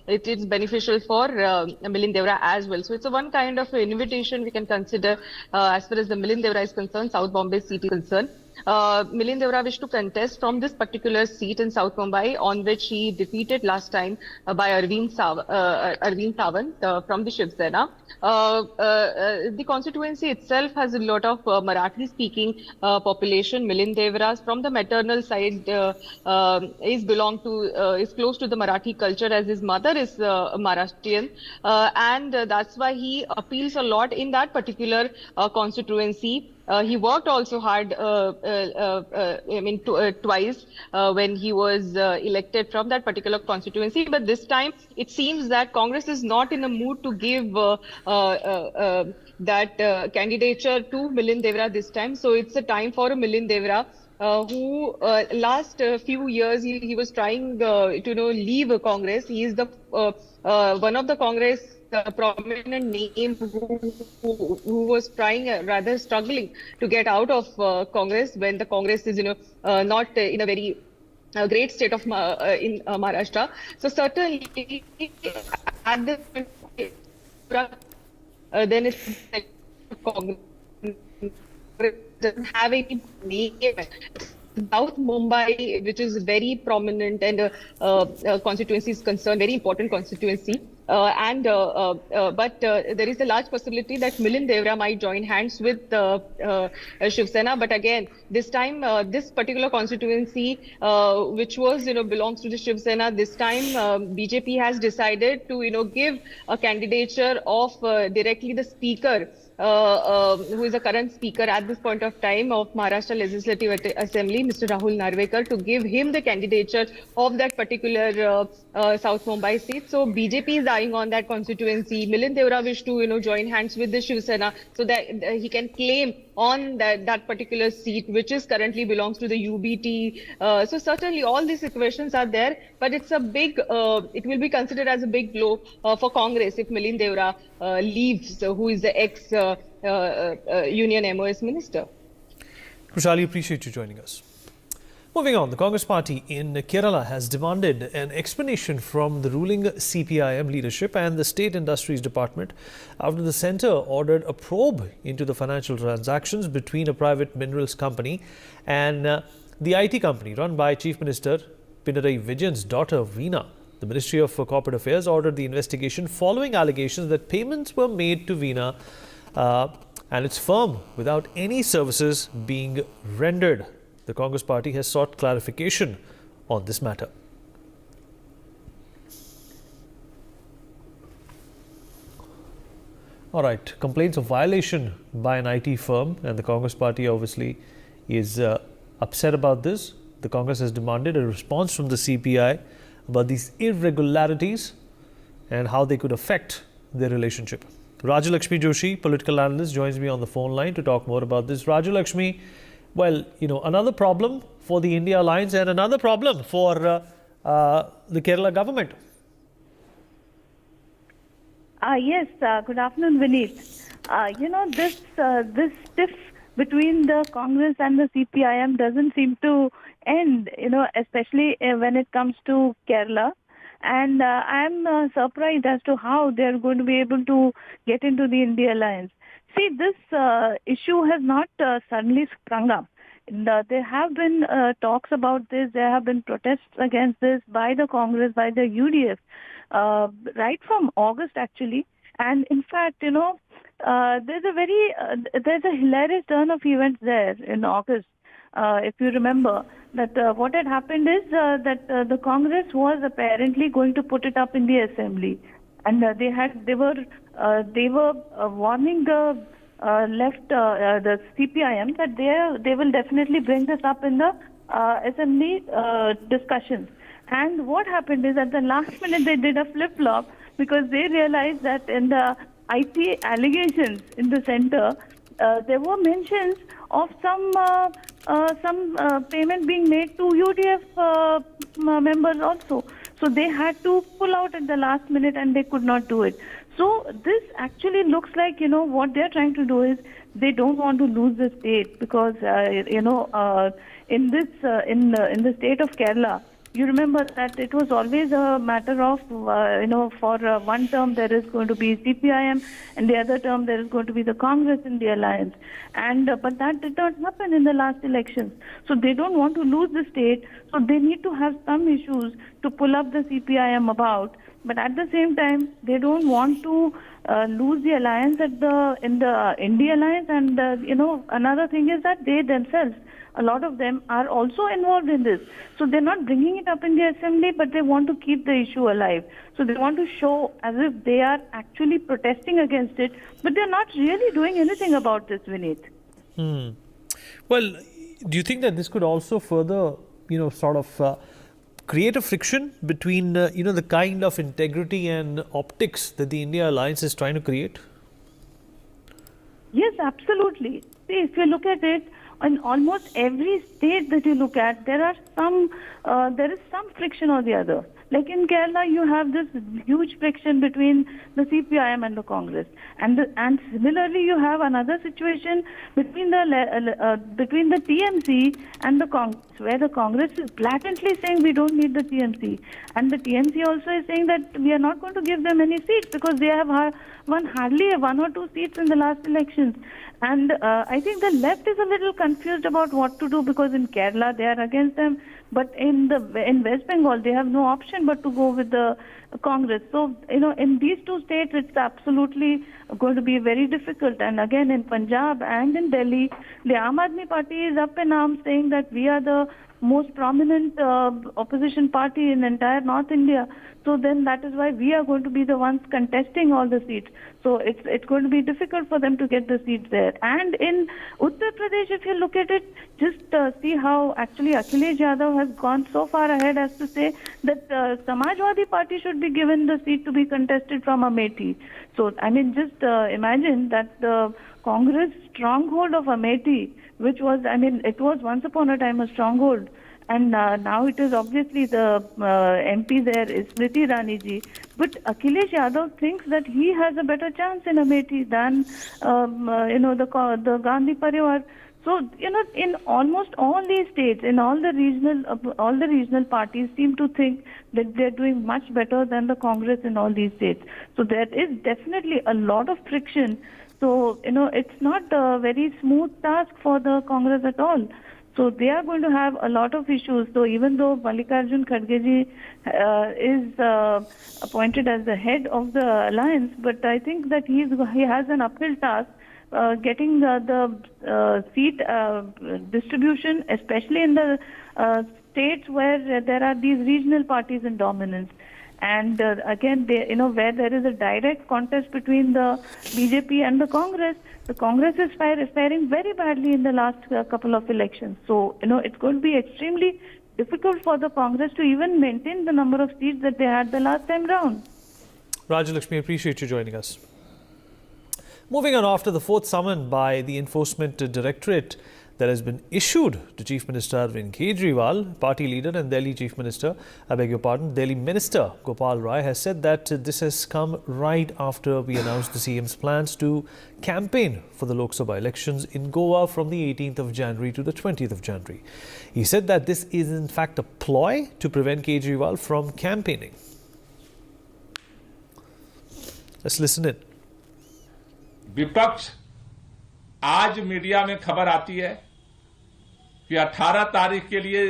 Speaker 8: it is beneficial for Milind Deora as well. So it's a one kind of invitation we can consider as far as the Milind Deora is concerned, South Bombay seat is concerned. Milind Deora wished to contest from this particular seat in South Mumbai, on which he defeated last time by Arvind Sawant from the Shiv Sena. The constituency itself has a lot of Marathi-speaking population. Milind Deora, from the maternal side, is close to the Marathi culture, as his mother is Maharashtrian, and that's why he appeals a lot in that particular constituency. He worked also hard, twice when he was elected from that particular constituency. But this time, it seems that Congress is not in a mood to give that candidature to Milind Deora this time. So it's a time for Milind Deora, who last few years he was trying to leave Congress. He is the one of the Congress prominent name who was trying, rather struggling to get out of Congress when the Congress is not in a very great state of in Maharashtra. So certainly at the then it's Congress doesn't have any name. South Mumbai, which is very prominent and constituency is concerned, very important constituency. But there is a large possibility that Milind Deora might join hands with Shiv Sena. But again, this time, this particular constituency, which was, belongs to the Shiv Sena, this time BJP has decided to, give a candidature of directly the speaker who is the current speaker at this point of time of Maharashtra Legislative Assembly, Mr. Rahul Narvekar, to give him the candidature of that particular South Mumbai seat. So BJP is eyeing on that constituency. Milind Deora wish to, join hands with the Shiv Sena so that he can claim on that particular seat, which is currently belongs to the UBT. So certainly all these equations are there, but it's a big, it will be considered as a big blow for Congress if Milind Deora leaves, who is the ex-Union MOS minister.
Speaker 2: Kushali, appreciate you joining us. Moving on, the Congress party in Kerala has demanded an explanation from the ruling CPIM leadership and the State Industries Department after the centre ordered a probe into the financial transactions between a private minerals company and the IT company run by Chief Minister Pinarayi Vijayan's daughter Veena. The Ministry of Corporate Affairs ordered the investigation following allegations that payments were made to Veena and its firm without any services being rendered. The Congress party has sought clarification on this matter. All right, complaints of violation by an IT firm, and the Congress party obviously is upset about this. The Congress has demanded a response from the CPI about these irregularities and how they could affect their relationship. Rajalakshmi Joshi, political analyst, joins me on the phone line to talk more about this. Rajalakshmi, well, another problem for the India Alliance and another problem for the Kerala government.
Speaker 9: Yes, good afternoon, Vineet. This tiff between the Congress and the CPIM doesn't seem to end, especially when it comes to Kerala. And I'm surprised as to how they're going to be able to get into the India Alliance. See, this issue has not suddenly sprung up. There have been talks about this. There have been protests against this by the Congress, by the UDF, right from August actually. And in fact, there's a hilarious turn of events there in August. If you remember that what had happened is that the Congress was apparently going to put it up in the assembly, and they were warning the the CPIM that they will definitely bring this up in the assembly discussions. And what happened is at the last minute they did a flip-flop because they realized that in the IT allegations in the center, there were mentions of some payment being made to UDF members also. So they had to pull out at the last minute and they could not do it. So this actually looks like, what they're trying to do is they don't want to lose the state because, in the state of Kerala, you remember that it was always a matter of, for one term there is going to be CPIM and the other term there is going to be the Congress in the alliance. And but that did not happen in the last elections. So they don't want to lose the state. So they need to have some issues to pull up the CPIM about. But at the same time, they don't want to lose the alliance in the India alliance. And, another thing is that they themselves, a lot of them are also involved in this. So they're not bringing it up in the assembly, but they want to keep the issue alive. So they want to show as if they are actually protesting against it, but they're not really doing anything about this, Vineet.
Speaker 2: Well, do you think that this could also further, create a friction between, the kind of integrity and optics that the India Alliance is trying to create?
Speaker 9: Yes, absolutely. See, if you look at it, in almost every state that you look at, there is some friction or the other. Like in Kerala, you have this huge friction between the CPIM and the Congress, and similarly, you have another situation between the TMC and the Congress, where the Congress is blatantly saying we don't need the TMC, and the TMC also is saying that we are not going to give them any seats because they have won hardly 1 or 2 seats in the last elections. And I think the left is a little confused about what to do because in Kerala they are against them, but in West Bengal they have no option but to go with the Congress. So, in these two states, it's absolutely going to be very difficult. And again, in Punjab and in Delhi, the Aam Aadmi Party is up in arms saying that we are the most prominent opposition party in entire North India. So then that is why we are going to be the ones contesting all the seats. So it's going to be difficult for them to get the seats there. And in Uttar Pradesh, if you look at it, just see how actually Akhilesh Yadav has gone so far ahead as to say that Samajwadi Party should be given the seat to be contested from Amethi. So, I mean, just imagine that the Congress stronghold of Amethi, which was, it was once upon a time a stronghold, and now it is obviously the MP there is Smriti Irani ji. But Akhilesh Yadav thinks that he has a better chance in Amethi than, the Gandhi Parivar. So, in almost all these states, in all the regional parties seem to think that they're doing much better than the Congress in all these states. So there is definitely a lot of friction. So, it's not a very smooth task for the Congress at all. So they are going to have a lot of issues. So even though Mallikarjun Kharge ji is appointed as the head of the alliance, but I think that he has an uphill task getting the seat distribution, especially in the states where there are these regional parties in dominance. And again, where there is a direct contest between the BJP and the Congress is faring very badly in the last couple of elections. So, it's going to be extremely difficult for the Congress to even maintain the number of seats that they had the last time round.
Speaker 2: Rajalakshmi, appreciate you joining us. Moving on, after the fourth summon by the Enforcement Directorate that has been issued to Chief Minister Arvind Kejriwal, party leader and Delhi Chief Minister, Delhi Minister Gopal Rai has said that this has come right after we announced the CM's plans to campaign for the Lok Sabha elections in Goa from the 18th of January to the 20th of January. He said that this is in fact a ploy to prevent Kejriwal from campaigning. Let's listen in.
Speaker 6: विपक्ष आज media में खबर आती है कि 18 तारीख के लिए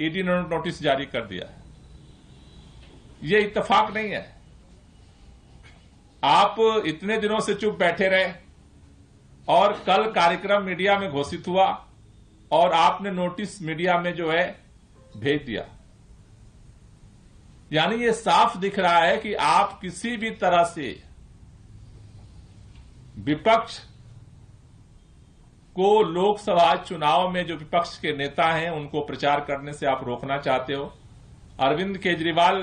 Speaker 6: ईडी ने नोटिस जारी कर दिया है। ये इत्तेफाक नहीं है। आप इतने दिनों से चुप बैठे रहे और कल कार्यक्रम मीडिया में घोषित हुआ और आपने नोटिस मीडिया में जो है भेज दिया। यानी ये साफ दिख रहा है कि आप किसी भी तरह से विपक्ष को लोकसभा चुनाव में जो विपक्ष के नेता हैं उनको प्रचार करने से आप रोकना चाहते हो। अरविंद केजरीवाल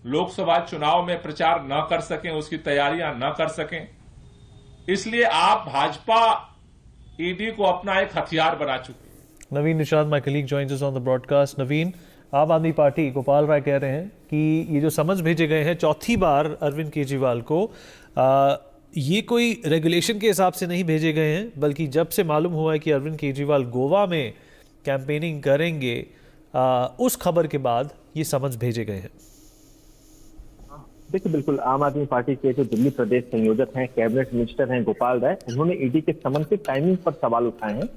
Speaker 6: लोकसभा चुनाव में प्रचार न कर सकें, उसकी तैयारियां न कर सकें, इसलिए आप भाजपा ईडी को अपना एक हथियार बना चुके।
Speaker 2: Naveen Nishad, my colleague joins us on the broadcast. Naveen, Aam Aadmi party Gopal Rai कह रहे हैं कि ये जो समझ भेजे गए हैं चौथी बार अरविंद केजरीवाल को, ये कोई रेगुलेशन के हिसाब से नहीं भेजे गए हैं, बल्कि जब से मालूम हुआ है कि अरविंद केजरीवाल गोवा में कैंपेनिंग करेंगे, उस खबर के बाद ये समझ भेजे गए हैं।
Speaker 11: देखिए, बिल्कुल आम आदमी पार्टी के जो दिल्ली प्रदेश संयोजक हैं, कैबिनेट मिनिस्टर हैं गोपाल राय, उन्होंने ईडी के समन के टाइमिंग पर सवाल उठाए हैं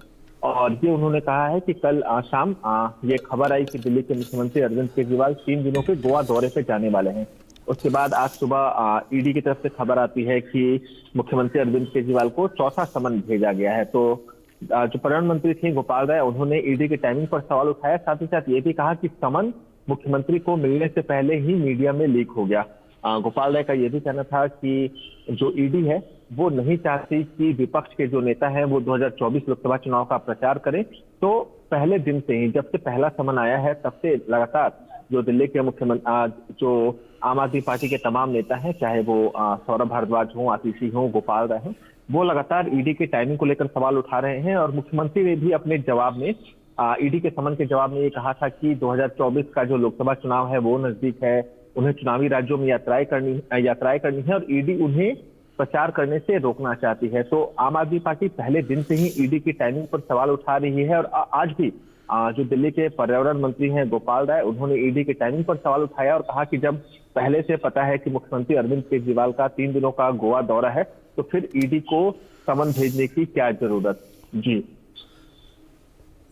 Speaker 11: और ये उन्होंने कहा है कि कल शाम ये खबर आई कि दिल्ली के मुख्यमंत्री अरविंद केजरीवाल 3 दिनों के गोवा दौरे पे जाने वाले हैं। उसके बाद आज सुबह ईडी की तरफ से खबर आती है कि मुख्यमंत्री अरविंद केजरीवाल को चौथा समन भेजा गया है। तो जो प्रधानमंत्री थे गोपाल राय, उन्होंने ईडी के टाइमिंग पर सवाल उठाया, साथ ही साथ ये भी कहा कि समन मुख्यमंत्री को मिलने से पहले ही मीडिया में लीक हो गया। गोपाल राय का यह भी कहना था कि जो ईडी है वो नहीं चाहती कि विपक्ष के जो नेता हैं वो 2024 लोकसभा चुनाव का प्रचार करें। तो पहले दिन से ही, जब से पहला समन आया है, तब से लगातार जो दिल्ली के मुख्यमंत्री, जो आम आदमी पार्टी के तमाम नेता हैं, चाहे वो सौरभ भारद्वाज हो, आतिशी हो, गोपाल राय हो, वो लगातार ईडी के टाइमिंग को लेकर सवाल उठा रहे हैं। और मुख्यमंत्री ने भी अपने जवाब में, ईडी के समन के जवाब में ये कहा था कि 2024 का जो लोकसभा चुनाव है वो नजदीक है, उन्हें चुनावी राज्यों में यात्राएं करनी है और ईडी उन्हें प्रचार करने से रोकना चाहती है। तो आम आदमी पार्टी पहले दिन से ही ईडी की टाइमिंग पर सवाल उठा रही है और आज भी जो दिल्ली के पर्यावरण मंत्री हैं गोपाल राय, उन्होंने ईडी के टाइमिंग पर सवाल उठाया और कहा कि जब पहले से पता है कि मुख्यमंत्री अरविंद केजरीवाल का 3 दिनों का गोवा दौरा है, तो फिर ईडी को समन भेजने की क्या जरूरत। जी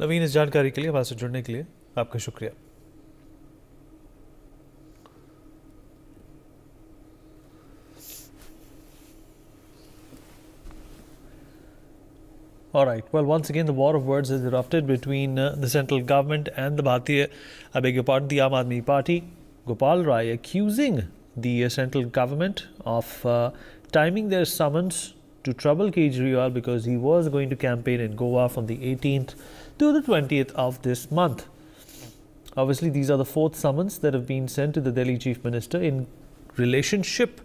Speaker 2: नवीन, इस जानकारी के लिए, हमारे से जुड़ने के लिए आपका शुक्रिया। All right. Well, once again, the war of words has erupted between the central government and the the Aam Aadmi Party. Gopal Rai accusing the central government of timing their summons to trouble Kejriwal because he was going to campaign in Goa from the 18th to the 20th of this month. Obviously, these are the fourth summons that have been sent to the Delhi Chief Minister in relationship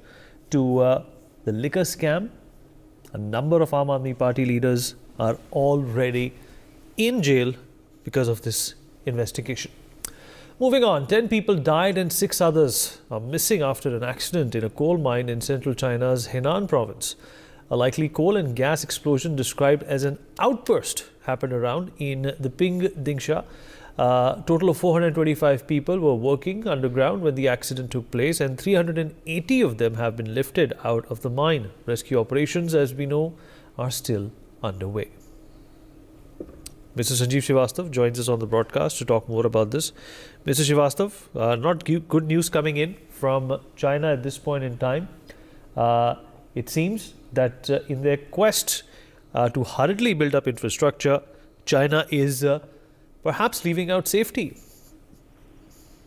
Speaker 2: to the liquor scam. A number of Aam Aadmi Party leaders are already in jail because of this investigation. Moving on, 10 people died and 6 others are missing after an accident in a coal mine in central China's Henan province. A likely coal and gas explosion described as an outburst happened around in the Ping Dingsha. Total of 425 people were working underground when the accident took place, and 380 of them have been lifted out of the mine. Rescue operations, as we know, are still underway. Mr. Sanjeev Srivastav joins us on the broadcast to talk more about this. Mr. Srivastav, not good news coming in from China at this point in time. It seems that in their quest to hurriedly build up infrastructure, China is perhaps leaving out safety.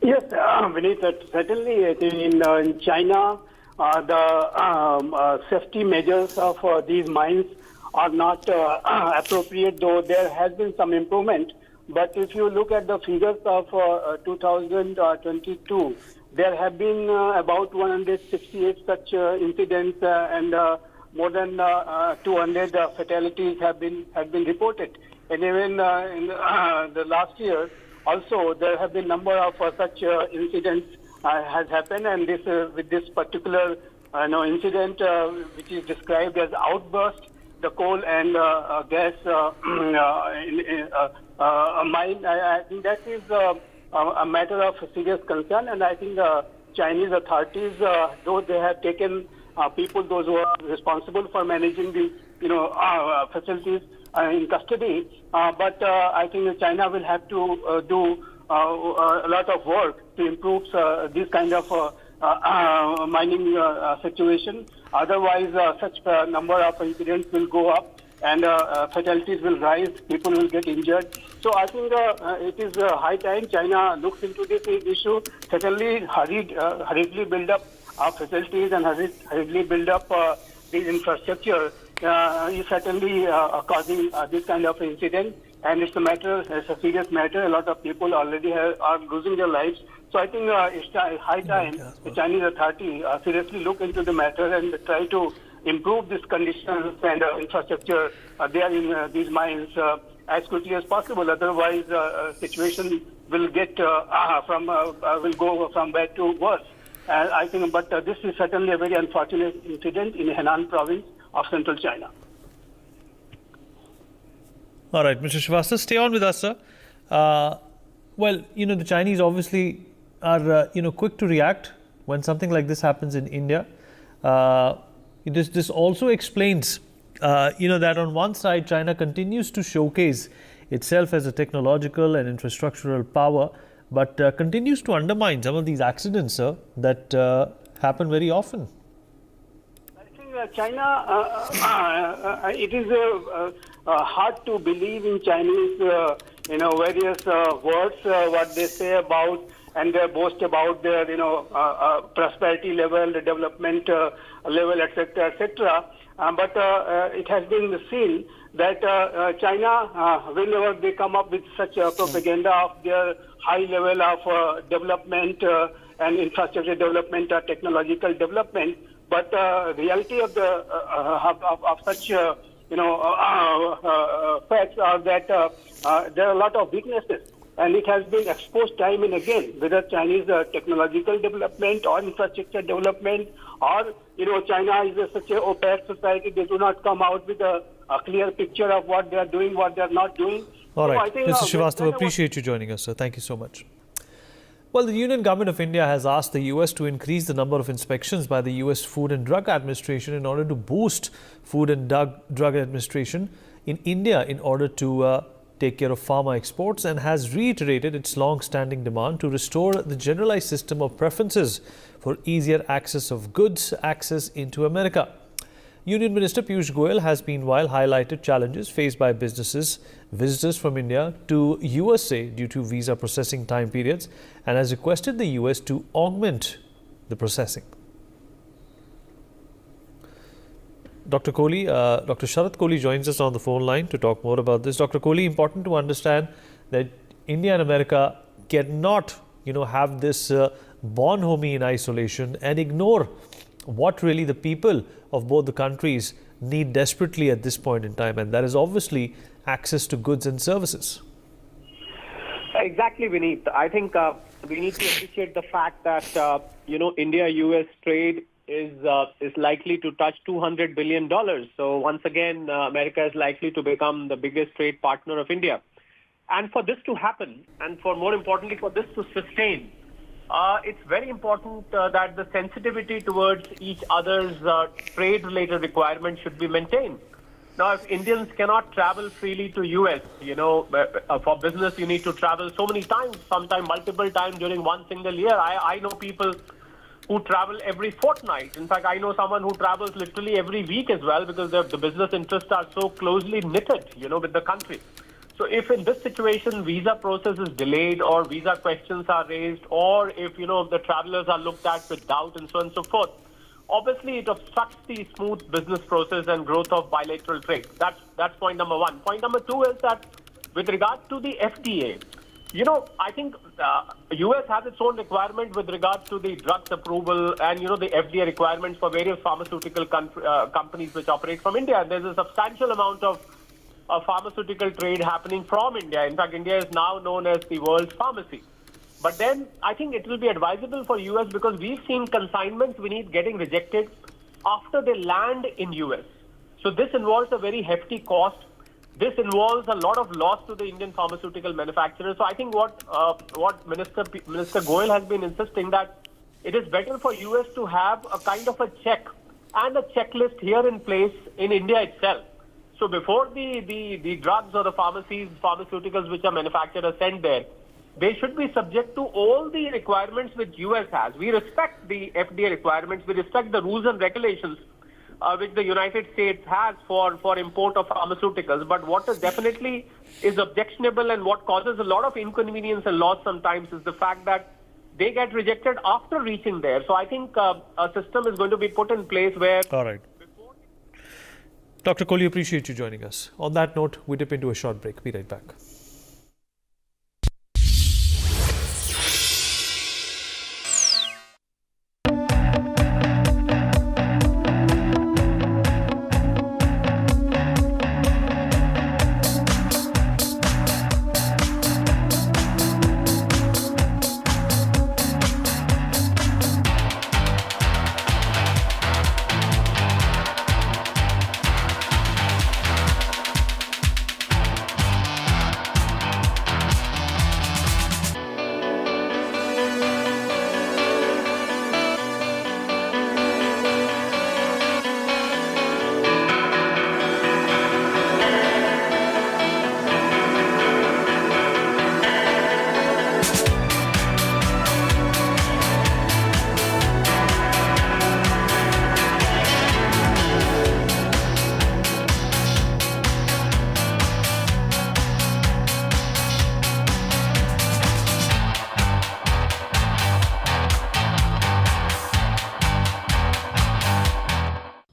Speaker 1: Yes, Vineet, certainly in China, the safety measures of these mines are not appropriate, though there has been some improvement. But if you look at the figures of 2022, there have been about 168 such incidents and more than 200 fatalities have been reported. And even in the last year, also there have been number of such incidents has happened, and this with this particular incident, which is described as outburst, the coal and gas mine. I think that is a matter of serious concern, and I think the Chinese authorities, though they have taken people, those who are responsible for managing these, facilities in custody, but I think China will have to do a lot of work to improve this kind of mining situation. Otherwise, such number of incidents will go up and fatalities will rise, people will get injured. So I think it is high time China looks into this issue, certainly hurriedly build up facilities and hurriedly build up this infrastructure is certainly causing this kind of incident. And it's a serious matter. A lot of people already are losing their lives. So I think it's high time the Chinese authority seriously look into the matter and try to improve these conditions and infrastructure there in these mines as quickly as possible. Otherwise, situation will will go from bad to worse. I think, but this is certainly a very unfortunate incident in Henan province of central China.
Speaker 2: All right, Mr. Srivastav, stay on with us, sir. Well, the Chinese obviously are, quick to react when something like this happens in India. This also explains, that on one side, China continues to showcase itself as a technological and infrastructural power, but continues to undermine some of these accidents, sir, that happen very often.
Speaker 1: China, it is hard to believe in Chinese, various words, what they say about, and they boast about their, prosperity level, the development level, etc., etc. But it has been seen that China, whenever they come up with such a propaganda of their high level of development and infrastructure development or technological development, but reality of the of such facts are that there are a lot of weaknesses, and it has been exposed time and again, whether Chinese technological development or infrastructure development, or China is such an opaque society. They do not come out with a clear picture of what they are doing, what they are not doing.
Speaker 2: All right, Mr. Srivastav, appreciate you joining us, sir. Thank you so much. Well, the Union Government of India has asked the US to increase the number of inspections by the US Food and Drug Administration in order to boost Food and Drug Administration in India in order to take care of pharma exports, and has reiterated its long-standing demand to restore the generalized system of preferences for easier access of goods into America. Union Minister Piyush Goyal has meanwhile highlighted challenges faced by visitors from India to USA due to visa processing time periods and has requested the US to augment the processing. Dr. Sharat Kohli joins us on the phone line to talk more about this. Dr. Kohli, important to understand that India and America cannot, have this bonhomie in isolation and ignore what really the people of both the countries need desperately at this point in time, and that is obviously access to goods and services.
Speaker 5: Exactly, Vineet. I think we need to appreciate the fact that India-US trade is likely to touch $200 billion. So once again, America is likely to become the biggest trade partner of India. And for this to happen, and for more importantly, for this to sustain, it's very important that the sensitivity towards each other's trade-related requirements should be maintained. Now, if Indians cannot travel freely to US, for business, you need to travel so many times, sometimes multiple times during one single year. I know people who travel every fortnight. In fact, I know someone who travels literally every week as well, because the business interests are so closely knitted, with the country. So if in this situation visa process is delayed or visa questions are raised, or if, the travelers are looked at with doubt and so on and so forth, obviously it obstructs the smooth business process and growth of bilateral trade. That's point number one. Point number two is that with regard to the FDA, I think US has its own requirement with regards to the drugs approval and, the FDA requirements for various pharmaceutical companies which operate from India. There's a substantial amount of pharmaceutical trade happening from India. In fact, India is now known as the world's pharmacy. But then I think it will be advisable for US, because we've seen consignments getting rejected after they land in US. So this involves a very hefty cost. This involves a lot of loss to the Indian pharmaceutical manufacturers. So I think what Minister Goyal has been insisting, that it is better for US to have a kind of a check and a checklist here in place in India itself. So before the drugs or the pharmaceuticals which are manufactured are sent there, they should be subject to all the requirements which US has. We respect the FDA requirements. We respect the rules and regulations which the United States has for import of pharmaceuticals. But what is definitely is objectionable and what causes a lot of inconvenience and loss sometimes is the fact that they get rejected after reaching there. So I think a system is going to be put in place where...
Speaker 2: All right. Dr. Kohli, appreciate you joining us. On that note, we dip into a short break. Be right back.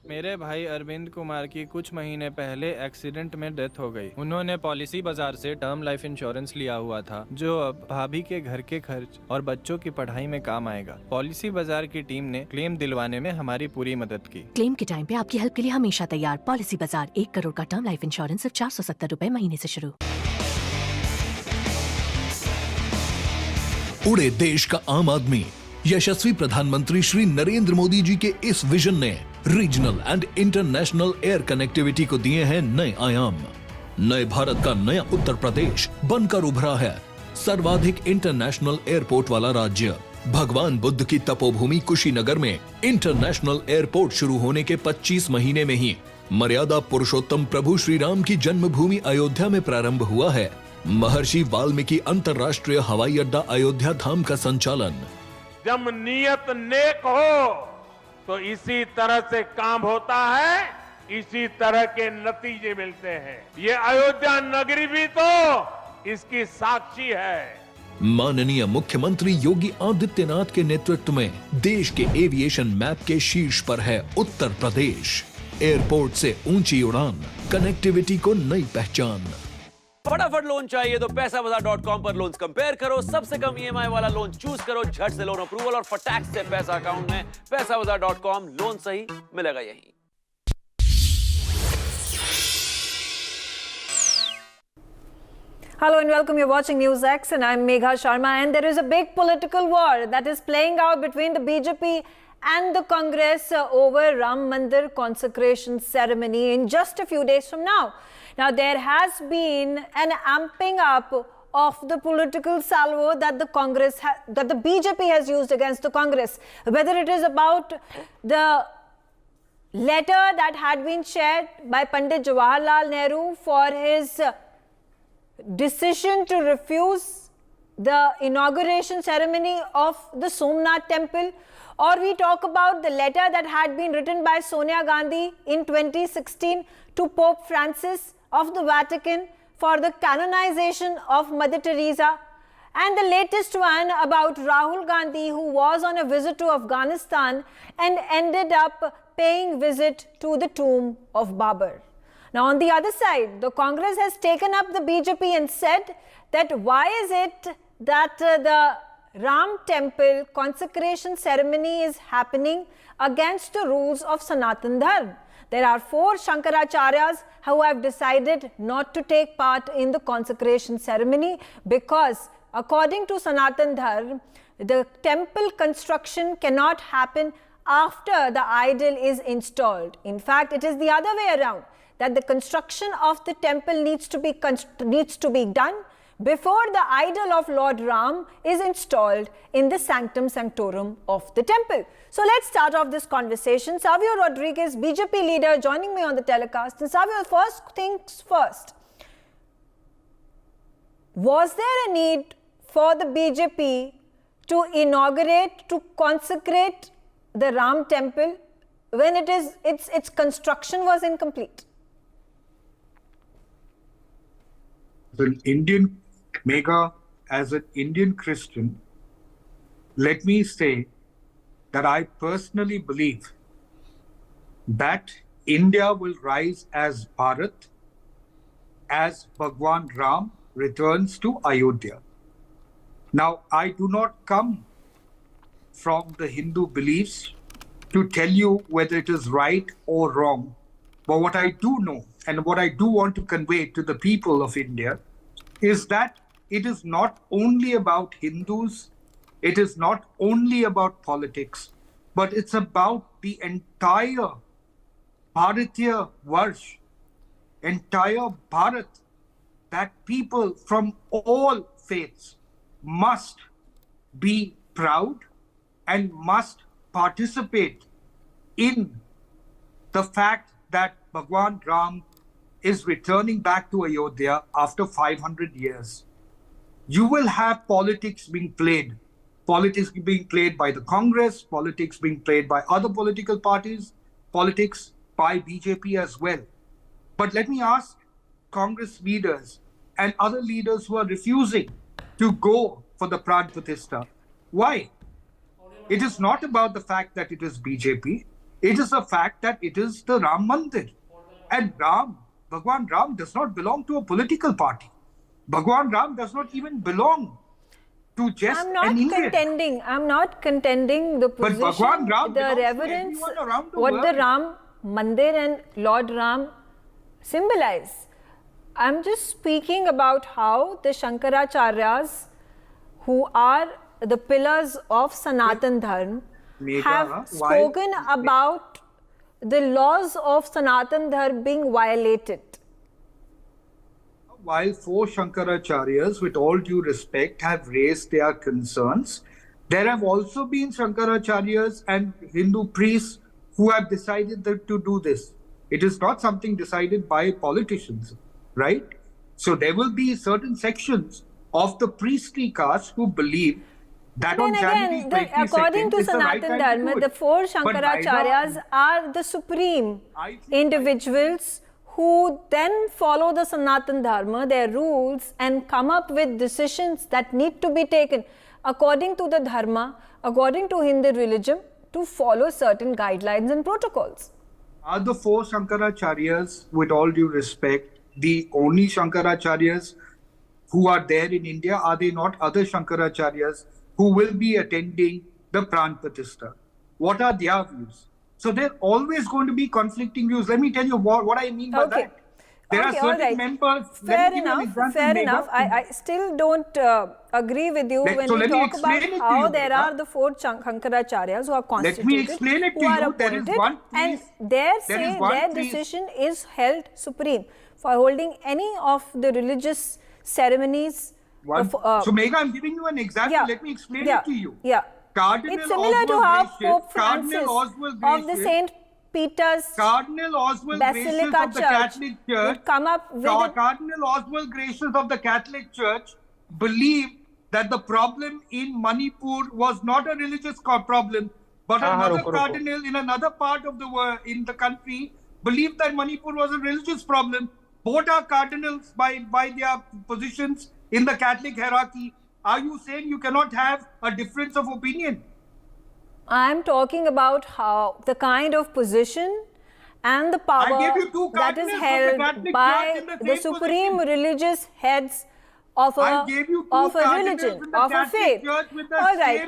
Speaker 10: मेरे भाई अरविंद कुमार की कुछ महीने पहले accident में death हो गई। उन्होंने पॉलिसी बाजार से टर्म लाइफ इंश्योरेंस लिया हुआ था, जो अब भाभी के घर के खर्च और बच्चों की पढ़ाई में काम आएगा। पॉलिसी बाजार की टीम ने क्लेम दिलवाने में हमारी पूरी मदद की।
Speaker 20: क्लेम के टाइम पे आपकी हेल्प के लिए हमेशा तैयार। पॉलिसी बाजार, 1 करोड़ का टर्म लाइफ इंश्योरेंस सिर्फ 470 रुपए महीने से शुरू।
Speaker 14: उड़े देश का आम आदमी, यशस्वी प्रधानमंत्री श्री नरेंद्र मोदी जी के इस विजन ने regional and international air connectivity को दिए हैं नए आयाम। नए भारत का नया उत्तर प्रदेश बनकर उभरा है सर्वाधिक इंटरनेशनल एयरपोर्ट वाला राज्य। भगवान बुद्ध की तपोभूमि कुशीनगर में इंटरनेशनल एयरपोर्ट शुरू होने के 25 महीने में ही मर्यादा पुरुषोत्तम प्रभु श्री राम की जन्मभूमि अयोध्या में प्रारंभ हुआ है। महर्षि वाल्मीकि अंतर्राष्ट्रीय हवाई अड्डा अयोध्या धाम का संचालन।
Speaker 17: जब नियत नेक हो तो इसी तरह से काम होता है इसी तरह के नतीजे मिलते हैं। ये अयोध्या नगरी भी तो इसकी साक्षी है।
Speaker 14: माननीय मुख्यमंत्री योगी आदित्यनाथ के नेतृत्व में देश के एविएशन मैप के शीर्ष पर है उत्तर प्रदेश। एयरपोर्ट से ऊंची उड़ान, कनेक्टिविटी को नई पहचान।
Speaker 12: फटाफट लोन चाहिए तो पैसाबाजार.com पर लोन्स कंपेयर करो, सबसे कम ईएमआई वाला लोन चूज करो, झट से लोन अप्रूवल और फटाक से पैसा अकाउंट में। पैसाबाजार.com, लोन सही मिलेगा यहीं।
Speaker 13: Hello and welcome. You're watching NewsX and I'm Megha Sharma, and there is a big political war that is playing out between the BJP and the Congress over Ram Mandir consecration ceremony in just a few days from now. Now, there has been an amping up of the political salvo that that the BJP has used against the Congress, whether it is about the letter that had been shared by Pandit Jawaharlal Nehru for his decision to refuse the inauguration ceremony of the Somnath temple, or we talk about the letter that had been written by Sonia Gandhi in 2016 to Pope Francis of the Vatican for the canonization of Mother Teresa, and the latest one about Rahul Gandhi, who was on a visit to Afghanistan and ended up paying visit to the tomb of Babur. Now, on the other side, the Congress has taken up the BJP and said that why is it that the Ram temple consecration ceremony is happening against the rules of Sanatan Dharma. There are 4 Shankaracharyas who have decided not to take part in the consecration ceremony because, according to Sanatan Dharma, the temple construction cannot happen after the idol is installed. In fact, it is the other way around, that the construction of the temple needs to be done before the idol of Lord Ram is installed in the sanctum sanctorum of the temple. So let's start off this conversation. Savio Rodriguez, BJP leader, joining me on the telecast. And Savio, first things first, was there a need for the BJP to inaugurate, to consecrate the Ram temple when its construction was incomplete?
Speaker 4: An Indian Megha, as an Indian Christian, let me say that I personally believe that India will rise as Bharat as Bhagwan Ram returns to Ayodhya. Now, I do not come from the Hindu beliefs to tell you whether it is right or wrong. But what I do know and what I do want to convey to the people of India is that it is not only about Hindus, it is not only about politics, but it's about the entire Bharatiya Varsh, entire Bharat, that people from all faiths must be proud and must participate in the fact that Bhagwan Ram is returning back to Ayodhya after 500 years. You will have politics being played by the Congress, politics being played by other political parties, politics by BJP as well. But let me ask Congress leaders and other leaders who are refusing to go for the Pran Pratishtha, why? It is not about the fact that it is BJP. It is the fact that it is the Ram Mandir. And Bhagwan Ram does not belong to a political party. Bhagwan Ram does not even belong to just an Indian.
Speaker 13: I'm not contending the position,
Speaker 4: but Bhagwan Ram
Speaker 13: the reverence,
Speaker 4: what
Speaker 13: world. The Ram Mandir and Lord Ram symbolize. I'm just speaking about how the Shankaracharyas, who are the pillars of Sanatan Dharma, have spoken about the laws of Sanatan Dharma being violated.
Speaker 4: While 4 Shankaracharyas, with all due respect, have raised their concerns, there have also been Shankaracharyas and Hindu priests who have decided to do this. It is not something decided by politicians, right? So there will be certain sections of the priestly caste who believe That
Speaker 13: Then
Speaker 4: on January
Speaker 13: again,
Speaker 4: 22nd
Speaker 13: according to
Speaker 4: is the right
Speaker 13: Sanatan
Speaker 4: time to
Speaker 13: Dharma,
Speaker 4: do it.
Speaker 13: the four
Speaker 4: But
Speaker 13: Shankaracharyas are the supreme individuals who then follow the Sanatan Dharma, their rules, and come up with decisions that need to be taken according to the Dharma, according to Hindu religion, to follow certain guidelines and protocols.
Speaker 4: Are the four Shankaracharyas, with all due respect, the only Shankaracharyas who are there in India? Are they not other Shankaracharyas who will be attending the Pran Pratishtha? What are their views? So there are always going to be conflicting views. Let me tell you what I mean by that. There are certain members.
Speaker 13: Fair enough. I still don't agree with you when we talk about how there are the four Shankaracharyas who are constituted,
Speaker 4: let me explain it to
Speaker 13: who are
Speaker 4: you.
Speaker 13: appointed,
Speaker 4: There is one
Speaker 13: and their decision is held supreme for holding any of the religious ceremonies.
Speaker 4: So Megha, I'm giving you an example. Let me explain it to you. Cardinal
Speaker 13: It's similar to how Pope Francis of the St. Peter's
Speaker 4: Cardinal Oswald
Speaker 13: Basilica
Speaker 4: Gracious of the Catholic Church
Speaker 13: would come up with
Speaker 4: Cardinal Oswald Gracious of the Catholic Church believed that the problem in Manipur was not a religious problem, but another cardinal in another part of the world, in the country, believed that Manipur was a religious problem. Both are cardinals by their positions in the Catholic hierarchy. Are you saying you cannot have a difference of opinion?
Speaker 13: I'm talking about how the kind of position and the power that is held by the supreme religious heads of a religion, of a faith. All right,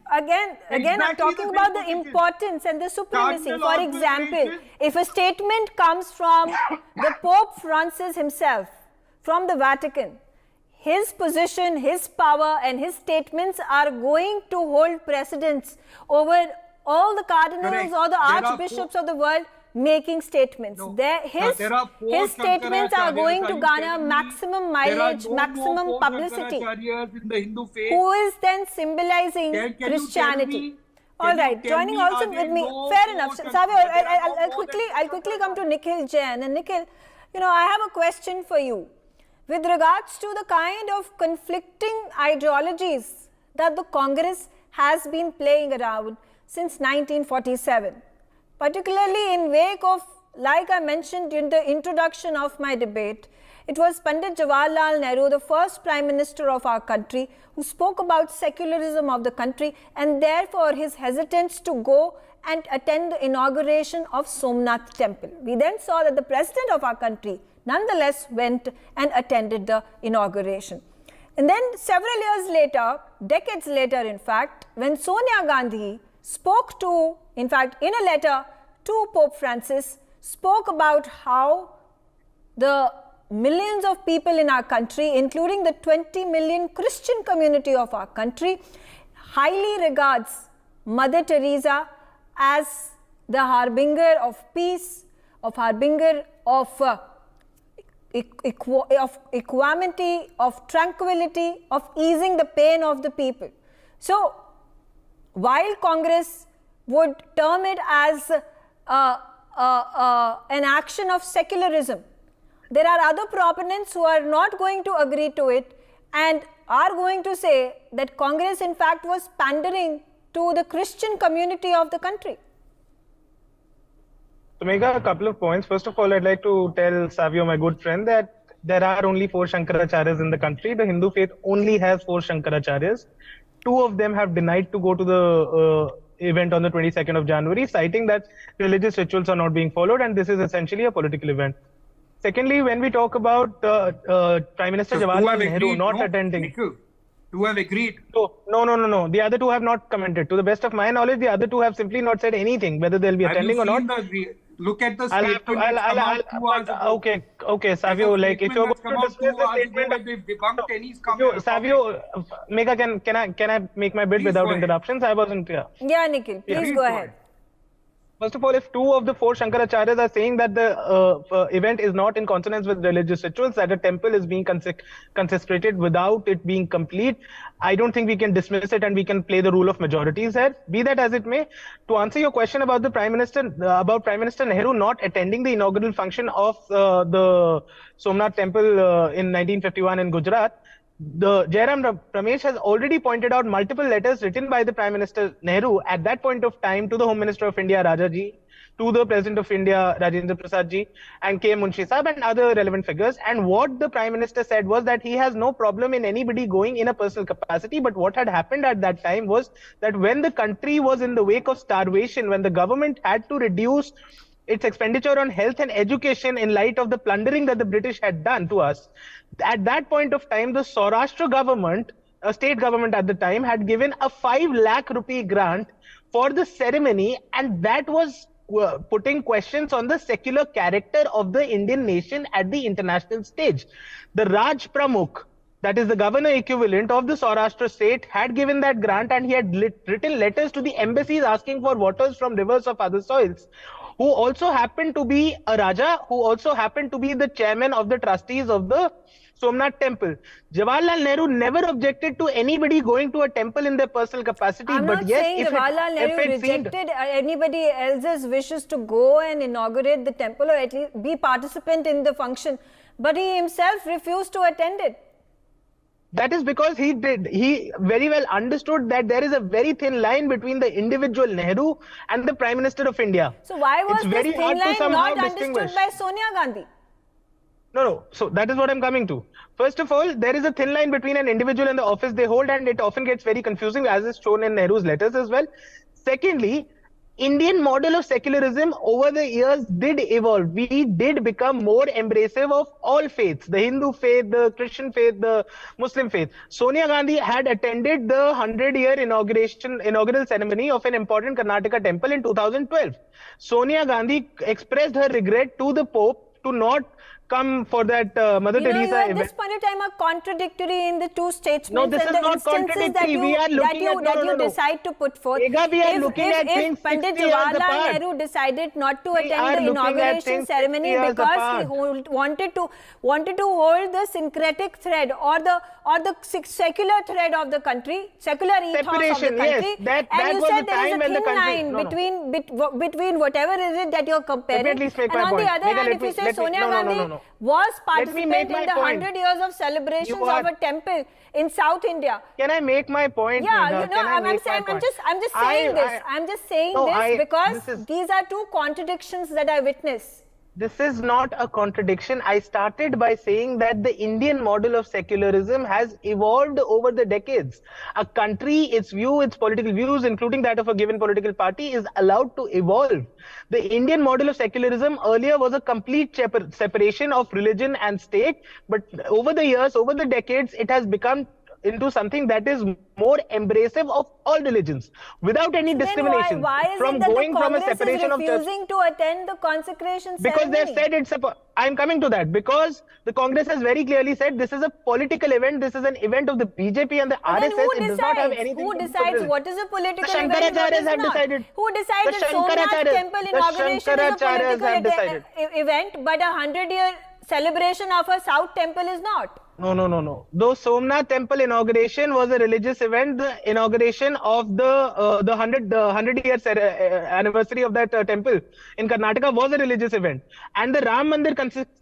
Speaker 13: again, I'm talking about the importance and the supremacy. For example, if a statement comes from the Pope Francis himself, from the Vatican, his position, his power, and his statements are going to hold precedence over all the cardinals or the archbishops of the world making statements. His statements are going to garner maximum mileage, maximum publicity. Who is then symbolizing Christianity? All right, joining also with me. Fair enough. Savio, I'll quickly come to Nikhil Jain. And Nikhil, I have a question for you. With regards to the kind of conflicting ideologies that the Congress has been playing around since 1947, particularly in wake of, like I mentioned in the introduction of my debate, it was Pandit Jawaharlal Nehru, the first Prime Minister of our country, who spoke about secularism of the country and therefore his hesitance to go and attend the inauguration of Somnath Temple. We then saw that the President of our country nonetheless went and attended the inauguration. And then several years later, decades later in fact, when Sonia Gandhi spoke to, in fact in a letter to Pope Francis, spoke about how the millions of people in our country, including the 20 million Christian community of our country, highly regards Mother Teresa as the harbinger of peace, of harbinger of equanimity, of tranquility, of easing the pain of the people. So, while Congress would term it as an action of secularism, there are other proponents who are not going to agree to it and are going to say that Congress in fact was pandering to the Christian community of the country.
Speaker 15: To make a couple of points, first of all, I'd like to tell Savio, my good friend, that there are only 4 Shankaracharyas in the country. The Hindu faith only has 4 Shankaracharyas. 2 of them have denied to go to the event on the 22nd of January, citing that religious rituals are not being followed and this is essentially a political event. Secondly, when we talk about Prime Minister Jawaharlal Nehru not attending...
Speaker 4: You have agreed?
Speaker 15: No. The other 2 have not commented. To the best of my knowledge, the other 2 have simply not said anything, whether they'll be attending or not.
Speaker 4: Look at the statement.
Speaker 15: Okay, Savio, like if you're going to discuss the statement, Savio, Megha, can I make my bid without interruptions? I wasn't here.
Speaker 13: Yeah, Nikhil, please go ahead.
Speaker 15: First of all, if 2 of the 4 Shankaracharyas are saying that the event is not in consonance with religious rituals, that a temple is being consecrated without it being complete, I don't think we can dismiss it and we can play the rule of majorities here. Be that as it may, to answer your question about the Prime Minister, Nehru not attending the inaugural function of the Somnath Temple in 1951 in Gujarat, the Jairam Ramesh has already pointed out multiple letters written by the Prime Minister Nehru at that point of time to the Home Minister of India, Rajaji, to the President of India, Rajendra Prasad ji, and K. Munshi Sahib and other relevant figures. And what the Prime Minister said was that he has no problem in anybody going in a personal capacity. But what had happened at that time was that when the country was in the wake of starvation, when the government had to reduce its expenditure on health and education in light of the plundering that the British had done to us, at that point of time, the Saurashtra government, a state government at the time, had given a 5 lakh rupee grant for the ceremony, and that was putting questions on the secular character of the Indian nation at the international stage. The Raj Pramukh, that is the governor equivalent of the Saurashtra state, had given that grant, and he had written letters to the embassies asking for waters from rivers of other soils, who also happened to be a Raja, who also happened to be the chairman of the trustees of the Somnath temple. Jawaharlal Nehru never objected to anybody going to a temple in their personal capacity.
Speaker 13: I'm not saying Jawaharlal Nehru rejected anybody else's wishes to go and inaugurate the temple or at least be participant in the function, but he himself refused to attend it.
Speaker 15: That is because he very well understood that there is a very thin line between the individual Nehru and the Prime Minister of India.
Speaker 13: So why was this thin line not understood by Sonia Gandhi?
Speaker 15: No. So that is what I'm coming to. First of all, there is a thin line between an individual and the office they hold, and it often gets very confusing, as is shown in Nehru's letters as well. Secondly, Indian model of secularism over the years did evolve. We did become more embracive of all faiths, the Hindu faith, the Christian faith, the Muslim faith. Sonia Gandhi had attended the 100-year inaugural ceremony of an important Karnataka temple in 2012. Sonia Gandhi expressed her regret to the Pope to not come for that Mother Teresa
Speaker 13: event. At this point in time are contradictory in the two statements.
Speaker 15: No, this is not contradictory. We are looking
Speaker 13: that you decide to put forth.
Speaker 15: We are looking at things 60
Speaker 13: Pandit
Speaker 15: years apart.
Speaker 13: Jawaharlal Nehru decided not to attend the inauguration ceremony because he wanted to hold the syncretic thread or the secular thread of the country, secular ethos of the country.
Speaker 15: Yes,
Speaker 13: and you said there is a thin line between whatever is it that you're comparing.
Speaker 15: And
Speaker 13: on the other hand, if you say Sonia Gandhi was participant in the 100 years of celebrations of a temple in South India.
Speaker 15: Can I make my point?
Speaker 13: Yeah, I'm just saying this. I'm just saying this because these are two contradictions that I witness.
Speaker 15: This is not a contradiction. I started by saying that the Indian model of secularism has evolved over the decades. A country, its political views, including that of a given political party, is allowed to evolve. The Indian model of secularism earlier was a complete separation of religion and state, but over the years, over the decades, it has become into something that is more embracive of all religions without any discrimination.
Speaker 13: Why is it that the Congress is refusing to attend the consecration ceremony?
Speaker 15: Because they've said I'm coming to that. Because the Congress has very clearly said this is a political event. This is an event of the BJP and the RSS. It does not have anything
Speaker 13: Who
Speaker 15: to do
Speaker 13: decides
Speaker 15: with
Speaker 13: what is a political
Speaker 15: the
Speaker 13: event?
Speaker 15: Shankaracharyas have decided.
Speaker 13: Who decides that Somnath temple inauguration is a political event, but a 100-year celebration of a South temple is not?
Speaker 15: No. Though Somnath temple inauguration was a religious event, the inauguration of the 100-year anniversary of that temple in Karnataka was a religious event. And the Ram Mandir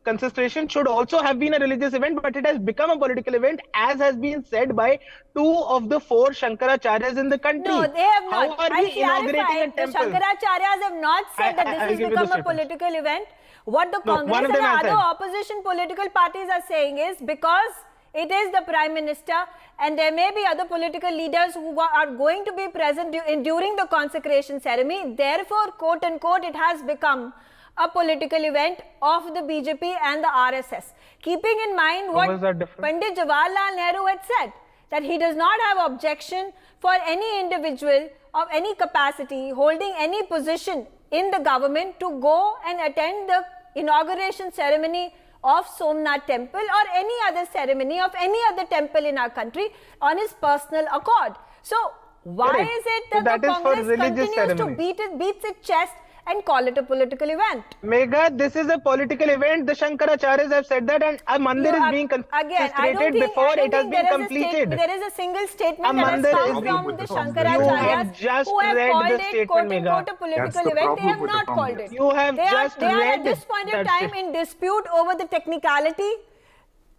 Speaker 15: consecration should also have been a religious event, but it has become a political event, as has been said by 2 of the 4 Shankaracharyas in the country.
Speaker 13: No, they have
Speaker 15: How
Speaker 13: not.
Speaker 15: are we inaugurating a
Speaker 13: The
Speaker 15: temple?
Speaker 13: Shankaracharyas have not said that this has become a political event. What the Congress and other opposition political parties are saying is because it is the Prime Minister and there may be other political leaders who are going to be present during the consecration ceremony, therefore, quote unquote, it has become a political event of the BJP and the RSS. Keeping in mind what Pandit Jawaharlal Nehru had said, that he does not have objection for any individual of any capacity holding any position in the government to go and attend the inauguration ceremony of Somnath temple or any other ceremony of any other temple in our country on his personal accord. So why is it that the Congress continues to beats its chest and call it a political event?
Speaker 15: Megha, this is a political event. The Shankaracharyas have said that, and a mandir is being constructed before it has been completed.
Speaker 13: There is a single statement that has come from the Shankaracharyas who have called it quote unquote a political event. They have not called it.
Speaker 15: You have just read
Speaker 13: at this point of time in dispute over the technicality.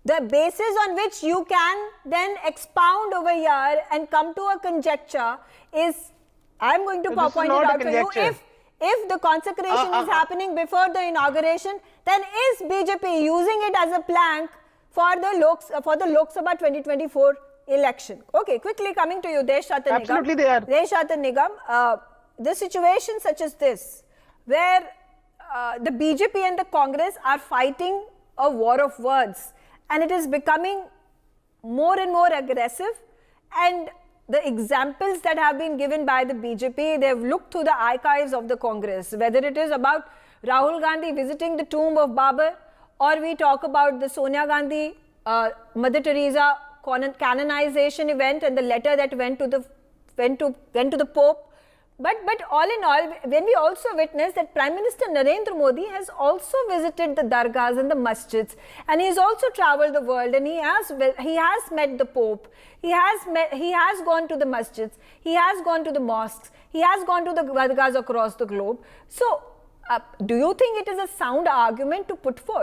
Speaker 13: The basis on which you can then expound over here and come to a conjecture is, I'm going to point it out to you, if the consecration is happening before the inauguration, then is BJP using it as a plank for the Lok Sabha 2024 election? Okay, quickly coming to you, Deshat Nigam.
Speaker 15: Absolutely they are.
Speaker 13: Deshat Nigam, the situation such as this, where the BJP and the Congress are fighting a war of words, and it is becoming more and more aggressive, and the examples that have been given by the BJP, they've looked through the archives of the Congress, whether it is about Rahul Gandhi visiting the tomb of Babur, or we talk about the Sonia Gandhi, Mother Teresa canonization event and the letter that went to the Pope. But all in all, when we also witness that Prime Minister Narendra Modi has also visited the dargahs and the masjids, and he has also traveled the world, and he has met the Pope, he has gone to the masjids, he has gone to the mosques, he has gone to the dargahs across the globe. So, do you think it is a sound argument to put forth?